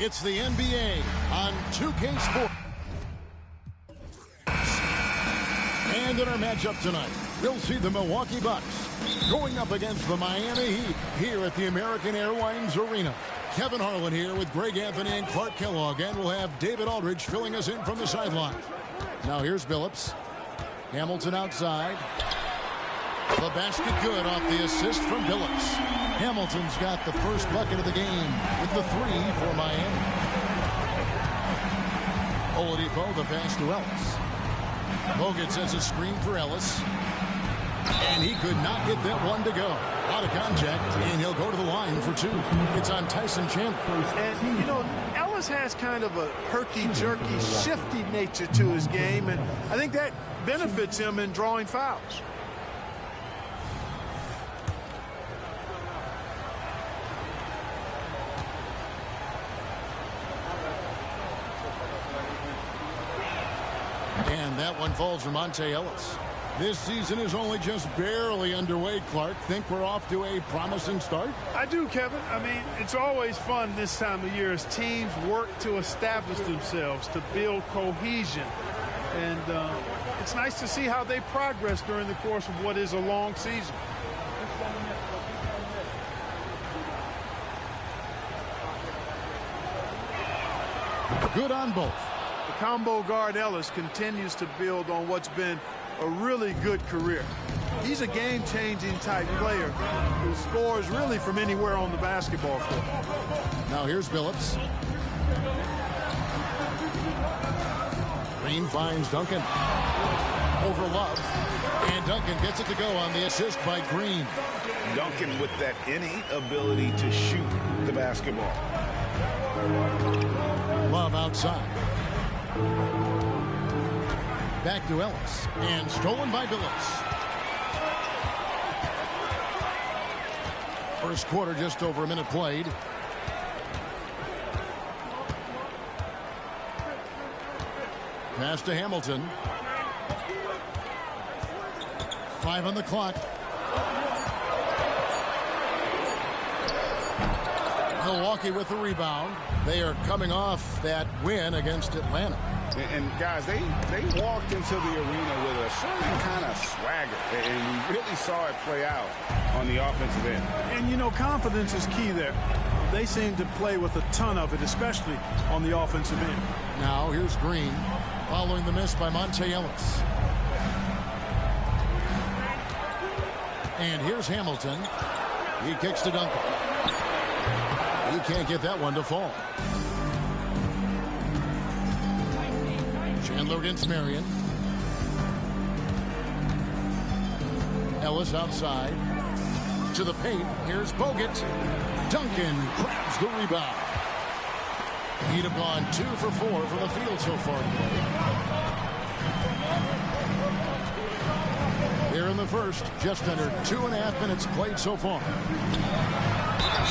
It's the NBA on 2K Sports. And in our matchup tonight, we'll see the Milwaukee Bucks going up against the Miami Heat here at the American Airlines Arena. Kevin Harlan here with Greg Anthony and Clark Kellogg, and we'll have David Aldridge filling us in from the sideline. Now here's Billups. Hamilton outside. The basket good off the assist from Billups. Hamilton's got the first bucket of the game with the three for Miami. Oladipo, the pass to Ellis. Bogut sets a screen for Ellis. And he could not get that one to go. Out of contact, and he'll go to the line for two. It's on Tyson Chandler. And, you know, Ellis has kind of a herky-jerky, shifty nature to his game, and I think that benefits him in drawing fouls. And that one falls for Monte Ellis. This season is only just barely underway, Clark. Think we're off to a promising start? I do, Kevin. I mean, it's always fun this time of year as teams work to establish themselves, to build cohesion. And it's nice to see how they progress during the course of what is a long season. Good on both. The combo guard Ellis continues to build on what's been a really good career. He's a game-changing type player who scores really from anywhere on the basketball court. Now here's Billups. Green finds Duncan. Over Love. And Duncan gets it to go on the assist by Green. Duncan with that innate ability to shoot the basketball. Love outside. Back to Ellis. And stolen by Billups. First quarter, just over a minute played. Pass to Hamilton. 5 on the clock. Milwaukee with the rebound. They are coming off that win against Atlanta. And guys, they walked into the arena with a certain kind of swagger, and we really saw it play out on the offensive end. And, you know, confidence is key there. They seem to play with a ton of it, especially on the offensive end. Now here's Green following the miss by Monte Ellis. And here's Hamilton. He kicks to Duncan. He can't get that one to fall. Chandler against Marion. Ellis outside. To the paint. Here's Bogut. Duncan grabs the rebound. He'd have gone 2 for 4 from the field so far today. Here in the first, just under 2.5 minutes played so far.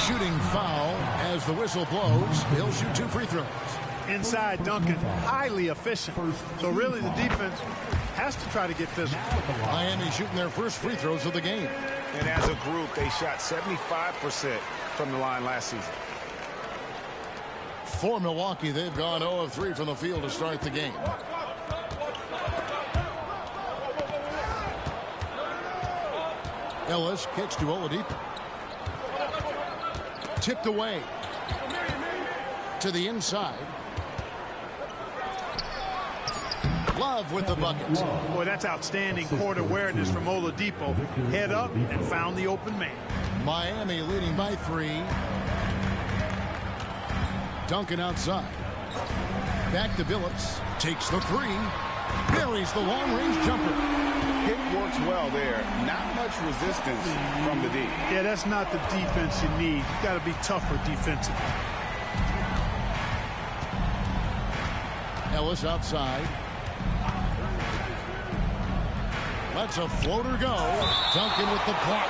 Shooting foul as the whistle blows. He'll shoot 2 free throws. Inside Duncan, highly efficient. So really the defense has to try to get physical. Miami shooting their first free throws of the game. And as a group, they shot 75% from the line last season. For Milwaukee, they've gone 0 of 3 from the field to start the game. Ellis kicks to Oladipo. Tipped away. To the inside. Love with the bucket. Boy, that's outstanding court awareness from Oladipo. Head up and found the open man. Miami leading by 3. Duncan outside. Back to Billups. Takes the 3. Buries the long-range jumper. It works well there. Not much resistance from the D. Yeah, that's not the defense you need. You've got to be tougher defensively. Ellis outside. Lets a floater go. Duncan with the block.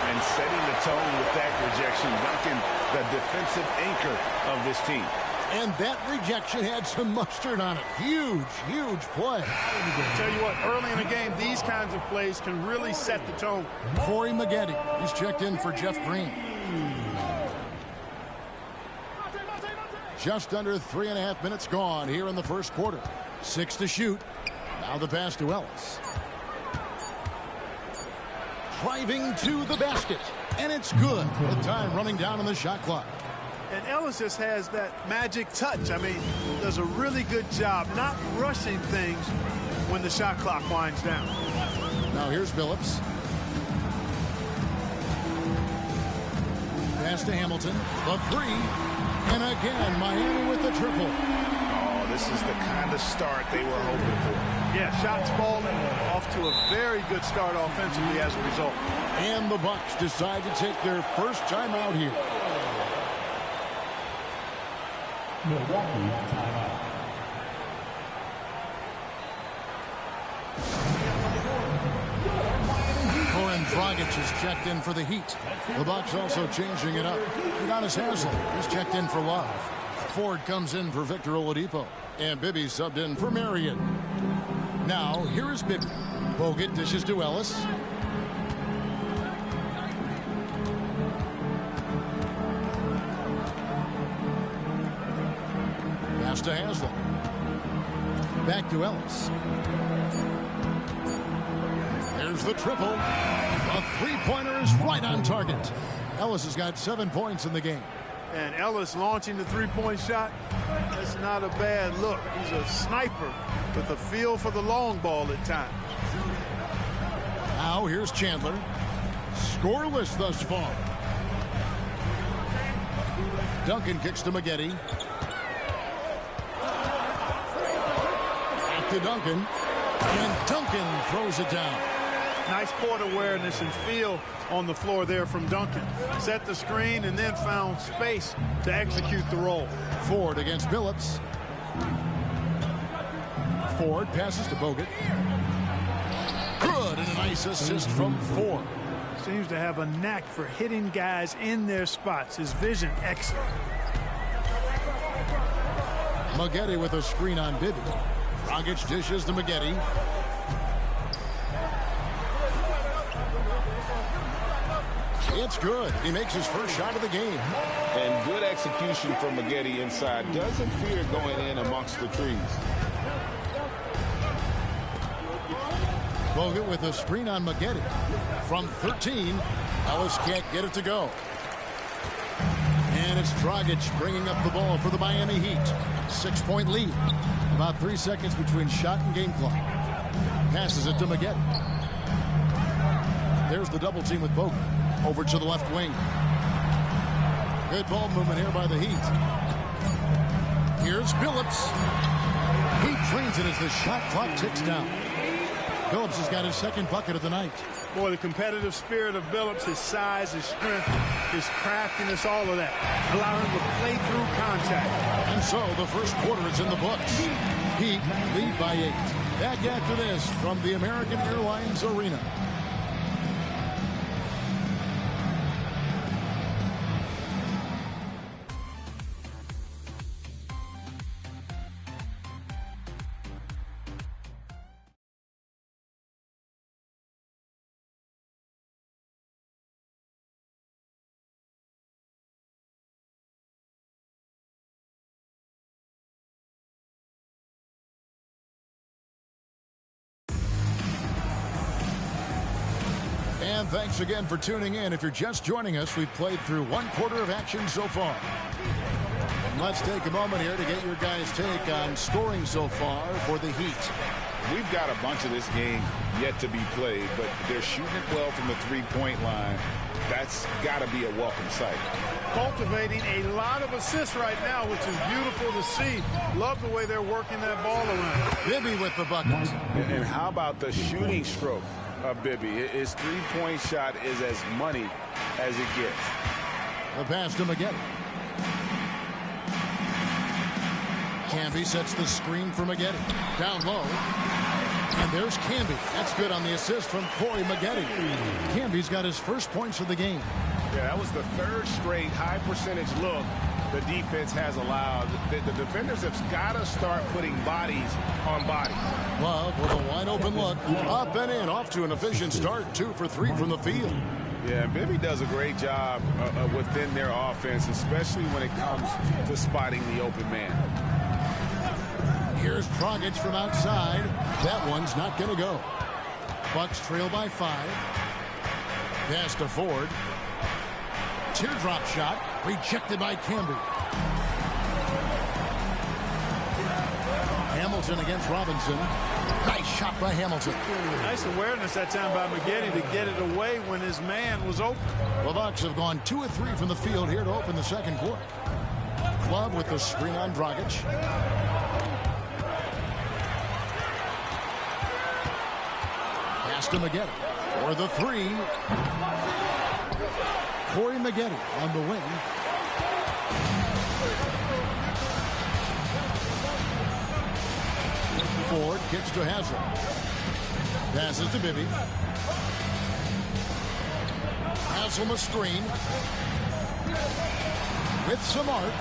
And setting the tone with that rejection. Duncan, the defensive anchor of this team. And that rejection had some mustard on it. Huge, huge play. Tell you what, early in the game, these kinds of plays can really set the tone. Corey Maggette, he's checked in for Jeff Green. Just under 3.5 minutes gone here in the first quarter. 6 to shoot. Now the pass to Ellis. Driving to the basket. And it's good. With time running down on the shot clock. And Ellis just has that magic touch. I mean, does a really good job not rushing things when the shot clock winds down. Now here's Billups. Pass to Hamilton. The 3. And again, Miami with the triple. Oh, this is the kind of start they were hoping for. Yeah, shots falling, off to a very good start offensively as a result. And the Bucks decide to take their first time out here. Milwaukee timeout. Goran Dragic is checked in for the Heat. The Bucks also changing it up. Udonis Haslem is checked in for Love. Ford comes in for Victor Oladipo. And Bibby subbed in for Marion. Now, here is Bibby. Bogut dishes to Ellis. Pass to Haslam. Back to Ellis. There's the triple. A three-pointer is right on target. Ellis has got 7 points in the game. And Ellis launching the three-point shot, that's not a bad look. He's a sniper with a feel for the long ball at times. Now here's Chandler. Scoreless thus far. Duncan kicks to Maggette. Back to Duncan. And Duncan throws it down. Nice court awareness and feel on the floor there from Duncan. Set the screen and then found space to execute the roll. Ford against Billups. Ford passes to Bogut. Good, and a nice assist from Ford. Seems to have a knack for hitting guys in their spots. His vision excellent. Maggette with a screen on Bibby. Dragic dishes to Maggette. It's good. He makes his first shot of the game. And good execution from Maggette inside. Doesn't fear going in amongst the trees. Bogut with a screen on Maggette. From 13, Ellis can't get it to go. And it's Dragic bringing up the ball for the Miami Heat. 6-point lead. About 3 seconds between shot and game clock. Passes it to Maggette. There's the double team with Bogut. Over to the left wing. Good ball movement here by the Heat. Here's Billups. He drains it as the shot clock ticks down. Billups has got his second bucket of the night. Boy, the competitive spirit of Billups, his size, his strength, his craftiness, all of that, allow him to play through contact. And so the first quarter is in the books. Heat lead by 8. Back after this from the American Airlines Arena. And thanks again for tuning in. If you're just joining us, we've played through 1 quarter of action so far. And let's take a moment here to get your guys' take on scoring so far for the Heat. We've got a bunch of this game yet to be played, but they're shooting it well from the three-point line. That's got to be a welcome sight. Cultivating a lot of assists right now, which is beautiful to see. Love the way they're working that ball around. Bibby with the bucket. And how about the shooting stroke of Bibby? His three-point shot is as money as it gets. The pass to Maggette. Camby sets the screen for Maggette. Down low. And there's Camby. That's good on the assist from Corey Maggette. Camby's got his first points of the game. Yeah, that was the third straight high-percentage look the defense has allowed. The defenders have got to start putting bodies on bodies. Love with a wide-open look. Up and in. Off to an efficient start. 2 for 3 from the field. Yeah, Bibby does a great job within their offense, especially when it comes to spotting the open man. Here's Dragic from outside. That one's not going to go. Bucks trail by 5. Pass to Ford. Teardrop shot. Rejected by Camby. Hamilton against Robinson. Nice shot by Hamilton. Nice awareness that time by Maggette to get it away when his man was open. The Bucks have gone 2 of 3 from the field here to open the second quarter. Love with the screen on Dragic. Pass to Maggette for the 3. Corey Maggette on the wing. Ford kicks to Haslam. Passes to Bibby. Haslam a screen. With some arc.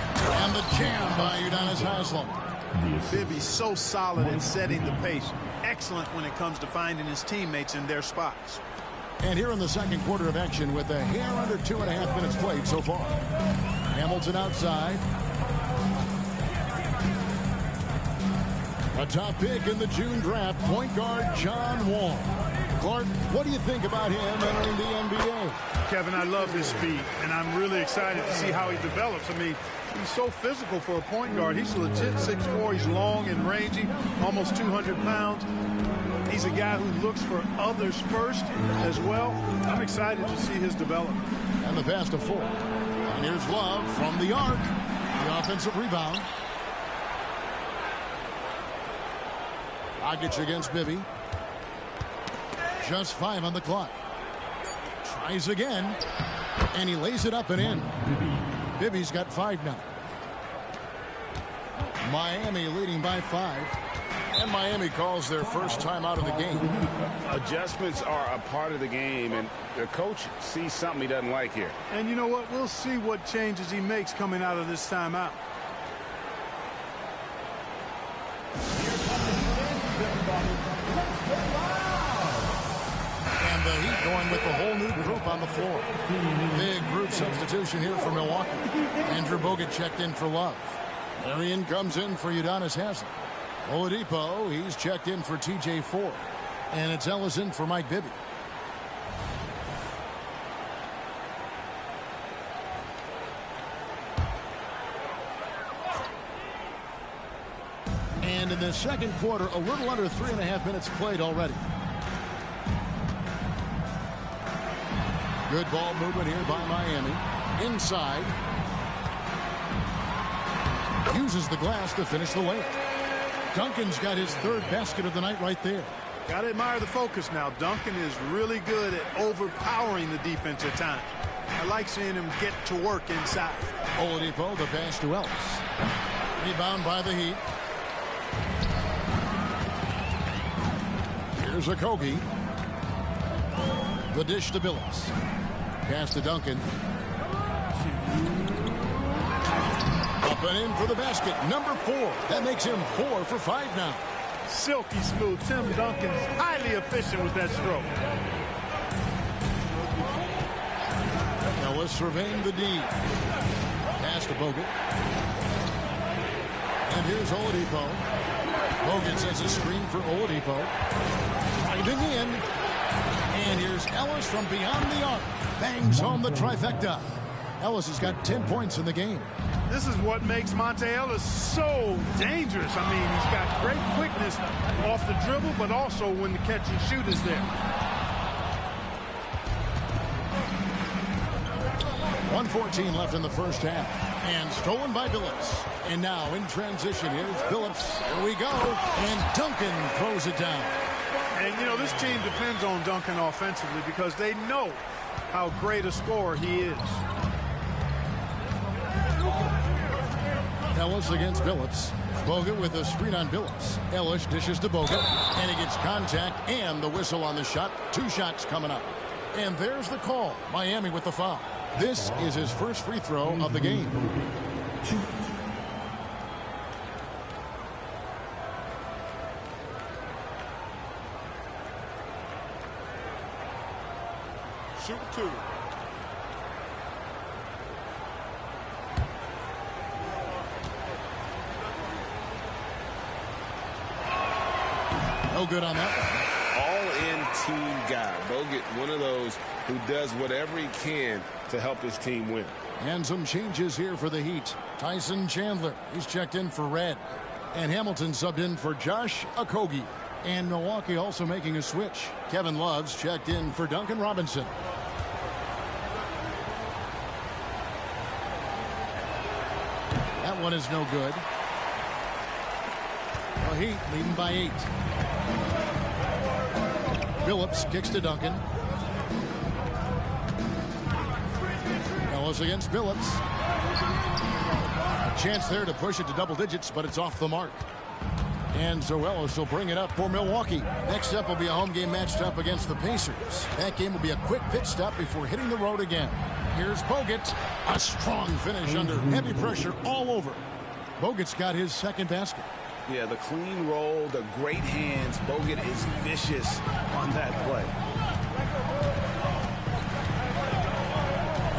And the jam by Udonis Haslam. Bibby's so solid in setting the pace. excellent when it comes to finding his teammates in their spots. And here in the second quarter of action with a hair under 2.5 minutes played so far. Hamilton outside. A top pick in the June draft, point guard John Wall. Clark, what do you think about him entering the NBA? Kevin, I love his speed, and I'm really excited to see how he develops. I mean, he's so physical for a point guard. He's legit 6'4". He's long and rangy, almost 200 pounds. He's a guy who looks for others first as well. I'm excited to see his development. And the pass to Ford. And here's Love from the arc. The offensive rebound. Dragic against Bibby. Just 5 on the clock. Tries again. And he lays it up and in. Bibby's got 5 now. Miami leading by 5. And Miami calls their first time out of the game. Adjustments are a part of the game, and the coach sees something he doesn't like here. And you know what? We'll see what changes he makes coming out of this timeout. And the Heat going with the whole new group on the floor. Big group substitution here for Milwaukee. Andrew Bogut checked in for Love. Marion comes in for Udonis Haslem. Oladipo, he's checked in for TJ Ford. And it's Ellison for Mike Bibby. And in the second quarter, a little under 3.5 minutes played already. Good ball movement here by Miami. Inside. Uses the glass to finish the layup. Duncan's got his 3rd basket of the night right there. Got to admire the focus now. Duncan is really good at overpowering the defense at times. I like seeing him get to work inside. Oladipo, the pass to Ellis. Rebound by the Heat. Here's Okogie. The dish to Billups. Pass to Duncan. Up and in for the basket. Number 4. That makes him 4 for 5 now. Silky smooth. Tim Duncan's highly efficient with that stroke. Ellis surveying the D. Pass to Bogut. And here's Oladipo. Bogut sets a screen for Oladipo. Driving in. And here's Ellis from beyond the arc. Bangs home the trifecta. Ellis has got 10 points in the game. This is what makes Monte Ellis so dangerous. I mean, he's got great quickness off the dribble, but also when the catch and shoot is there. 1:14 left in the first half. And stolen by Billups. And now in transition, here's Billups. Here we go. And Duncan throws it down. And, you know, this team depends on Duncan offensively because they know how great a scorer he is. Ellis against Billups. Bogut with a screen on Billups. Ellis dishes to Bogut. And he gets contact and the whistle on the shot. 2 shots coming up. And there's the call. Miami with the foul. This is his first free throw of the game. Shoot 2. No good on that one. All-in team guy. Bogut, one of those who does whatever he can to help his team win. And some changes here for the Heat. Tyson Chandler, he's checked in for Red. And Hamilton subbed in for Josh Okogie. And Milwaukee also making a switch. Kevin Love's checked in for Duncan Robinson. That one is no good. The Heat leading by 8. Billups kicks to Duncan. Ellis against Billups. A chance there to push it to double digits, but it's off the mark. And so Ellis will bring it up for Milwaukee. Next up will be a home game matched up against the Pacers. That game will be a quick pit stop before hitting the road again. Here's Bogut. A strong finish under heavy pressure all over. Bogut's got his 2nd basket. Yeah, the clean roll, the great hands. Bogut is vicious on that play.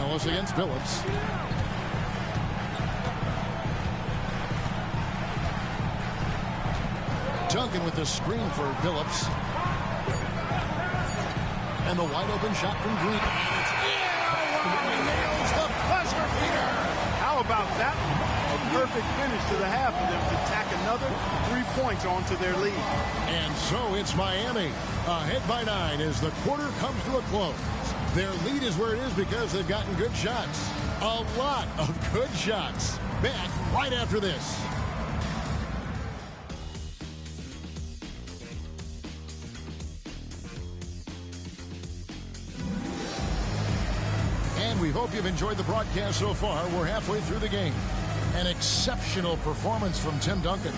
Ellis against Billups. Duncan with the screen for Billups. And the wide open shot from Green. And it's in. Nails the buzzer beater. How about that one? A perfect finish to the half for them to tack another 3 points onto their lead. And so it's Miami ahead by 9 as the quarter comes to a close. Their lead is where it is because they've gotten good shots. A lot of good shots. Back right after this. And we hope you've enjoyed the broadcast so far. We're halfway through the game. An exceptional performance from Tim Duncan.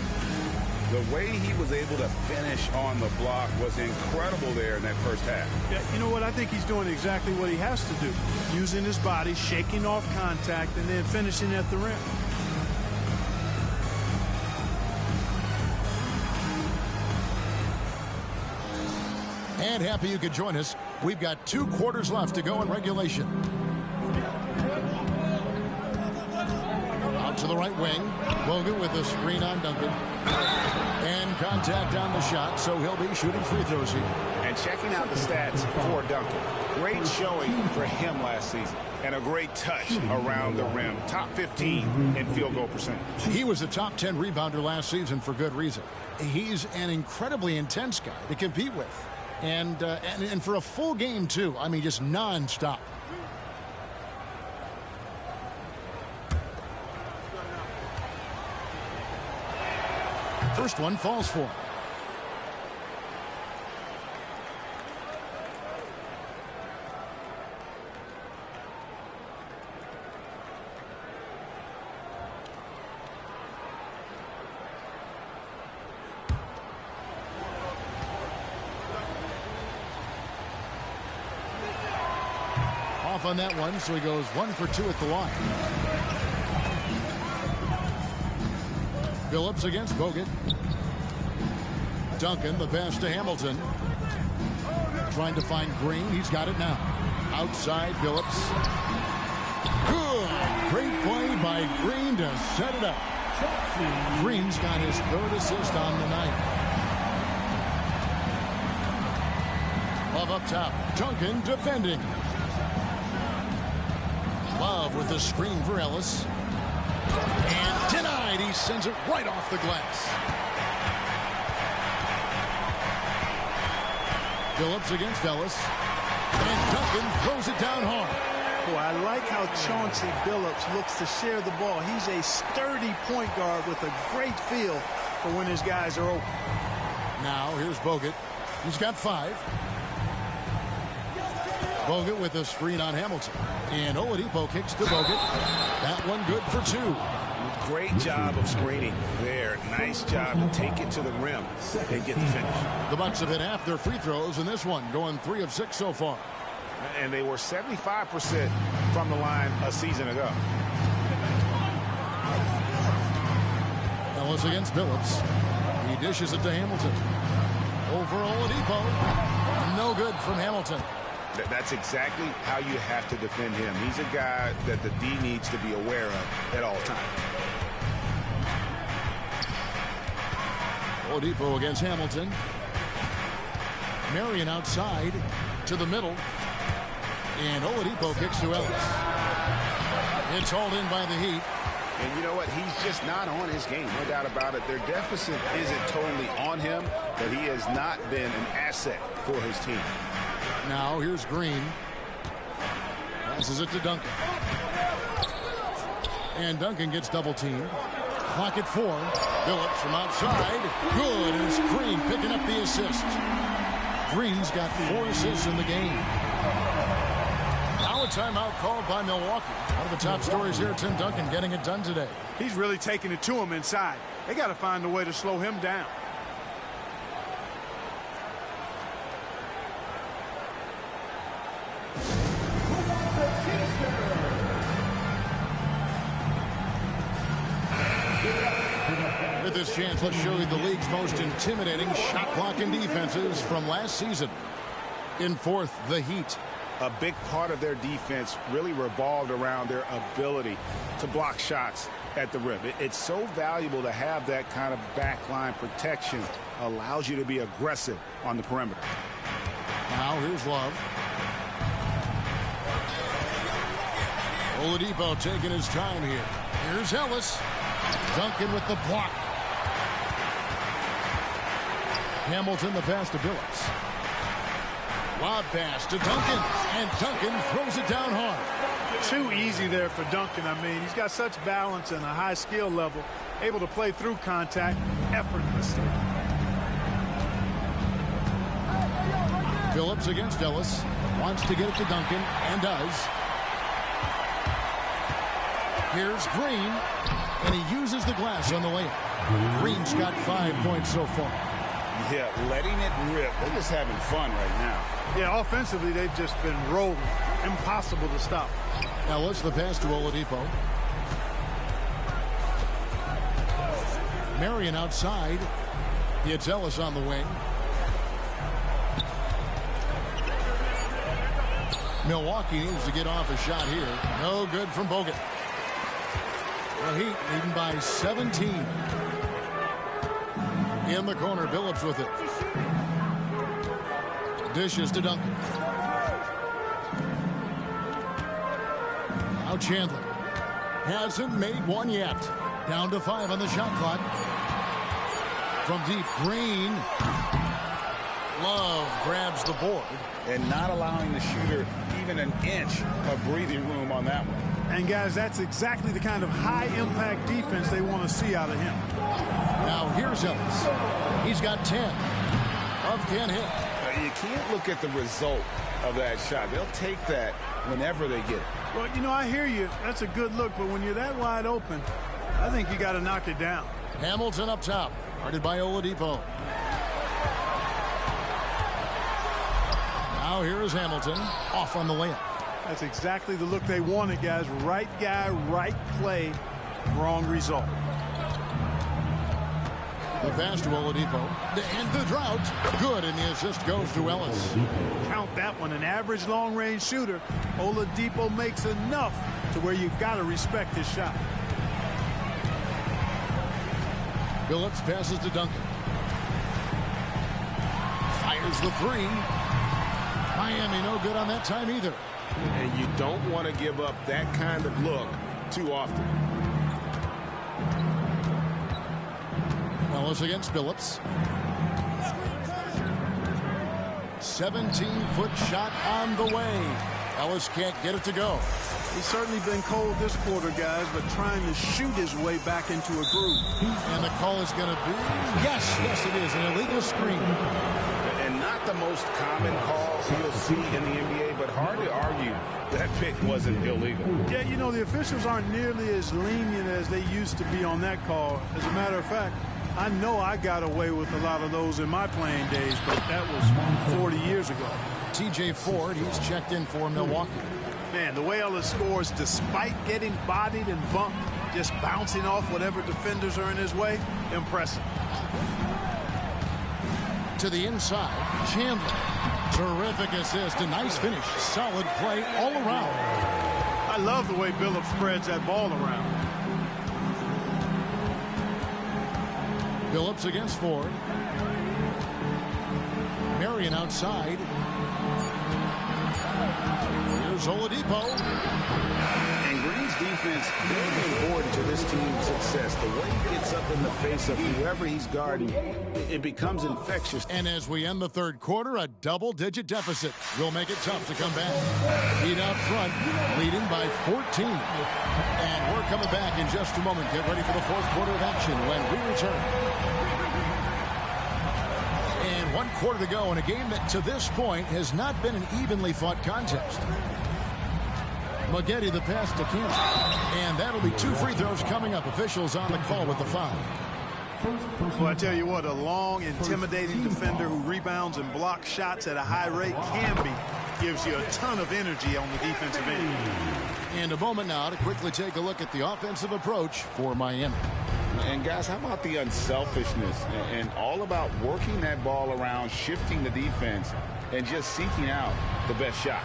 The way he was able to finish on the block was incredible there in that first half. Yeah, you know what? I think he's doing exactly what he has to do. Using his body, shaking off contact, and then finishing at the rim. And happy you could join us. We've got 2 quarters left to go in regulation. Out to the right wing. Bogut with a screen on Duncan. And contact on the shot, so he'll be shooting free throws here. And checking out the stats for Duncan. Great showing for him last season. And a great touch around the rim. Top 15 in field goal percentage. He was a top 10 rebounder last season for good reason. He's an incredibly intense guy to compete with. And for a full game, too. I mean, just nonstop. First one falls for him. Off on that one, so he goes 1 for 2 at the line. Billups against Bogut. Duncan, the pass to Hamilton. Trying to find Green. He's got it now. Outside, Billups. Good. Great play by Green to set it up. Green's got his 3rd assist on the night. Love up top. Duncan defending. Love with the screen for Ellis. And denied. He sends it right off the glass. Billups against Ellis. And Duncan throws it down hard. Boy, I like how Chauncey Billups looks to share the ball. He's a sturdy point guard with a great feel for when his guys are open. Now here's Bogut. He's got 5. Bogut with a screen on Hamilton. And Oladipo kicks to Bogut. That one good for 2. Great job of screening there. Nice job to take it to the rim and get the finish. The Bucks have hit half their free throws in this one, going 3 of 6 so far. And they were 75% from the line a season ago. Ellis against Billups. He dishes it to Hamilton. Over Oladipo. No good from Hamilton. That's exactly how you have to defend him. He's a guy that the D needs to be aware of at all times. Oladipo against Hamilton. Marion outside to the middle. And Oladipo kicks to Ellis. It's hauled in by the Heat. And you know what? He's just not on his game. No doubt about it. Their deficit isn't totally on him, but he has not been an asset for his team. Now here's Green. Passes it to Duncan. And Duncan gets double teamed. Clock at 4. Billups from outside. Good. And it's Green picking up the assist. Green's got 4 assists in the game. Now a timeout called by Milwaukee. One of the top stories here, Tim Duncan getting it done today. He's really taking it to him inside. They got to find a way to slow him down. With this chance, let's show you the league's most intimidating shot blocking defenses from last season. In fourth, the Heat. A big part of their defense really revolved around their ability to block shots at the rim. It's so valuable to have that kind of backline protection. Allows you to be aggressive on the perimeter. Now here's Love. Oladipo taking his time here. Here's Ellis. Duncan with the block. Hamilton the pass to Billups. Lob pass to Duncan, and Duncan throws it down hard. Too easy there for Duncan. I mean, he's got such balance and a high skill level, able to play through contact effortlessly. Billups against Ellis. Wants to get it to Duncan, and does. Here's Green, and he uses the glass on the layup. Green's got 5 points so far. Yeah, letting it rip. They're just having fun right now. Yeah, offensively, they've just been rolling. Impossible to stop. Ellis, the pass to Oladipo. Marion outside. It's Ellis on the wing. Milwaukee needs to get off a shot here. No good from Bogut. The Heat leading by 17. In the corner, Billups with it. Dishes to Duncan. Now Chandler. Hasn't made one yet. Down to 5 on the shot clock. From deep, Green. Love grabs the board. And not allowing the shooter even an inch of breathing room on that one. And, guys, that's exactly the kind of high-impact defense they want to see out of him. Now here's Ellis. He's got 10 of 10 hit. You can't look at the result of that shot. They'll take that whenever they get it. Well, you know, I hear you. That's a good look, but when you're that wide open, I think you got to knock it down. Hamilton up top, guarded by Oladipo. Now here is Hamilton, off on the layup. That's exactly the look they wanted, guys. Right guy, right play, wrong result. The pass to Oladipo. And the drought. Good, and the assist goes to Ellis. Count that one. An average long-range shooter. Oladipo makes enough to where you've got to respect his shot. Billups passes to Duncan. Fires the three. Miami no good on that time either. And you don't want to give up that kind of look too often. Ellis against Billups. 17-foot shot on the way. Ellis can't get it to go. He's certainly been cold this quarter, guys, but trying to shoot his way back into a groove. And the call is going to be, yes, it is, an illegal screen. And not the most common call you'll see in the NBA, but hard to argue that pick wasn't illegal. Yeah, you know, the officials aren't nearly as lenient as they used to be on that call. As a matter of fact, I know I got away with a lot of those in my playing days, but that was 40 years ago. TJ Ford, he's checked in for Milwaukee. Man, the way Ellis scores despite getting bodied and bumped, just bouncing off whatever defenders are in his way, impressive. To the inside, Chandler. Terrific assist, a nice finish. Solid play all around. I love the way Billups spreads that ball around. Billups against Ford. Marion outside. Here's Oladipo. And Green's defense very important to this team's success. The way he gets up in the face of whoever he's guarding, it becomes infectious. And as we end the third quarter, a double-digit deficit will make it tough to come back. Heat out front, leading by 14. And we're coming back in just a moment. Get ready for the fourth quarter of action when we return. And 1 quarter to go in a game that to this point has not been an evenly fought contest. Maggette the pass to Kansas. And that'll be 2 free throws coming up. Officials on the call with the foul. Well, I tell you what, a long, intimidating defender who rebounds and blocks shots at a high rate can be. Gives you a ton of energy on the defensive end. And a moment now to quickly take a look at the offensive approach for Miami. And guys, how about the unselfishness and all about working that ball around, shifting the defense, and just seeking out the best shot.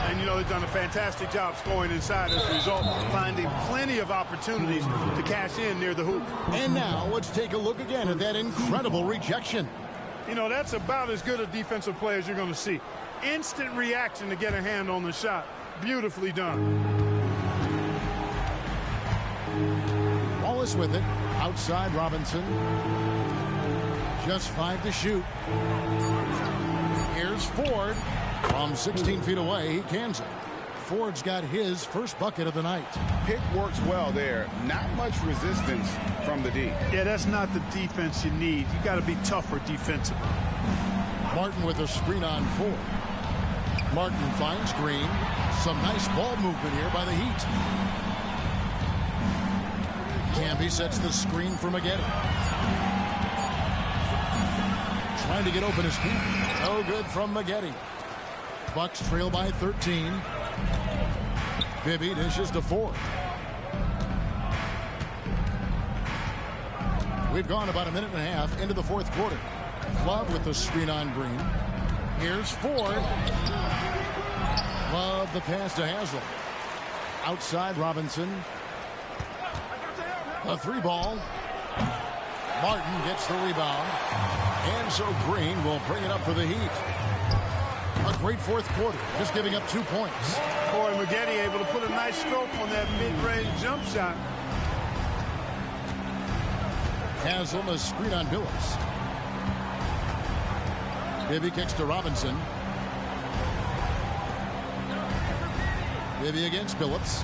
And, you know, they've done a fantastic job scoring inside as a result, finding plenty of opportunities to cash in near the hoop. And now let's take a look again at that incredible rejection. You know, that's about as good a defensive play as you're going to see. Instant reaction to get a hand on the shot. Beautifully done. Wallace with it. Outside Robinson. Just 5 to shoot. Here's Ford. From 16 feet away, he cans it. Ford's got his first bucket of the night. Pick works well there. Not much resistance from the D. Yeah, that's not the defense you need. You got to be tougher defensively. Martin with a screen on Ford. Martin finds Green. Some nice ball movement here by the Heat. Camby sets the screen for McGetty. Trying to get open is Camby. No good from McGetty. Bucks trail by 13. Bibby dishes to Ford. We've gone about a minute and a half into the fourth quarter. Love with the screen on Green. Here's Ford. Love the pass to Haslam. Outside Robinson. A 3 ball. Martin gets the rebound. And so Green will bring it up for the Heat. A great fourth quarter, just giving up 2 points. Corey McGetty able to put a nice stroke on that mid-range jump shot. Haslam a screen on Billups. Bibby kicks to Robinson. Bibby against Billups.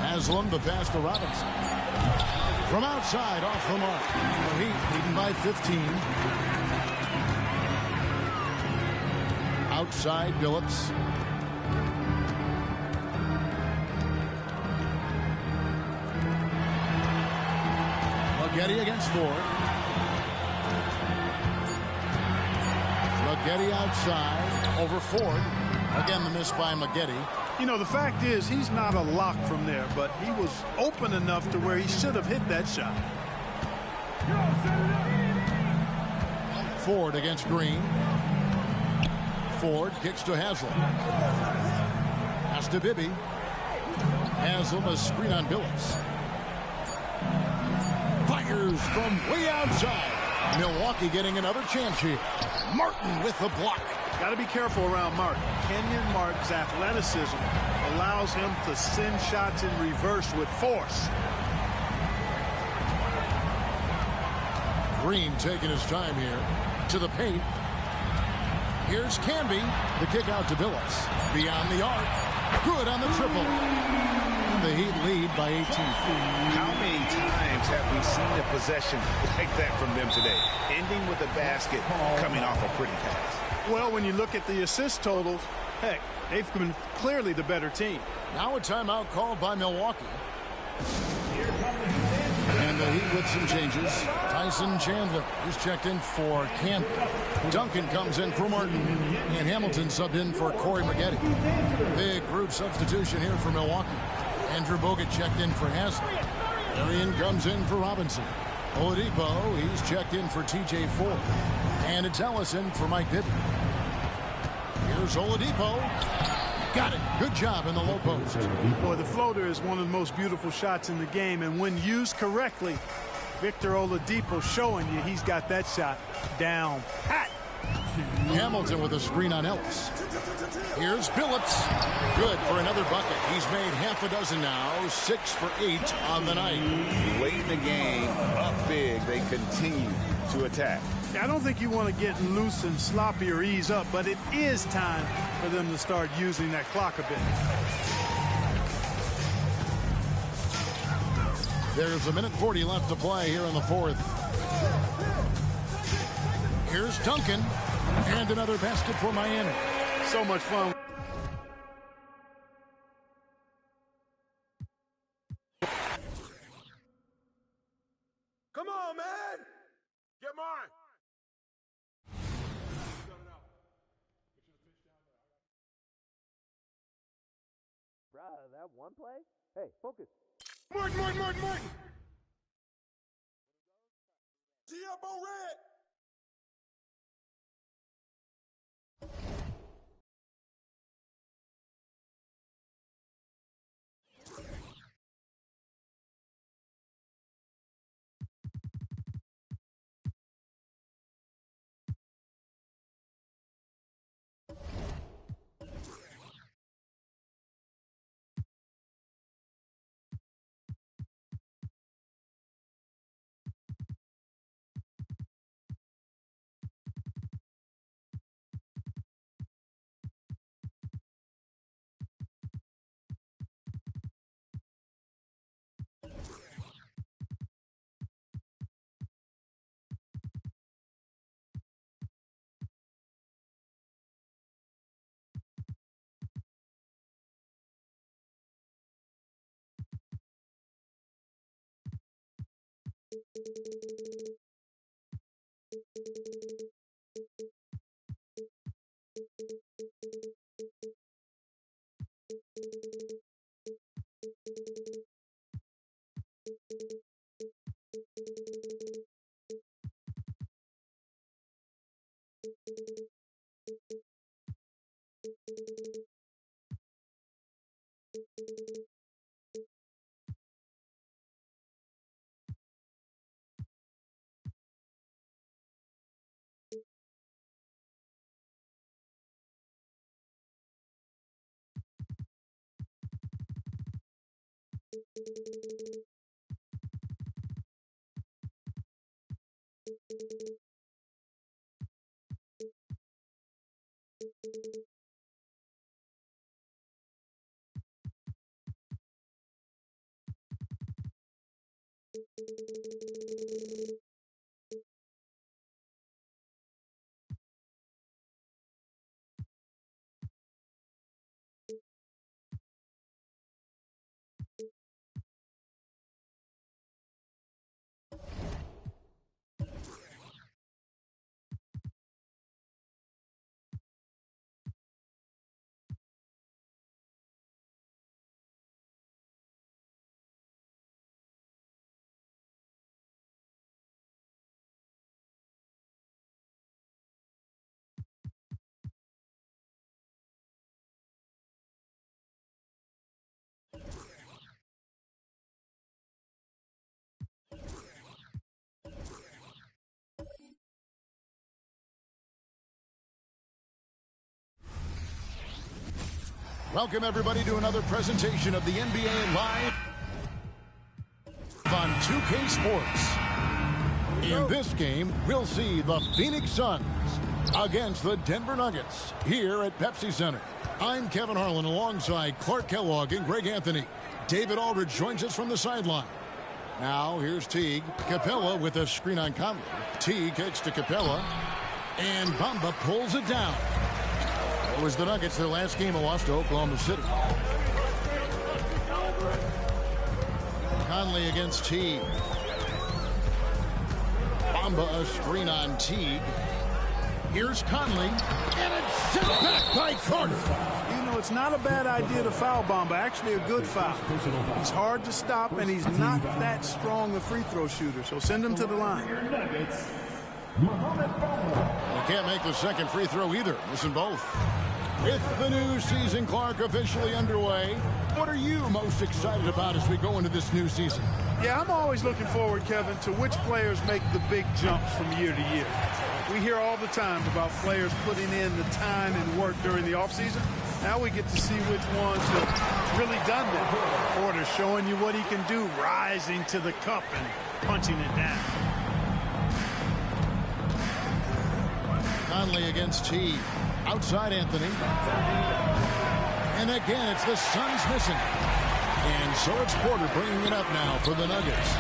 Haslam the pass to Robinson. From outside, off the mark. The Heat leading by 15. Outside Billups. McGetty against Ford. McGetty outside over Ford. Again, the miss by McGetty. You know, the fact is he's not a lock from there, but he was open enough to where he should have hit that shot. Ford against Green. Ford kicks to Haslam. Pass to Bibby. Haslam a screen on Billups. Fires from way outside. Milwaukee getting another chance here. Martin with the block. Got to be careful around Martin. Kenyon Martin's athleticism allows him to send shots in reverse with force. Green taking his time here. To the paint. Here's Camby. The kick out to Billups. Beyond the arc. Good on the triple. And the Heat lead by 18. How many times have we seen a possession like that from them today? Ending with a basket, coming off a pretty pass. Well, when you look at the assist totals, heck, they've been clearly the better team. Now a timeout called by Milwaukee. And the Heat with some changes. Tyson Chandler is checked in for Camby. Duncan comes in for Martin. And Hamilton subbed in for Corey McGetty. Big group substitution here for Milwaukee. Andrew Bogut checked in for Haslam. Arian comes in for Robinson. Oladipo, he's checked in for TJ Ford. And it's Ellison for Mike Bibby. Here's Oladipo. Got it. Good job in the low post. Boy, the floater is one of the most beautiful shots in the game, and when used correctly, Victor Oladipo showing you he's got that shot down pat. Hamilton with a screen on Ellis. Here's Billups. Good for another bucket. He's made half a dozen now. 6 for 8 on the night. Late in the game, up big, they continue to attack. I don't think you want to get loose and sloppy or ease up, but it is time for them to start using that clock a bit. There's 1:40 left to play here in the fourth. Here's Duncan. And another basket for Miami. So much fun. Come on, man. Get mine. Bruh, that one play? Hey, focus. Martin. Welcome, everybody, to another presentation of the NBA Live on 2K Sports. In this game, we'll see the Phoenix Suns against the Denver Nuggets here at Pepsi Center. I'm Kevin Harlan alongside Clark Kellogg and Greg Anthony. David Aldridge joins us from the sideline. Now, here's Teague. Capella with a screen on Conley. Teague kicks to Capella, and Bamba pulls it down. It was the Nuggets, their last game, a loss to Oklahoma City. Conley against Teague. Bamba a screen on Teague. Here's Conley, and it's sent back by Carter. You know, it's not a bad idea to foul Bamba. Actually, a good foul. He's hard to stop, and he's not that strong a free throw shooter, so send him to the line. He can't make the second free throw either. Missing both. With the new season, Clark, officially underway, what are you most excited about as we go into this new season? Yeah, I'm always looking forward, Kevin, to which players make the big jumps from year to year. We hear all the time about players putting in the time and work during the offseason. Now we get to see which ones have really done that. Porter showing you what he can do, rising to the cup and punching it down. Conley against T. Outside Anthony. And again, it's the Suns missing. And so it's Porter bringing it up now for the Nuggets.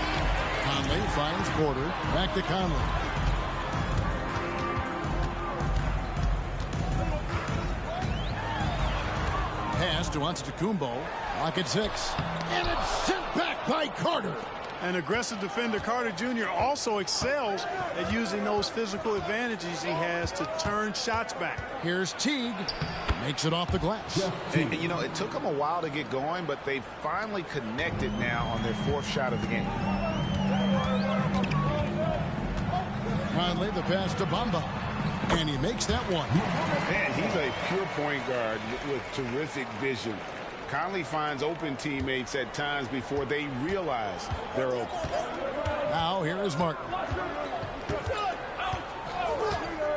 Conley finds Porter. Back to Conley. Pass to Antetokounmpo. Lock at 6. And it's sent back by Carter. An aggressive defender, Carter Jr. also excels at using those physical advantages he has to turn shots back. Here's Teague. Makes it off the glass. And, you know, it took them a while to get going, but they finally connected now on their fourth shot of the game. Conley, the pass to Bamba. And he makes that one. Man, he's a pure point guard with terrific vision. Conley finds open teammates at times before they realize they're open. Now here is Martin.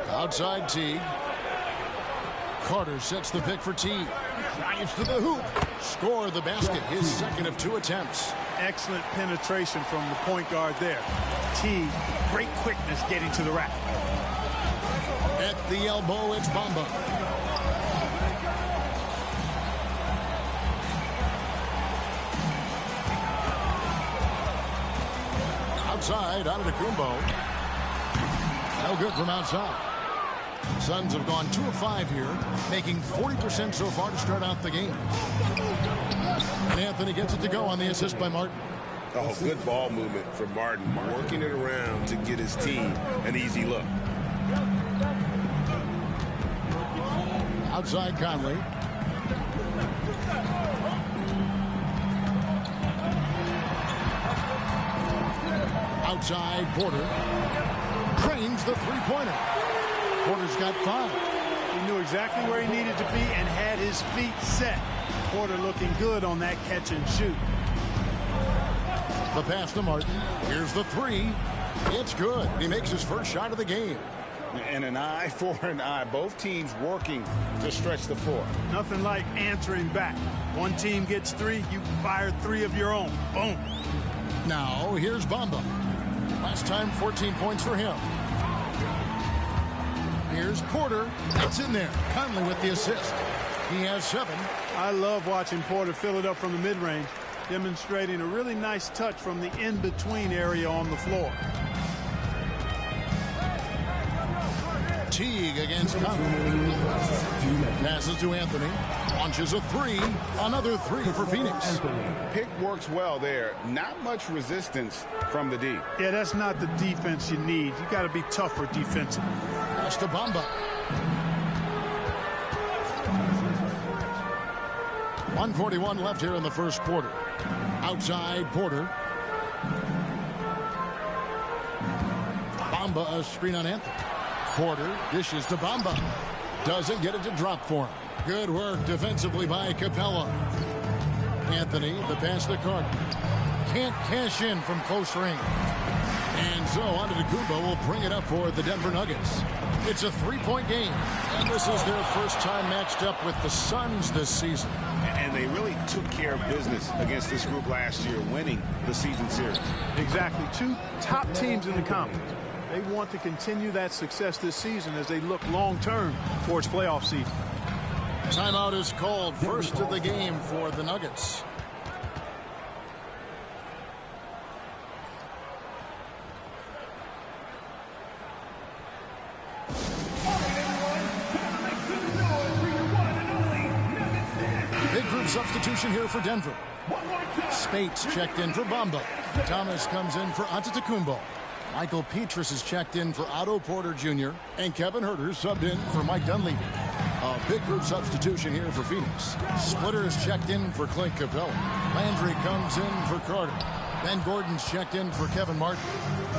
Outside Teague. Carter sets the pick for Teague. Drives to the hoop. Score the basket. His second of 2 attempts. Excellent penetration from the point guard there. Teague, great quickness getting to the rack. At the elbow, it's Bamba. Outside, Antetokounmpo. No good from outside. Suns have gone 2 of 5 here, making 40% so far to start out the game. And Anthony gets it to go on the assist by Martin. Oh, good ball movement for Martin, working it around to get his team an easy look. Outside Conley. Outside Porter. Trains the three-pointer. Porter's got 5. He knew exactly where he needed to be and had his feet set. Porter looking good on that catch and shoot. The pass to Martin. Here's the 3. It's good. He makes his first shot of the game. And an eye for an eye. Both teams working to stretch the floor. Nothing like answering back. One team gets 3, you fire 3 of your own. Boom. Now, here's Bamba. Last time, 14 points for him. Here's Porter. It's in there. Conley with the assist. He has 7. I love watching Porter fill it up from the mid-range, demonstrating a really nice touch from the in-between area on the floor. Teague against Conley. Passes to Anthony. Launches a 3. Another 3 for Phoenix. Pick works well there. Not much resistance from the D. Yeah, that's not the defense you need. You got to be tougher defensively. Pass to Bamba. 1:41 left here in the first quarter. Outside Porter. Bamba a screen on Anthony. Porter dishes to Bamba. Doesn't get it to drop for him. Good work defensively by Capella. Anthony, the pass to Carter. Can't cash in from close range. And so Antetokounmpo will bring it up for the Denver Nuggets. It's a 3-point game. And this is their first time matched up with the Suns this season. And they really took care of business against this group last year, winning the season series. Exactly. 2 top teams in the conference. They want to continue that success this season as they look long-term towards playoff season. Timeout is called. First of the game for the Nuggets. Big group substitution here for Denver. Spates checked in for Bamba. Thomas comes in for Antetokounmpo. Michael Petrus is checked in for Otto Porter Jr. And Kevin Huerter subbed in for Mike Dunleavy. A big group substitution here for Phoenix. Splitter is checked in for Clint Capella. Landry comes in for Carter. Ben Gordon's checked in for Kevin Martin.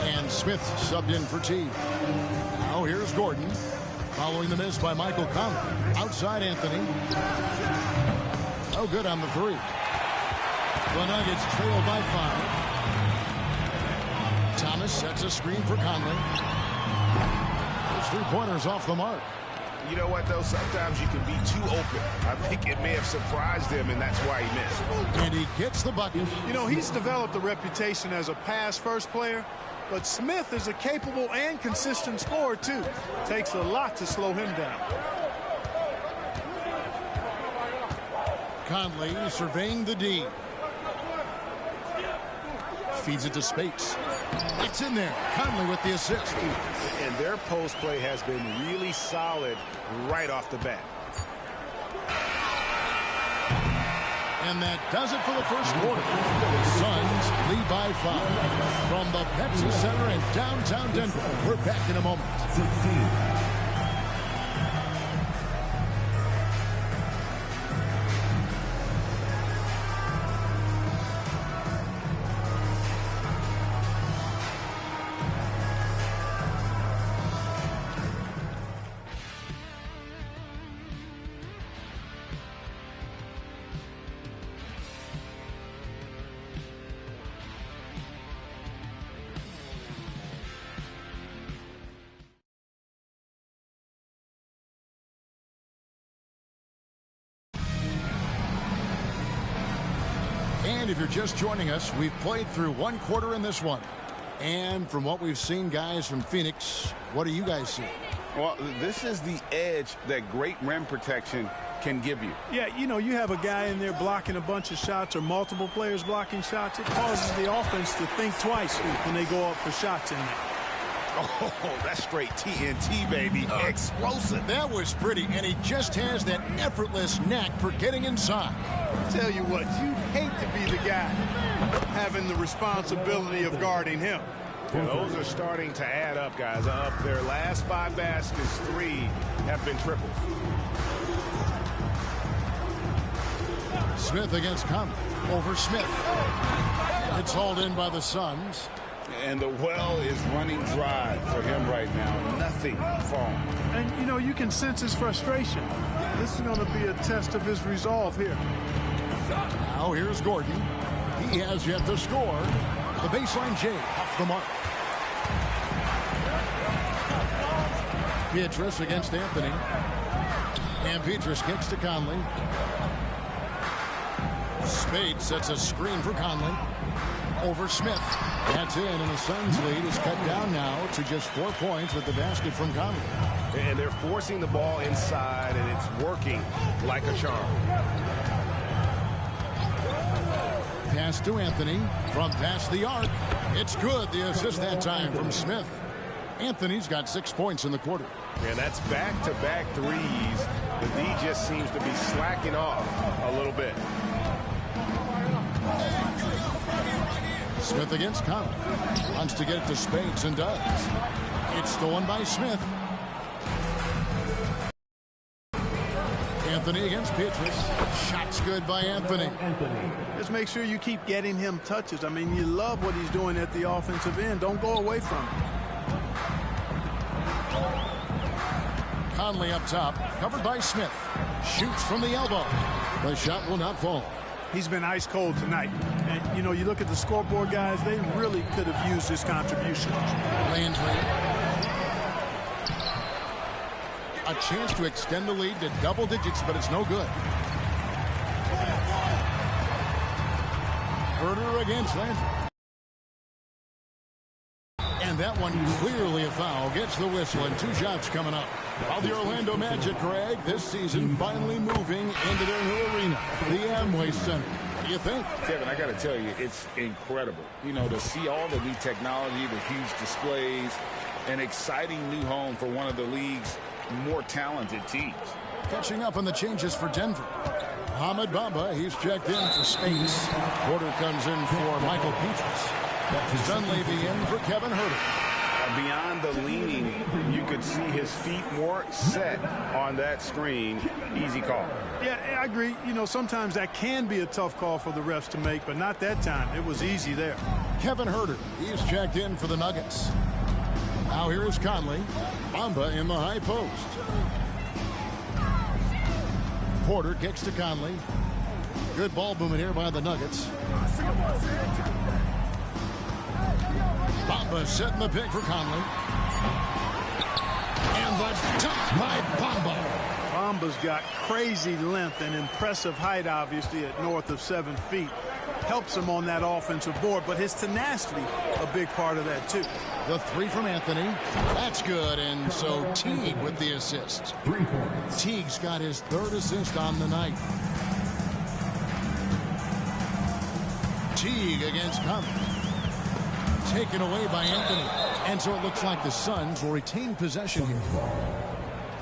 And Smith subbed in for Teague. Now here's Gordon. Following the miss by Michael Conley. Outside Anthony. No good on the 3. The Nuggets trail by 5. Thomas sets a screen for Conley. Those 3-pointers off the mark. You know what, though? Sometimes you can be too open. I think it may have surprised him, and that's why he missed. And he gets the bucket. You know, he's developed a reputation as a pass-first player, but Smith is a capable and consistent scorer, too. Takes a lot to slow him down. Conley surveying the D. Feeds it to Spates. It's in there. Conley with the assist. And their post play has been really solid right off the bat. And that does it for the first quarter. Suns lead by 5. From the Pepsi Center in downtown Denver. We're back in a moment. 16. And if you're just joining us, we've played through one quarter in this one. And from what we've seen, guys, from Phoenix, what do you guys see? Well, this is the edge that great rim protection can give you. Yeah, you know, you have a guy in there blocking a bunch of shots or multiple players blocking shots. It causes the offense to think twice when they go up for shots in there. Oh, that's straight TNT, baby. Explosive. That was pretty, and he just has that effortless knack for getting inside. Tell you what, you'd hate to be the guy having the responsibility of guarding him. Yeah, those are starting to add up, guys. Up their last 5 baskets, 3 have been triples. Smith against Conley. Over Smith. It's hauled in by the Suns. And the well is running dry for him right now. Nothing falling. And, you know, you can sense his frustration. This is going to be a test of his resolve here. Now here's Gordon. He has yet to score. The baseline J off the mark. Pietrus against Anthony. And Pietrus kicks to Conley. Spade sets a screen for Conley. Over Smith. That's in, and the Suns' lead is cut down now to just 4 points with the basket from Conley. And they're forcing the ball inside, and it's working like a charm. Pass to Anthony from past the arc. It's good. The assist that time from Smith. Anthony's got 6 points in the quarter. And that's back-to-back threes. The D just seems to be slacking off a little bit. Smith against Conley. Wants to get it to Spades and does. It's stolen by Smith. Anthony against Pietrus. Shot's good by Anthony. Just make sure you keep getting him touches. I mean, you love what he's doing at the offensive end. Don't go away from him. Conley up top. Covered by Smith. Shoots from the elbow. The shot will not fall. He's been ice cold tonight. And, you know, you look at the scoreboard, guys, they really could have used his contribution. Landry. A chance to extend the lead to double digits, but it's no good. Herder against Landry. And that one clearly a foul. Gets the whistle, and 2 shots coming up. While the Orlando Magic, Greg, this season finally moving into their new arena, the Amway Center. What do you think? Kevin, I got to tell you, it's incredible. You know, to see all the new technology, the huge displays, an exciting new home for one of the league's more talented teams. Catching up on the changes for Denver. Mohamed Bamba, he's checked in for Spades. Porter comes in for Michael Pietrus. Dunleavy in for Kevin Herter. Beyond the leaning, you could see his feet more set on that screen. Easy call. Yeah, I agree. You know, sometimes that can be a tough call for the refs to make, but not that time. It was easy there. Kevin Herter, he's checked in for the Nuggets. Now here is Conley. Bamba in the high post. Porter kicks to Conley. Good ball movement here by the Nuggets. Bamba setting the pick for Conley. And the dunk by Bamba. Bamba's got crazy length and impressive height, obviously, at north of 7 feet. Helps him on that offensive board, but his tenacity, a big part of that, too. The 3 from Anthony. That's good, and so Teague with the assist. 3 points. Teague's got his 3rd assist on the night. Teague against Conley. Taken away by Anthony. And so it looks like the Suns will retain possession here.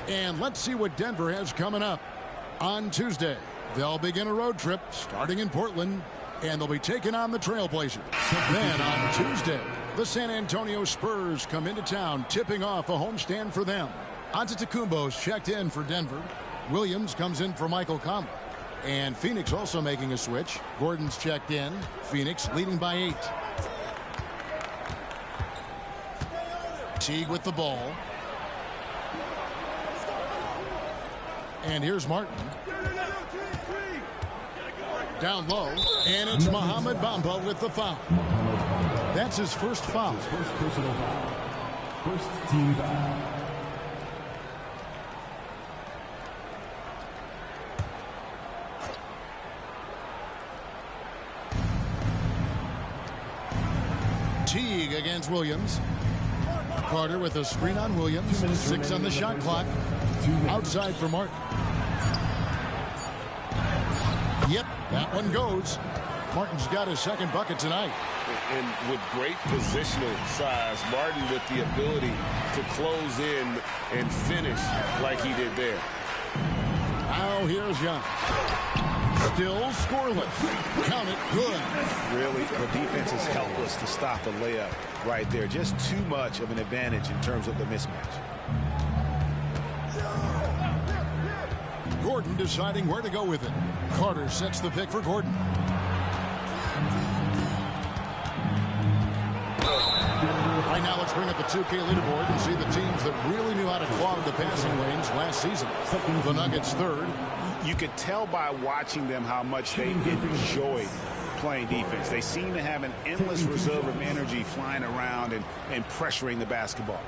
And let's see what Denver has coming up. On Tuesday, they'll begin a road trip starting in Portland, and they'll be taking on the Trailblazers. Then on Tuesday, the San Antonio Spurs come into town, tipping off a homestand for them. Antetokounmpo's checked in for Denver. Williams comes in for Michael Conley. And Phoenix also making a switch. Gordon's checked in. Phoenix leading by 8. Teague with the ball. And here's Martin. Down low. And it's Mohamed Bamba with the foul. That's his first foul. First personal foul. First team foul. Teague against Williams. Carter with a screen on Williams. 6 on the shot clock. Outside for Martin. Yep, that one goes. Martin's got his second bucket tonight. And with great positional size, Martin with the ability to close in and finish like he did there. Now here's Young. Still scoreless. Count it, good. Really, the defense is helpless to stop the layup right there. Just too much of an advantage in terms of the mismatch. Gordon deciding where to go with it. Carter sets the pick for Gordon. Right now, let's bring up the 2K leaderboard and see the teams that really knew how to clog the passing lanes last season. The Nuggets third. You could tell by watching them how much they enjoyed playing defense. They seem to have an endless reserve of energy flying around and pressuring the basketball.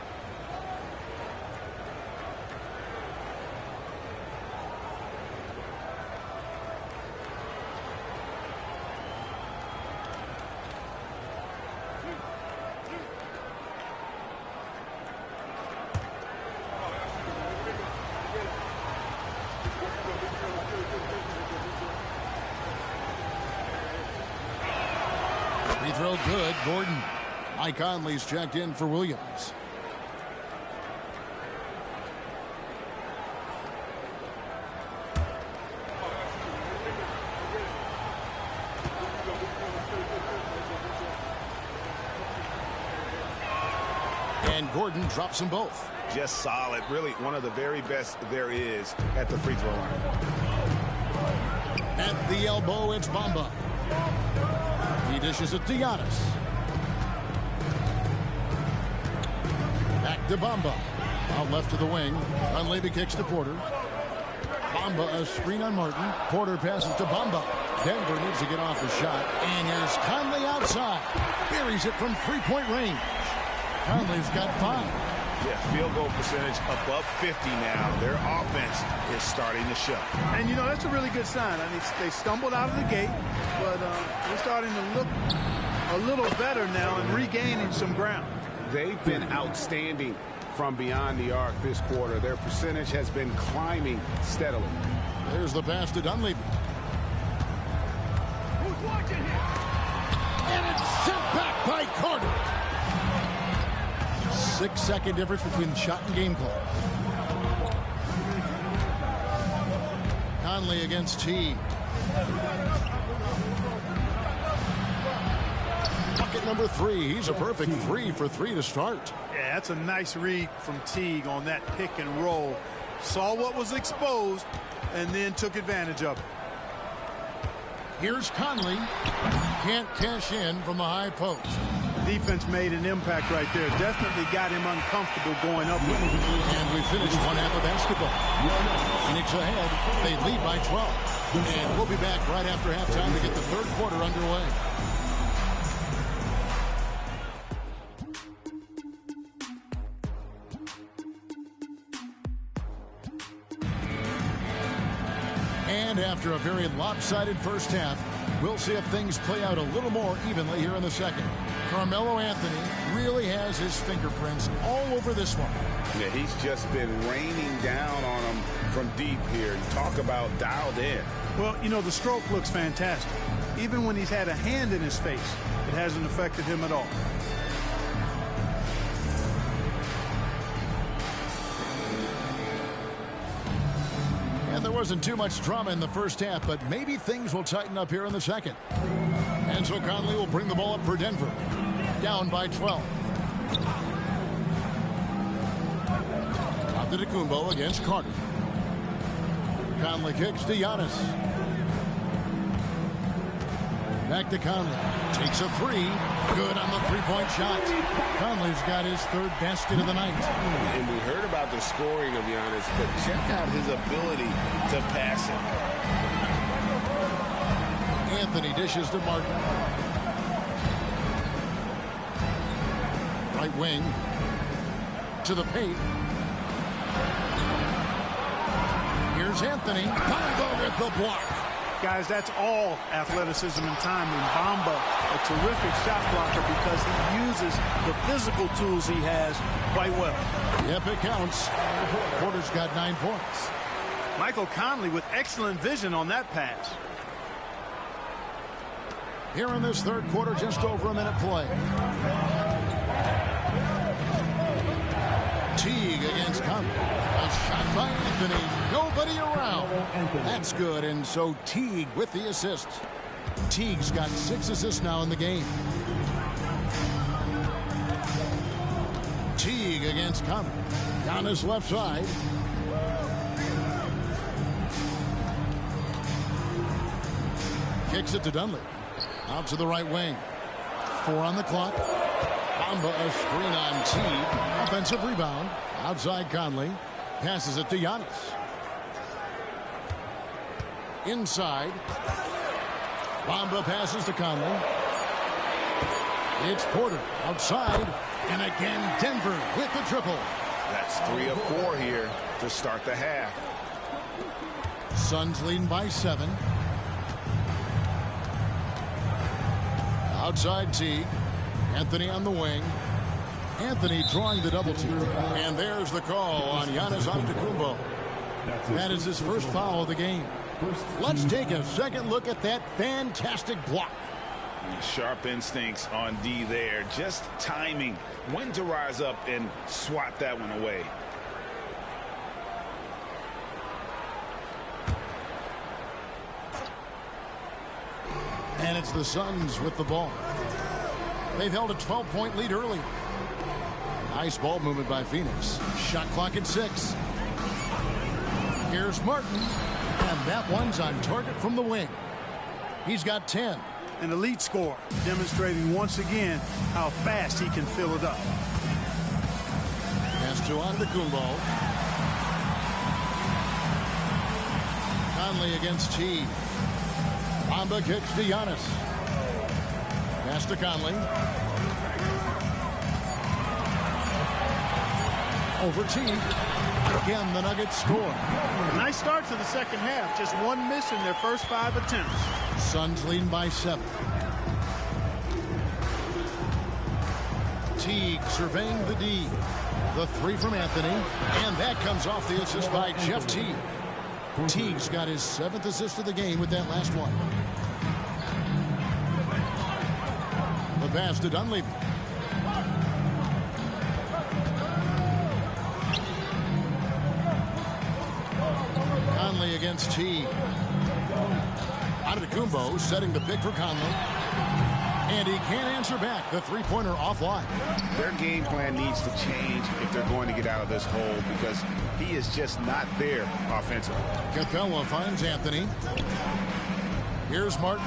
Free throw good. Gordon. Mike Conley's checked in for Williams. And Gordon drops them both. Just solid. Really one of the very best there is at the free throw line. At the elbow, it's Bamba. He dishes it to Giannis. Back to Bamba. Out left to the wing. Dunleavy kicks to Porter. Bamba a screen on Martin. Porter passes to Bamba. Denver needs to get off the shot. And here's Conley outside. Buries it from three-point range. Conley's got 5. Yeah, field goal percentage above 50 now. Their offense is starting to show. And, you know, that's a really good sign. I mean, they stumbled out of the gate, but they're starting to look a little better now and regaining some ground. They've been outstanding from beyond the arc this quarter. Their percentage has been climbing steadily. There's the pass to Dunleavy. Who's watching here? And it's sent back by Carter. 6-second difference between the shot and game clock. Conley against Teague. Bucket number 3. He's a perfect 3 for 3 to start. Yeah, that's a nice read from Teague on that pick and roll. Saw what was exposed and then took advantage of it. Here's Conley. Can't cash in from the high post. Defense made an impact right there. Definitely got him uncomfortable going up with it. And we finished one half of basketball. Phoenix ahead. They lead by 12. And we'll be back right after halftime to get the third quarter underway. And after a very lopsided first half, we'll see if things play out a little more evenly here in the second. Carmelo Anthony really has his fingerprints all over this one. Yeah, he's just been raining down on him from deep here. Talk about dialed in. Well, you know, the stroke looks fantastic. Even when he's had a hand in his face, it hasn't affected him at all. And there wasn't too much drama in the first half, but maybe things will tighten up here in the second. And so Conley will bring the ball up for Denver. Down by 12. Antetokounmpo against Carter. Conley kicks to Giannis. Back to Conley. Takes a 3. Good on the three-point shot. Conley's got his third basket of the night. And we heard about the scoring of Giannis, but check out his ability to pass it. Anthony dishes to Martin. Right wing. To the paint. Here's Anthony. Bamba with the block. Guys, that's all athleticism and timing. Bamba a terrific shot blocker because he uses the physical tools he has quite well. Yep, it counts. Porter's got 9 points. Michael Conley with excellent vision on that pass. Here in this third quarter, just over a minute play. Teague against Conley. A shot by Anthony. Nobody around. That's good, and so Teague with the assist. Teague's got 6 assists now in the game. Teague against Conley. On his left side. Kicks it to Dunley. Out to the right wing. 4 on the clock. Bamba a screen on Teague. Offensive rebound. Outside Conley. Passes it to Giannis. Inside. Bamba passes to Conley. It's Porter outside. And again Denver with the triple. That's 3 of 4 here to start the half. Suns leading by 7. Outside Teague. Anthony on the wing. Anthony drawing the double team. And there's the call on Giannis Antetokounmpo. That is his first foul of the game. Let's take a second look at that fantastic block. Sharp instincts on D there. Just timing when to rise up and swat that one away. And it's the Suns with the ball. They've held a 12-point lead early. Nice ball movement by Phoenix. Shot clock at 6. Here's Martin. And that one's on target from the wing. He's got 10. An elite scorer, demonstrating once again how fast he can fill it up. Pass to Antetokounmpo. Conley against Teague. Bamba kicks to Giannis. Pass to Conley. Over Teague. Again, the Nuggets score. Nice start to the second half. Just 1 miss in their first 5 attempts. Suns leading by 7. Teague surveying the D. The 3 from Anthony. And that comes off the assist by Jeff Teague. Teague's got his 7th assist of the game with that last one. The pass to Dunleavy. Conley against Teague. Antetokounmpo setting the pick for Conley. And he can't answer back. The three-pointer offline. Their game plan needs to change if they're going to get out of this hole because he is just not there offensively. Capella finds Anthony. Here's Martin.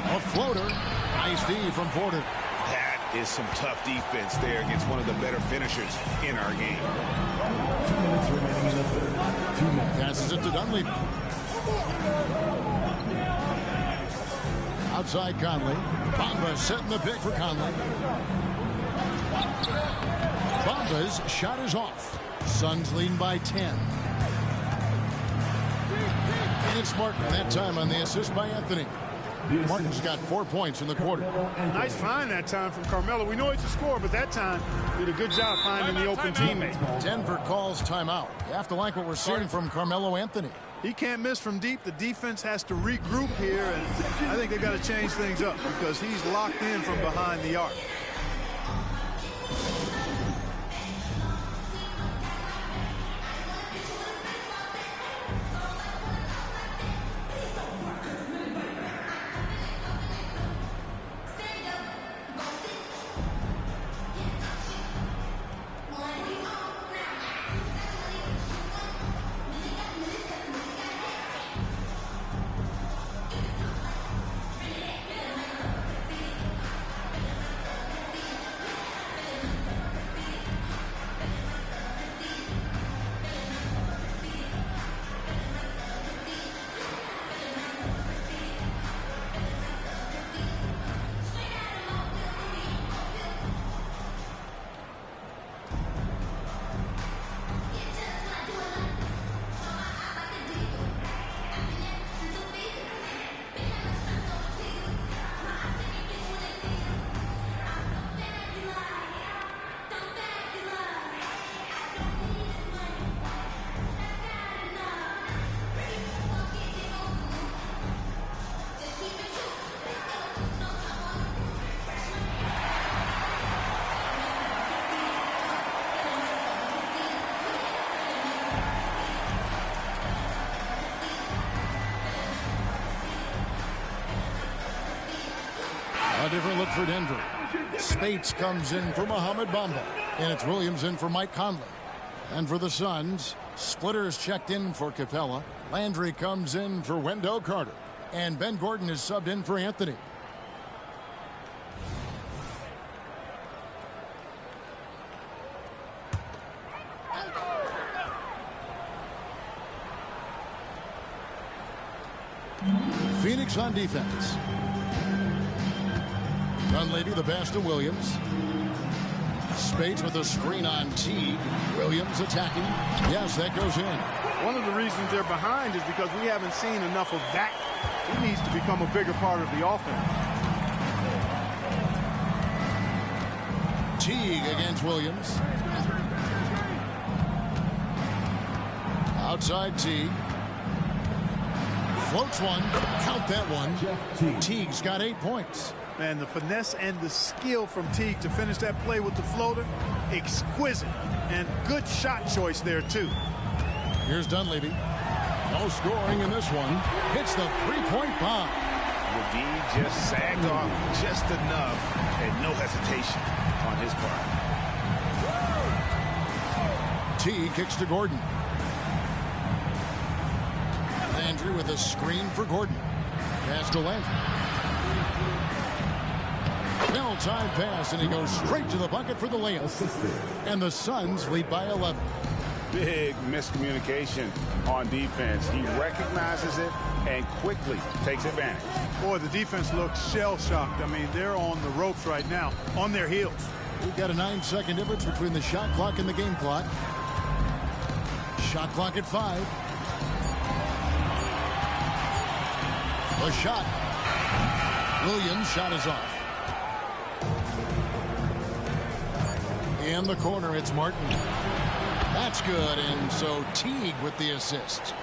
A floater. Nice D from Porter. That is some tough defense there against one of the better finishers in our game. 2 minutes remaining in the third. 2 minutes. Passes it to Dunleavy. Outside Conley. Bamba setting the pick for Conley. Bamba's shot is off. Suns leading by 10. And it's Martin that time on the assist by Anthony. Martin's got 4 points in the quarter. Nice find that time from Carmelo. We know he's a scorer, but that time did a good job finding the open teammate. Denver calls timeout. You have to like what we're seeing from Carmelo Anthony. He can't miss from deep. The defense has to regroup here, and I think they've got to change things up because he's locked in from behind the arc. A different look for Denver. Spates comes in for Mohamed Bamba. And it's Williams in for Mike Conley. And for the Suns, Splitters checked in for Capella. Landry comes in for Wendell Carter. And Ben Gordon is subbed in for Anthony. Phoenix on defense. Dunleavy the pass to Williams. Spates with a screen on Teague. Williams attacking. Yes, that goes in. One of the reasons they're behind is because we haven't seen enough of that. He needs to become a bigger part of the offense. Teague against Williams. Outside Teague. Floats one. Count that one. Teague's got 8 points. Man, the finesse and the skill from Teague to finish that play with the floater, exquisite. And good shot choice there, too. Here's Dunleavy. No scoring in this one. Hits the three-point bomb. McGee just sagged off just enough and no hesitation on his part. Teague kicks to Gordon. Landry with a screen for Gordon. Pass to Landry. Well-timed pass, and he goes straight to the bucket for the layup. And the Suns lead by 11. Big miscommunication on defense. He recognizes it and quickly takes advantage. Boy, the defense looks shell-shocked. I mean, they're on the ropes right now, on their heels. We've got a 9-second difference between the shot clock and the game clock. Shot clock at 5. The shot. Williams' shot is off. In the corner, it's Martin. That's good, and so Teague with the assist.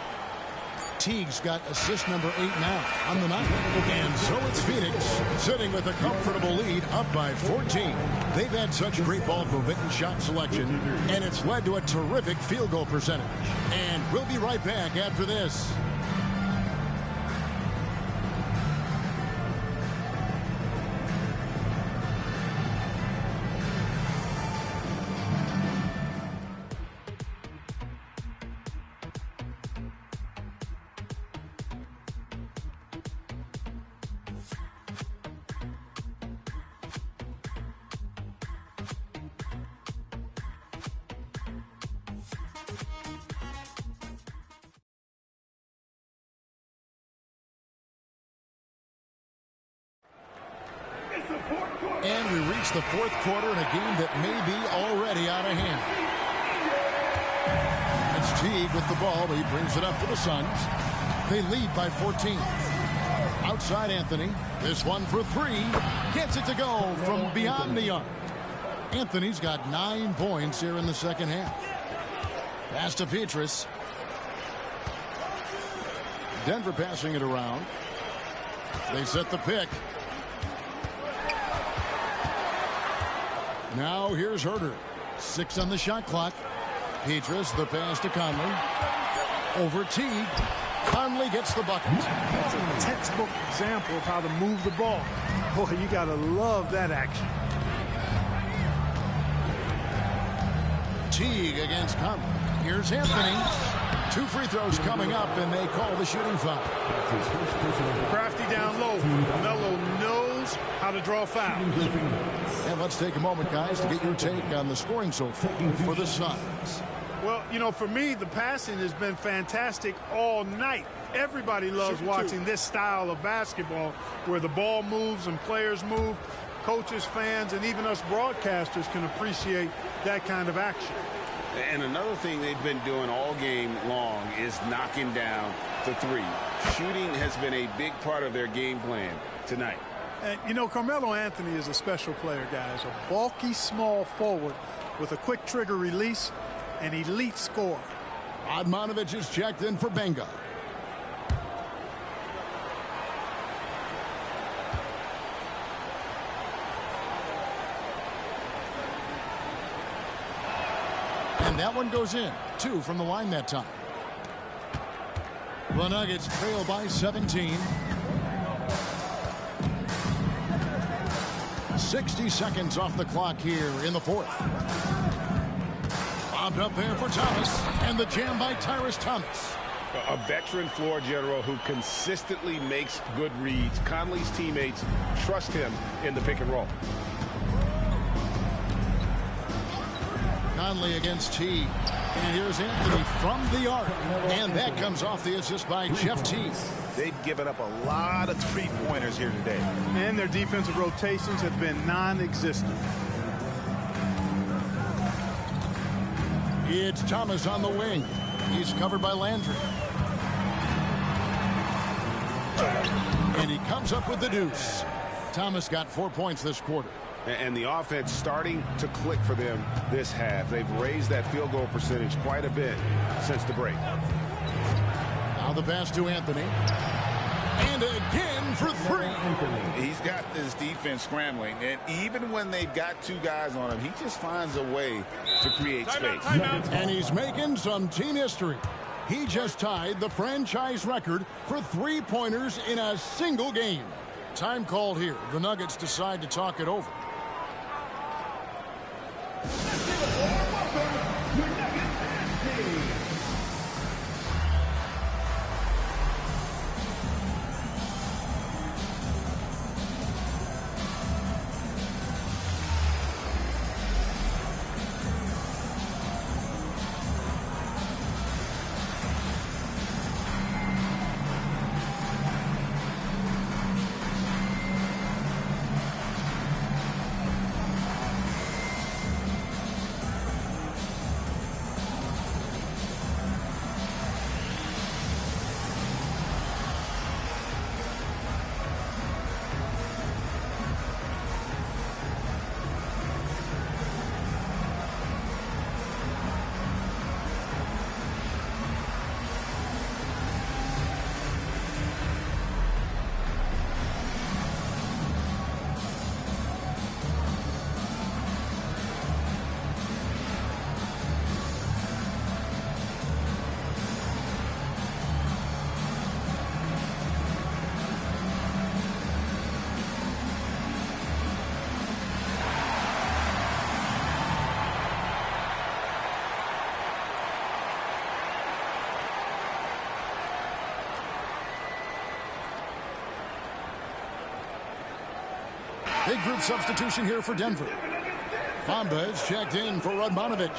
Teague's got assist number 8 now on the night. And so it's Phoenix sitting with a comfortable lead up by 14. They've had such great ball movement and shot selection, and it's led to a terrific field goal percentage. And we'll be right back after this. And we reach the fourth quarter in a game that may be already out of hand. It's Teague with the ball, but he brings it up for the Suns. They lead by 14. Outside Anthony. This one for 3. Gets it to go from beyond the arc. Anthony's got 9 points here in the second half. Pass to Petrus. Denver passing it around. They set the pick. Now here's Herter. 6 on the shot clock. Petrus, the pass to Conley. Over Teague. Conley gets the bucket. That's a textbook example of how to move the ball. Boy, you got to love that action. Teague against Conley. Here's Anthony. 2 free throws coming up, and they call the shooting foul. Crafty down low. Melo knows how to draw foul. And let's take a moment, guys, to get your take on the scoring so far for the Suns. Well, you know, for me, the passing has been fantastic all night. Everybody loves watching this style of basketball where the ball moves and players move. Coaches, fans, and even us broadcasters can appreciate that kind of action. And another thing they've been doing all game long is knocking down the 3. Shooting has been a big part of their game plan tonight. And, you know, Carmelo Anthony is a special player, guys. A bulky, small forward with a quick trigger release, an elite scorer. Admonovich is checked in for Benga. And that one goes in. 2 from the line that time. The Nuggets trail by 17. 60 seconds off the clock here in the fourth. Bobbed up there for Thomas, and the jam by Tyrus Thomas. A veteran floor general who consistently makes good reads. Conley's teammates trust him in the pick and roll. Conley against T. And here's Anthony from the arc. And that comes off the assist by Jeff T. They've given up a lot of three-pointers here today. And their defensive rotations have been non-existent. It's Thomas on the wing. He's covered by Landry. And he comes up with the deuce. Thomas got 4 points this quarter. And the offense starting to click for them this half. They've raised that field goal percentage quite a bit since the break. Now the pass to Anthony. And again for three. He's got this defense scrambling, and even when they've got two guys on him, he just finds a way to create space. And he's making some team history. He just tied the franchise record for three-pointers in a single game. Time called here. The Nuggets decide to talk it over. Big group substitution here for Denver. Bamba is checked in for Radmanovic.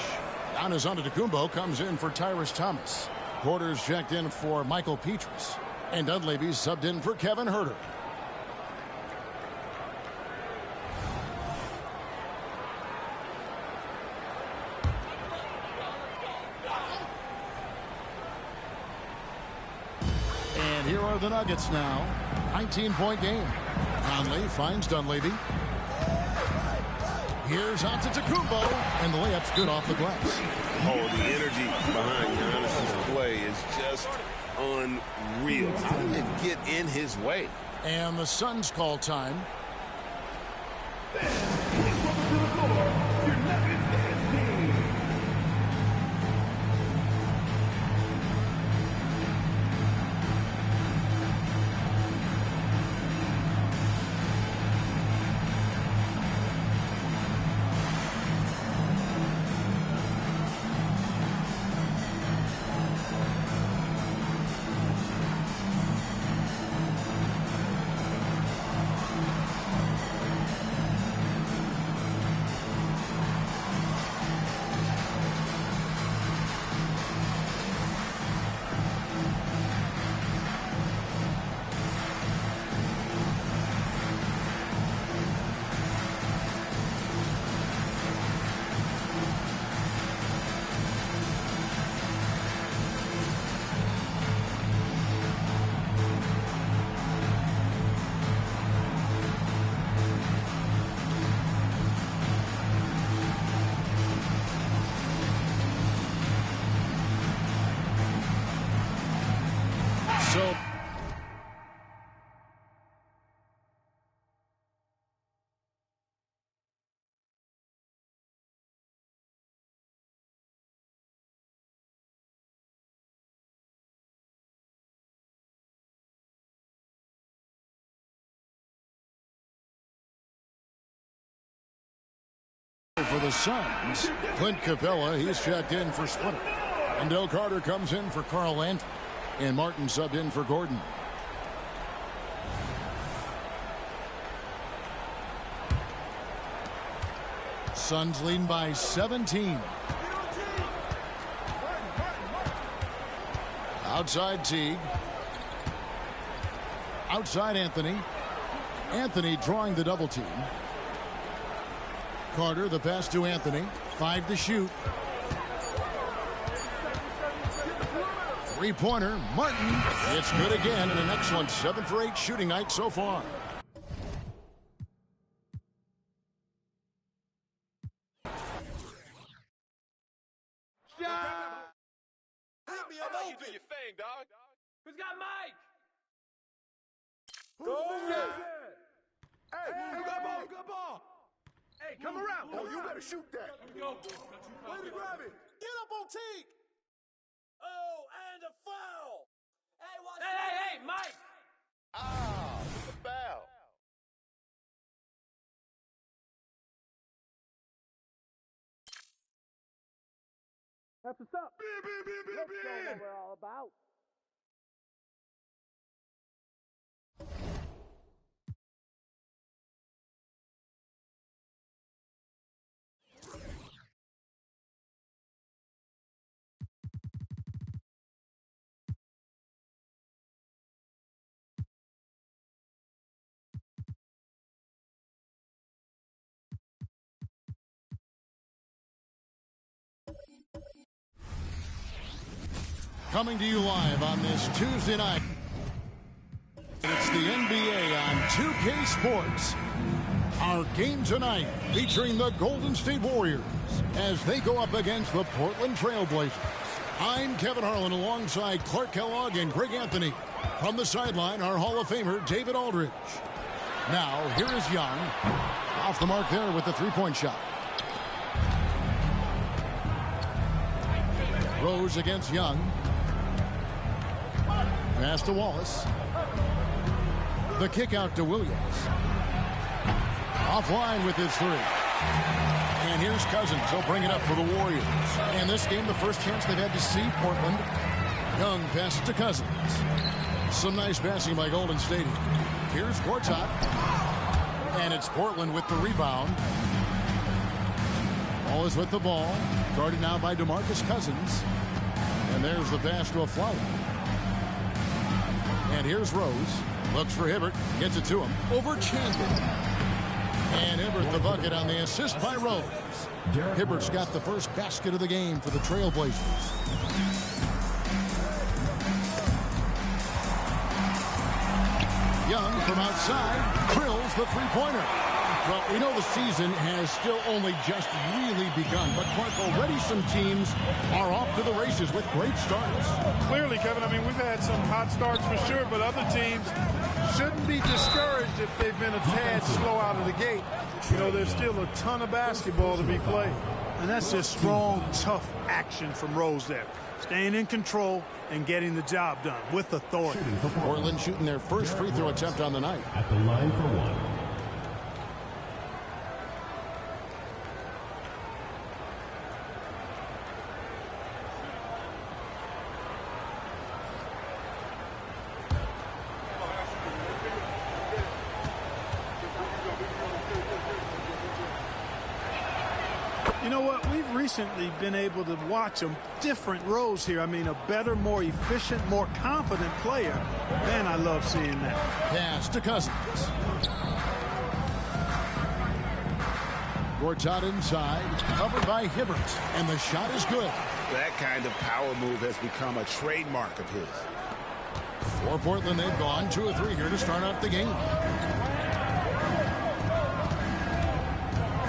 Giannis Antetokounmpo comes in for Tyrus Thomas. Porter's checked in for Michael Petrus. And Dunleavy's subbed in for Kevin Huerter. And here are the Nuggets now. 19-point game. Conley finds Dunleavy. Here's Antetokounmpo, and the layup's good off the glass. Oh, the energy behind Giannis's play is just unreal. How did it get in his way? And the Suns call time. for the Suns, Clint Capella, he's checked in for Splitter. And Del Carter comes in for Carl Landry. And Martin subbed in for Gordon. Suns leading by 17. Outside Teague. Outside Anthony. Anthony drawing the double team. Carter, the pass to Anthony. 5 to shoot. Three-pointer, Martin. It's good again, and an excellent 7 for 8 shooting night so far. Who's got Mike? Go! Hey, good ball! Hey, come around! Oh, you better shoot that! Way to grab it! Get up on Teague! Oh, and a foul! Hey, watch Hey, Mike! Ah, it's a foul. That's what's up. Let's Show them what we're all about. Coming to you live on this Tuesday night. It's the NBA on 2K Sports. Our game tonight featuring the Golden State Warriors as they go up against the Portland Trail Blazers. I'm Kevin Harlan alongside Clark Kellogg and Greg Anthony. From the sideline, our Hall of Famer, David Aldridge. Now, here is Young. Off the mark there with the three-point shot. Rose against Young. Pass to Wallace. The kick out to Williams. Offline with his three. And here's Cousins. He'll bring it up for the Warriors. And this game, the first chance they've had to see Portland. Young passes to Cousins. Some nice passing by Golden State. Here's Gortat. And it's Portland with the rebound. Wallace with the ball. Guarded now by DeMarcus Cousins. And there's the pass to a Flower. And here's Rose. Looks for Hibbert. Gets it to him. Over Chandler. And Hibbert the bucket on the assist by Rose. Hibbert's got the first basket of the game for the Trailblazers. Young from outside drills the three-pointer. Well, we know the season has still only just really begun, but Clark, already some teams are off to the races with great starts. Clearly, Kevin, I mean, we've had some hot starts for sure, but other teams shouldn't be discouraged if they've been a tad slow out of the gate. You know, there's still a ton of basketball to be played. And that's just strong, tough action from Rose there. Staying in control and getting the job done with authority. Portland shooting their first free throw attempt on the night. At the line for one. You know what? We've recently been able to watch a different Rose here. I mean, a better, more efficient, more confident player. Man, I love seeing that. Pass to Cousins. Gortat inside, covered by Hibbert, and the shot is good. That kind of power move has become a trademark of his. For Portland, they've gone 2 of 3 here to start out the game.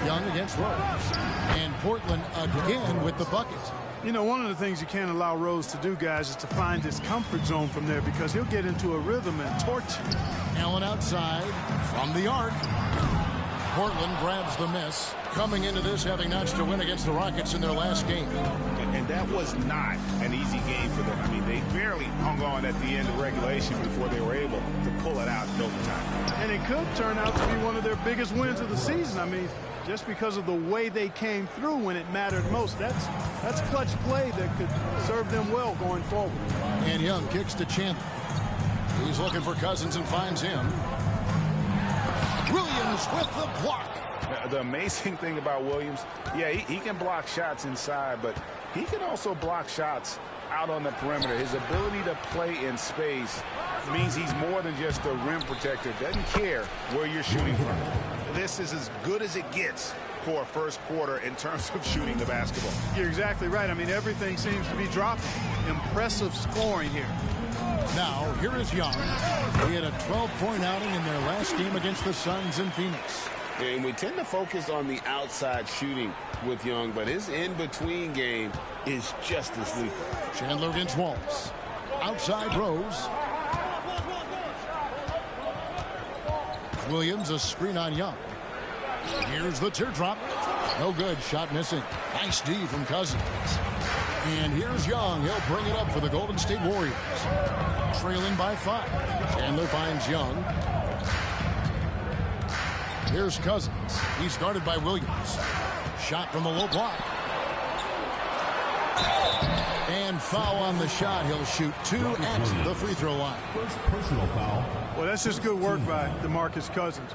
Young against Rose. And Portland again with the bucket. You know, one of the things you can't allow Rose to do, guys, is to find his comfort zone from there because he'll get into a rhythm and torch you. Allen outside from the arc. Portland grabs the miss. Coming into this having notched a win against the Rockets in their last game. And that was not an easy game for them. I mean, they barely hung on at the end of regulation before they were able to pull it out in overtime. And it could turn out to be one of their biggest wins of the season. I mean, just because of the way they came through when it mattered most. That's clutch play that could serve them well going forward. And Young kicks to Chandler. He's looking for Cousins and finds him. Williams with the block. The amazing thing about Williams, yeah, he can block shots inside, but he can also block shots out on the perimeter. His ability to play in space means he's more than just a rim protector. Doesn't care where you're shooting from. This is as good as it gets for a first quarter in terms of shooting the basketball. You're exactly right. I mean, everything seems to be dropping. Impressive scoring here. Now, here is Young. He had a 12-point outing in their last game against the Suns in Phoenix. And we tend to focus on the outside shooting with Young, but his in-between game is just as lethal. Chandler against Wallace. Outside Rose. Williams, a screen on Young. Here's the teardrop. No good. Shot missing. Nice D from Cousins. And here's Young. He'll bring it up for the Golden State Warriors. Trailing by 5. Chandler finds Young. Here's Cousins. He's guarded by Williams. Shot from the low block. And foul on the shot. He'll shoot 2 at the free throw line. First personal foul. Well, that's just good work by DeMarcus Cousins.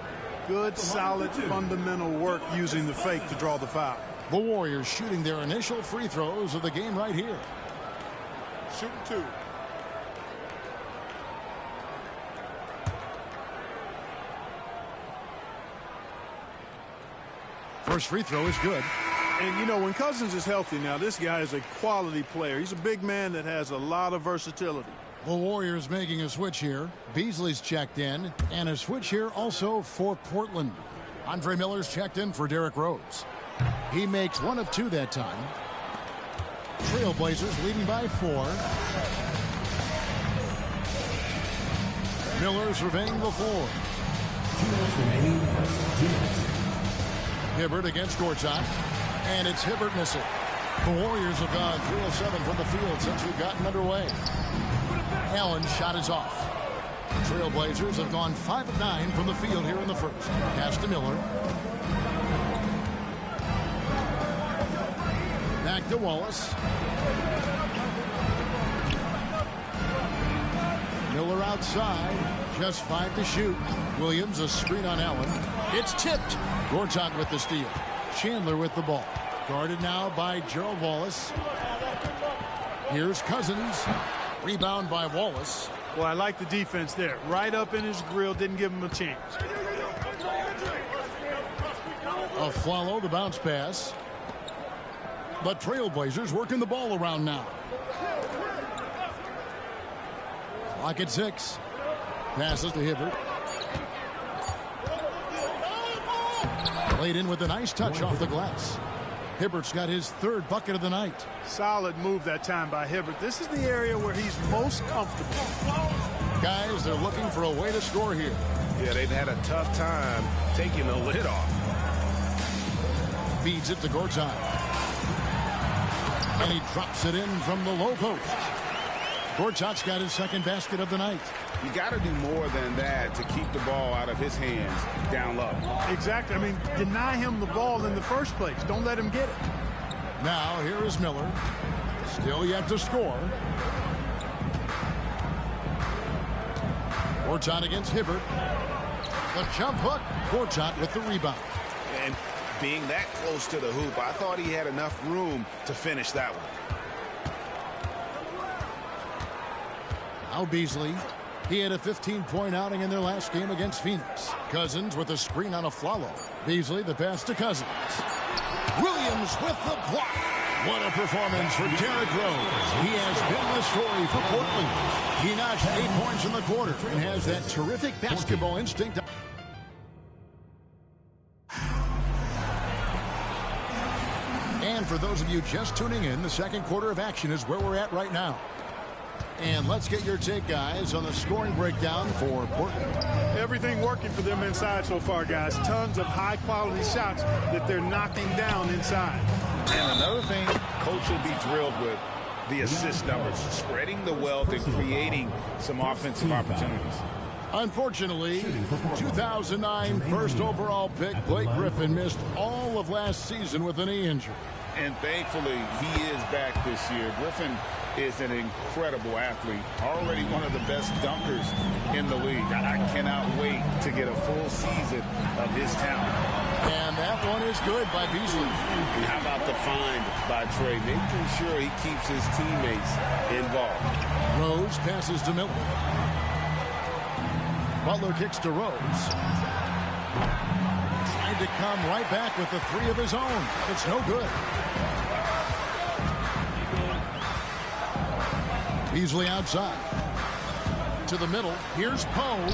Good, solid, fundamental work using the fake to draw the foul. The Warriors shooting their initial free throws of the game right here. Shooting 2. First free throw is good. And, you know, when Cousins is healthy now, this guy is a quality player. He's a big man that has a lot of versatility. The Warriors making a switch here. Beasley's checked in. And a switch here also for Portland. Andre Miller's checked in for Derrick Rose. He makes 1 of 2 that time. Trailblazers leading by 4. Miller surveying the floor. 2 minutes remaining. First 2 minutes. Hibbert against Gortat. And it's Hibbert missing. The Warriors have gone 3 of 7 from the field since we've gotten underway. Allen's shot is off. Trailblazers have gone 5 of 9 from the field here in the first. Pass to Miller. Back to Wallace. Miller outside. Just 5 to shoot. Williams a screen on Allen. It's tipped. Gortat with the steal. Chandler with the ball. Guarded now by Gerald Wallace. Here's Cousins. Rebound by Wallace. Well, I like the defense there. Right up in his grill, didn't give him a chance. Afflalo the bounce pass. But Trailblazers working the ball around now. Clock at 6. Passes to Hibbert. Laid in with a nice touch off the glass. Hibbert's got his 3rd bucket of the night. Solid move that time by Hibbert. This is the area where he's most comfortable. Guys, they're looking for a way to score here. Yeah, they've had a tough time taking the lid off. Feeds it to Gortat. And he drops it in from the low post. Gortat's got his 2nd basket of the night. You got to do more than that to keep the ball out of his hands down low. Exactly. I mean, deny him the ball in the first place. Don't let him get it. Now, here is Miller. Still yet to score. Gortat against Hibbert. The jump hook. Gortat with the rebound. And being that close to the hoop, I thought he had enough room to finish that one. Now Beasley. He had a 15-point outing in their last game against Phoenix. Cousins with a screen on Afflalo. Beasley the pass to Cousins. Williams with the block. What a performance for Derrick Rose. He has been the story for Portland. He notched 8 points in the quarter and has that terrific basketball instinct. And for those of you just tuning in, the second quarter of action is where we're at right now. And let's get your take, guys, on the scoring breakdown for Portland. Everything working for them inside so far, guys. Tons of high-quality shots that they're knocking down inside. And another thing Coach will be drilled with, the assist numbers, spreading the wealth and creating some offensive opportunities. Unfortunately, 2009 first overall pick Blake Griffin missed all of last season with a knee injury. And thankfully, he is back this year. Griffin is an incredible athlete, already one of the best dunkers in the league. I cannot wait to get a full season of his talent. And that one is good by Beasley. And how about the find by Trey, making sure he keeps his teammates involved. Rose passes to Miller. Butler kicks to Rose. Trying to come right back with the three of his own. It's no good. Beasley outside. To the middle. Here's Poe.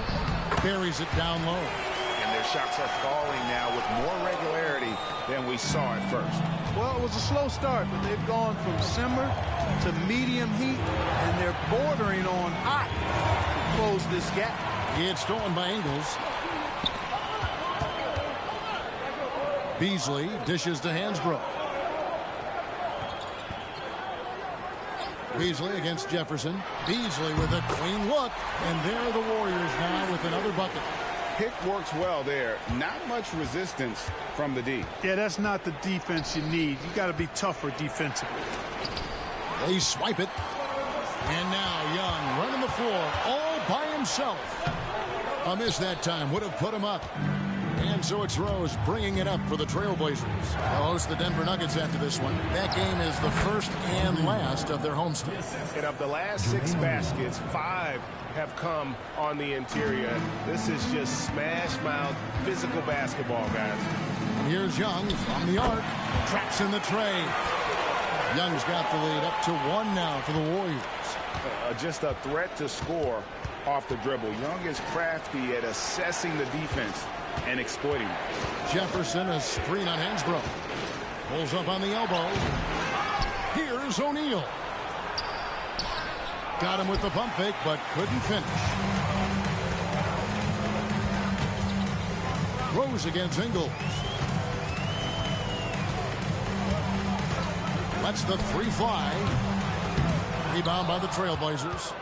Buries it down low. And their shots are falling now with more regularity than we saw at first. Well, it was a slow start, but they've gone from simmer to medium heat, and they're bordering on hot to close this gap. It's stolen by Ingles. Beasley dishes to Hansbrough. Beasley against Jefferson. Beasley with a clean look. And there are the Warriors now with another bucket. Pick works well there. Not much resistance from the D. Yeah, that's not the defense you need. You got to be tougher defensively. They swipe it. And now Young running the floor all by himself. A miss that time would have put him up. And so it's Rose bringing it up for the Trailblazers. They'll host the Denver Nuggets after this one. That game is the first and last of their homestand. And of the last 6 baskets, 5 have come on the interior. This is just smash-mouth physical basketball, guys. And here's Young from the arc. Traps in the tray. Young's got the lead up to 1 now for the Warriors. Just a threat to score off the dribble. Young is crafty at assessing the defense and exploiting it. Jefferson, a screen on Hansbrough. Pulls up on the elbow. Here's O'Neal. Got him with the pump fake, but couldn't finish. Rose against Ingles. Lets the three fly. Rebound by the Trailblazers.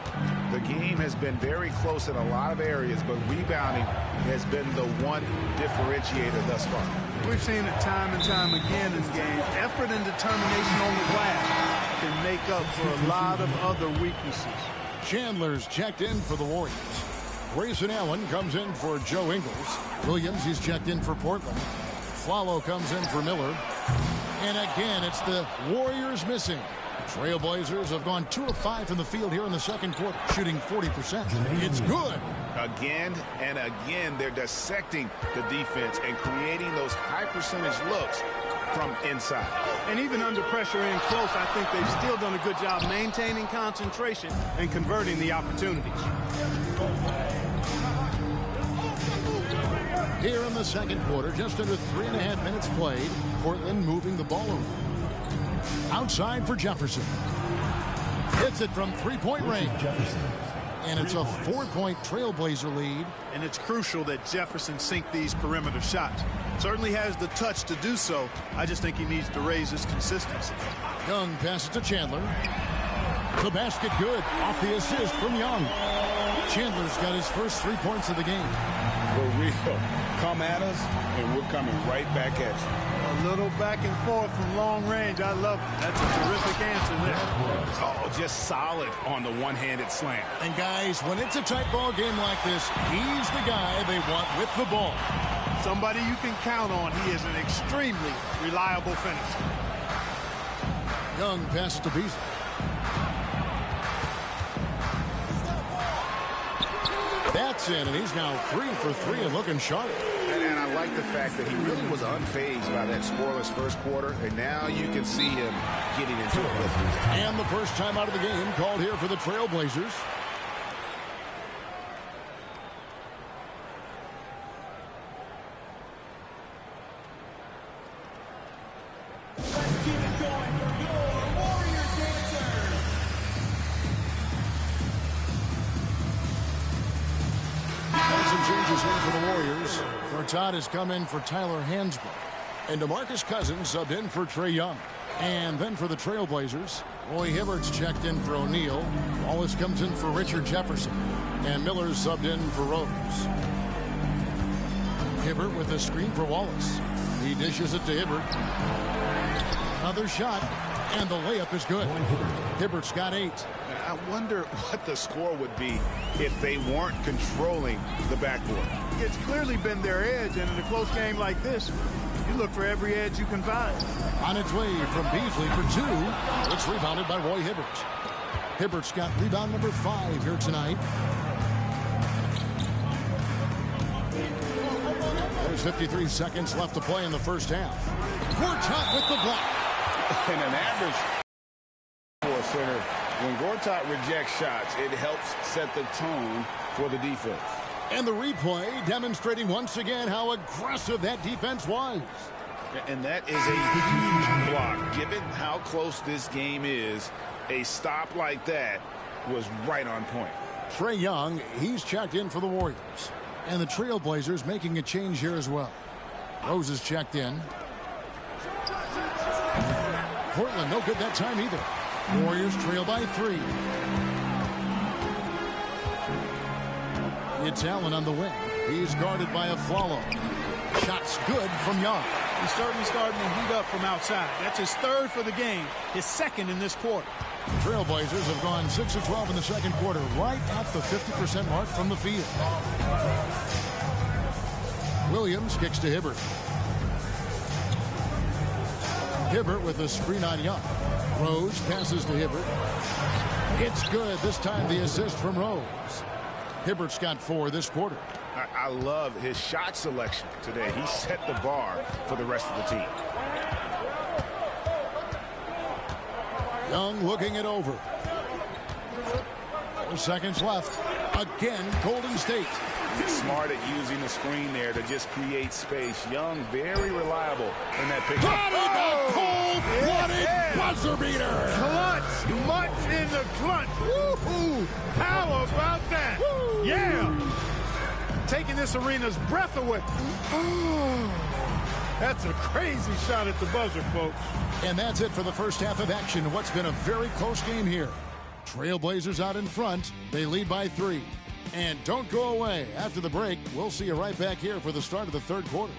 The game has been very close in a lot of areas, but rebounding has been the one differentiator thus far. We've seen it time and time again in games. Effort and determination on the glass can make up for a lot of other weaknesses. Chandler's checked in for the Warriors. Grayson Allen comes in for Joe Ingles. Williams, he's checked in for Portland. Flalo comes in for Miller. And again, it's the Warriors missing. Trailblazers have gone 2 of 5 from the field here in the second quarter, shooting 40%. It's good. Again and again, they're dissecting the defense and creating those high percentage looks from inside. And even under pressure in close, I think they've still done a good job maintaining concentration and converting the opportunities. Here in the second quarter, just under 3.5 minutes played, Portland moving the ball around. Outside for Jefferson. Hits it from three-point range. And it's a 4-point Trailblazer lead. And it's crucial that Jefferson sink these perimeter shots. Certainly has the touch to do so. I just think he needs to raise his consistency. Young passes to Chandler. The basket good. Off the assist from Young. Chandler's got his first 3 points of the game. We're real. Come at us, and we're coming right back at you. A little back and forth from long range. I love it. That's a terrific answer there. Oh, just solid on the one-handed slam. And guys, when it's a tight ball game like this, he's the guy they want with the ball. Somebody you can count on. He is an extremely reliable finisher. Young passes to Beasley. That's in, and he's now 3 for 3 and looking sharp. And I like the fact that he really was unfazed by that scoreless first quarter, and now you can see him getting into it. And the first time out of the game called here for the Trailblazers. Let's keep it going for your Warrior dancers. And some changes in for the Warriors. Gortat has come in for Tyler Hansbrough. And DeMarcus Cousins subbed in for Trae Young. And then for the Trailblazers, Roy Hibbert's checked in for O'Neal. Wallace comes in for Richard Jefferson. And Miller's subbed in for Rose. Hibbert with a screen for Wallace. He dishes it to Hibbert. Another shot, and the layup is good. Hibbert's got 8. I wonder what the score would be if they weren't controlling the backboard. It's clearly been their edge, and in a close game like this, you look for every edge you can find. On its way from Beasley for 2. It's rebounded by Roy Hibbert. Hibbert's got rebound number 5 here tonight. There's 53 seconds left to play in the first half. Gortat with the block. And an average for a center, when Gortat rejects shots, it helps set the tone for the defense. And the replay demonstrating once again how aggressive that defense was. And that is a huge block. Given how close this game is, a stop like that was right on point. Trae Young, he's checked in for the Warriors. And the Trailblazers making a change here as well. Rose is checked in. Portland no good that time either. Warriors trail by 3. It's Allen on the wing. He's guarded by Afflalo. Shot's good from Young. He's certainly starting to heat up from outside. That's his 3rd for the game, his 2nd in this quarter. Trailblazers have gone 6 of 12 in the second quarter, right at the 50% mark from the field. Williams kicks to Hibbert. Hibbert with a screen on Young. Rose passes to Hibbert. It's good. This time the assist from Rose. Hibbert's got 4 this quarter. I love his shot selection today. He set the bar for the rest of the team. Young looking it over. 4 seconds left. Again, Golden State. He's smart at using the screen there to just create space. Young, very reliable in that pickup. Got it! Cold-blooded buzzer beater! Clutch! Much in the clutch! Woo-hoo! How about that? Woo. Yeah! Taking this arena's breath away. That's a crazy shot at the buzzer, folks. And that's it for the first half of action. What's been a very close game here. Trailblazers out in front. They lead by 3. And don't go away. After the break, we'll see you right back here for the start of the third quarter.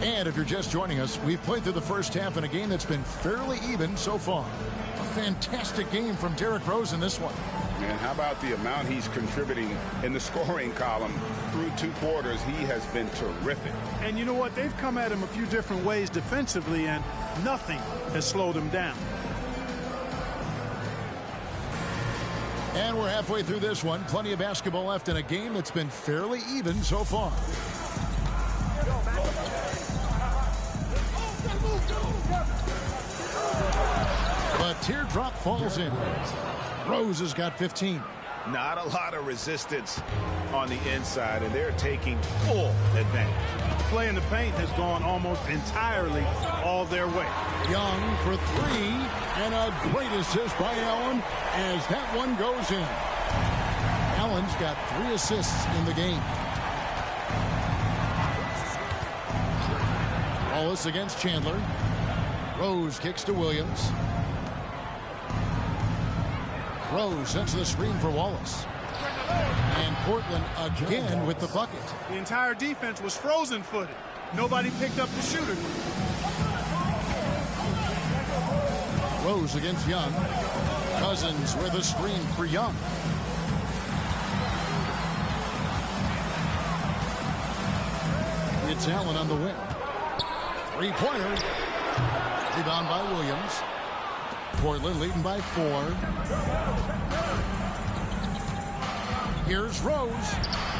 And if you're just joining us, we've played through the first half in a game that's been fairly even so far. A fantastic game from Derrick Rose in this one. And how about the amount he's contributing in the scoring column through 2 quarters? He has been terrific. And you know what? They've come at him a few different ways defensively, and nothing has slowed him down. And we're halfway through this one. Plenty of basketball left in a game that's been fairly even so far. But teardrop falls in. Rose has got 15. Not a lot of resistance on the inside, and they're taking full advantage. Play in the paint has gone almost entirely all their way. Young for 3, and a great assist by Allen as that one goes in. Allen's got 3 assists in the game. Wallace against Chandler. Rose kicks to Williams. Rose sends the screen for Wallace. And Portland again with the bucket. The entire defense was frozen-footed. Nobody picked up the shooter. Rose against Young. Cousins with a screen for Young. It's Allen on the wing. 3-pointer. Rebound by Williams. Portland leading by 4. Here's Rose,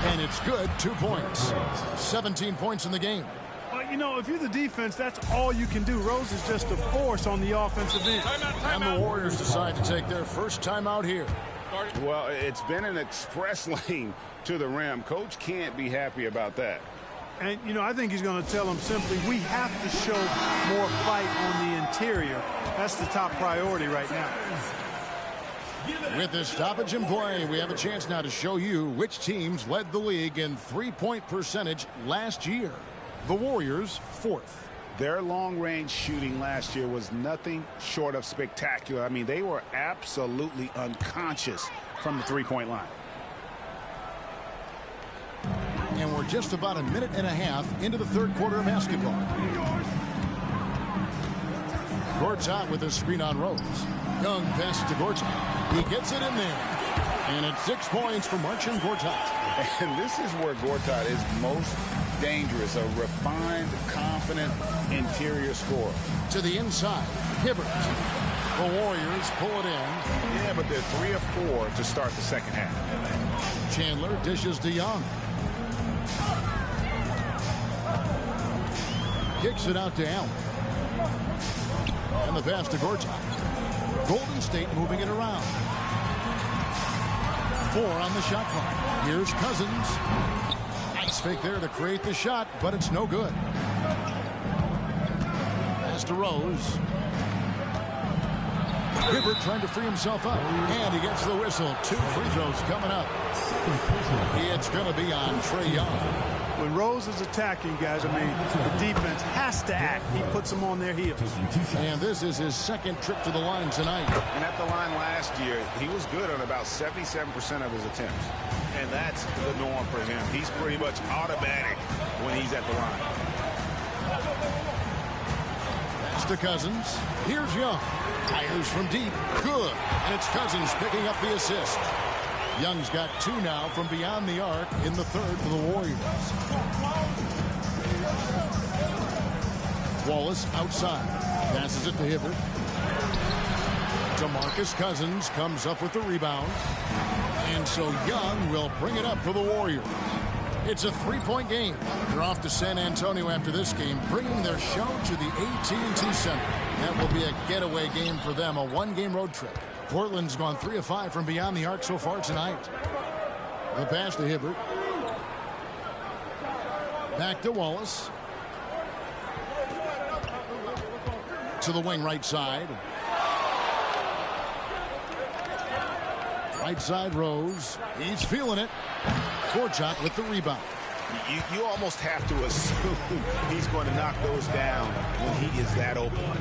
and it's good. 2 points. 17 points in the game. Well, you know, if you're the defense, that's all you can do. Rose is just a force on the offensive end. And the Warriors decide to take their first timeout here. Well, it's been an express lane to the rim. Coach can't be happy about that. And, you know, I think he's going to tell them simply, we have to show more fight on the interior. That's the top priority right now. With this stoppage in play, we have a chance now to show you which teams led the league in 3-point percentage last year. The Warriors 4th. Their long-range shooting last year was nothing short of spectacular. I mean, they were absolutely unconscious from the three-point line. And we're just about a minute and a half into the third quarter of basketball. Gortat with a screen on Rose. Young passes to Gortat. He gets it in there. And it's 6 points for Marcin Gortat. And this is where Gortat is most dangerous, a refined, confident interior scorer. To the inside, Hibbert. The Warriors pull it in. Yeah, but they're 3 of 4 to start the second half. Chandler dishes to Young. Kicks it out to Allen. And the pass to Gortat. Golden State moving it around. 4 on the shot clock. Here's Cousins. Nice fake there to create the shot, but it's no good. Pass to Rose. Hibbert trying to free himself up. And he gets the whistle. 2 free throws coming up. It's going to be on Trae Young. When Rose is attacking, guys, I mean, the defense has to act. He puts them on their heels. And this is his second trip to the line tonight. And at the line last year, he was good on about 77% of his attempts. And that's the norm for him. He's pretty much automatic when he's at the line. Pass to Cousins. Here's Young. Fires from deep. Good. And it's Cousins picking up the assist. Young's got 2 now from beyond the arc in the third for the Warriors. Wallace outside. Passes it to Hibbert. DeMarcus Cousins comes up with the rebound. And so Young will bring it up for the Warriors. It's a 3-point game. They're off to San Antonio after this game, bringing their show to the AT&T Center. That will be a getaway game for them, a 1-game road trip. Portland's gone 3 of 5 from beyond the arc so far tonight. The pass to Hibbert. Back to Wallace. To the wing right side. Right side Rose. He's feeling it. Gortat with the rebound. You almost have to assume he's going to knock those down when he is that open.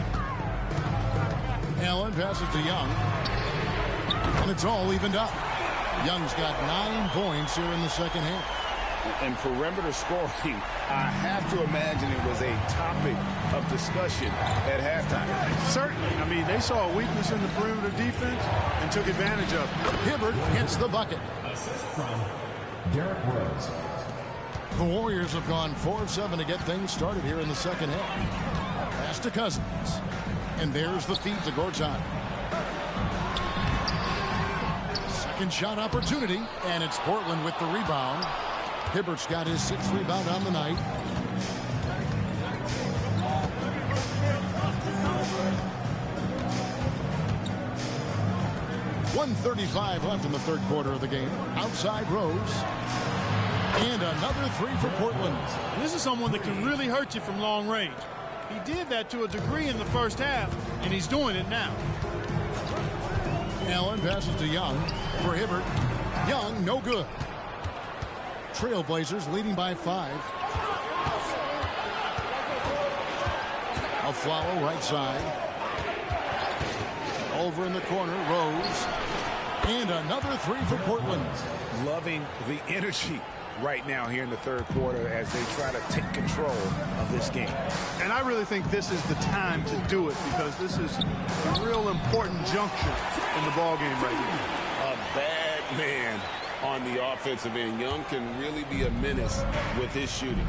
Allen passes to Young. And it's all evened up. Young's got 9 points here in the second half. And perimeter scoring, I have to imagine it was a topic of discussion at halftime. Certainly. I mean, they saw a weakness in the perimeter defense and took advantage of it. Hibbert hits the bucket. Assist from Derrick Rose. The Warriors have gone 4 of 7 to get things started here in the second half. Pass to Cousins. And there's the feed to Gortat. Second shot opportunity. And it's Portland with the rebound. Hibbert's got his 6th rebound on the night. .135 left in the third quarter of the game. Outside Rose. And another 3 for Portland. And this is someone that can really hurt you from long range. He did that to a degree in the first half, and he's doing it now. Allen passes to Young for Hibbert. Young, no good. Trailblazers leading by 5. Aflalo right side. Over in the corner, Rose. And another 3 for Portland. Loving the energy right now here in the third quarter as they try to take control of this game. And I really think this is the time to do it because this is a real important juncture in the ball game right now. A bad man on the offensive end. Young can really be a menace with his shooting.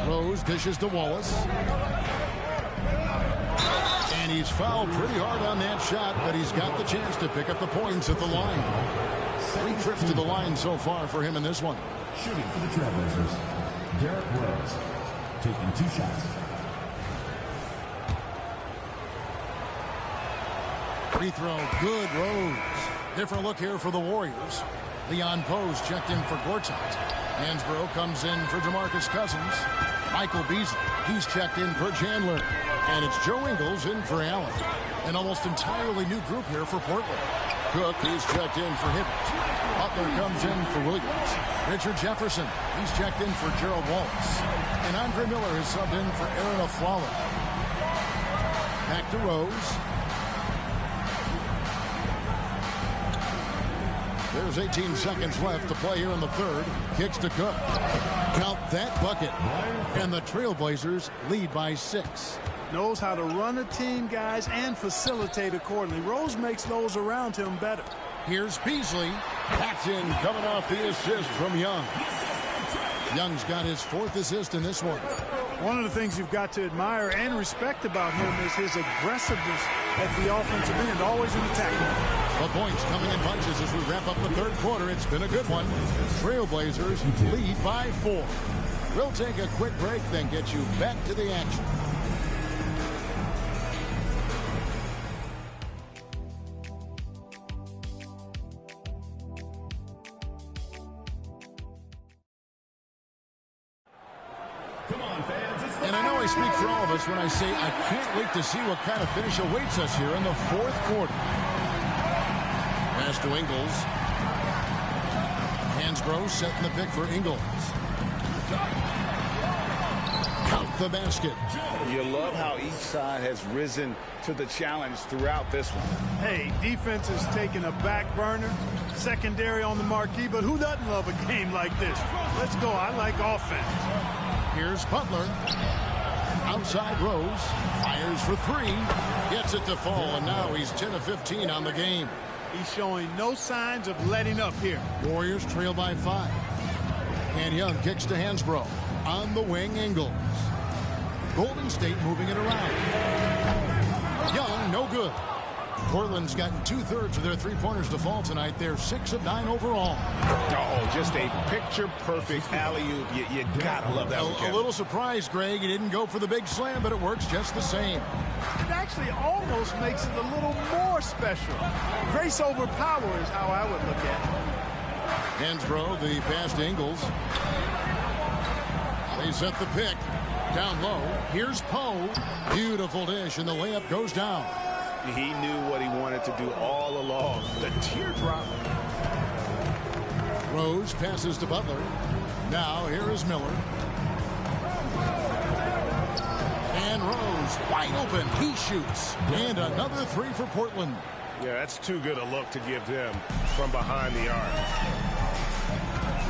Rose dishes to Wallace. And he's fouled pretty hard on that shot, but he's got the chance to pick up the points at the line. 3 trips to the line so far for him in this one. Shooting for the Trailblazers, Derrick Rose, taking 2 shots. Free throw, good. Rose. Different look here for the Warriors. Leon Pose checked in for Gortat. Hansbrough comes in for DeMarcus Cousins. Michael Beasley, he's checked in for Chandler. And it's Joe Ingles in for Allen. An almost entirely new group here for Portland. Cook, he's checked in for Hibbert. Up Butler comes in for Williams. Richard Jefferson, he's checked in for Gerald Wallace. And Andre Miller is subbed in for Aaron Aflalo. Back to Rose. There's 18 seconds left to play here in the third. Kicks to Cook. Count that bucket. And the Trailblazers lead by 6. Knows how to run a team, guys, and facilitate accordingly. Rose makes those around him better. Here's Beasley. That's in, coming off the assist from Young. Young's got his 4th assist in this one. One of the things you've got to admire and respect about him is his aggressiveness at the offensive end, always in attack. The points coming in bunches as we wrap up the third quarter. It's been a good one. Trailblazers lead by 4. We'll take a quick break, then get you back to the action. And I know I speak for all of us when I say I can't wait to see what kind of finish awaits us here in the fourth quarter. Pass to Ingles. Hansbrough setting the pick for Ingles. Count the basket. You love how each side has risen to the challenge throughout this one. Hey, defense is taking a back burner, secondary on the marquee, but who doesn't love a game like this? Let's go. I like offense. Here's Butler. Outside Rose. Fires for 3. Gets it to fall, and now he's 10 of 15 on the game. He's showing no signs of letting up here. Warriors trail by 5. And Young kicks to Hansbrough. On the wing, Ingles. Golden State moving it around. Young, no good. Portland's gotten 2/3 of their three-pointers to fall tonight. They're 6 of 9 overall. Oh, just a picture-perfect alley-oop. You gotta love that one. A little surprised, Greg. He didn't go for the big slam, but it works just the same. It actually almost makes it a little more special. Grace over power is how I would look at it. Hansbrough, the pass to Ingles. They set the pick. Down low. Here's Poe. Beautiful dish, and the layup goes down. He knew what he wanted to do all along. The teardrop. Rose passes to Butler. Now here is Miller. And Rose wide open. He shoots. And another 3 for Portland. Yeah, that's too good a look to give them from behind the arc.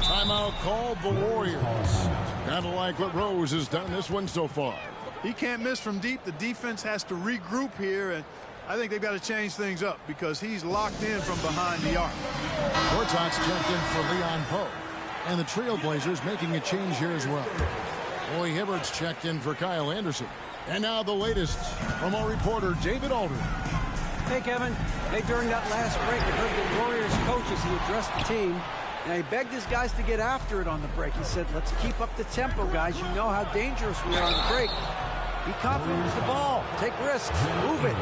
Timeout called the Warriors. Kind of like what Rose has done this one so far. He can't miss from deep. The defense has to regroup here, and I think they've got to change things up because he's locked in from behind the arc. Gortat's checked in for Leon Poe. And the Trailblazers making a change here as well. Roy Hibbert's checked in for Kyle Anderson. And now the latest from our reporter, David Aldridge. Hey, Kevin. Hey, during that last break, I heard the Warriors coach as he addressed the team. And he begged his guys to get after it on the break. He said, let's keep up the tempo, guys. You know how dangerous we are on the break. Be confident with the ball. Take risks. Move it,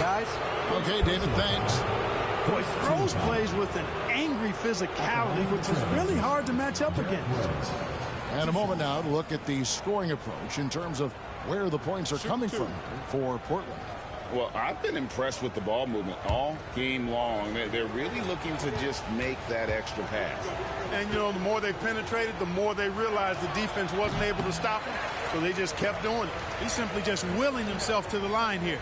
guys. Okay, David, thanks. Boy, Rose plays with an angry physicality, which is really hard to match up against. And a moment now to look at the scoring approach in terms of where the points are coming from for Portland. Well, I've been impressed with the ball movement all game long. They're really looking to just make that extra pass. And, you know, the more they penetrated, the more they realized the defense wasn't able to stop him. So they just kept doing it. He's simply just willing himself to the line here.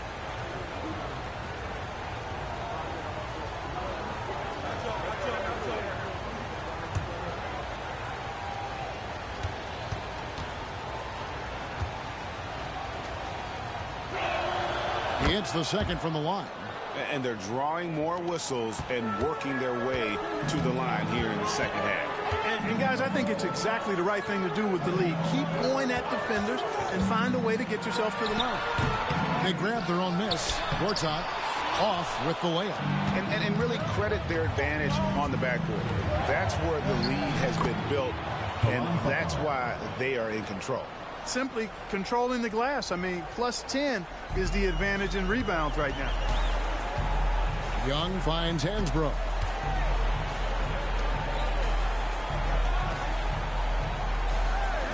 He hits the second from the line. And they're drawing more whistles and working their way to the line here in the second half. And guys, I think it's exactly the right thing to do with the lead. Keep going at defenders and find a way to get yourself to the line. They grab their own miss. Gortat off with the layup. And really credit their advantage on the backboard. That's where the lead has been built, and that's why they are in control. Simply controlling the glass. I mean, plus 10 is the advantage in rebounds right now. Young finds Hansbrough.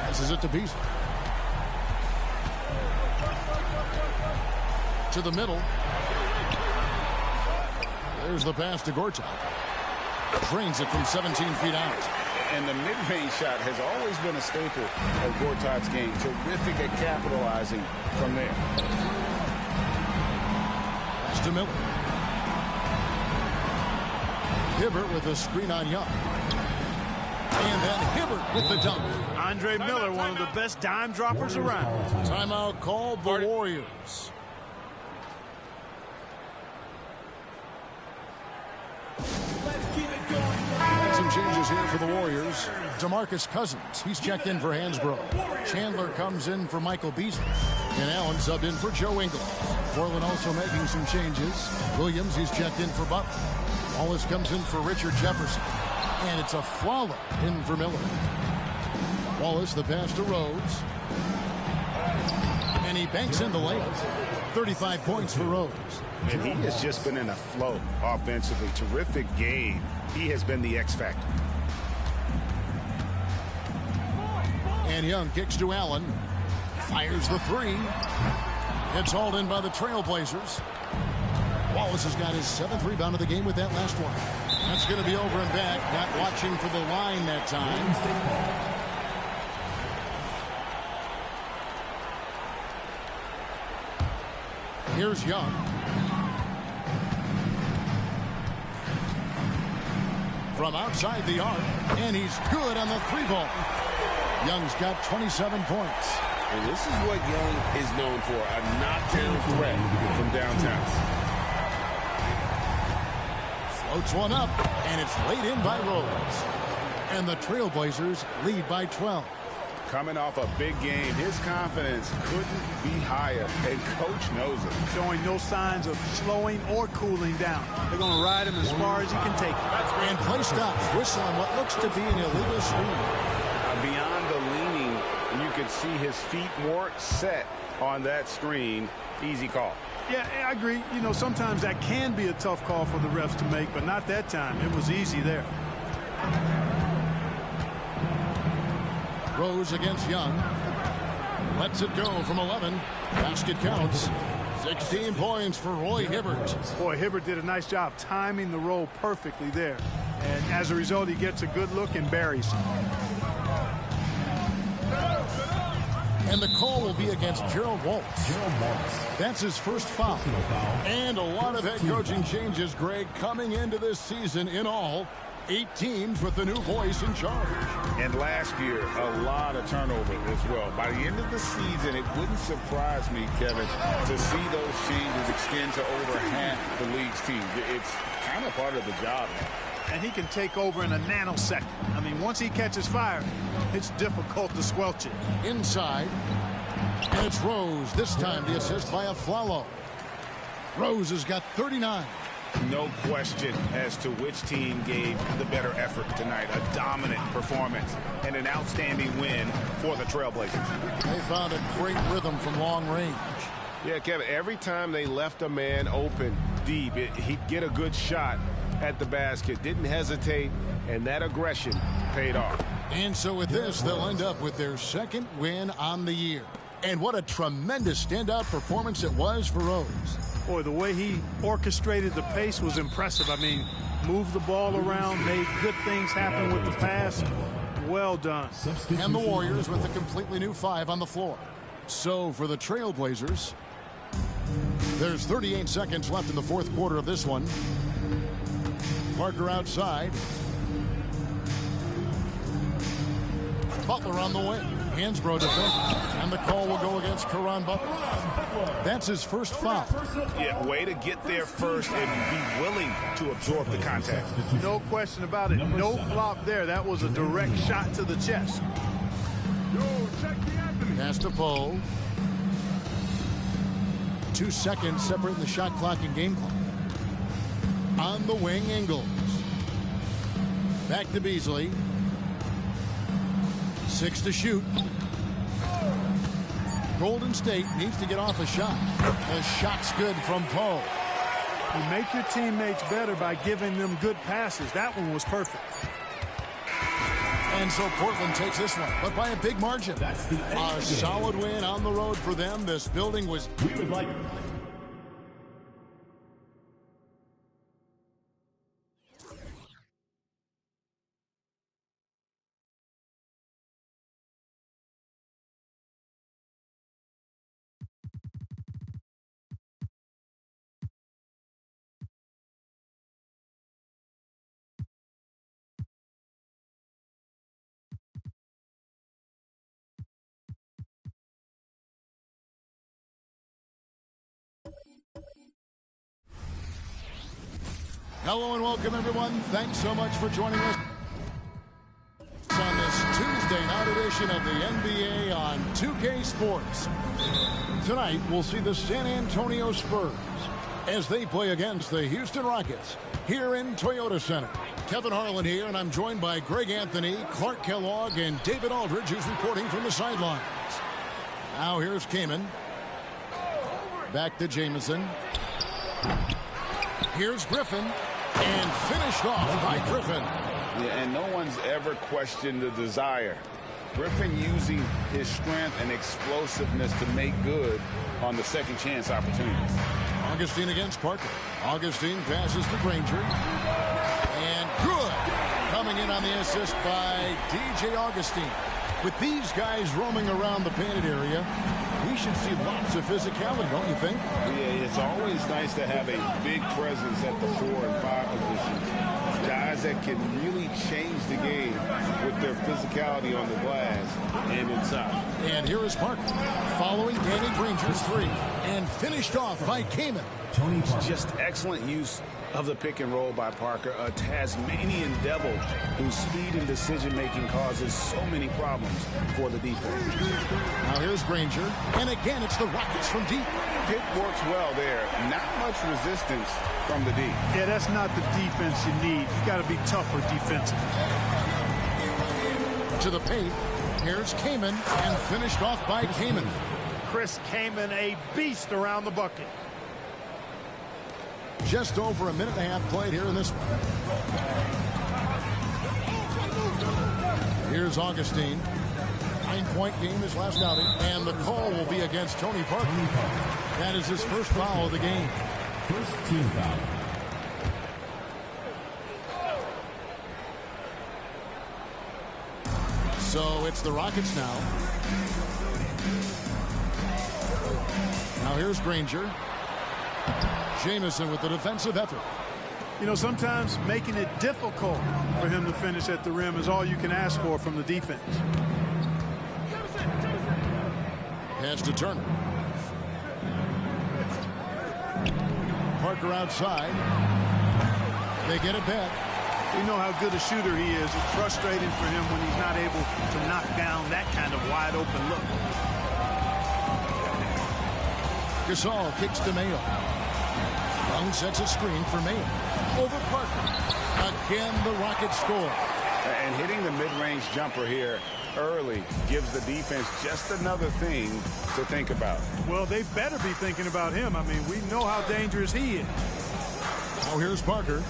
Passes it to Beasley. To the middle. There's the pass to Gortat. Drains it from 17 feet out. And the mid-range shot has always been a staple of Gortat's game. Terrific at capitalizing from there. Pass to Miller. Hibbert with a screen on Young. And then Hibbert with the dunk. Andre Miller, one of the best dime droppers around. Timeout called the Warriors. Some changes here for the Warriors. DeMarcus Cousins, he's checked in for Hansbrough. Chandler comes in for Michael Beasley. And Allen subbed in for Joe Ingles. Portland also making some changes. Williams, he's checked in for Butler. Wallace comes in for Richard Jefferson. And it's a Flawless in for Miller. Wallace, the pass to Rhodes. And he banks in the layup. 35 points for Rhodes. And he has just been in a flow offensively. Terrific game. He has been the X factor. And Young kicks to Allen. Fires the three. It's hauled in by the Trailblazers. Wallace has got his 7th rebound of the game with that last one. That's going to be over and back. Not watching for the line that time. Here's Young. From outside the arc, and he's good on the 3-ball. Young's got 27 points. And this is what Young is known for, a knockdown threat from downtown. Floats one up, and it's laid in by Rhodes. And the Trailblazers lead by 12. Coming off a big game, his confidence couldn't be higher, and Coach knows it. Showing no signs of slowing or cooling down. They're going to ride him as far as he can take it. And play stops. Whistle on what looks to be an illegal screen. Beyond the leaning, you could see his feet more set on that screen. Easy call. Yeah, I agree. You know, sometimes that can be a tough call for the refs to make, but not that time. It was easy there. Rose against Young. Lets it go from 11. Basket counts. 16 points for Roy Hibbert. Boy, Hibbert did a nice job timing the roll perfectly there. And as a result, he gets a good look and buries. And the call will be against Gerald Waltz. That's his first foul. And a lot of head coaching changes, Greg, coming into this season in all. 8 teams with the new voice in charge. And last year, a lot of turnover as well. By the end of the season, it wouldn't surprise me, Kevin, to see those changes extend to over half the league's teams. It's kind of part of the job now. And he can take over in a nanosecond. I mean, once he catches fire, it's difficult to squelch it. Inside. And it's Rose. This time the assist by Aflalo. Rose has got 39. No question as to which team gave the better effort tonight. A dominant performance and an outstanding win for the Trailblazers. They found a great rhythm from long range. Yeah, Kevin, every time they left a man open deep, he'd get a good shot at the basket. Didn't hesitate, and that aggression paid off. And so with this, they'll end up with their 2nd win on the year. And what a tremendous standout performance it was for Rose. Boy, the way he orchestrated the pace was impressive. I mean, moved the ball around, made good things happen with the pass. Well done. And the Warriors with a completely new 5 on the floor. So for the Trailblazers, there's 38 seconds left in the 4th quarter of this one. Parker outside. Butler on the wing. Hansbrough defending. And the call will go against Caron Butler. That's his first foul. Yeah, way to get there first and be willing to absorb the contact. No question about it. No flop there. That was a direct shot to the chest. Pass to Poe. 2 seconds separating the shot clock and game clock. On the wing, Ingles. Back to Beasley. 6 to shoot. Golden State needs to get off a shot. The shot's good from Poe. You make your teammates better by giving them good passes. That one was perfect. And so Portland takes this one, but by a big margin. A solid win on the road for them. This building was... Hello and welcome, everyone. Thanks so much for joining us on this Tuesday night edition of the NBA on 2K Sports. Tonight, we'll see the San Antonio Spurs as they play against the Houston Rockets here in Toyota Center. Kevin Harlan here, and I'm joined by Greg Anthony, Clark Kellogg, and David Aldridge, who's reporting from the sidelines. Now here's Kaman. Back to Jamison. Here's Griffin, and finished off by Griffin. Yeah, and no one's ever questioned the desire. Griffin using his strength and explosiveness to make good on the second chance opportunities. Augustine against Parker. Augustine passes to Granger. And good. Coming in on the assist by DJ Augustine. With these guys roaming around the painted area, we should see lots of physicality, don't you think? Yeah, it's always nice to have a big presence at the 4 and 5 positions. Guys that can really change the game with their physicality on the glass and inside. And here is Parker following Danny Granger's three and finished off by Kaman. Just excellent use of the pick and roll by Parker, a Tasmanian devil whose speed and decision-making causes so many problems for the defense. Now here's Granger, and again it's the Rockets from deep. Pick works well there. Not much resistance from the D. Yeah, that's not the defense you need. You got to be tougher defensively. To the paint, here's Kaman, and finished off by Kaman. Chris Kaman, a beast around the bucket. Just over a minute and a half played here in this one. Here's Augustine. 9-point game his last outing, and the call will be against Tony Parker. That is his first foul of the game. First team foul. So it's the Rockets now. Now here's Granger. Jamison with the defensive effort. You know, sometimes making it difficult for him to finish at the rim is all you can ask for from the defense. Pass to Turner. Parker outside. They get it back. We know how good a shooter he is. It's frustrating for him when he's not able to knock down that kind of wide open look. Gasol kicks to Mayo. Young sets a screen for Mayo. Over Parker. Again, the Rockets score. And hitting the mid-range jumper here early gives the defense just another thing to think about. Well, they better be thinking about him. I mean, we know how dangerous he is. Now here's Parker.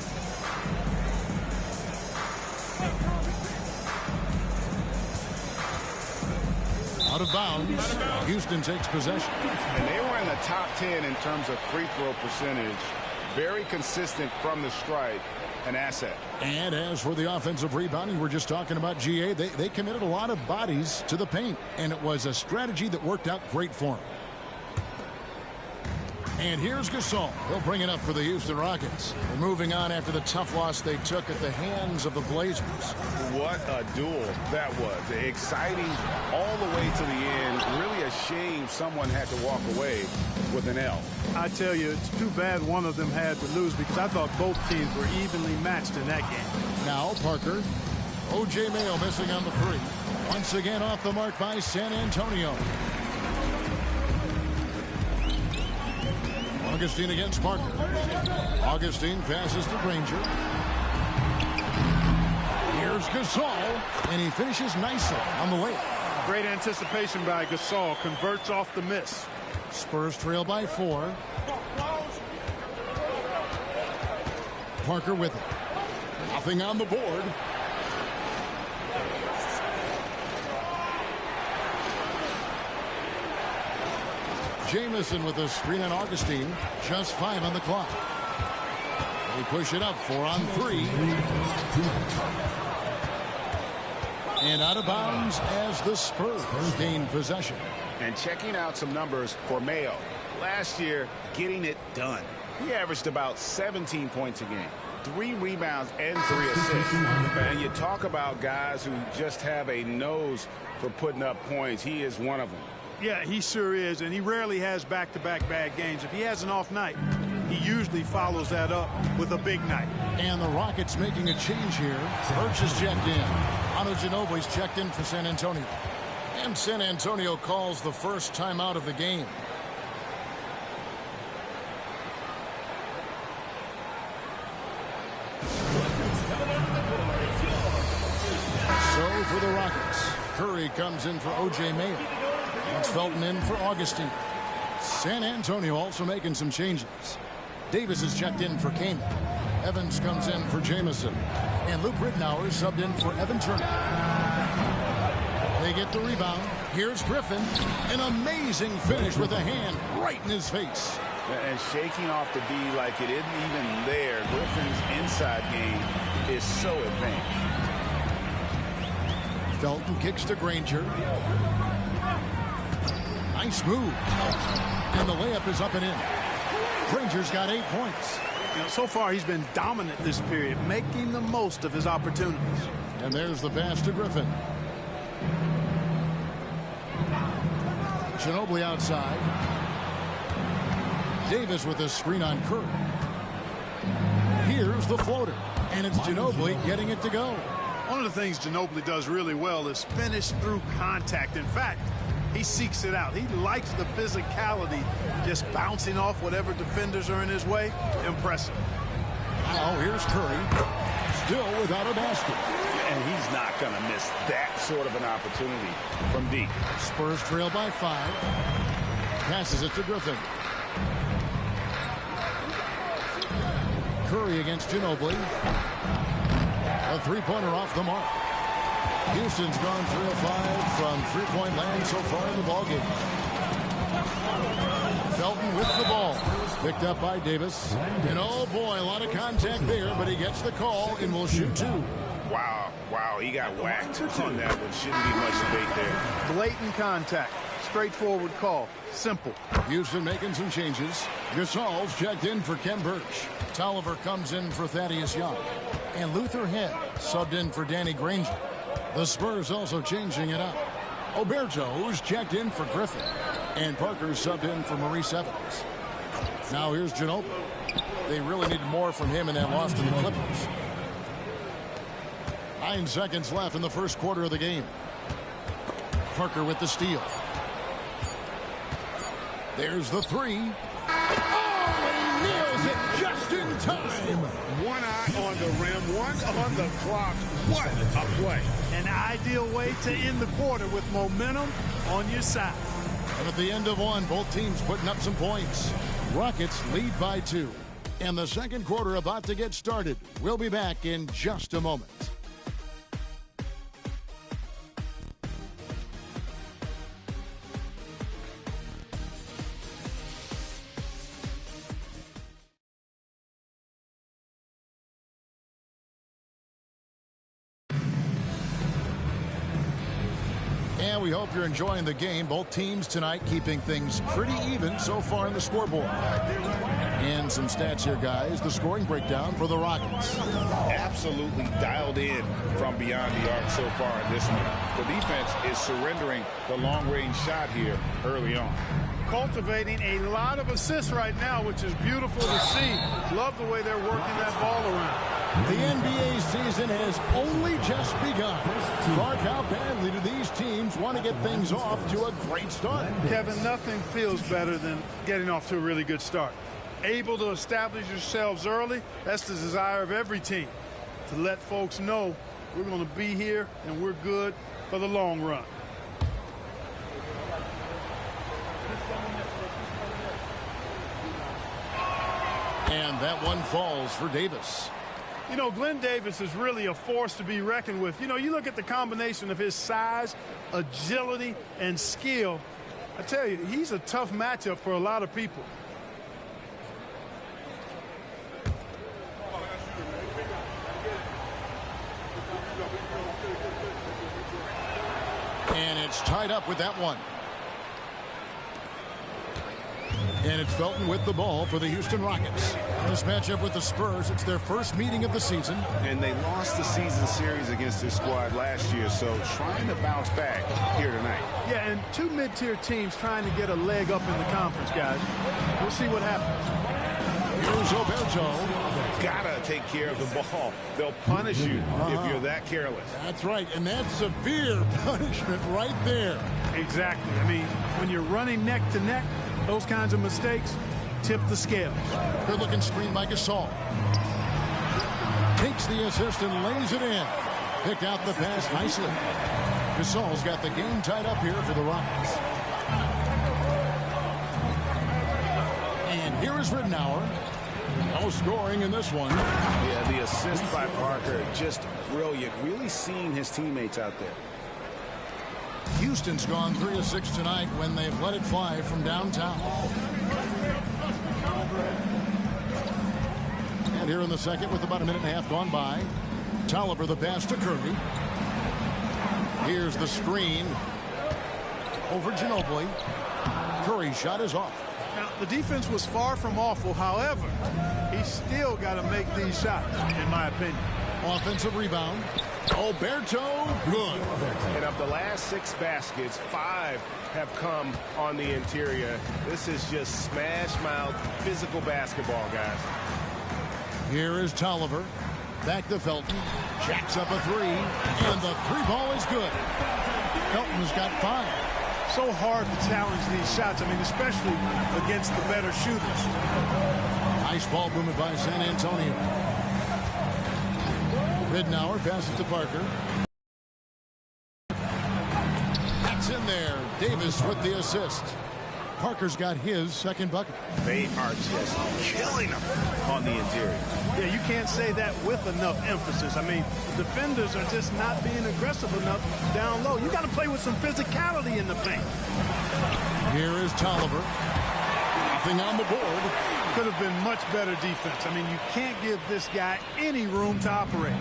Out of bounds. Houston takes possession. And they were in the top 10 in terms of free throw percentage. Very consistent from the stripe. An asset. And as for the offensive rebounding, we're just talking about GA. They committed a lot of bodies to the paint, and it was a strategy that worked out great for them. And here's Gasol. He'll bring it up for the Houston Rockets. They're moving on after the tough loss they took at the hands of the Blazers. What a duel that was. Exciting all the way to the end. Really a shame someone had to walk away with an L. I tell you, it's too bad one of them had to lose because I thought both teams were evenly matched in that game. Now Parker. O.J. Mayo missing on the three. Once again off the mark by San Antonio. Augustine against Parker. Augustine passes to Granger. Here's Gasol, and he finishes nicely on the layup. Great anticipation by Gasol. Converts off the miss. Spurs trail by 4. Parker with it. Nothing on the board. Jamison with a screen on Augustine. Just 5 on the clock. They push it up 4 on 3. And out of bounds as the Spurs gain possession. And checking out some numbers for Mayo. Last year, getting it done. He averaged about 17 points a game. 3 rebounds and 3 assists. And you talk about guys who just have a nose for putting up points. He is one of them. Yeah, he sure is, and he rarely has back-to-back bad games. If he has an off night, he he usually follows that up with a big night. And the Rockets making a change here. Birch is checked in. Ano Ginobili's checked in for San Antonio. And San Antonio calls the first timeout of the game. So for the Rockets, Curry comes in for O.J. Mayo. That's Felton in for Augustine. San Antonio also making some changes. Davis is checked in for Kane. Evans comes in for Jamison. And Luke Rittenauer subbed in for Evan Turner. They get the rebound. Here's Griffin. An amazing finish with a hand right in his face. And shaking off the D like it isn't even there. Griffin's inside game is so advanced. Felton kicks to Granger. Nice move. And the layup is up and in. Granger's got 8 points. You know, so far he's been dominant this period, making the most of his opportunities. And there's the pass to Griffin. Ginobili outside. Davis with a screen on Curry. Here's the floater. And it's Ginobili getting it to go. One of the things Ginobili does really well is finish through contact. In fact, he seeks it out. He likes the physicality, just bouncing off whatever defenders are in his way. Impressive. Now here's Curry, still without a basket. And he's not going to miss that sort of an opportunity from deep. Spurs trail by 5. Passes it to Griffin. Curry against Ginobili. A three-pointer off the mark. Houston's gone 3 of 5 from three-point land so far in the ballgame. Felton with the ball. Picked up by Davis. And oh boy, a lot of contact there, but he gets the call and will shoot 2. Wow, he got whacked on that one. Shouldn't be much debate there. Blatant contact. Straightforward call. Simple. Houston making some changes. Gasol's checked in for Ken Birch. Tolliver comes in for Thaddeus Young. And Luther Head subbed in for Danny Granger. The Spurs also changing it up. Oberto's checked in for Griffin. And Parker subbed in for Maurice Evans. Now here's Ginobili. They really needed more from him in that loss to the Clippers. 9 seconds left in the first quarter of the game. Parker with the steal. There's the 3. Oh, and he nails it just in time. One eye on the rim, one on the clock. What a play. An ideal way to end the quarter with momentum on your side. And at the end of one, both teams putting up some points. Rockets lead by 2. And the second quarter about to get started. We'll be back in just a moment. And we hope you're enjoying the game. Both teams tonight keeping things pretty even so far in the scoreboard. And some stats here, guys. The scoring breakdown for the Rockets. Absolutely dialed in from beyond the arc so far in this one. The defense is surrendering the long-range shot here early on. Cultivating a lot of assists right now, which is beautiful to see. Love the way they're working that ball around. The NBA season has only just begun. Mark, how badly do these teams want to get things off to a great start? Kevin, nothing feels better than getting off to a really good start. Able to establish yourselves early, that's the desire of every team. To let folks know we're going to be here and we're good for the long run. And that one falls for Davis. You know, Glenn Davis is really a force to be reckoned with. You know, you look at the combination of his size, agility, and skill. I tell you, he's a tough matchup for a lot of people. And it's tied up with that one. And it's Felton with the ball for the Houston Rockets. This matchup with the Spurs, it's their first meeting of the season. And they lost the season series against this squad last year, so trying to bounce back here tonight. Yeah, and 2 mid-tier teams trying to get a leg up in the conference, guys. We'll see what happens. Here's Oberto. Gotta take care of the ball. They'll punish you if you're that careless. That's right, and that's severe punishment right there. Exactly. I mean, when you're running neck to neck, those kinds of mistakes tip the scales. Good looking screen by Gasol. Takes the assist and lays it in. Picked out the pass nicely. Gasol's got the game tied up here for the Rockets. And here is Ridenour. No scoring in this one. Yeah, the assist by Parker, just brilliant. Really seeing his teammates out there. Houston's gone 3 of 6 tonight when they've let it fly from downtown. And here in the second with about a minute and a half gone by. Tolliver the pass to Curry. Here's the screen over Ginobili. Curry's shot is off. Now, the defense was far from awful. However, he's still got to make these shots, in my opinion. Offensive rebound. Oberto, good. And of the last 6 baskets, 5 have come on the interior. This is just smash-mouth physical basketball, guys. Here is Tolliver. Back to Felton. Jacks up a 3. And the 3-ball is good. Felton's got 5. So hard to challenge these shots. I mean, especially against the better shooters. Nice ball movement by San Antonio. Ridenour passes to Parker. That's in there. Davis with the assist. Parker's got his second bucket. They are just killing them on the interior. Yeah, you can't say that with enough emphasis. I mean, defenders are just not being aggressive enough down low. You got to play with some physicality in the paint. Here is Tolliver. Nothing on the board. Could have been much better defense. I mean, you can't give this guy any room to operate.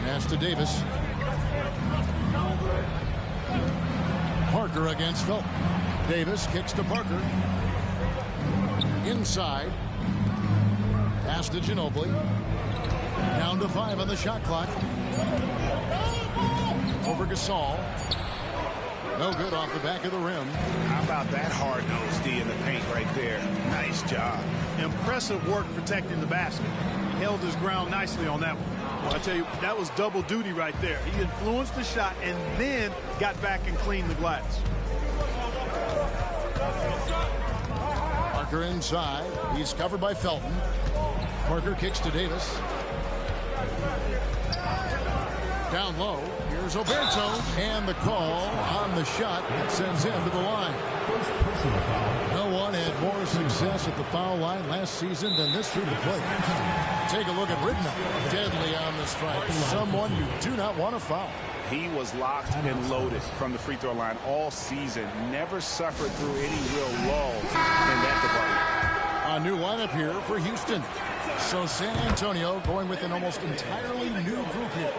Pass to Davis. Parker against Felton. Davis kicks to Parker. Inside. Pass to Ginobili. Down to 5 on the shot clock. Over Gasol. No good off the back of the rim. How about that hard-nosed D in the paint right there? Nice job. Impressive work protecting the basket. He held his ground nicely on that one. Well, I tell you, that was double duty right there. He influenced the shot and then got back and cleaned the glass. Parker inside. He's covered by Felton. Parker kicks to Davis. Down low. Here's Oberto. And the call on the shot that sends him to the line. No one had more success at the foul line last season than this group of players. Take a look at Ridenour. Deadly on the strike. Someone you do not want to foul. He was locked and loaded from the free throw line all season. Never suffered through any real lulls in that department. A new lineup here for Houston. So San Antonio going with an almost entirely new group here.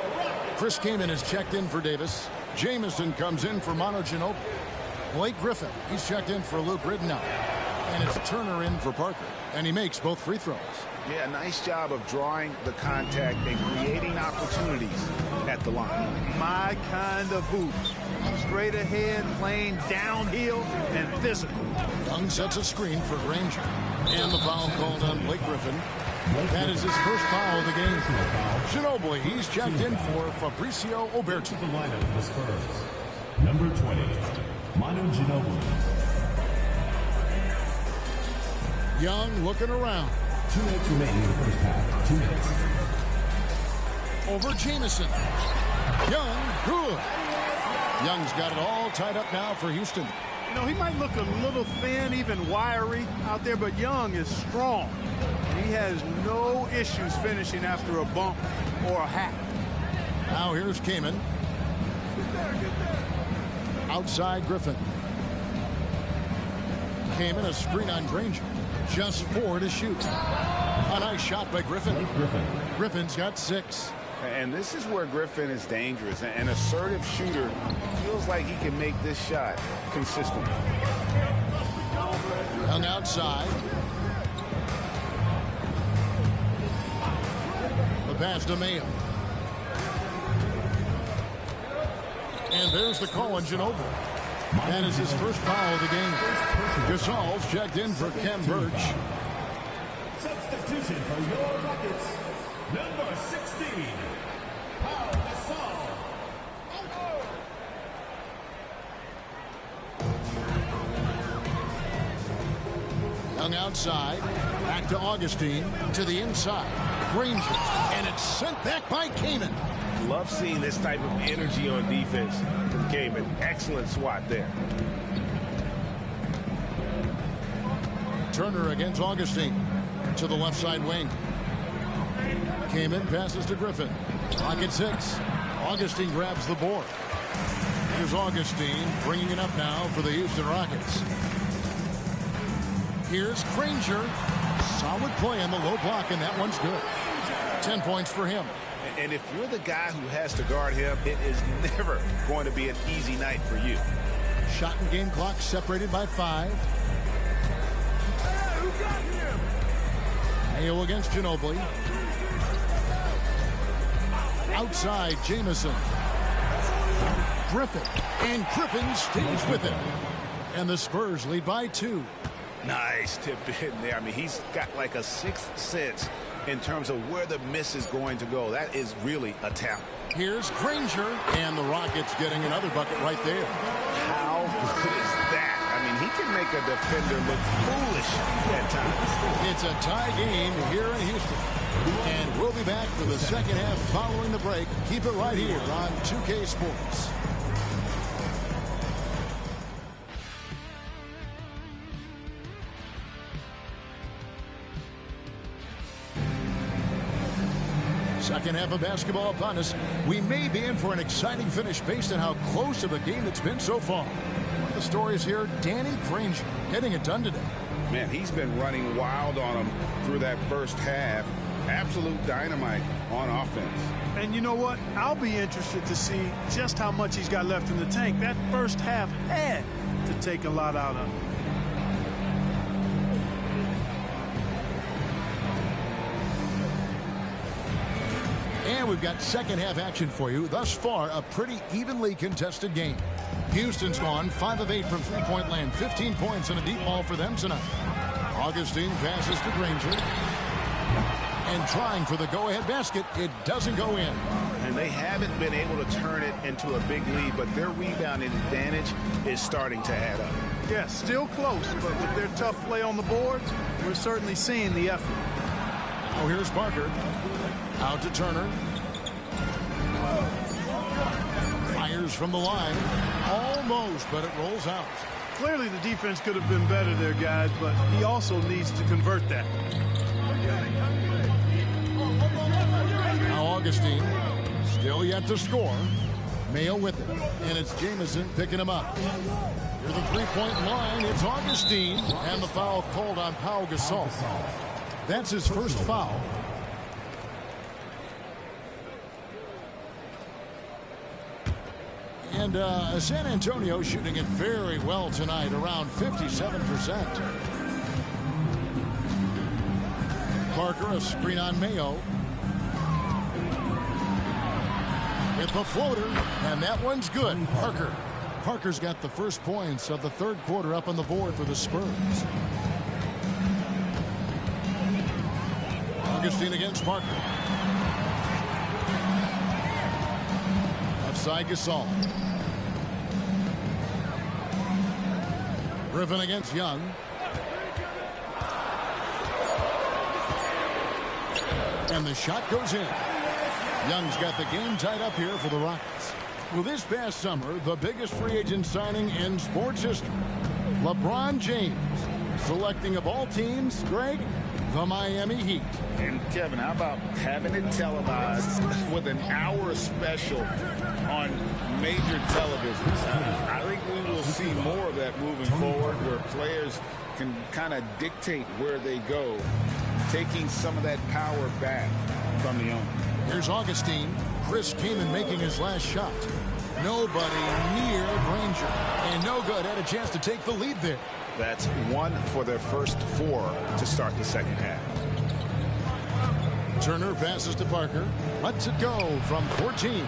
Chris Kaman is checked in for Davis. Jamison comes in for Manu Ginobili. Blake Griffin, he's checked in for Luke Ridenour. And it's Turner in for Parker. And he makes both free throws. Yeah, nice job of drawing the contact and creating opportunities at the line. My kind of hoops. Straight ahead, playing downhill, and physical. Young sets a screen for Granger. And the foul called on Blake Griffin. That is his first foul of the game. Ginobili, he's checked in for Fabricio Oberto. The lineup for the Spurs. Number 20, Manu Ginobili. Young looking around. 2 minutes remaining in the first half. 2 minutes. Over Jamison. Young, good. Young's got it all tied up now for Houston. You know, he might look a little thin, even wiry out there, but Young is strong. He has no issues finishing after a bump or a hack. Now here's Kaman. Outside Griffin. Kaman, a screen on Granger. Just 4 to shoot. A nice shot by Griffin. Griffin's got 6. And this is where Griffin is dangerous. An assertive shooter feels like he can make this shot consistently. Young outside. The pass to Mayo. And there's the call on Ginobili. That is his first foul of the game. Gasol's checked in for Ken Birch. Substitution for your Rockets, number 16, Paul Gasol. Young outside, back to Augustine, to the inside. Granger, and it's sent back by Kaman. Love seeing this type of energy on defense from Kaman. Excellent swat there. Turner against Augustine, to the left side wing. Kaman passes to Griffin. Rocket 6. Augustine grabs the board. Here's Augustine bringing it up now for the Houston Rockets. Here's Granger. Solid play on the low block, and that one's good. 10 points for him. And if you're the guy who has to guard him, it is never going to be an easy night for you. Shot and game clock separated by 5. Mayo against Ginobili. Outside, Jamison. Griffin. And Griffin stays with it. And the Spurs lead by 2. Nice tip in there. I mean, he's got like a sixth sense in terms of where the miss is going to go. That is really a talent. Here's Granger. And the Rockets getting another bucket right there. How good is that? I mean, he can make a defender look foolish at times. It's a tie game here in Houston. And we'll be back for the second half following the break. Keep it right here on 2K Sports. Second half of basketball upon us. We may be in for an exciting finish based on how close of a game it's been so far. One of the stories here, Danny Granger getting it done today. Man, he's been running wild on him through that first half. Absolute dynamite on offense. And you know what? I'll be interested to see just how much he's got left in the tank. That first half had to take a lot out of him. And we've got second half action for you. Thus far, a pretty evenly contested game. Houston's gone 5 of 8 from three-point land. 15 points and a deep ball for them tonight. Augustine passes to Granger. And trying for the go-ahead basket. It doesn't go in. And they haven't been able to turn it into a big lead, but their rebounding advantage is starting to add up. Yeah, still close, but with their tough play on the boards, we're certainly seeing the effort. Now here's Parker. Out to Turner. Fires from the line. Almost, but it rolls out. Clearly the defense could have been better there, guys, but he also needs to convert that. Now Augustine, still yet to score. Mayo with it, and it's Jamison picking him up. Near the three-point line, it's Augustine, and the foul called on Pau Gasol. That's his first foul. And San Antonio shooting it very well tonight, around 57%. Parker, a screen on Mayo. With the floater, and that one's good. Parker's got the first points of the third quarter up on the board for the Spurs. Augustine against Parker. Side Gasol. Griffin against Young. And the shot goes in. Young's got the game tied up here for the Rockets. Well, this past summer, the biggest free agent signing in sports history. LeBron James selecting of all teams, Greg, the Miami Heat. And Kevin, how about having it televised with an hour special on major television? I think we will see more of that moving forward, where players can kind of dictate where they go, taking some of that power back from the owner. Here's Augustine. Chris Kaman making his last shot. Nobody near Granger. And no good. Had a chance to take the lead there. That's 1 for their first 4 to start the second half. Turner passes to Parker. Lets it go from 14.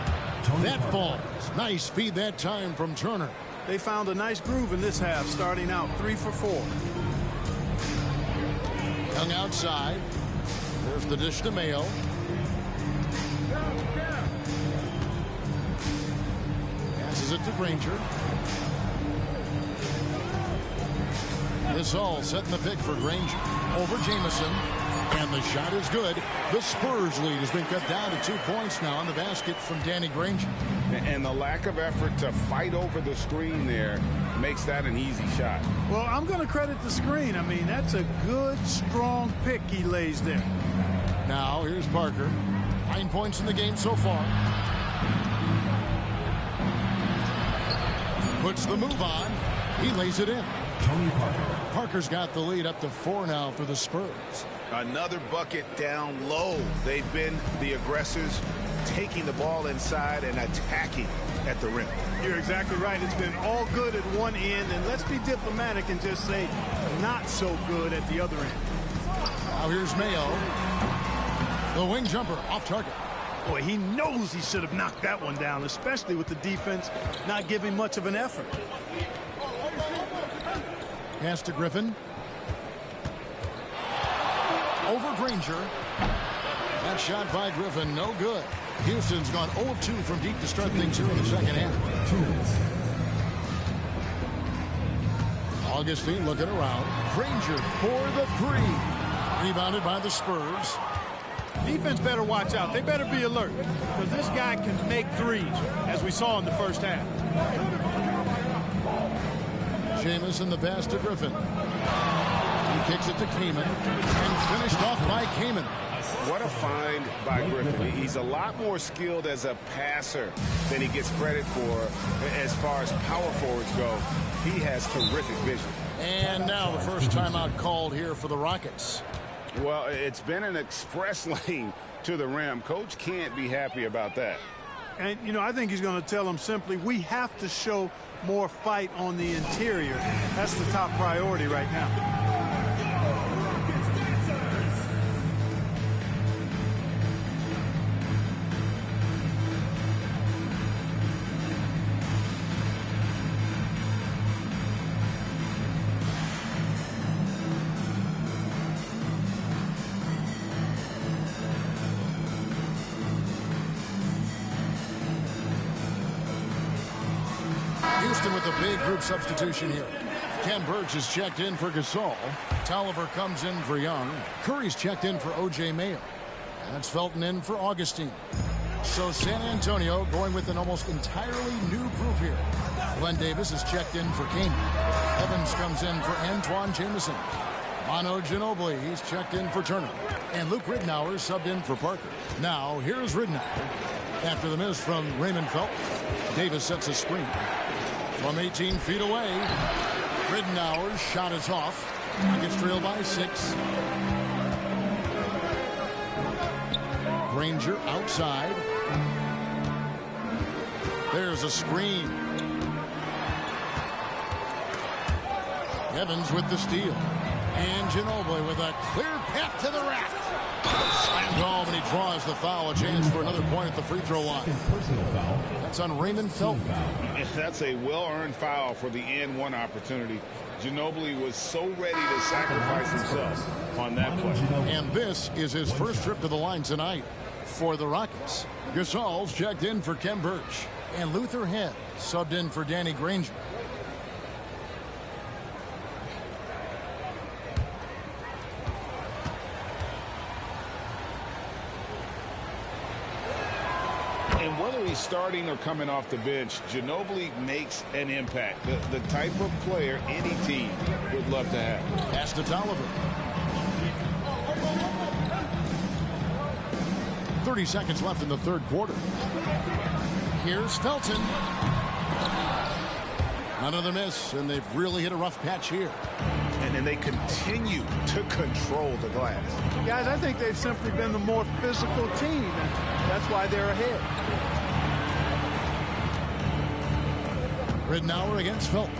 That falls. Nice feed that time from Turner. They found a nice groove in this half, starting out 3 for 4. Young outside. There's the dish to Mayo. Passes it to Granger. This all setting the pick for Granger. Over Jamison. And the shot is good. The Spurs lead has been cut down to 2 points now on the basket from Danny Granger. And the lack of effort to fight over the screen there makes that an easy shot. Well, I'm going to credit the screen. I mean, that's a good, strong pick he lays there. Now, here's Parker. 9 points in the game so far. Puts the move on. He lays it in. Tony Parker. Parker's got the lead up to 4 now for the Spurs. Another bucket down low. They've been the aggressors, taking the ball inside and attacking at the rim. You're exactly right. It's been all good at one end, and let's be diplomatic and just say not so good at the other end. Now here's Mayo. The wing jumper off target. Boy, he knows he should have knocked that one down, especially with the defense not giving much of an effort. Pass to Griffin. Over Granger. That shot by Griffin, no good. Houston's gone 0 of 2 from deep to start things here in the second half. 2 minutes. Augustine looking around. Granger for the 3. Rebounded by the Spurs. Defense better watch out. They better be alert because this guy can make threes, as we saw in the first half. Jamison the pass to Griffin. He kicks it to Kaman and finished off by Kaman. What a find by Griffin. He's a lot more skilled as a passer than he gets credit for as far as power forwards go. He has terrific vision. And now the first timeout called here for the Rockets. Well, it's been an express lane to the rim. Coach can't be happy about that. And, you know, I think he's going to tell them simply, we have to show more fight on the interior. That's the top priority right now. With a big group substitution here. Ken Burch is checked in for Gasol. Tolliver comes in for Young. Curry's checked in for O.J. Mayo. And it's Felton in for Augustine. So San Antonio going with an almost entirely new group here. Glenn Davis is checked in for Kane. Evans comes in for Antoine Jamison. Manu Ginobili, he's checked in for Turner. And Luke Ridnour subbed in for Parker. Now, here's Ridnour. After the miss from Raymond Felton, Davis sets a screen. From 18 feet away, Ridnour's shot is off. Gets trailed by 6. Granger outside. There's a screen. Evans with the steal. And Ginobili with a clear path to the rack. Slammed home, and he draws the foul. A chance for another point at the free throw line. Personal foul. That's on Raymond Felton. That's a well-earned foul for the and one opportunity. Ginobili was so ready to sacrifice himself on that play. And this is his first trip to the line tonight for the Rockets. Gasol's checked in for Ken Burch. And Luther Head subbed in for Danny Granger. And whether he's starting or coming off the bench, Ginobili makes an impact. The type of player any team would love to have. Pass to Tolliver. 30 seconds left in the third quarter. Here's Felton. Another miss, and they've really hit a rough patch here. And then they continue to control the glass. Guys, I think they've simply been the more physical team, and that's why they're ahead. Ridnour against Felton.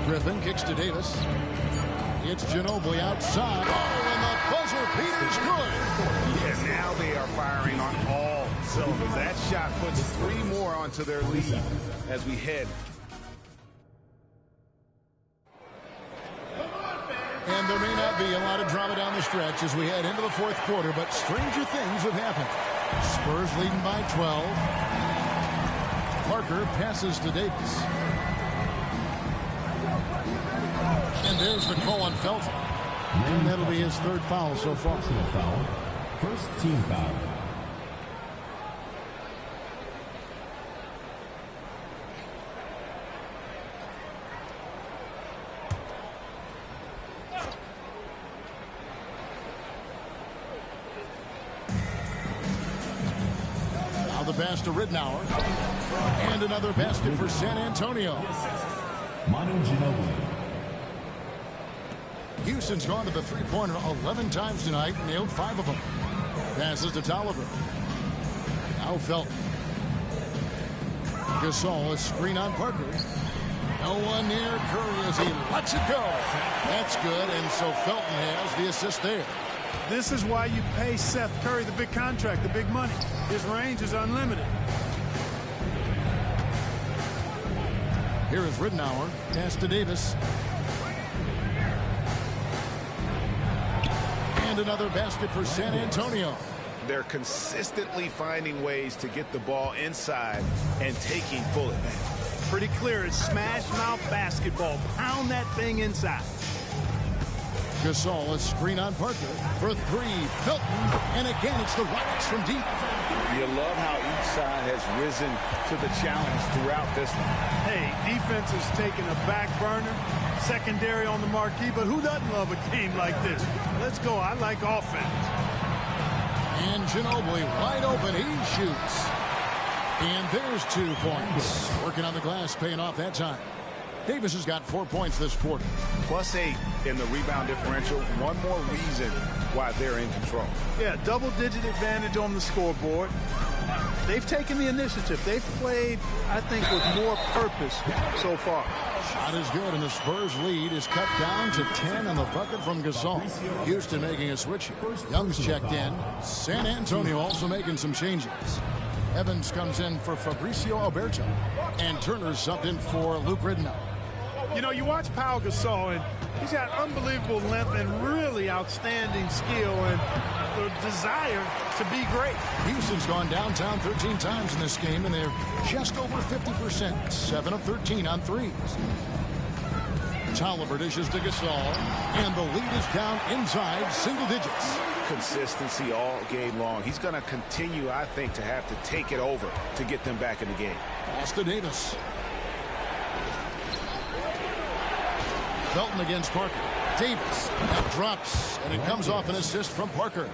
Griffin kicks to Davis. It's Ginobili outside. Oh, and the buzzer beat is good. Yeah, now they are firing on all cylinders. That shot puts 3 more onto their lead as we head. And there may not be a lot of drama down the stretch as we head into the 4th quarter, but stranger things have happened. Spurs leading by 12. Parker passes to Davis. And there's the call on Felton. And that'll be his 3rd foul so far. First team foul. Now the pass to Ridnour. And another basket for San Antonio. Manu Ginobili. Houston's gone to the three-pointer 11 times tonight, nailed 5 of them. Passes to Tolliver. Now Felton. Gasol, a screen on Parker. No one near Curry as he lets it go. That's good, and so Felton has the assist there. This is why you pay Seth Curry the big contract, the big money. His range is unlimited. Here is Ridnour. Pass to Davis. And another basket for San Antonio. They're consistently finding ways to get the ball inside and taking full advantage. Pretty clear. It's smash mouth basketball. Pound that thing inside. Gasol, a screen on Parker for 3. Felton, and again it's the Rockets from deep. You love how each side has risen to the challenge throughout this one. Hey, defense is taking a back burner, secondary on the marquee, but who doesn't love a game like this? Let's go. I like offense. And Ginobili wide open. He shoots. And there's 2 points. Working on the glass, paying off that time. Davis has got 4 points this quarter. +8 in the rebound differential. One more reason why they're in control. Yeah, double-digit advantage on the scoreboard. They've taken the initiative. They've played, I think, with more purpose so far. Shot is good, and the Spurs lead is cut down to 10 on the bucket from Gasol. Houston making a switch here. Young's checked in. San Antonio also making some changes. Evans comes in for Fabricio Alberto, and Turner's subbed in for Luke Ridnour. You know, you watch Pau Gasol, and he's got unbelievable length and really outstanding skill and the desire to be great. Houston's gone downtown 13 times in this game, and they're just over 50%. 7 of 13 on threes. Tolliver dishes to Gasol, and the lead is down inside single digits. Consistency all game long. He's going to continue, I think, to have to take it over to get them back in the game. Pass to Davis. Felton against Parker. Davis. That drops, and it comes off an assist from Parker.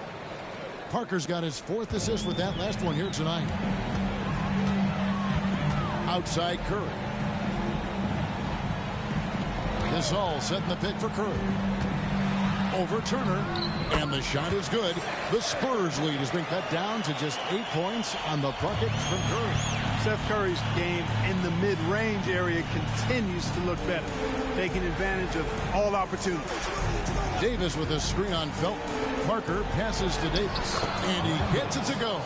Parker's got his 4th assist with that last one here tonight. Outside Curry. Gasol setting the pick for Curry. Over Turner, and the shot is good. The Spurs lead has been cut down to just 8 points on the bucket from Curry. Seth Curry's game in the mid-range area continues to look better, taking advantage of all opportunities. Davis with a screen on Felton. Parker passes to Davis, and he gets it to go.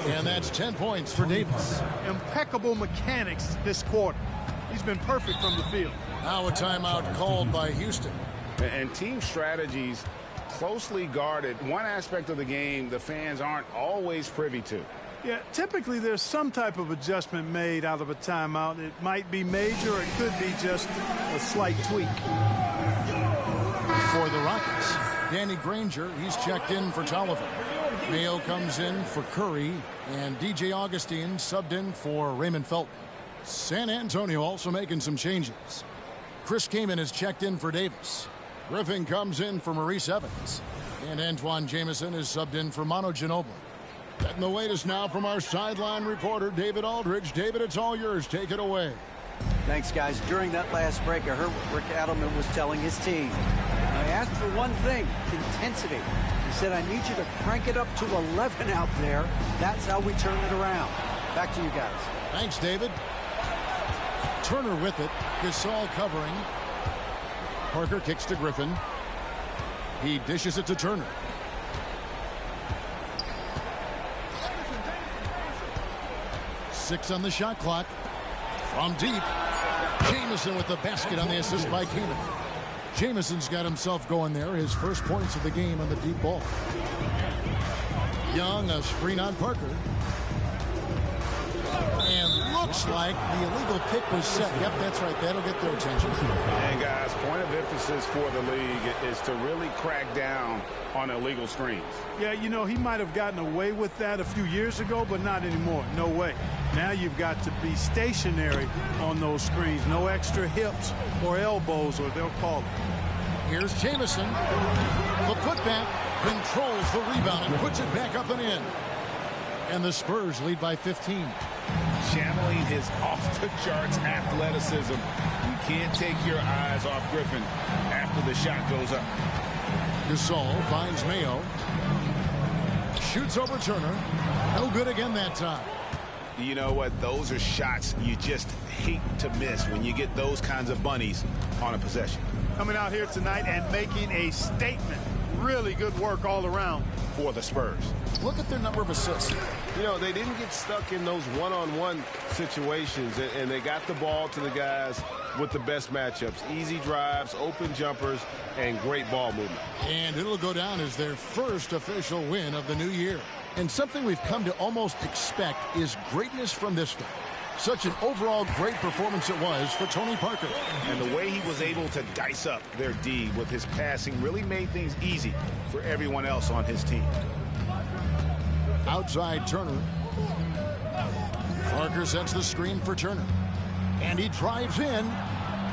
And that's 10 points for Davis. Impeccable mechanics this quarter. He's been perfect from the field. Now a timeout called by Houston. And team strategies closely guarded. One aspect of the game the fans aren't always privy to. Yeah, typically there's some type of adjustment made out of a timeout. It might be major, or it could be just a slight tweak. For the Rockets, Danny Granger, he's checked in for Tolliver. Mayo comes in for Curry, and DJ Augustine subbed in for Raymond Felton. San Antonio also making some changes. Chris Kaman is checked in for Davis. Griffin comes in for Maurice Evans. And Antoine Jameson is subbed in for Manu Ginobili. Getting the latest now from our sideline reporter, David Aldridge. David, it's all yours. Take it away. Thanks, guys. During that last break, I heard what Rick Adelman was telling his team. I asked for one thing, intensity. He said, I need you to crank it up to 11 out there. That's how we turn it around. Back to you guys. Thanks, David. Turner with it. Gasol covering. Parker kicks to Griffin. He dishes it to Turner. 6 on the shot clock. From deep, Jamison with the basket on the assist by Keenan. Jamison's got himself going there. His first points of the game on the deep ball. Young, a screen on Parker. And looks like the illegal kick was set. Yep, that's right. That'll get their attention. And guys, point of emphasis for the league is to really crack down on illegal screens. Yeah, you know, he might have gotten away with that a few years ago, but not anymore. No way. Now you've got to be stationary on those screens. No extra hips or elbows, or they'll call it. Here's Jamison. The putback controls the rebound and puts it back up and in. And the Spurs lead by 15. Channeling his off-the-charts athleticism. You can't take your eyes off Griffin after the shot goes up. Gasol finds Mayo. Shoots over Turner. No good again that time. You know what? Those are shots you just hate to miss when you get those kinds of bunnies on a possession. Coming out here tonight and making a statement. Really good work all around for the Spurs. Look at their number of assists. You know, they didn't get stuck in those one-on-one situations, and they got the ball to the guys with the best matchups. Easy drives, open jumpers, and great ball movement. And it'll go down as their first official win of the new year. And something we've come to almost expect is greatness from this guy. Such an overall great performance it was for Tony Parker. And the way he was able to dice up their D with his passing really made things easy for everyone else on his team. Outside Turner. Parker sets the screen for Turner. And he drives in.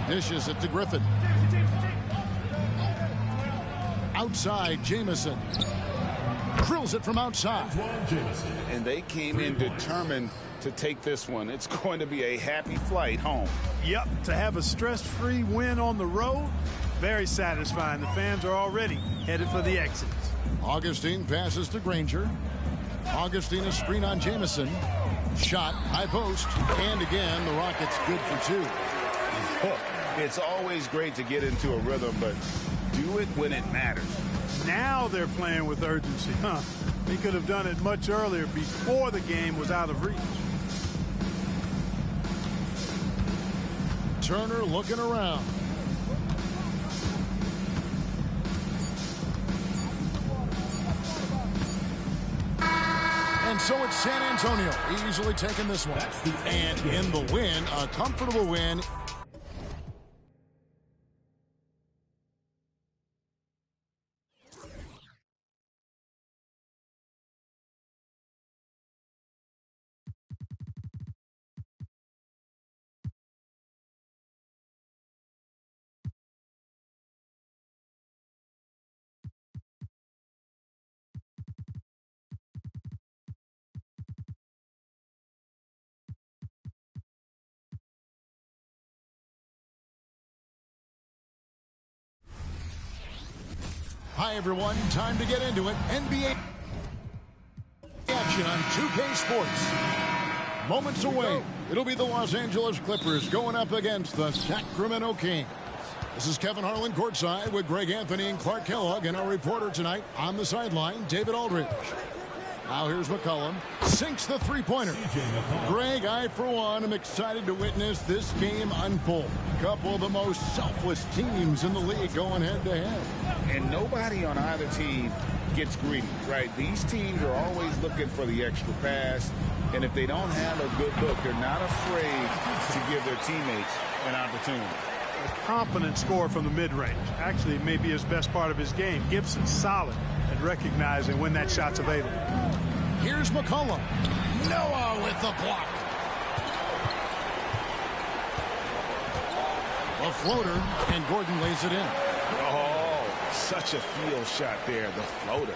Dishes it to Griffin. Outside Jamison. Drills it from outside. And they came in determined to take this one. It's going to be a happy flight home. Yep, to have a stress-free win on the road, very satisfying. The fans are already headed for the exits. Augustine passes to Granger. Augustine a screen on Jamison. Shot, high post, and again, the Rockets good for 2. It's always great to get into a rhythm, but do it when it matters. Now they're playing with urgency, huh? He could have done it much earlier before the game was out of reach. Turner looking around. And so it's San Antonio easily taking this one. And in the win, a comfortable win. Hi, everyone. Time to get into it. NBA action on 2K Sports. Moments away, it'll be the Los Angeles Clippers going up against the Sacramento Kings. This is Kevin Harlan courtside with Greg Anthony and Clark Kellogg, and our reporter tonight on the sideline, David Aldridge. Now here's McCollum. Sinks the three-pointer. Greg, I, for one, am excited to witness this game unfold. A couple of the most selfless teams in the league going head-to-head. And nobody on either team gets greedy, right? These teams are always looking for the extra pass, and if they don't have a good look, they're not afraid to give their teammates an opportunity. A competent score from the mid-range. Actually, it may be his best part of his game. Gibson's solid at recognizing when that shot's available. Here's McCollum. Noah with the block. A floater, and Gordon lays it in. Oh, such a field shot there, the floater.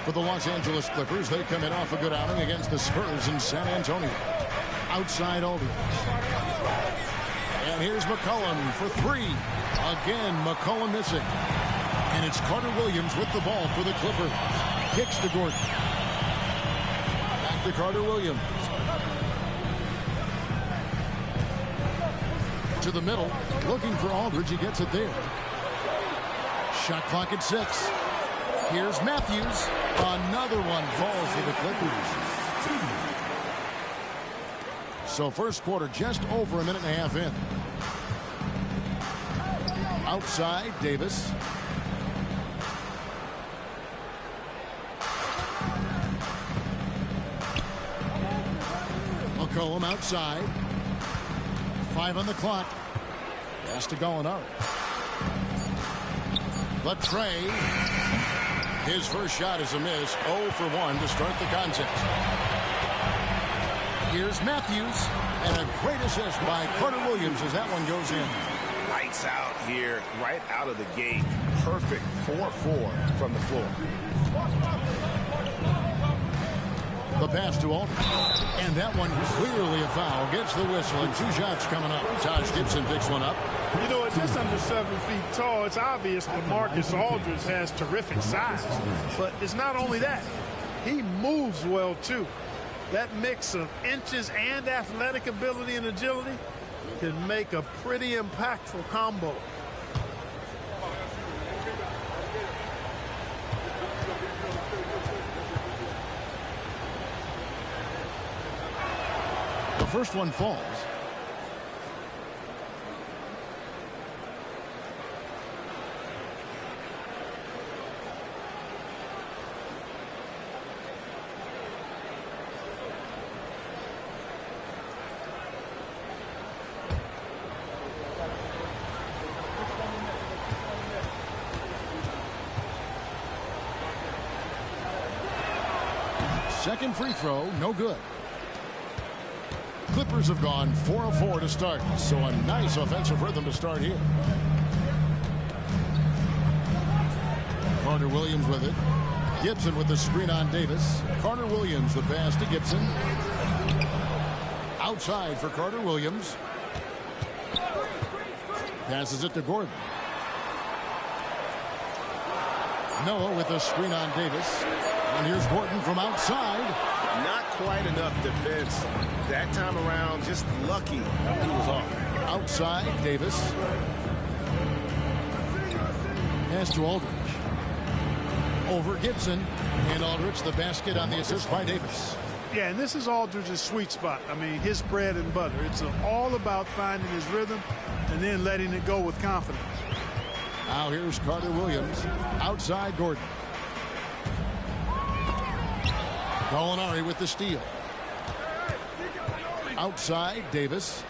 For the Los Angeles Clippers, they come in off a good outing against the Spurs in San Antonio. Outside Aldridge. And here's McCollum for 3. Again, McCollum missing. And it's Carter Williams with the ball for the Clippers. Kicks to Gordon. Back to Carter Williams. To the middle. Looking for Aldridge. He gets it there. Shot clock at 6. Here's Matthews. Another one falls for the Clippers. So first quarter just over a minute and a half in. Outside, Davis. McCollum outside. 5 on the clock. Pass to Gallinari. But Trey, his first shot is a miss. 0 for 1 to start the contest. Here's Matthews, and a great assist by Carter Williams as that one goes in. Lights out here, right out of the gate. Perfect 4-4 from the floor. The pass to Aldridge. And that one clearly a foul. Gets the whistle, and 2 shots coming up. Taj Gibson picks one up. You know, at just under 7 feet tall, it's obvious that Marcus Aldridge has terrific size. But it's not only that. He moves well, too. That mix of inches and athletic ability and agility can make a pretty impactful combo. The first one falls. Second free throw, no good. Clippers have gone 4 of 4 to start, so a nice offensive rhythm to start here. Carter Williams with it. Gibson with the screen on Davis. Carter Williams, the pass to Gibson. Outside for Carter Williams. Passes it to Gordon. Noah with the screen on Davis. And here's Gordon from outside. Not quite enough defense that time around. Just lucky he was off. Outside, Davis. Pass to Aldridge. Over Gibson. And Aldridge, the basket on the assist by Davis. Yeah, and this is Aldridge's sweet spot. I mean, his bread and butter. It's all about finding his rhythm and then letting it go with confidence. Now here's Carter Williams. Outside, Gordon. Gallinari with the steal. Outside, Davis.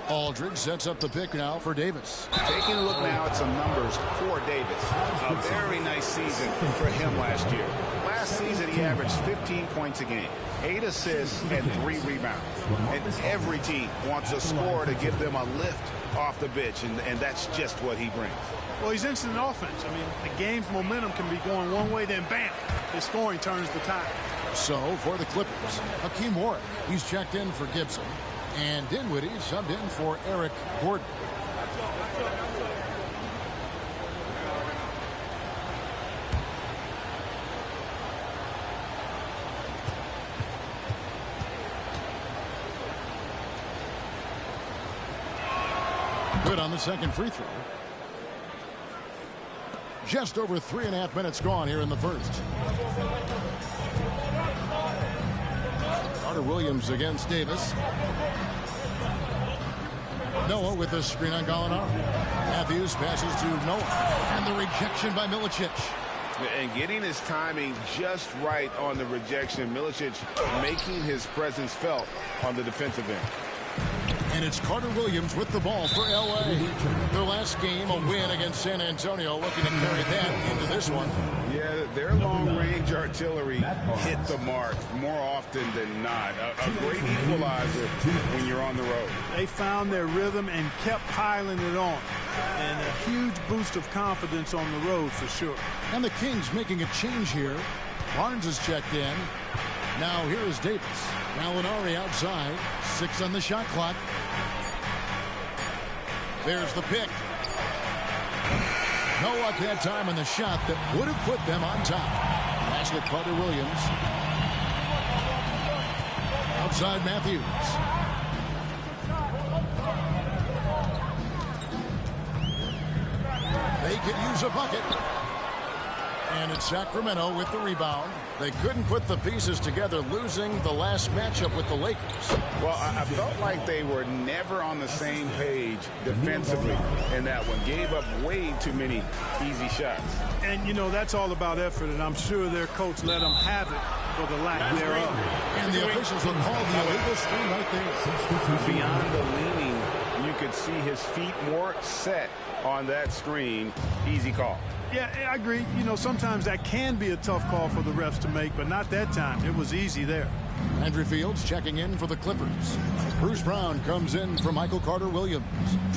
Aldridge sets up the pick now for Davis. Taking a look now at some numbers for Davis. A very nice season for him last year. Last season, he averaged 15 points a game, 8 assists, and 3 rebounds. And every team wants a scorer to give them a lift off the bench, and that's just what he brings. Well, he's instant offense. I mean, the game's momentum can be going one way, then bam, his scoring turns the tide. So, for the Clippers, Hakeem Warren, he's checked in for Gibson. And Dinwiddie subbed in for Eric Gordon. Good on the second free throw. Just over 3.5 minutes gone here in the first. Carter Williams against Davis. Noah with the screen on Gallinari. Matthews passes to Noah. And the rejection by Milicic. And getting his timing just right on the rejection. Milicic making his presence felt on the defensive end. And it's Carter Williams with the ball for L.A. Their last game, a win against San Antonio, looking to carry that into this one. Yeah, their long-range artillery hit the mark more often than not. A great equalizer when you're on the road. They found their rhythm and kept piling it on. And a huge boost of confidence on the road for sure. And the Kings making a change here. Barnes is checked in. Now here is Davis. Gallinari outside. 6 on the shot clock. There's the pick. No luck that time on the shot that would have put them on top. Pass to Carter Williams. Outside Matthews. They could use a bucket. And it's Sacramento with the rebound. They couldn't put the pieces together, losing the last matchup with the Lakers. Well, I felt like they were never on the same page defensively in that one. Gave up way too many easy shots. And, you know, that's all about effort, and I'm sure their coach let them have it for the lack thereof. And the officials will call the illegal screen right there. Beyond the leaning, you could see his feet more set on that screen. Easy call. Yeah, I agree. You know, sometimes that can be a tough call for the refs to make, but not that time. It was easy there. Andrew Fields checking in for the Clippers. Bruce Brown comes in for Michael Carter-Williams.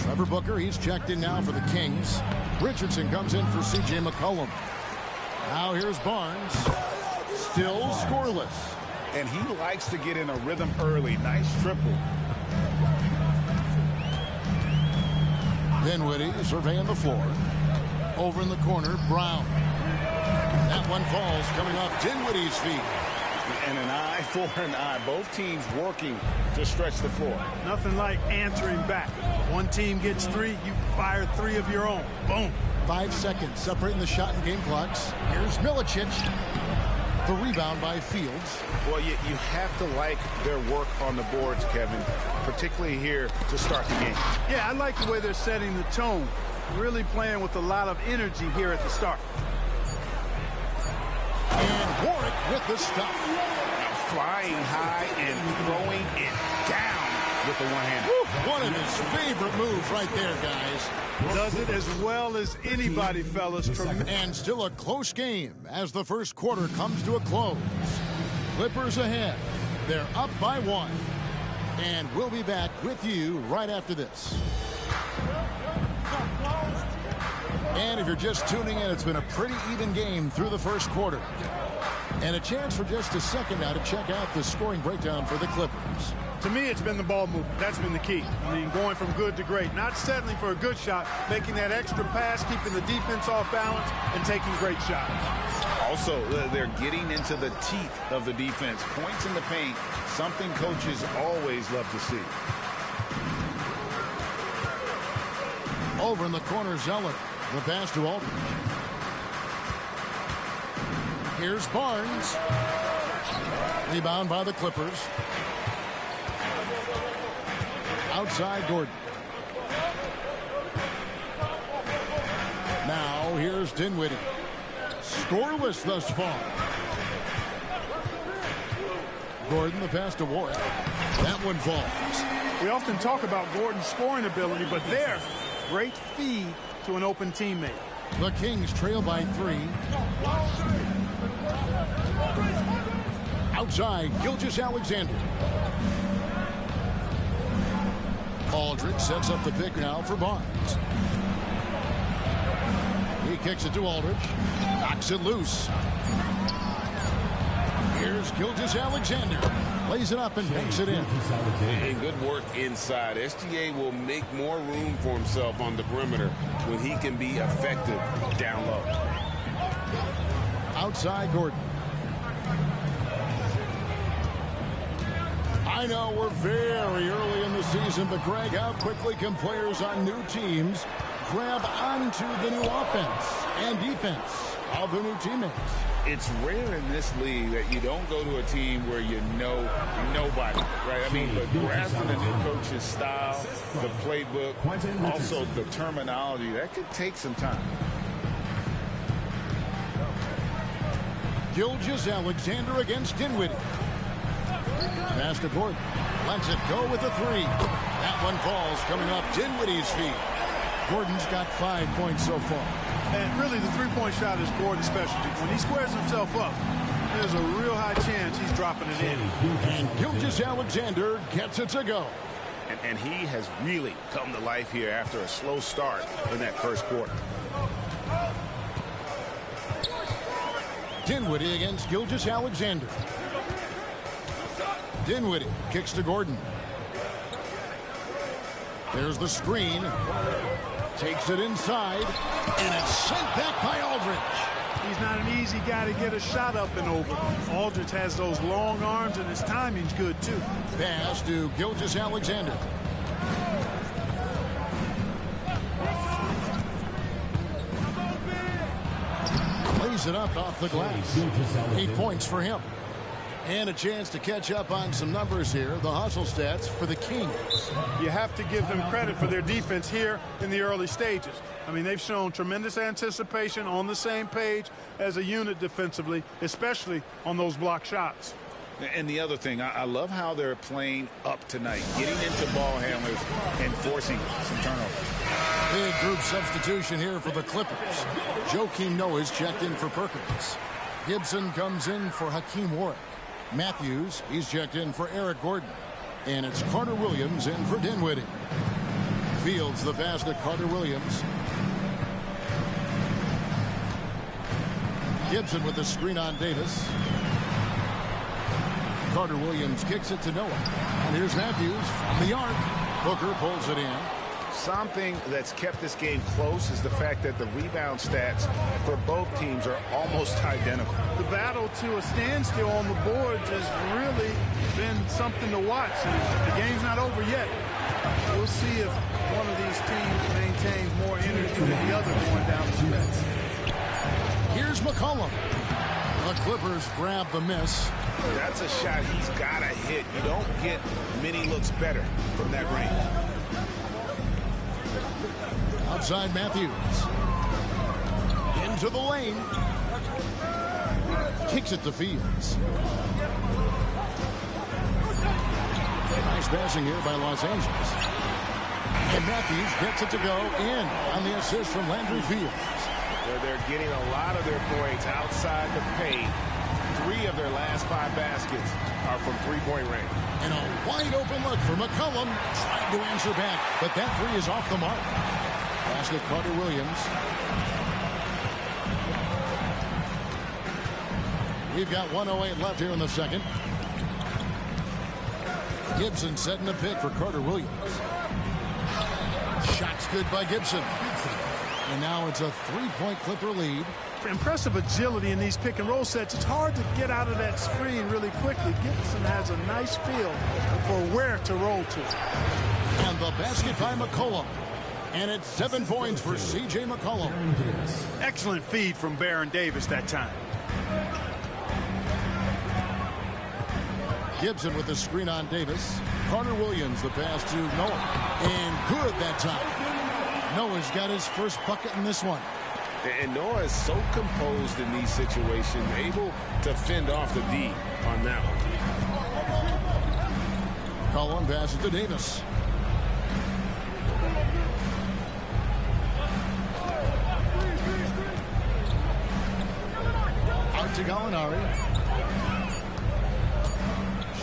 Trevor Booker, he's checked in now for the Kings. Richardson comes in for C.J. McCollum. Now here's Barnes. Still scoreless. And he likes to get in a rhythm early. Nice triple. Dinwiddie surveying the floor. Over in the corner, Brown. That one falls coming off Dinwiddie's feet. And an eye for an eye. Both teams working to stretch the floor. Nothing like answering back. One team gets 3, you fire 3 of your own. Boom. 5 seconds separating the shot and game clocks. Here's Milicic. The rebound by Fields. Well, you have to like their work on the boards, Kevin, particularly here to start the game. Yeah, I like the way they're setting the tone. Really playing with a lot of energy here at the start. And Warwick with the stuff. Flying high and throwing it down with the one-hander. One of his favorite moves right there, guys. Does it as well as anybody, fellas. And still a close game as the first quarter comes to a close. Clippers ahead. They're up by 1. And we'll be back with you right after this. And if you're just tuning in, it's been a pretty even game through the first quarter. And a chance for just a second now to check out the scoring breakdown for the Clippers. To me, it's been the ball movement. That's been the key. I mean, going from good to great. Not settling for a good shot, making that extra pass, keeping the defense off balance, and taking great shots. Also, they're getting into the teeth of the defense. Points in the paint, something coaches always love to see. Over in the corner, Zeller. The pass to Aldridge. Here's Barnes. Rebound by the Clippers. Outside Gordon. Now here's Dinwiddie. Scoreless thus far. Gordon, the pass to Warwick. That one falls. We often talk about Gordon's scoring ability, but there, great feed to an open teammate. The Kings trail by 3. Outside, Gilgeous-Alexander. Aldridge sets up the pick now for Barnes. He kicks it to Aldridge. Knocks it loose. Here's Gilgeous-Alexander. Lays it up and banks it in. And good work inside. SGA will make more room for himself on the perimeter when he can be effective down low. Outside Gordon. I know we're very early in the season, but Greg, how quickly can players on new teams grab onto the new offense and defense of the new teammates? It's rare in this league that you don't go to a team where you know nobody, right? I mean, but grasping the new coach's style, the playbook, also the terminology, that could take some time. Gilgeous-Alexander against Dinwiddie. Pass to Gordon. Lets it go with a 3. That one falls coming off Dinwiddie's feet. Gordon's got 5 points so far. And really, the three-point shot is Gordon's specialty. When he squares himself up, there's a real high chance he's dropping it in. And Gilgeous-Alexander gets it to go. And he has really come to life here after a slow start in that first quarter. Dinwiddie against Gilgeous-Alexander. Dinwiddie kicks to Gordon. There's the screen. Takes it inside, and it's sent back by Aldridge. He's not an easy guy to get a shot up and over. Aldridge has those long arms, and his timing's good, too. Pass to Gilgeous-Alexander. Lays lays it up off the glass. 8 points for him. And a chance to catch up on some numbers here. The hustle stats for the Kings. You have to give them credit for their defense here in the early stages. I mean, they've shown tremendous anticipation, on the same page as a unit defensively, especially on those block shots. And the other thing, I love how they're playing up tonight, getting into ball handlers and forcing some turnovers. Big group substitution here for the Clippers. Joakim Noah's checked in for Perkins. Gibson comes in for Hakeem Warwick. Matthews, he's checked in for Eric Gordon. And it's Carter Williams in for Dinwiddie. Fields the pass to Carter Williams. Gibson with the screen on Davis. Carter Williams kicks it to Noah. And here's Matthews from the arc. Booker pulls it in. Something that's kept this game close is the fact that the rebound stats for both teams are almost identical. The battle to a standstill on the boards has really been something to watch. And the game's not over yet. We'll see if one of these teams maintains more energy than the other going down the stretch. Here's McCollum. The Clippers grab the miss. That's a shot he's got to hit. You don't get many looks better from that range. Outside Matthews. Into the lane. Kicks it to Fields. Nice passing here by Los Angeles. And Matthews gets it to go in on the assist from Landry Fields. They're getting a lot of their points outside the paint. 3 of their last 5 baskets are from three-point range. And a wide open look for McCollum, trying to answer back, but that 3 is off the mark. Pass to Carter Williams. We've got 1:08 left here in the second. Gibson setting the pick for Carter Williams. Shot's good by Gibson. And now it's a 3-point Clipper lead. Impressive agility in these pick and roll sets. It's hard to get out of that screen really quickly. Gibson has a nice feel for where to roll to. And the basket by McCollum. And it's 7 points for C.J. McCollum. Excellent feed from Baron Davis that time. Gibson with the screen on Davis. Carter Williams the pass to Noah. And good that time. Noah's got his first bucket in this one. And Noah is so composed in these situations, able to fend off the D on that one. Collin passes to Davis. Out to Gallinari.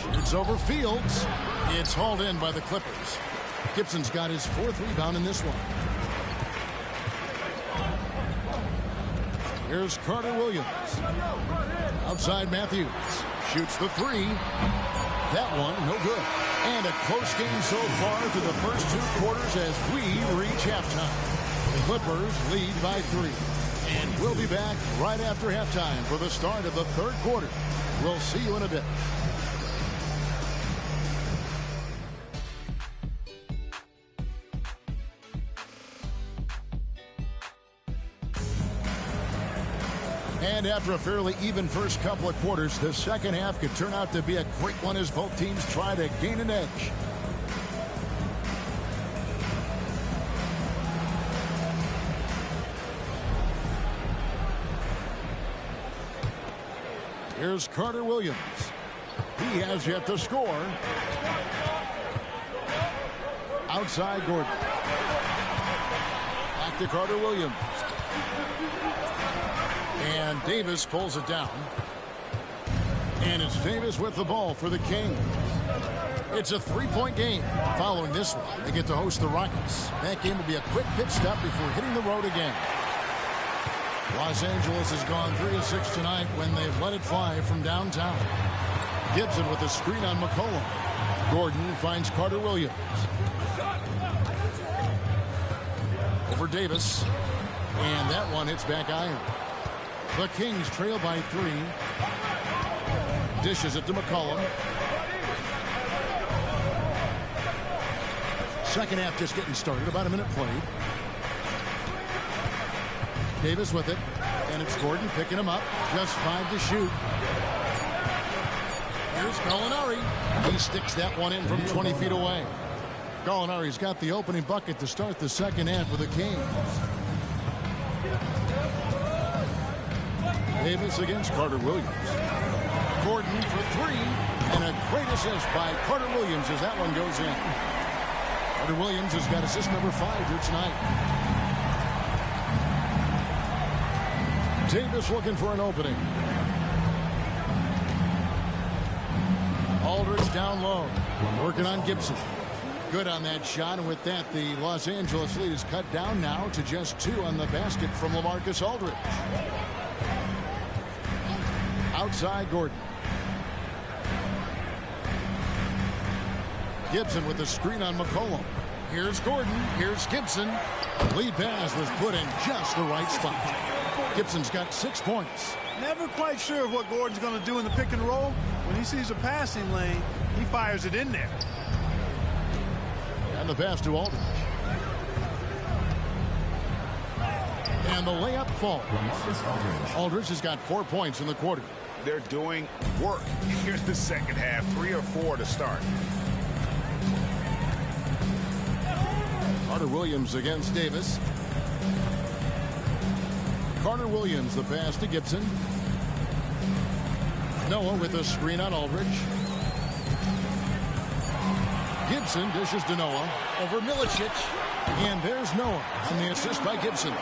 Shoots over Fields. It's hauled in by the Clippers. Gibson's got his 4th rebound in this one. Here's Carter Williams. Outside Matthews. Shoots the 3. That one, no good. And a close game so far through the first 2 quarters as we reach halftime. The Clippers lead by 3. And we'll be back right after halftime for the start of the 3rd quarter. We'll see you in a bit. And after a fairly even first couple of quarters, the second half could turn out to be a great one as both teams try to gain an edge. Here's Carter Williams. He has yet to score. Outside Gordon. Back to Carter Williams. And Davis pulls it down. And it's Davis with the ball for the Kings. It's a 3-point game. Following this one, they get to host the Rockets. That game will be a quick pit stop before hitting the road again. Los Angeles has gone 3 of 6 tonight when they've let it fly from downtown. Gibson with the screen on McCollum. Gordon finds Carter Williams. Over Davis. And that one hits back iron. The Kings trail by 3. Dishes it to McCollum. Second half just getting started. About a minute played. Davis with it. and it's Gordon picking him up. Just 5 to shoot. Here's Gallinari. He sticks that one in from 20 feet away. Gallinari's got the opening bucket to start the second half for the Kings. Davis against Carter Williams. Gordon for 3. And a great assist by Carter Williams as that one goes in. Carter Williams has got assist number 5 here tonight. Davis looking for an opening. Aldridge down low. Working on Gibson. Good on that shot, and with that, the Los Angeles lead is cut down now to just 2 on the basket from LaMarcus Aldridge. Outside Gordon. Gibson with the screen on McCollum. Here's Gordon. Here's Gibson. Lead pass was put in just the right spot. Gibson's got 6 points. Never quite sure of what Gordon's going to do in the pick and roll. When he sees a passing lane, he fires it in there. And the pass to Aldridge. And the layup falls. Aldridge has got 4 points in the quarter. They're doing work here in the second half. 3 or 4 to start. Carter Williams against Davis. Carter Williams, the pass to Gibson. Noah with a screen on Aldridge. Gibson dishes to Noah over Milicic. And there's Noah on the assist by Gibson.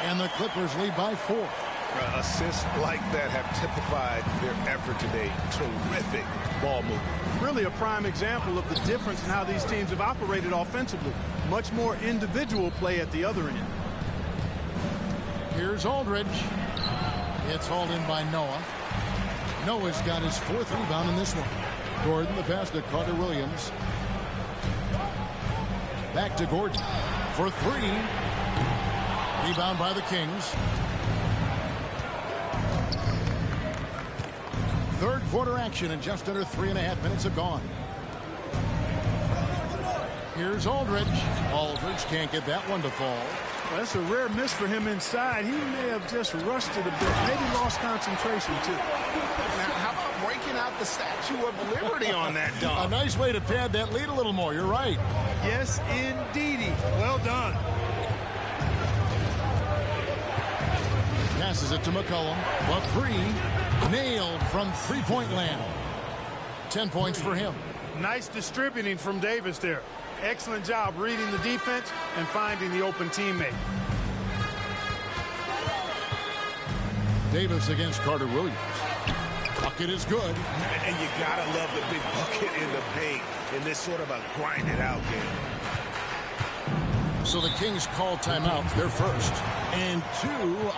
And the Clippers lead by 4. Assists like that have typified their effort today. Terrific ball movement. Really a prime example of the difference in how these teams have operated offensively. Much more individual play at the other end. Here's Aldridge. It's hauled in by Noah. Noah's got his 4th rebound in this one. Gordon, the pass to Carter Williams. Back to Gordon for 3. Rebound by the Kings. Third quarter action, and just under 3.5 minutes have gone. Here's Aldridge. Aldridge can't get that one to fall. Well, that's a rare miss for him inside. He may have just rushed it a bit. Maybe lost concentration, too. Now, how about breaking out the Statue of Liberty on that dunk? A nice way to pad that lead a little more. You're right. Yes, indeedy. Well done. Passes it to McCollum. A 3. Nailed from 3-point land. 10 points for him. Nice distributing from Davis there. Excellent job reading the defense and finding the open teammate. Davis against Carter Williams. Bucket is good. And you gotta love the big bucket in the paint in this sort of a grinded out game. So the Kings call timeout, their first. And 2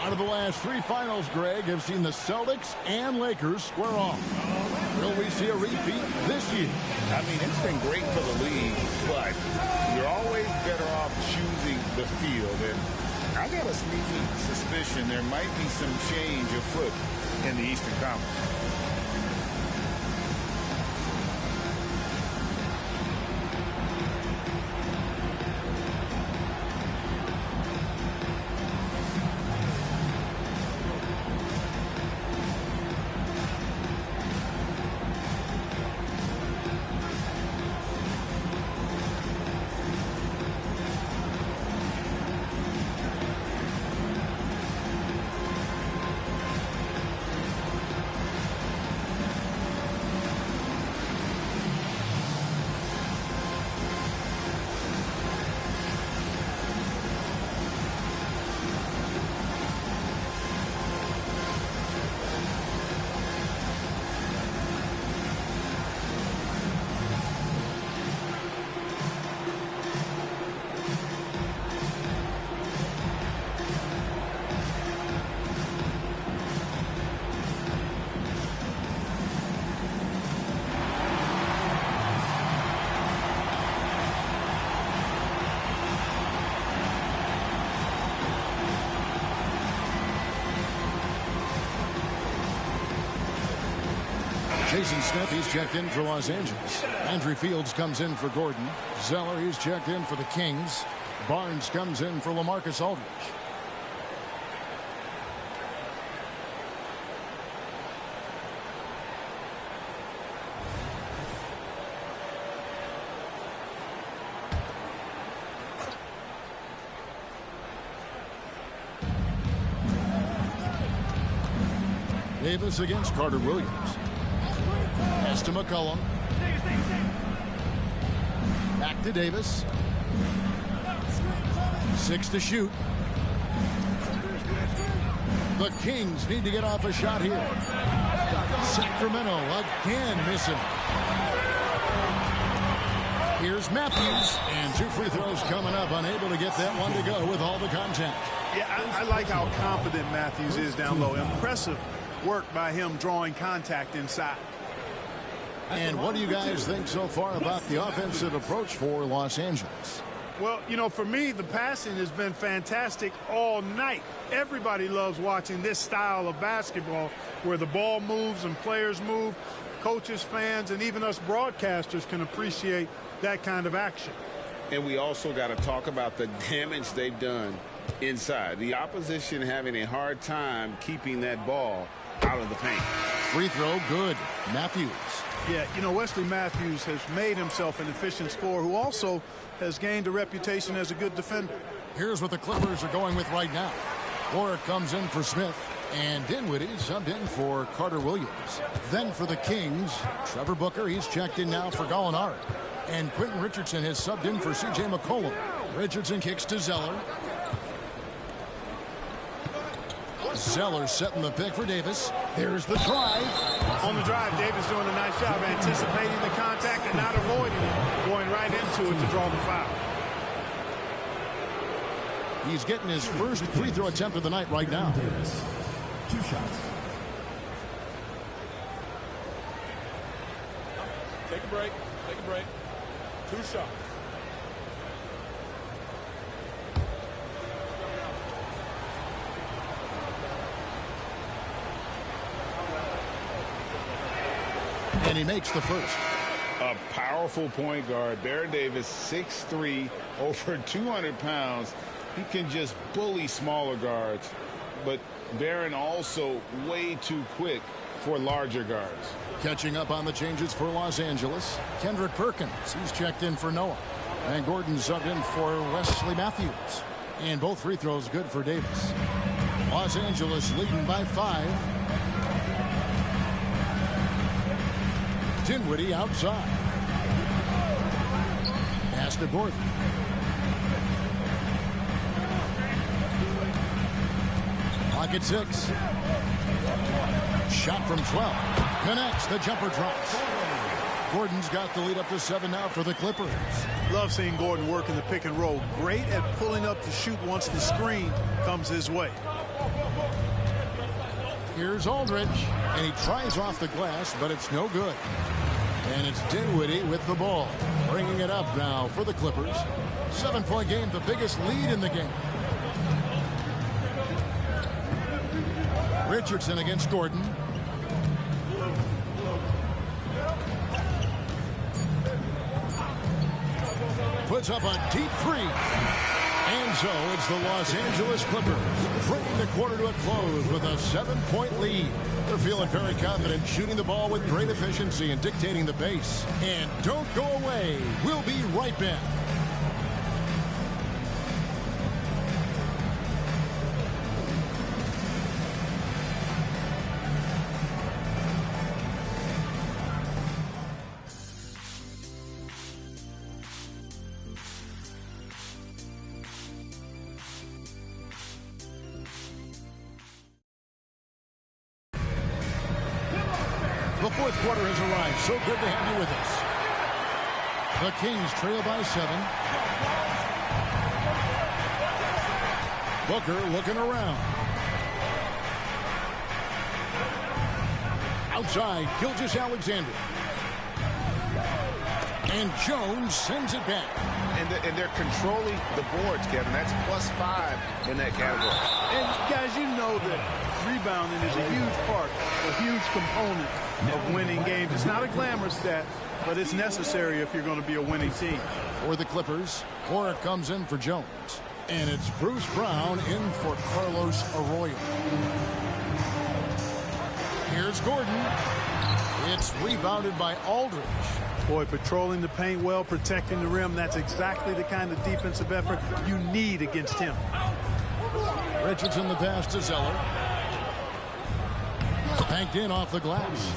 out of the last 3 finals, Greg, have seen the Celtics and Lakers square off. Will we see a repeat this year? I mean, it's been great for the league, but you're always better off choosing the field. And I got a sneaky suspicion there might be some change afoot in the Eastern Conference. Jason Smith, he's checked in for Los Angeles. Andrew Fields comes in for Gordon. Zeller, he's checked in for the Kings. Barnes comes in for LaMarcus Aldridge. Davis against Carter Williams. Pass to McCollum. Back to Davis. 6 to shoot. The Kings need to get off a shot here. Sacramento again missing. Here's Matthews, and 2 free throws coming up, unable to get that one to go with all the contact. Yeah, I like how confident Matthews is down low. Impressive work by him drawing contact inside. And what do you guys think so far about the offensive approach for Los Angeles? Well, you know, for me, the passing has been fantastic all night. Everybody loves watching this style of basketball where the ball moves and players move. Coaches, fans, and even us broadcasters can appreciate that kind of action. And we also got to talk about the damage they've done inside. The opposition having a hard time keeping that ball out of the paint. Free throw, good. Matthews. Yeah, you know, Wesley Matthews has made himself an efficient scorer who also has gained a reputation as a good defender. Here's what the Clippers are going with right now. Warwick comes in for Smith, and Dinwiddie subbed in for Carter Williams. Then for the Kings, Trevor Booker, he's checked in now for Gallinari. And Quentin Richardson has subbed in for C.J. McCollum. Richardson kicks to Zeller. Zeller setting the pick for Davis. There's the drive. On the drive, Davis doing a nice job anticipating the contact and not avoiding it, going right into it to draw the foul. He's getting his first free throw attempt of the night right now. Davis. 2 shots. Take a break. Take a break. 2 shots. And he makes the first. A powerful point guard. Baron Davis, 6'3", over 200 pounds. He can just bully smaller guards. But Baron also way too quick for larger guards. Catching up on the changes for Los Angeles. Kendrick Perkins, he's checked in for Noah. And Gordon subbed in for Wesley Matthews. And both free throws good for Davis. Los Angeles leading by 5. Dinwiddie outside. Pass to Gordon. Clock at 6. Shot from 12. Connects. The jumper drops. Gordon's got the lead up to 7 now for the Clippers. Love seeing Gordon work in the pick and roll. Great at pulling up to shoot once the screen comes his way. Here's Aldridge, and he tries off the glass, but it's no good. And it's Dinwiddie with the ball, bringing it up now for the Clippers. 7-point game, the biggest lead in the game. Richardson against Gordon. Puts up a deep 3. And so it's the Los Angeles Clippers bringing the quarter to a close with a 7-point lead. They're feeling very confident, shooting the ball with great efficiency and dictating the pace. And don't go away. We'll be right back. The fourth quarter has arrived. So good to have you with us. The Kings trail by 7. Booker looking around. Outside, Gilgeous-Alexander. And Jones sends it back. And they're controlling the boards, Kevin. That's +5 in that category. And guys, you know that rebounding is a huge part, a huge component of winning games. It's not a glamour stat, but it's necessary if you're going to be a winning team. For the Clippers, Warwick comes in for Jones. And it's Bruce Brown in for Carlos Arroyo. Here's Gordon. It's rebounded by Aldridge. Boy, patrolling the paint well, protecting the rim. That's exactly the kind of defensive effort you need against him. Richardson the pass to Zeller. Banked in off the glass.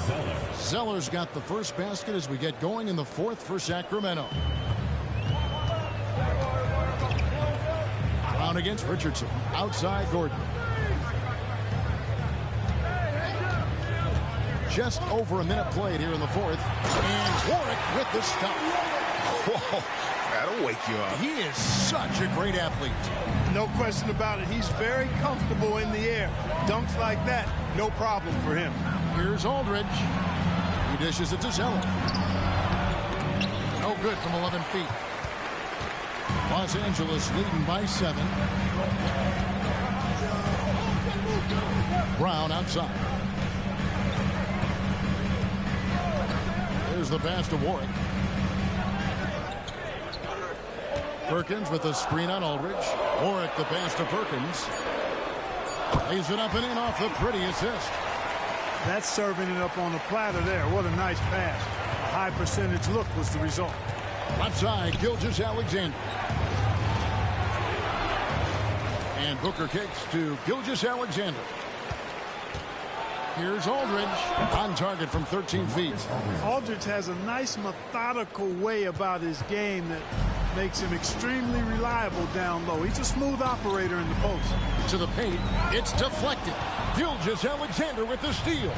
Zeller's got the first basket as we get going in the fourth for Sacramento. Brown against Richardson. Outside Gordon. Just over a minute played here in the fourth. And Warwick with the stop. Whoa, that'll wake you up. He is such a great athlete. No question about it. He's very comfortable in the air. Dunks like that, no problem for him. Here's Aldridge. He dishes it to Zeller. No good from 11 feet. Los Angeles leading by 7. Brown outside. Here's the pass to Warwick. Perkins with a screen on Aldridge. Warwick the pass to Perkins. Lays it up and in off the pretty assist. That's serving it up on the platter there. What a nice pass. A high percentage look was the result. Left side, Gilgeous-Alexander. And Booker kicks to Gilgeous-Alexander. Here's Aldridge on target from 13 feet. Aldridge has a nice methodical way about his game that makes him extremely reliable down low. He's a smooth operator in the post. To the paint, it's deflected. Gilgeous-Alexander with the steal.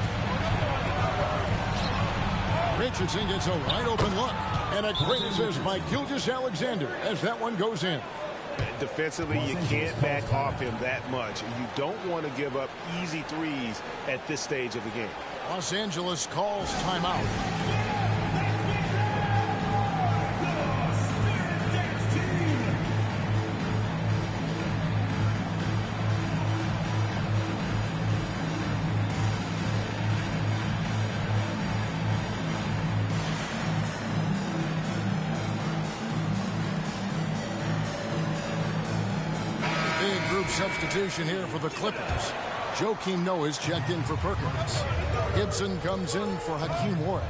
Richardson gets a wide open look. And a great assist by Gilgeous-Alexander as that one goes in. Defensively, you can't back off him that much. You don't want to give up easy threes at this stage of the game. Los Angeles calls timeout. Substitution here for the Clippers. Joakim Noah's checked in for Perkins. Gibson comes in for Hakeem Warwick.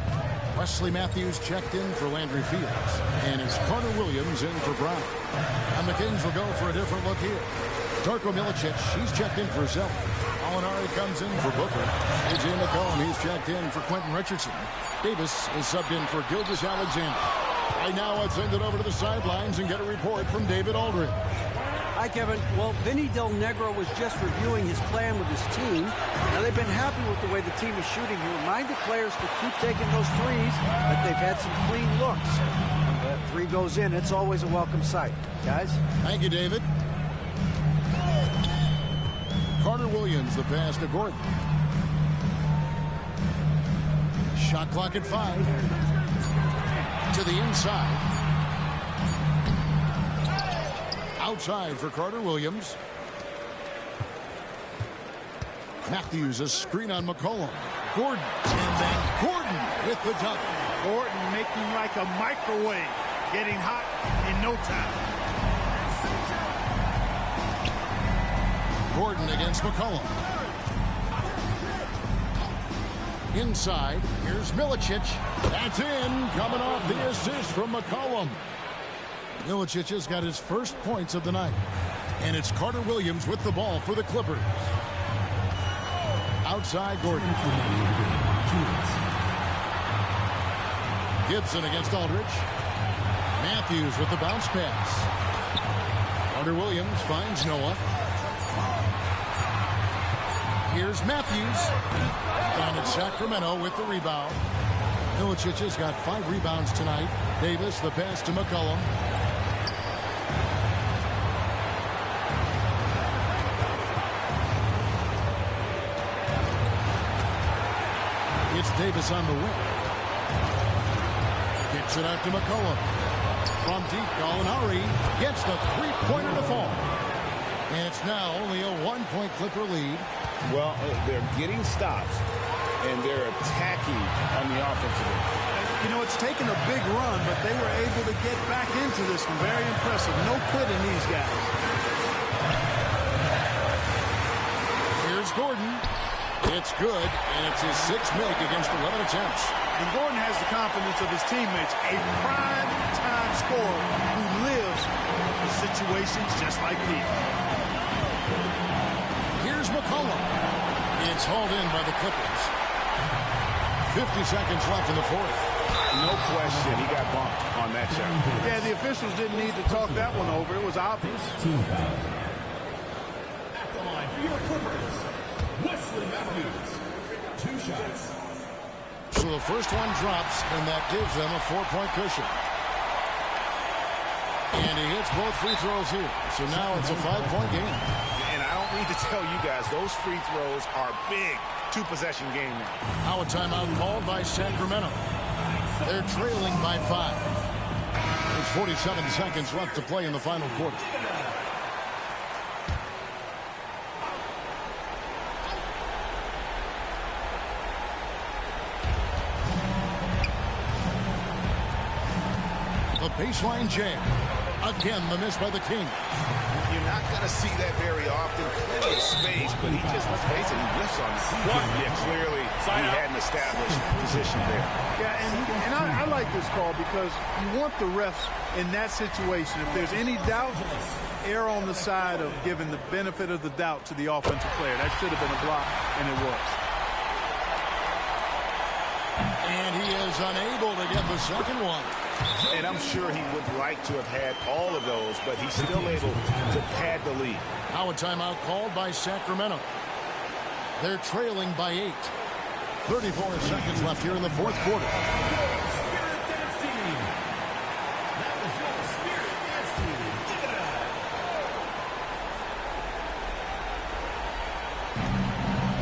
Wesley Matthews checked in for Landry Fields. And it's Carter Williams in for Brown. And the Kings will go for a different look here. Darko Milicic, he's checked in for Zeller. Alinari comes in for Booker. A.J. McCollum, he's checked in for Quentin Richardson. Davis is subbed in for Gilgeous-Alexander. Right now, let's send it over to the sidelines and get a report from David Aldridge. Hi, Kevin. Well, Vinny Del Negro was just reviewing his plan with his team. Now, they've been happy with the way the team is shooting. He reminded players to keep taking those threes, that they've had some clean looks. When that three goes in, it's always a welcome sight. Guys? Thank you, David. Carter Williams, the pass to Gordon. Shot clock at 5. To the inside. Outside for Carter Williams. Matthews, a screen on McCollum. Gordon, and then Gordon with the dunk. Gordon making like a microwave, getting hot in no time. Gordon against McCollum. Inside, here's Milicic. That's in, coming off the assist from McCollum. Milicic has got his first points of the night. And it's Carter Williams with the ball for the Clippers. Outside Gordon. Gibson against Aldridge. Matthews with the bounce pass. Carter Williams finds Noah. Here's Matthews. And it's Sacramento with the rebound. Milicic has got 5 rebounds tonight. Davis, the pass to McCollum. It's Davis on the wing. Kicks it out to McCollum. From deep, Gallinari gets the three-pointer to fall. And it's now only a 1-point Clipper lead. Well, they're getting stops, and they're attacking on the offensive end. You know, it's taken a big run, but they were able to get back into this one. Very impressive. No quitting these guys. Here's Gordon. It's good, and it's his 6th make against 11 attempts. And Gordon has the confidence of his teammates, a prime-time scorer who lives in situations just like these. Here's McCollum. It's hauled in by the Clippers. 50 seconds left in the fourth. No question, he got bumped on that shot. Yeah, the officials didn't need to talk that one over. It was obvious. Team foul. At the line for your Clippers, Wesley Matthews. 2 shots. So the first one drops, and that gives them a 4-point cushion. And he hits both free throws here. So now it's a 5-point game. And I don't need to tell you guys, those free throws are big. 2-possession game now. Now a timeout called by Sacramento. They're trailing by 5. There's 47 seconds left to play in the final quarter. The baseline jam. Again, the miss by the King. You're not going to see that very often. Plenty of space, but he just, let's face it, he whiffs on it. Yeah, clearly he had an established position there. Yeah, and I like this call because you want the refs in that situation. If there's any doubt, err on the side of giving the benefit of the doubt to the offensive player. That should have been a block, and it was. And he is unable to get the second one. And I'm sure he would like to have had all of those, but he's still able to pad the lead. Now a timeout called by Sacramento. They're trailing by 8. 34 seconds left here in the fourth quarter. Spirit Dance Team. That was your Spirit Dance Team. Check it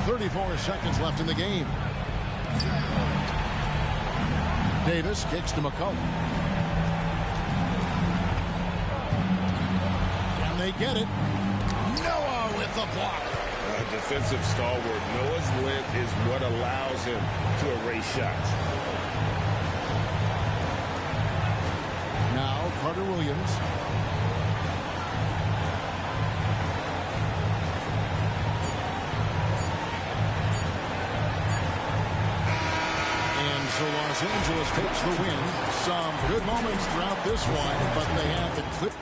out. 34 seconds left in the game. Davis kicks to McCollum. Can they get it? Noah with the block. Defensive stalwart. Noah's length is what allows him to erase shots. Now Carter Williams. And so Los Angeles takes the win. Some good moments throughout this one, but they have the clip.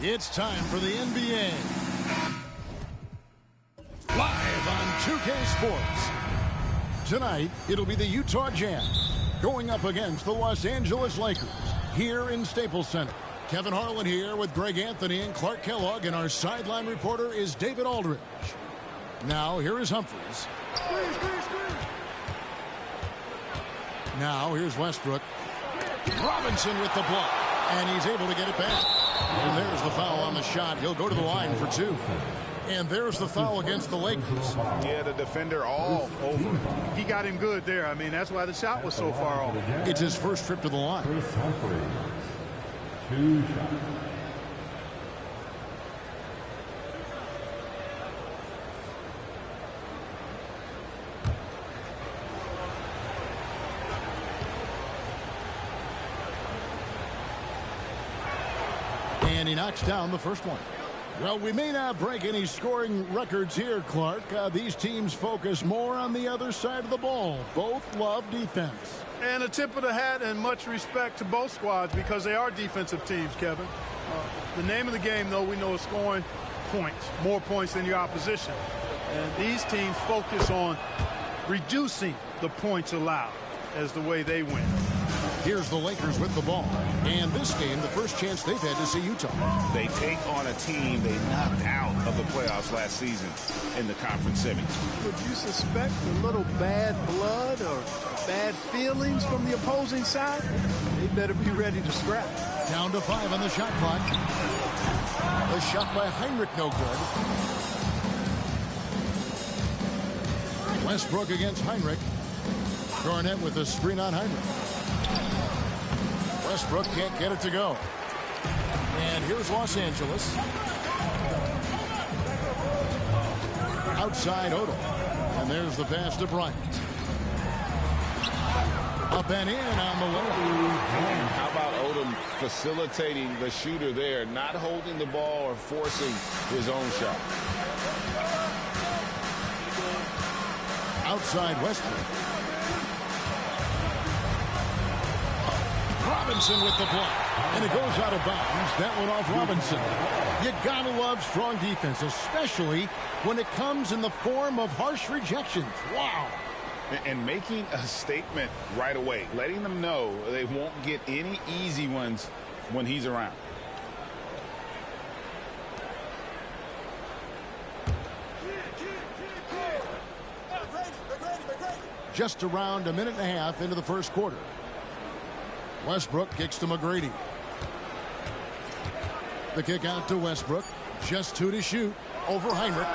It's time for the NBA. Live on 2K Sports. Tonight, it'll be the Utah Jazz going up against the Los Angeles Lakers here in Staples Center. Kevin Harlan here with Greg Anthony and Clark Kellogg, and our sideline reporter is David Aldridge. Now, here is Humphries. Now, here's Westbrook. Robinson with the block, and he's able to get it back. And there's the foul on the shot. He'll go to the line for 2. And there's the foul against the Lakers. Yeah, the defender all over. He got him good there. I mean, that's why the shot was so far off. It's his first trip to the line. 2 shots. And he knocks down the first one. Well, we may not break any scoring records here, Clark. These teams focus more on the other side of the ball. Both love defense. And a tip of the hat and much respect to both squads because they are defensive teams, Kevin. The name of the game, though, we know is scoring points, more points than your opposition. And these teams focus on reducing the points allowed as the way they win. Here's the Lakers with the ball. And this game, the first chance they've had to see Utah. They take on a team they knocked out of the playoffs last season in the conference semis. Would you suspect a little bad blood or bad feelings from the opposing side? They better be ready to scrap. Down to 5 on the shot clock. The shot by Heinrich, no good. Westbrook against Heinrich. Garnett with a screen on Heinrich. Westbrook can't get it to go. And here's Los Angeles. Outside Odom. And there's the pass to Bryant. Up and in on the layup. How about Odom facilitating the shooter there, not holding the ball or forcing his own shot. Outside Westbrook. Robinson with the block. And it goes out of bounds. That one off Robinson. You gotta love strong defense, especially when it comes in the form of harsh rejections. Wow. And making a statement right away, letting them know they won't get any easy ones when he's around. Just around a minute and a half into the first quarter. Westbrook kicks to McGrady. The kick out to Westbrook. Just 2 to shoot over Heinrich.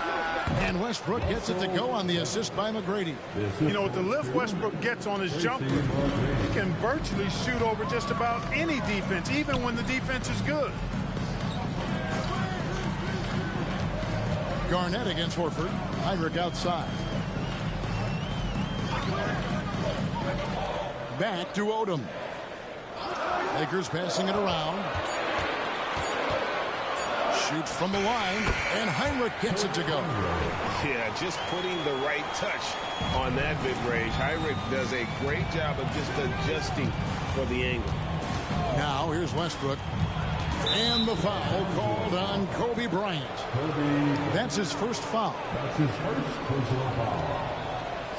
And Westbrook gets it to go on the assist by McGrady. You know, with the lift Westbrook gets on his jumper, he can virtually shoot over just about any defense, even when the defense is good. Garnett against Horford. Heinrich outside. Back to Odom. Lakers passing it around. Shoots from the line, and Heinrich gets it to go. Yeah, just putting the right touch on that mid-range. Heinrich does a great job of just adjusting for the angle. Now here's Westbrook. And the foul called on Kobe Bryant. That's his first foul. That's his first personal foul.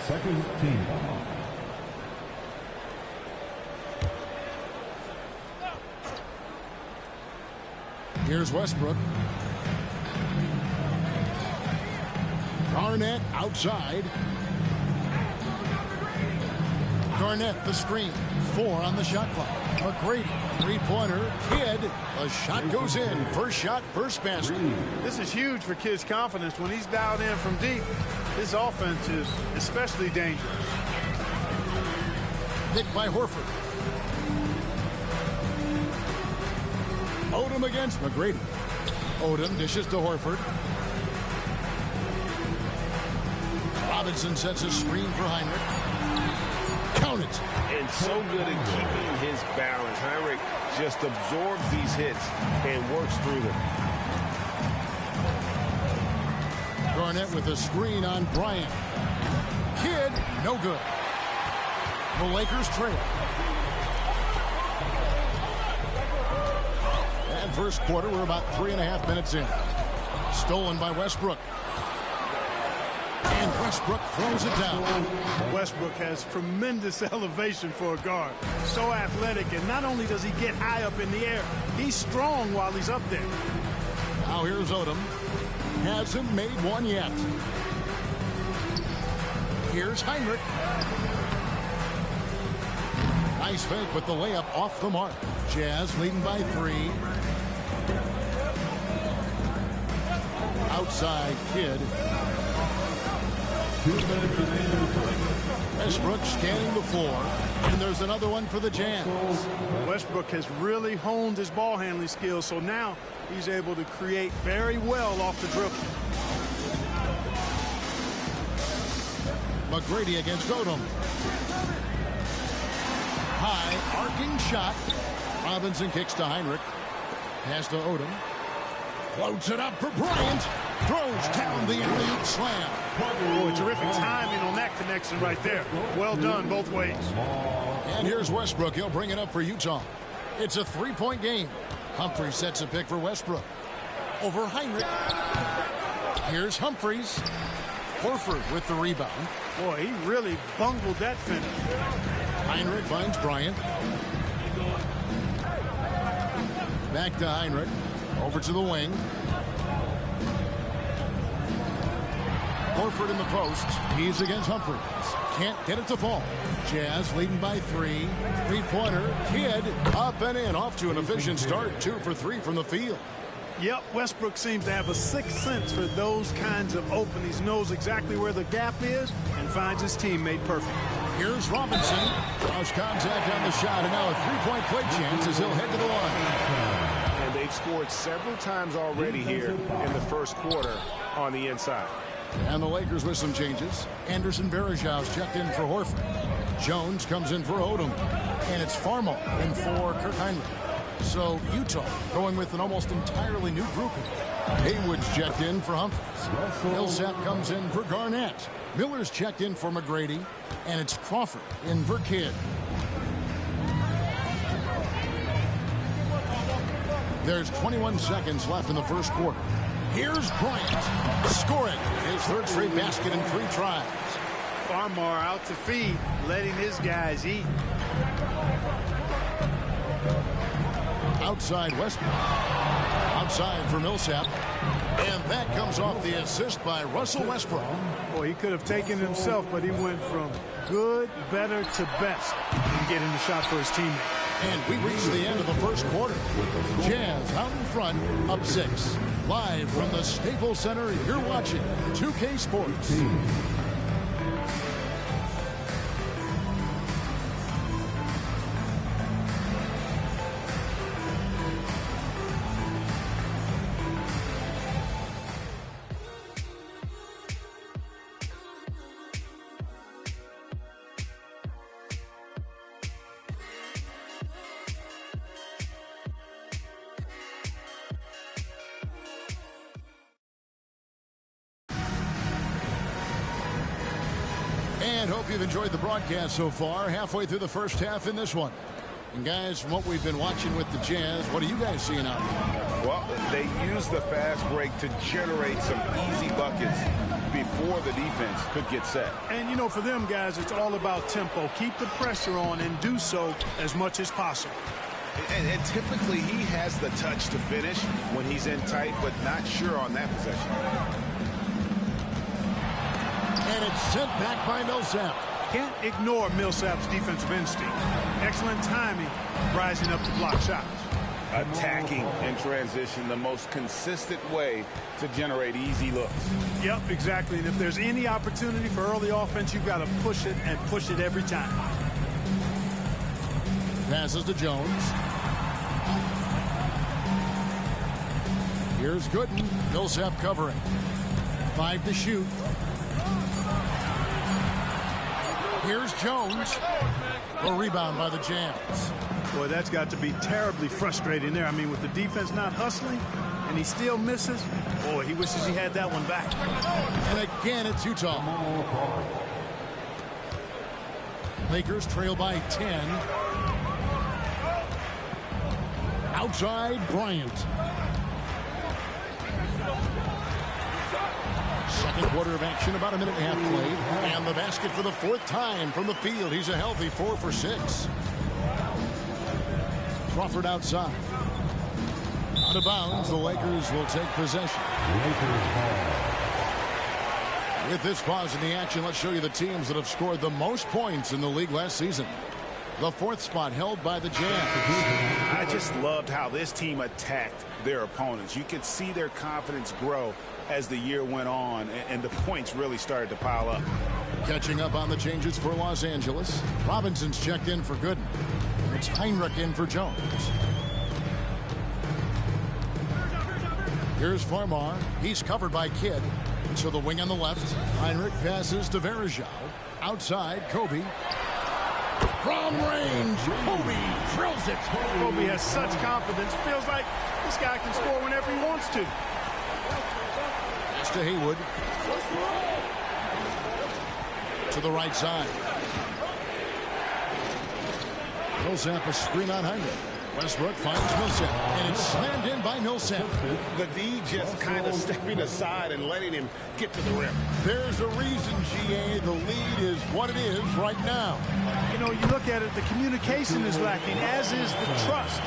Second team foul. Here's Westbrook. Garnett outside. Garnett the screen. 4 on the shot clock. McGrady, 3-pointer. Kidd. A shot goes in. First shot, first basket. This is huge for Kidd's confidence. When he's dialed in from deep, his offense is especially dangerous. Picked by Horford. Odom against McGrady. Odom dishes to Horford. Robinson sets a screen for Heinrich. Count it. And so good at keeping his balance. Heinrich just absorbs these hits and works through them. Garnett with a screen on Bryant. Kidd, no good. The Lakers trail. And first quarter, we're about 3.5 minutes in. Stolen by Westbrook. And Westbrook throws it down. Westbrook has tremendous elevation for a guard. So athletic, and not only does he get high up in the air, he's strong while he's up there. Now here's Odom. Hasn't made one yet. Here's Heinrich. Nice fake, but the layup off the mark. Jazz leading by 3. Outside Kidd. Westbrook scanning the floor. And there's another one for the Jazz. Westbrook has really honed his ball handling skills, so now he's able to create very well off the dribble. McGrady against Odom. High arcing shot. Robinson kicks to Heinrich. Pass to Odom. Floats it up for Bryant. Throws down the alley-oop slam. Boy, terrific timing on that connection right there. Well done both ways. And here's Westbrook. He'll bring it up for Utah. It's a 3-point game. Humphries sets a pick for Westbrook. Over Heinrich. Here's Humphries. Horford with the rebound. Boy, he really bungled that finish. Heinrich finds Bryant. Back to Heinrich. Over to the wing. Horford in the post. He's against Humphries. Can't get it to fall. Jazz leading by 3. 3-pointer. Kidd up and in. Off to an efficient start. 2 for 3 from the field. Yep, Westbrook seems to have a sixth sense for those kinds of openings. Knows exactly where the gap is and finds his teammate perfect. Here's Robinson. Cross contact on the shot, and now a 3-point play chance as he'll head to the line. And they've scored several times already here in the first quarter on the inside. And the Lakers with some changes. Anderson Varejau's checked in for Horford. Jones comes in for Odom. And it's Farmo in for Kirk Heinrich. So Utah going with an almost entirely new grouping. Haywood's checked in for Humphries. Millsap comes in for Garnett. Miller's checked in for McGrady. And it's Crawford in for Kidd. There's 21 seconds left in the first quarter. Here's Bryant scoring his third straight basket in 3 tries. Farmar out to feed, letting his guys eat. Outside Westbrook. Outside for Millsap. And that comes off the assist by Russell Westbrook. Boy, he could have taken it himself, but he went from good, better to best in getting the shot for his teammate. And we reach the end of the first quarter. Jazz out in front, up 6. Live from the Staples Center, you're watching 2K Sports. And hope you've enjoyed the broadcast so far. Halfway through the first half in this one. And guys, from what we've been watching with the Jazz, what are you guys seeing out there? Well, they use the fast break to generate some easy buckets before the defense could get set. And, you know, for them guys, it's all about tempo. Keep the pressure on and do so as much as possible. And typically he has the touch to finish when he's in tight, but not sure on that possession. And it's sent back by Millsap. Can't ignore Millsap's defensive instinct. Excellent timing, rising up to block shots. Attacking in transition, the most consistent way to generate easy looks. Yep, exactly. And if there's any opportunity for early offense, you've got to push it and push it every time. Passes to Jones. Here's Gooden. Millsap covering. 5 to shoot. Here's Jones. A rebound by the Jazz. Boy, that's got to be terribly frustrating there. I mean, with the defense not hustling and he still misses, boy, he wishes he had that one back. And again, it's Utah. Lakers trail by 10. Outside, Bryant. Second quarter of action, about a minute and a half played. And the basket for the 4th time from the field. He's a healthy 4 for 6. Crawford outside. Out of bounds, the Lakers will take possession. With this pause in the action, let's show you the teams that have scored the most points in the league last season. The 4th spot held by the Jazz. I just loved how this team attacked their opponents. You could see their confidence grow as the year went on, and the points really started to pile up. Catching up on the changes for Los Angeles. Robinson's checked in for Gooden. It's Heinrich in for Jones. Here's Farmar. He's covered by Kidd. To the wing on the left. Heinrich passes to Varejau. Outside, Kobe. From range, Kobe drills it. Kobe has such confidence. Feels like this guy can score whenever he wants to. Pass to Haywood. To the right side. Millsap a screen on Heinrich. Westbrook finds Millsap, and it's slammed in by Millsap. The D just kind of stepping aside and letting him get to the rim. There's a reason, GA, the lead is what it is right now. You know, you look at it, the communication is lacking, as is the trust.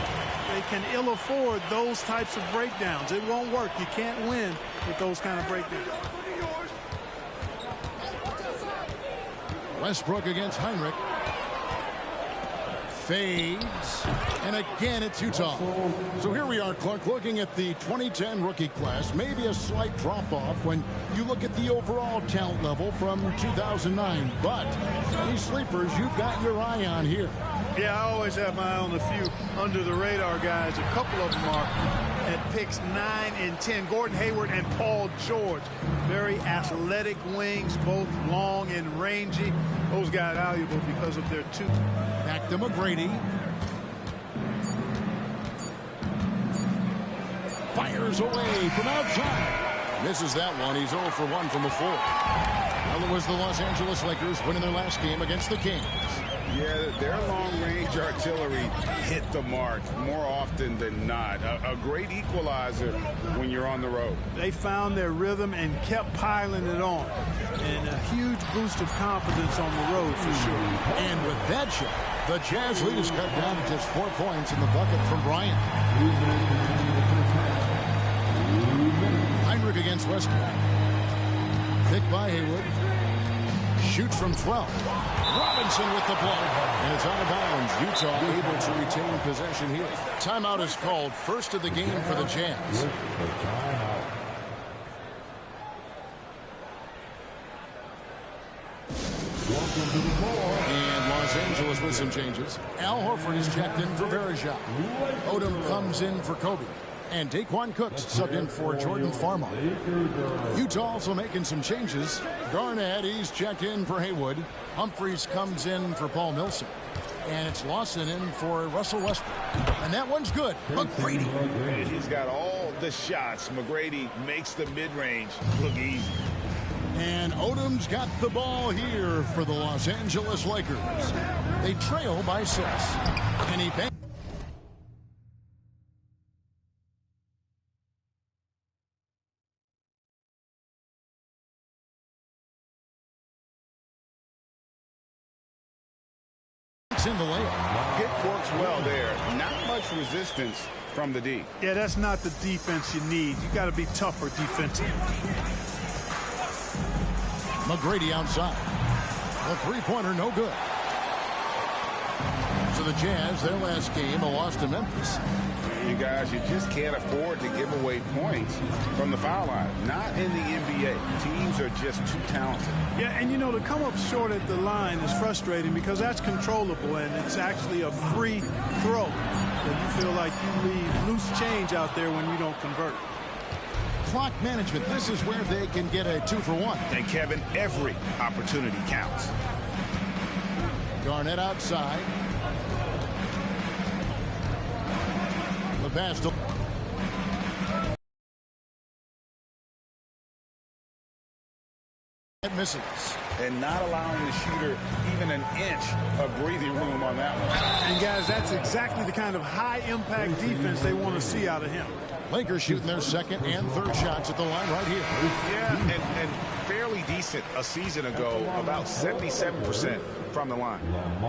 They can ill afford those types of breakdowns. It won't work. You can't win with those kind of breakdowns. Westbrook against Heinrich. Fades. And again, it's Utah. So here we are, Clark, looking at the 2010 rookie class. Maybe a slight drop-off when you look at the overall talent level from 2009. But these sleepers, you've got your eye on here. Yeah, I always have my eye on a few under-the-radar guys. A couple of them are at picks 9 and 10. Gordon Hayward and Paul George. Very athletic wings, both long and rangy. Those guys valuable because of their two. Back to McGrady. Fires away from outside. Misses that one. He's 0 for 1 from the floor. Well, it was the Los Angeles Lakers winning their last game against the Kings. Yeah, their long-range artillery hit the mark more often than not. A great equalizer when you're on the road. They found their rhythm and kept piling it on. And a huge boost of confidence on the road for sure. And with that shot, the Jazz lead is cut down to just 4 points in the bucket from Bryant. Heinrich against Westbrook. Picked by Hayward. Shoots from 12. Robinson with the block. And it's out of bounds. Utah able to retain possession here. Timeout is called. First of the game for the Jazz. And Los Angeles with some changes. Al Horford is checked in for Verejao. Odom comes in for Kobe. And Daquan Cooks subbed in for Jordan Farmar. Utah also making some changes. Garnett, he's checked in for Haywood. Humphries comes in for Paul Millsap. And it's Lawson in for Russell Westbrook. And that one's good. McGrady. He's got all the shots. McGrady makes the mid-range look easy. And Odom's got the ball here for the Los Angeles Lakers. They trail by 6. And he bangs in the layup. It works well there. Not much resistance from the D. Yeah, that's not the defense you need. You got to be tougher defensively. McGrady outside. The three-pointer no good. So the Jazz, their last game, a loss to Memphis. You guys, you just can't afford to give away points from the foul line. Not in the NBA. Teams are just too talented. Yeah, and you know, to come up short at the line is frustrating because that's controllable and it's actually a free throw. And you feel like you leave loose change out there when you don't convert. Clock management. This is where they can get a 2-for-1. And Kevin, every opportunity counts. Garnett outside. The pass to misses. And not allowing the shooter even an inch of breathing room on that one. And guys, that's exactly the kind of high-impact defense they want to see out of him. Lakers shooting their second and third shots at the line right here. Yeah, and fairly decent a season ago, about 77% from the line.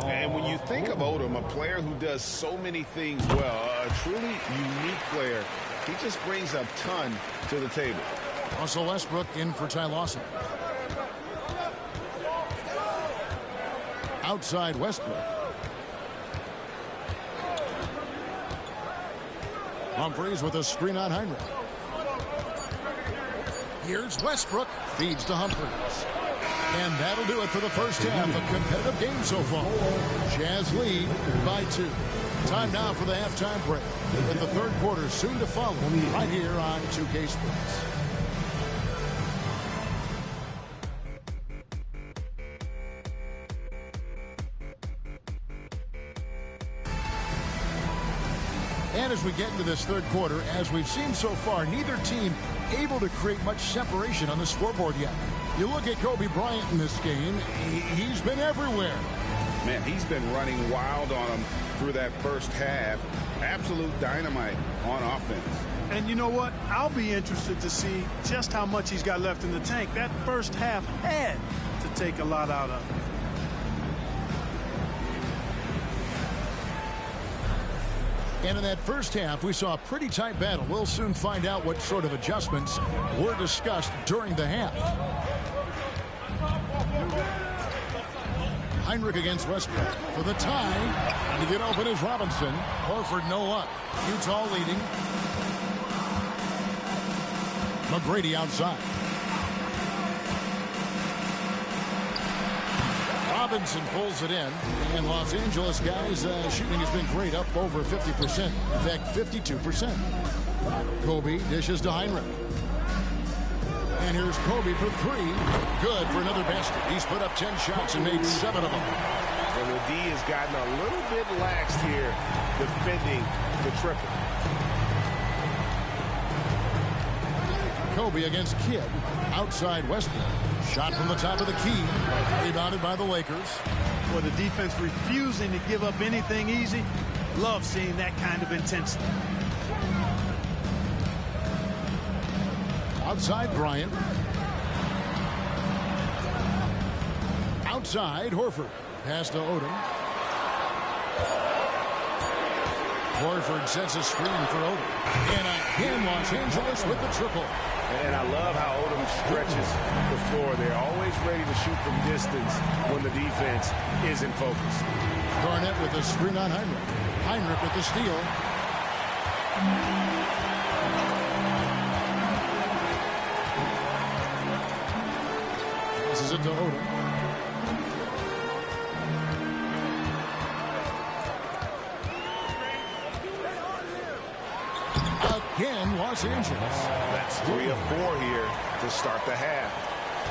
And when you think of Odom, a player who does so many things well, a truly unique player, he just brings a ton to the table. Russell Westbrook in for Ty Lawson. Outside Westbrook. Humphries with a screen on Heinrich. Here's Westbrook. Feeds to Humphries. And that'll do it for the first half. A competitive game so far. Jazz lead by 2. Time now for the halftime break. With the third quarter soon to follow right here on 2K Sports. And as we get into this third quarter, as we've seen so far, neither team able to create much separation on the scoreboard yet. You look at Kobe Bryant in this game, he's been everywhere. Man, he's been running wild on him through that first half. Absolute dynamite on offense. And you know what? I'll be interested to see just how much he's got left in the tank. That first half had to take a lot out of him. And in that first half, we saw a pretty tight battle. We'll soon find out what sort of adjustments were discussed during the half. Heinrich against Westbrook for the tie. And to get open is Robinson. Horford no luck. Utah leading. McGrady outside. Robinson pulls it in, and Los Angeles guys shooting has been great, up over 50%. In fact, 52%. Kobe dishes to Heinrich. And here's Kobe for three. Good for another basket. He's put up 10 shots and made 7 of them. And the D has gotten a little bit lax here defending the triple. Kobe against Kidd. Outside Westbrook. Shot from the top of the key. Rebounded by the Lakers. For the defense refusing to give up anything easy. Love seeing that kind of intensity. Outside Bryant. Outside Horford. Pass to Odom. Horford sets a screen for Odom. And again, Los Angeles with the triple. And I love how Odom stretches the floor. They're always ready to shoot from distance when the defense isn't focused. Garnett with the screen on Heinrich. Heinrich with the steal. Passes it to Odom. Again, Los Angeles. That's 3 of 4 here to start the half.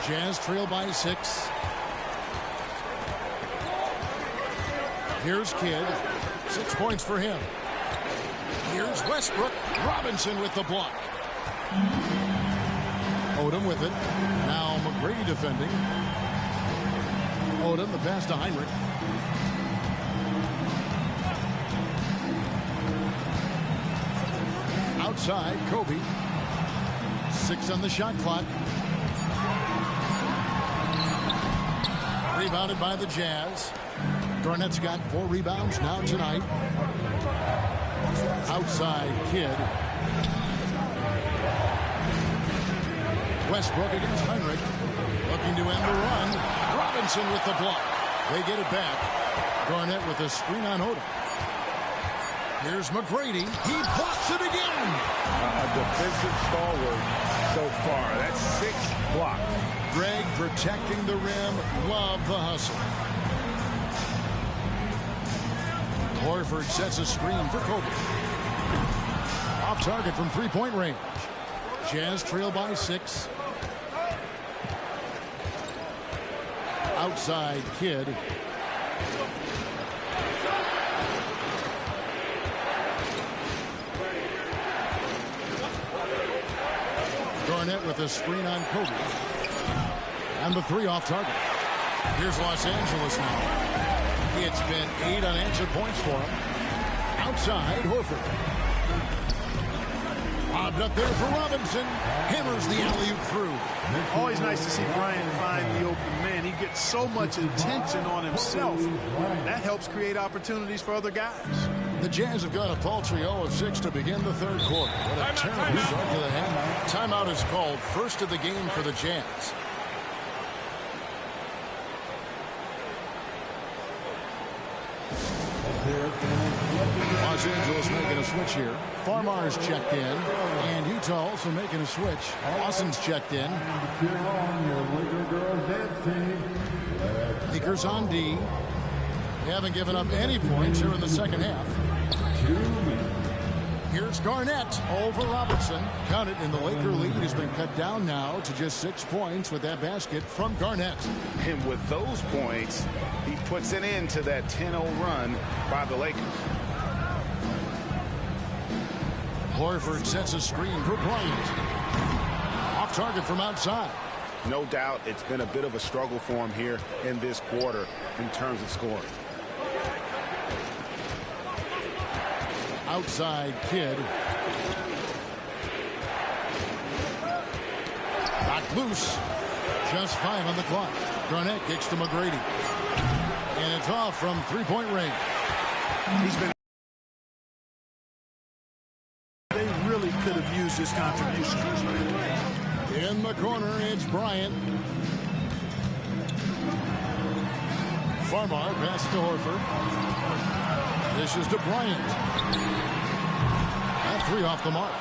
Jazz trail by 6. Here's Kidd. 6 points for him. Here's Westbrook. Robinson with the block. Odom with it. Now McGrady defending. Odom, the pass to Heinrich. Outside, Kobe. 6 on the shot clock. Rebounded by the Jazz. Garnett's got 4 rebounds now tonight. Outside, Kidd. Westbrook against Heinrich. Looking to end the run. Robinson with the block. They get it back. Garnett with a screen on Odom. Here's McGrady. He blocks it again. A defensive stalwart so far. That's 6 blocks. Greg protecting the rim. Love the hustle. Horford sets a screen for Kobe. Off target from three-point range. Jazz trail by 6. Outside, Kidd. Garnett with a screen on Kobe. And the 3 off target. Here's Los Angeles now. It's been 8 unanswered points for him. Outside, Horford. Lobbed up there for Robinson. Hammers the alley-oop through. Always nice to see Bryant find the open man. He gets so much attention on himself. That helps create opportunities for other guys. The Jazz have got a paltry 0 of 6 to begin the third quarter. What a terrible start to the half. Timeout is called. First of the game for the Jazz. Los Angeles making a switch here. Farmar's checked in, and Utah also making a switch. Lawson's checked in. Lakers on D. They haven't given up any points here in the second half. Here's Garnett over Robinson. Count it, and the Laker lead has been cut down now to just 6 points with that basket from Garnett. And with those points, he puts an end to that 10-0 run by the Lakers. Horford sets a screen for Bryant. Off target from outside. No doubt it's been a bit of a struggle for him here in this quarter in terms of scoring. Outside, Kidd. Got loose. Just 5 on the clock. Garnett kicks to McGrady. And it's off from three-point range. He's been. They really could have used his contribution. In the corner, it's Bryant. Farmar passes to Horford. This is to Bryant. And 3 off the mark.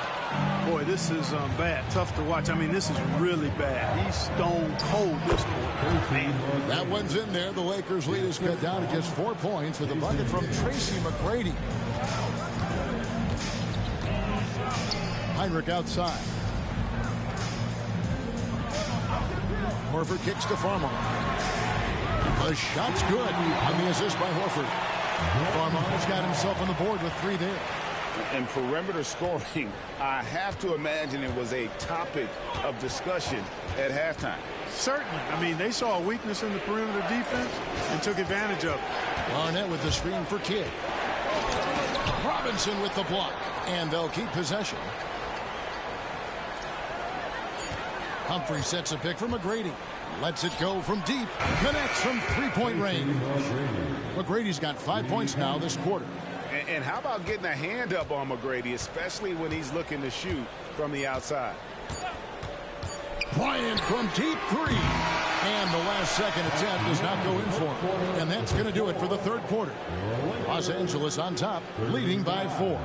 Boy, this is bad. Tough to watch. I mean, this is really bad. He's stone cold this quarter. That one's in there. The Lakers' lead is cut down to just 4 points with a bucket from Tracy McGrady. Heinrich outside. Horford kicks to Farmar. The shot's good on the assist by Horford. Farmar's got himself on the board with 3 there. And perimeter scoring, I have to imagine it was a topic of discussion at halftime. Certainly. I mean, they saw a weakness in the perimeter defense and took advantage of it. Barnett with the screen for Kidd. Robinson with the block, and they'll keep possession. Humphrey sets a pick for McGrady. Lets it go from deep. Connects from three-point range. McGrady's got 5 points now this quarter. And how about getting a hand up on McGrady, especially when he's looking to shoot from the outside? Bryant from deep 3. And the last second attempt does not go in for him. And that's going to do it for the third quarter. Los Angeles on top, leading by 4.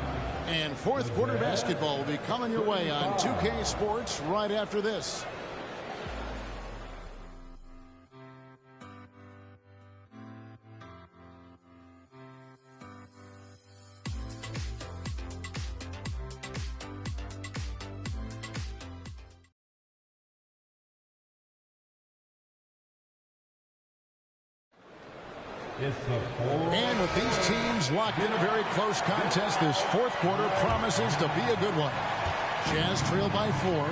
And fourth quarter basketball will be coming your way on 2K Sports right after this. And with these teams locked in a very close contest, this fourth quarter promises to be a good one. Jazz trail by 4.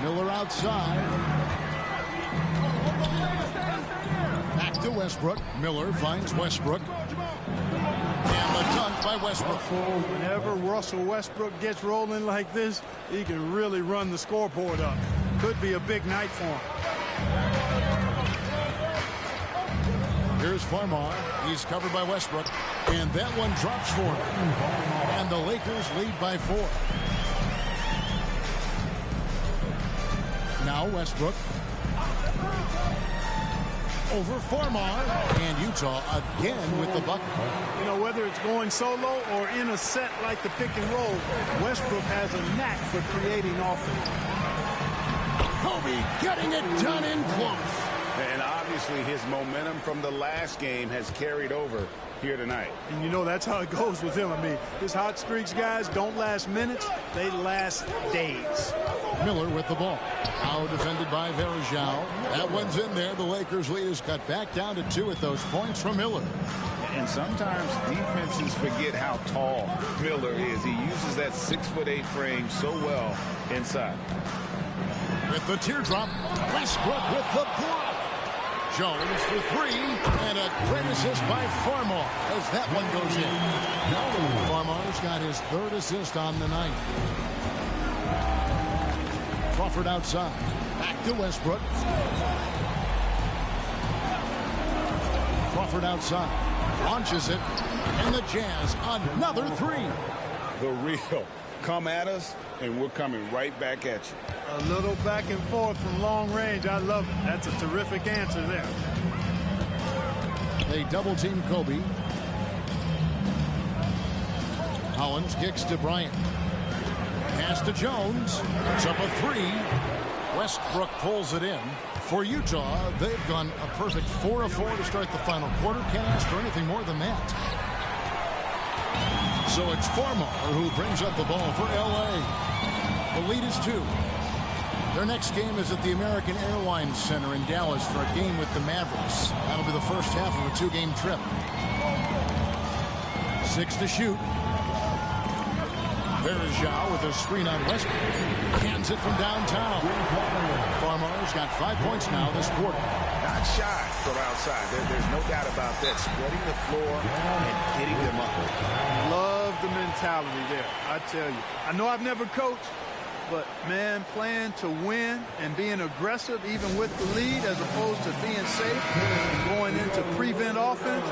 Miller outside. Back to Westbrook. Miller finds Westbrook. And the dunk by Westbrook. Whenever Russell Westbrook gets rolling like this, he can really run the scoreboard up. Could be a big night for him. Here's Farmar. He's covered by Westbrook. And that one drops for him. And the Lakers lead by 4. Now Westbrook. Over Farmar. And Utah again with the bucket. You know, whether it's going solo or in a set like the pick and roll, Westbrook has a knack for creating offense. Kobe getting it done in close. And obviously his momentum from the last game has carried over here tonight. And you know that's how it goes with him. I mean, his hot streaks, guys, don't last minutes. They last days. Miller with the ball. Now defended by Varejao. That one's in there. The Lakers lead is cut back down to 2 at those points from Miller. And sometimes defenses forget how tall Miller is. He uses that 6'8" frame so well inside. With the teardrop, Westbrook with the block. Jones for 3, and a great assist by Farmar as that one goes in. Farmar's got his 3rd assist on the night. Crawford outside. Back to Westbrook. Crawford outside. Launches it, and the Jazz another 3. The real. Come at us, and we're coming right back at you. A little back and forth from long range. I love it. That's a terrific answer there. They double team Kobe. Hollins kicks to Bryant. Pass to Jones. It's up a 3. Westbrook pulls it in. For Utah, they've gone a perfect 4 of 4 to start the final quarter. Can't ask for anything more than that. So it's Farmar who brings up the ball for L.A. The lead is 2. Their next game is at the American Airlines Center in Dallas for a game with the Mavericks. That'll be the first half of a 2-game trip. 6 to shoot. Varejao with a screen on Westbrook. Hands it from downtown. Farmar's got 5 points now this quarter. Not shy from outside. There's no doubt about that. Spreading the floor and hitting them up. Love the mentality there. I tell you. I know I've never coached, but, man, playing to win and being aggressive even with the lead as opposed to being safe and going into prevent offense,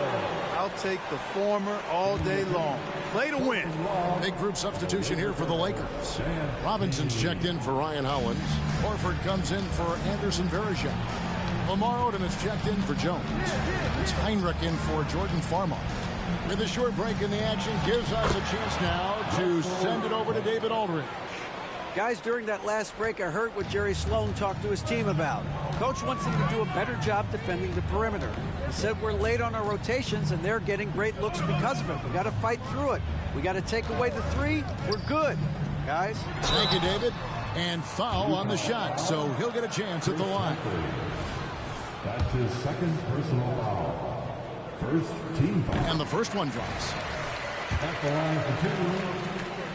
I'll take the former all day long. Play to win. Big group substitution here for the Lakers. Robinson's checked in for Ryan Hollins. Horford comes in for Anderson Varejao. Lamar Odom is checked in for Jones. It's Heinrich in for Jordan Farmar. With a short break in the action gives us a chance now to send it over to David Aldridge. Guys, during that last break, I heard what Jerry Sloan talked to his team about. Coach wants them to do a better job defending the perimeter. He said we're late on our rotations, and they're getting great looks because of it. We got to fight through it. We got to take away the 3. We're good. guys. Thank you, David. And foul on the shot, so he'll get a chance at the line. That's his second personal foul. First team foul. And the first one drops. At the line for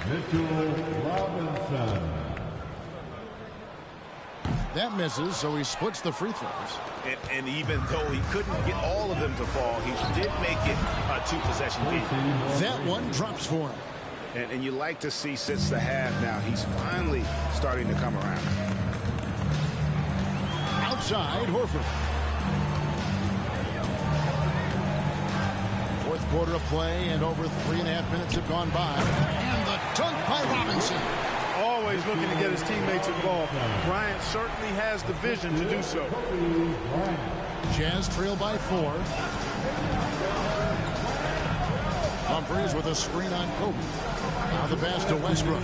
2, Mitchell Robinson. That misses, so he splits the free throws. And even though he couldn't get all of them to fall, he did make it a 2-possession game. That one drops for him. And you like to see since the half now, he's finally starting to come around. Outside, Horford. Fourth quarter of play, and over 3.5 minutes have gone by. And the dunk by Robinson. Always looking to get his teammates involved. Bryant certainly has the vision to do so. Jazz trail by 4. Humphries with a screen on Kobe. Now the pass to Westbrook.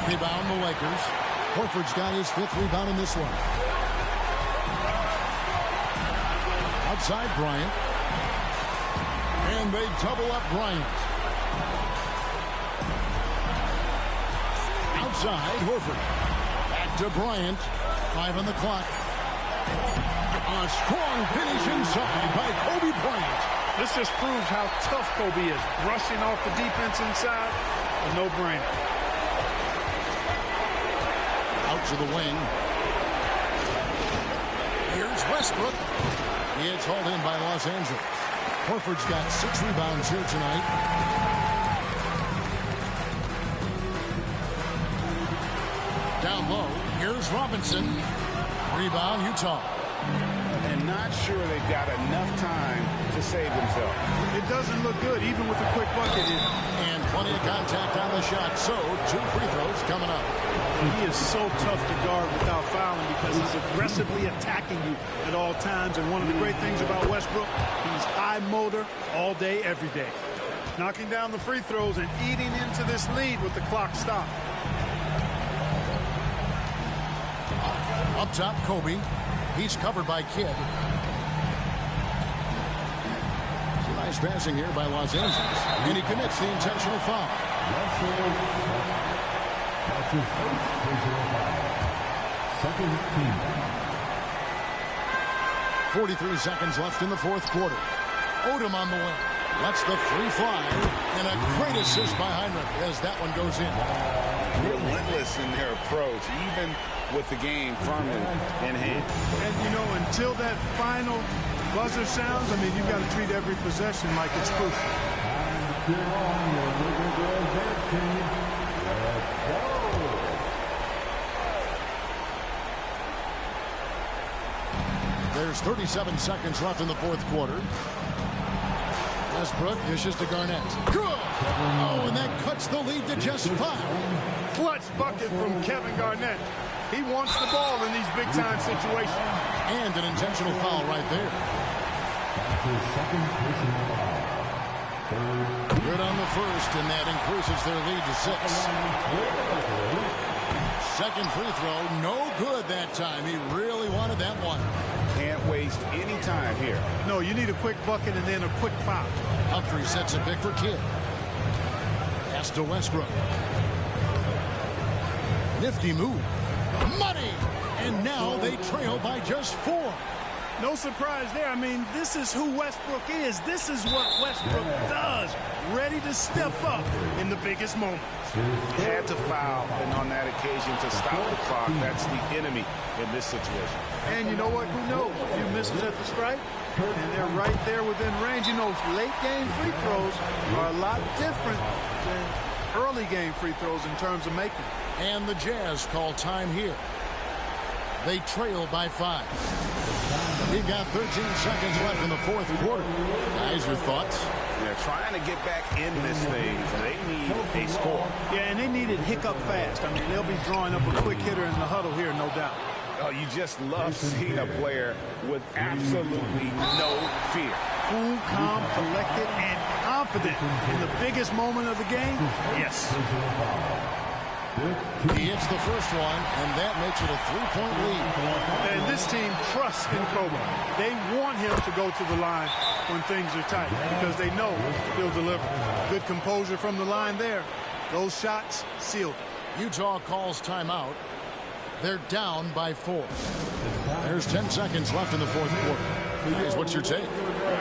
Rebound the Lakers. Horford's got his 5th rebound in this one. Outside Bryant. And they double up Bryant. Outside Horford. Back to Bryant. 5 on the clock. A strong finish inside by Kobe Bryant. This just proves how tough Kobe is. Rushing off the defense inside, a no-brainer. Out to the wing. Here's Westbrook. It's hauled in by Los Angeles. Horford's got 6 rebounds here tonight. Down low. Here's Robinson. Rebound, Utah. And not sure they've got enough time to save themselves. It doesn't look good, even with a quick bucket here. And plenty of contact on the shot. So, 2 free throws coming up. He is so tough to guard without fouling because he's aggressively attacking you at all times. And one of the great things about Westbrook, he's high motor all day, every day. Knocking down the free throws and eating into this lead with the clock stopped. Up top, Kobe. He's covered by Kidd. Some nice passing here by Los Angeles. And he commits the intentional foul. That's his first personal foul. Second team. 43 seconds left in the fourth quarter. Odom on the wing. Lets the three fly. And a great assist by Heinrich as that one goes in. Relentless in their approach, even with the game firmly in hand. And, you know, until that final buzzer sounds, I mean, you've got to treat every possession like it's crucial. There's 37 seconds left in the fourth quarter. Westbrook dishes to Garnett. Good! Oh, and that cuts the lead to just 5. Clutch bucket from Kevin Garnett. He wants the ball in these big-time situations. And an intentional foul right there. That's his second personal foul. Good on the first, and that increases their lead to 6. Second free throw, no good that time. He really wanted that one. Can't waste any time here. No, you need a quick bucket and then a quick foul. Humphrey sets a pick for Kidd. Pass to Westbrook. Nifty move. Money! And now they trail by just 4. No surprise there. I mean, this is who Westbrook is. This is what Westbrook does. Ready to step up in the biggest moments. Had to foul, and on that occasion to stop the clock. That's the enemy in this situation. And you know what? Who knows? A few misses at the stripe, and they're right there within range. You know, late-game free throws are a lot different than early-game free throws in terms of making. And the Jazz call time here. They trail by 5. We've got 13 seconds left in the fourth quarter. Guys, your thoughts? They're trying to get back in this thing. They need a score. Yeah, and they need it hiccup fast. I mean, they'll be drawing up a quick hitter in the huddle here, no doubt. Oh, you just love seeing a player with absolutely no fear. Cool, calm, collected, and confident in the biggest moment of the game. Yes. He hits the first one, and that makes it a 3-point lead. And this team trusts in Kobe. They want him to go to the line when things are tight because they know he'll deliver. Good composure from the line there. Those shots sealed. Utah calls timeout. They're down by 4. There's 10 seconds left in the fourth quarter. Guys, what's your take?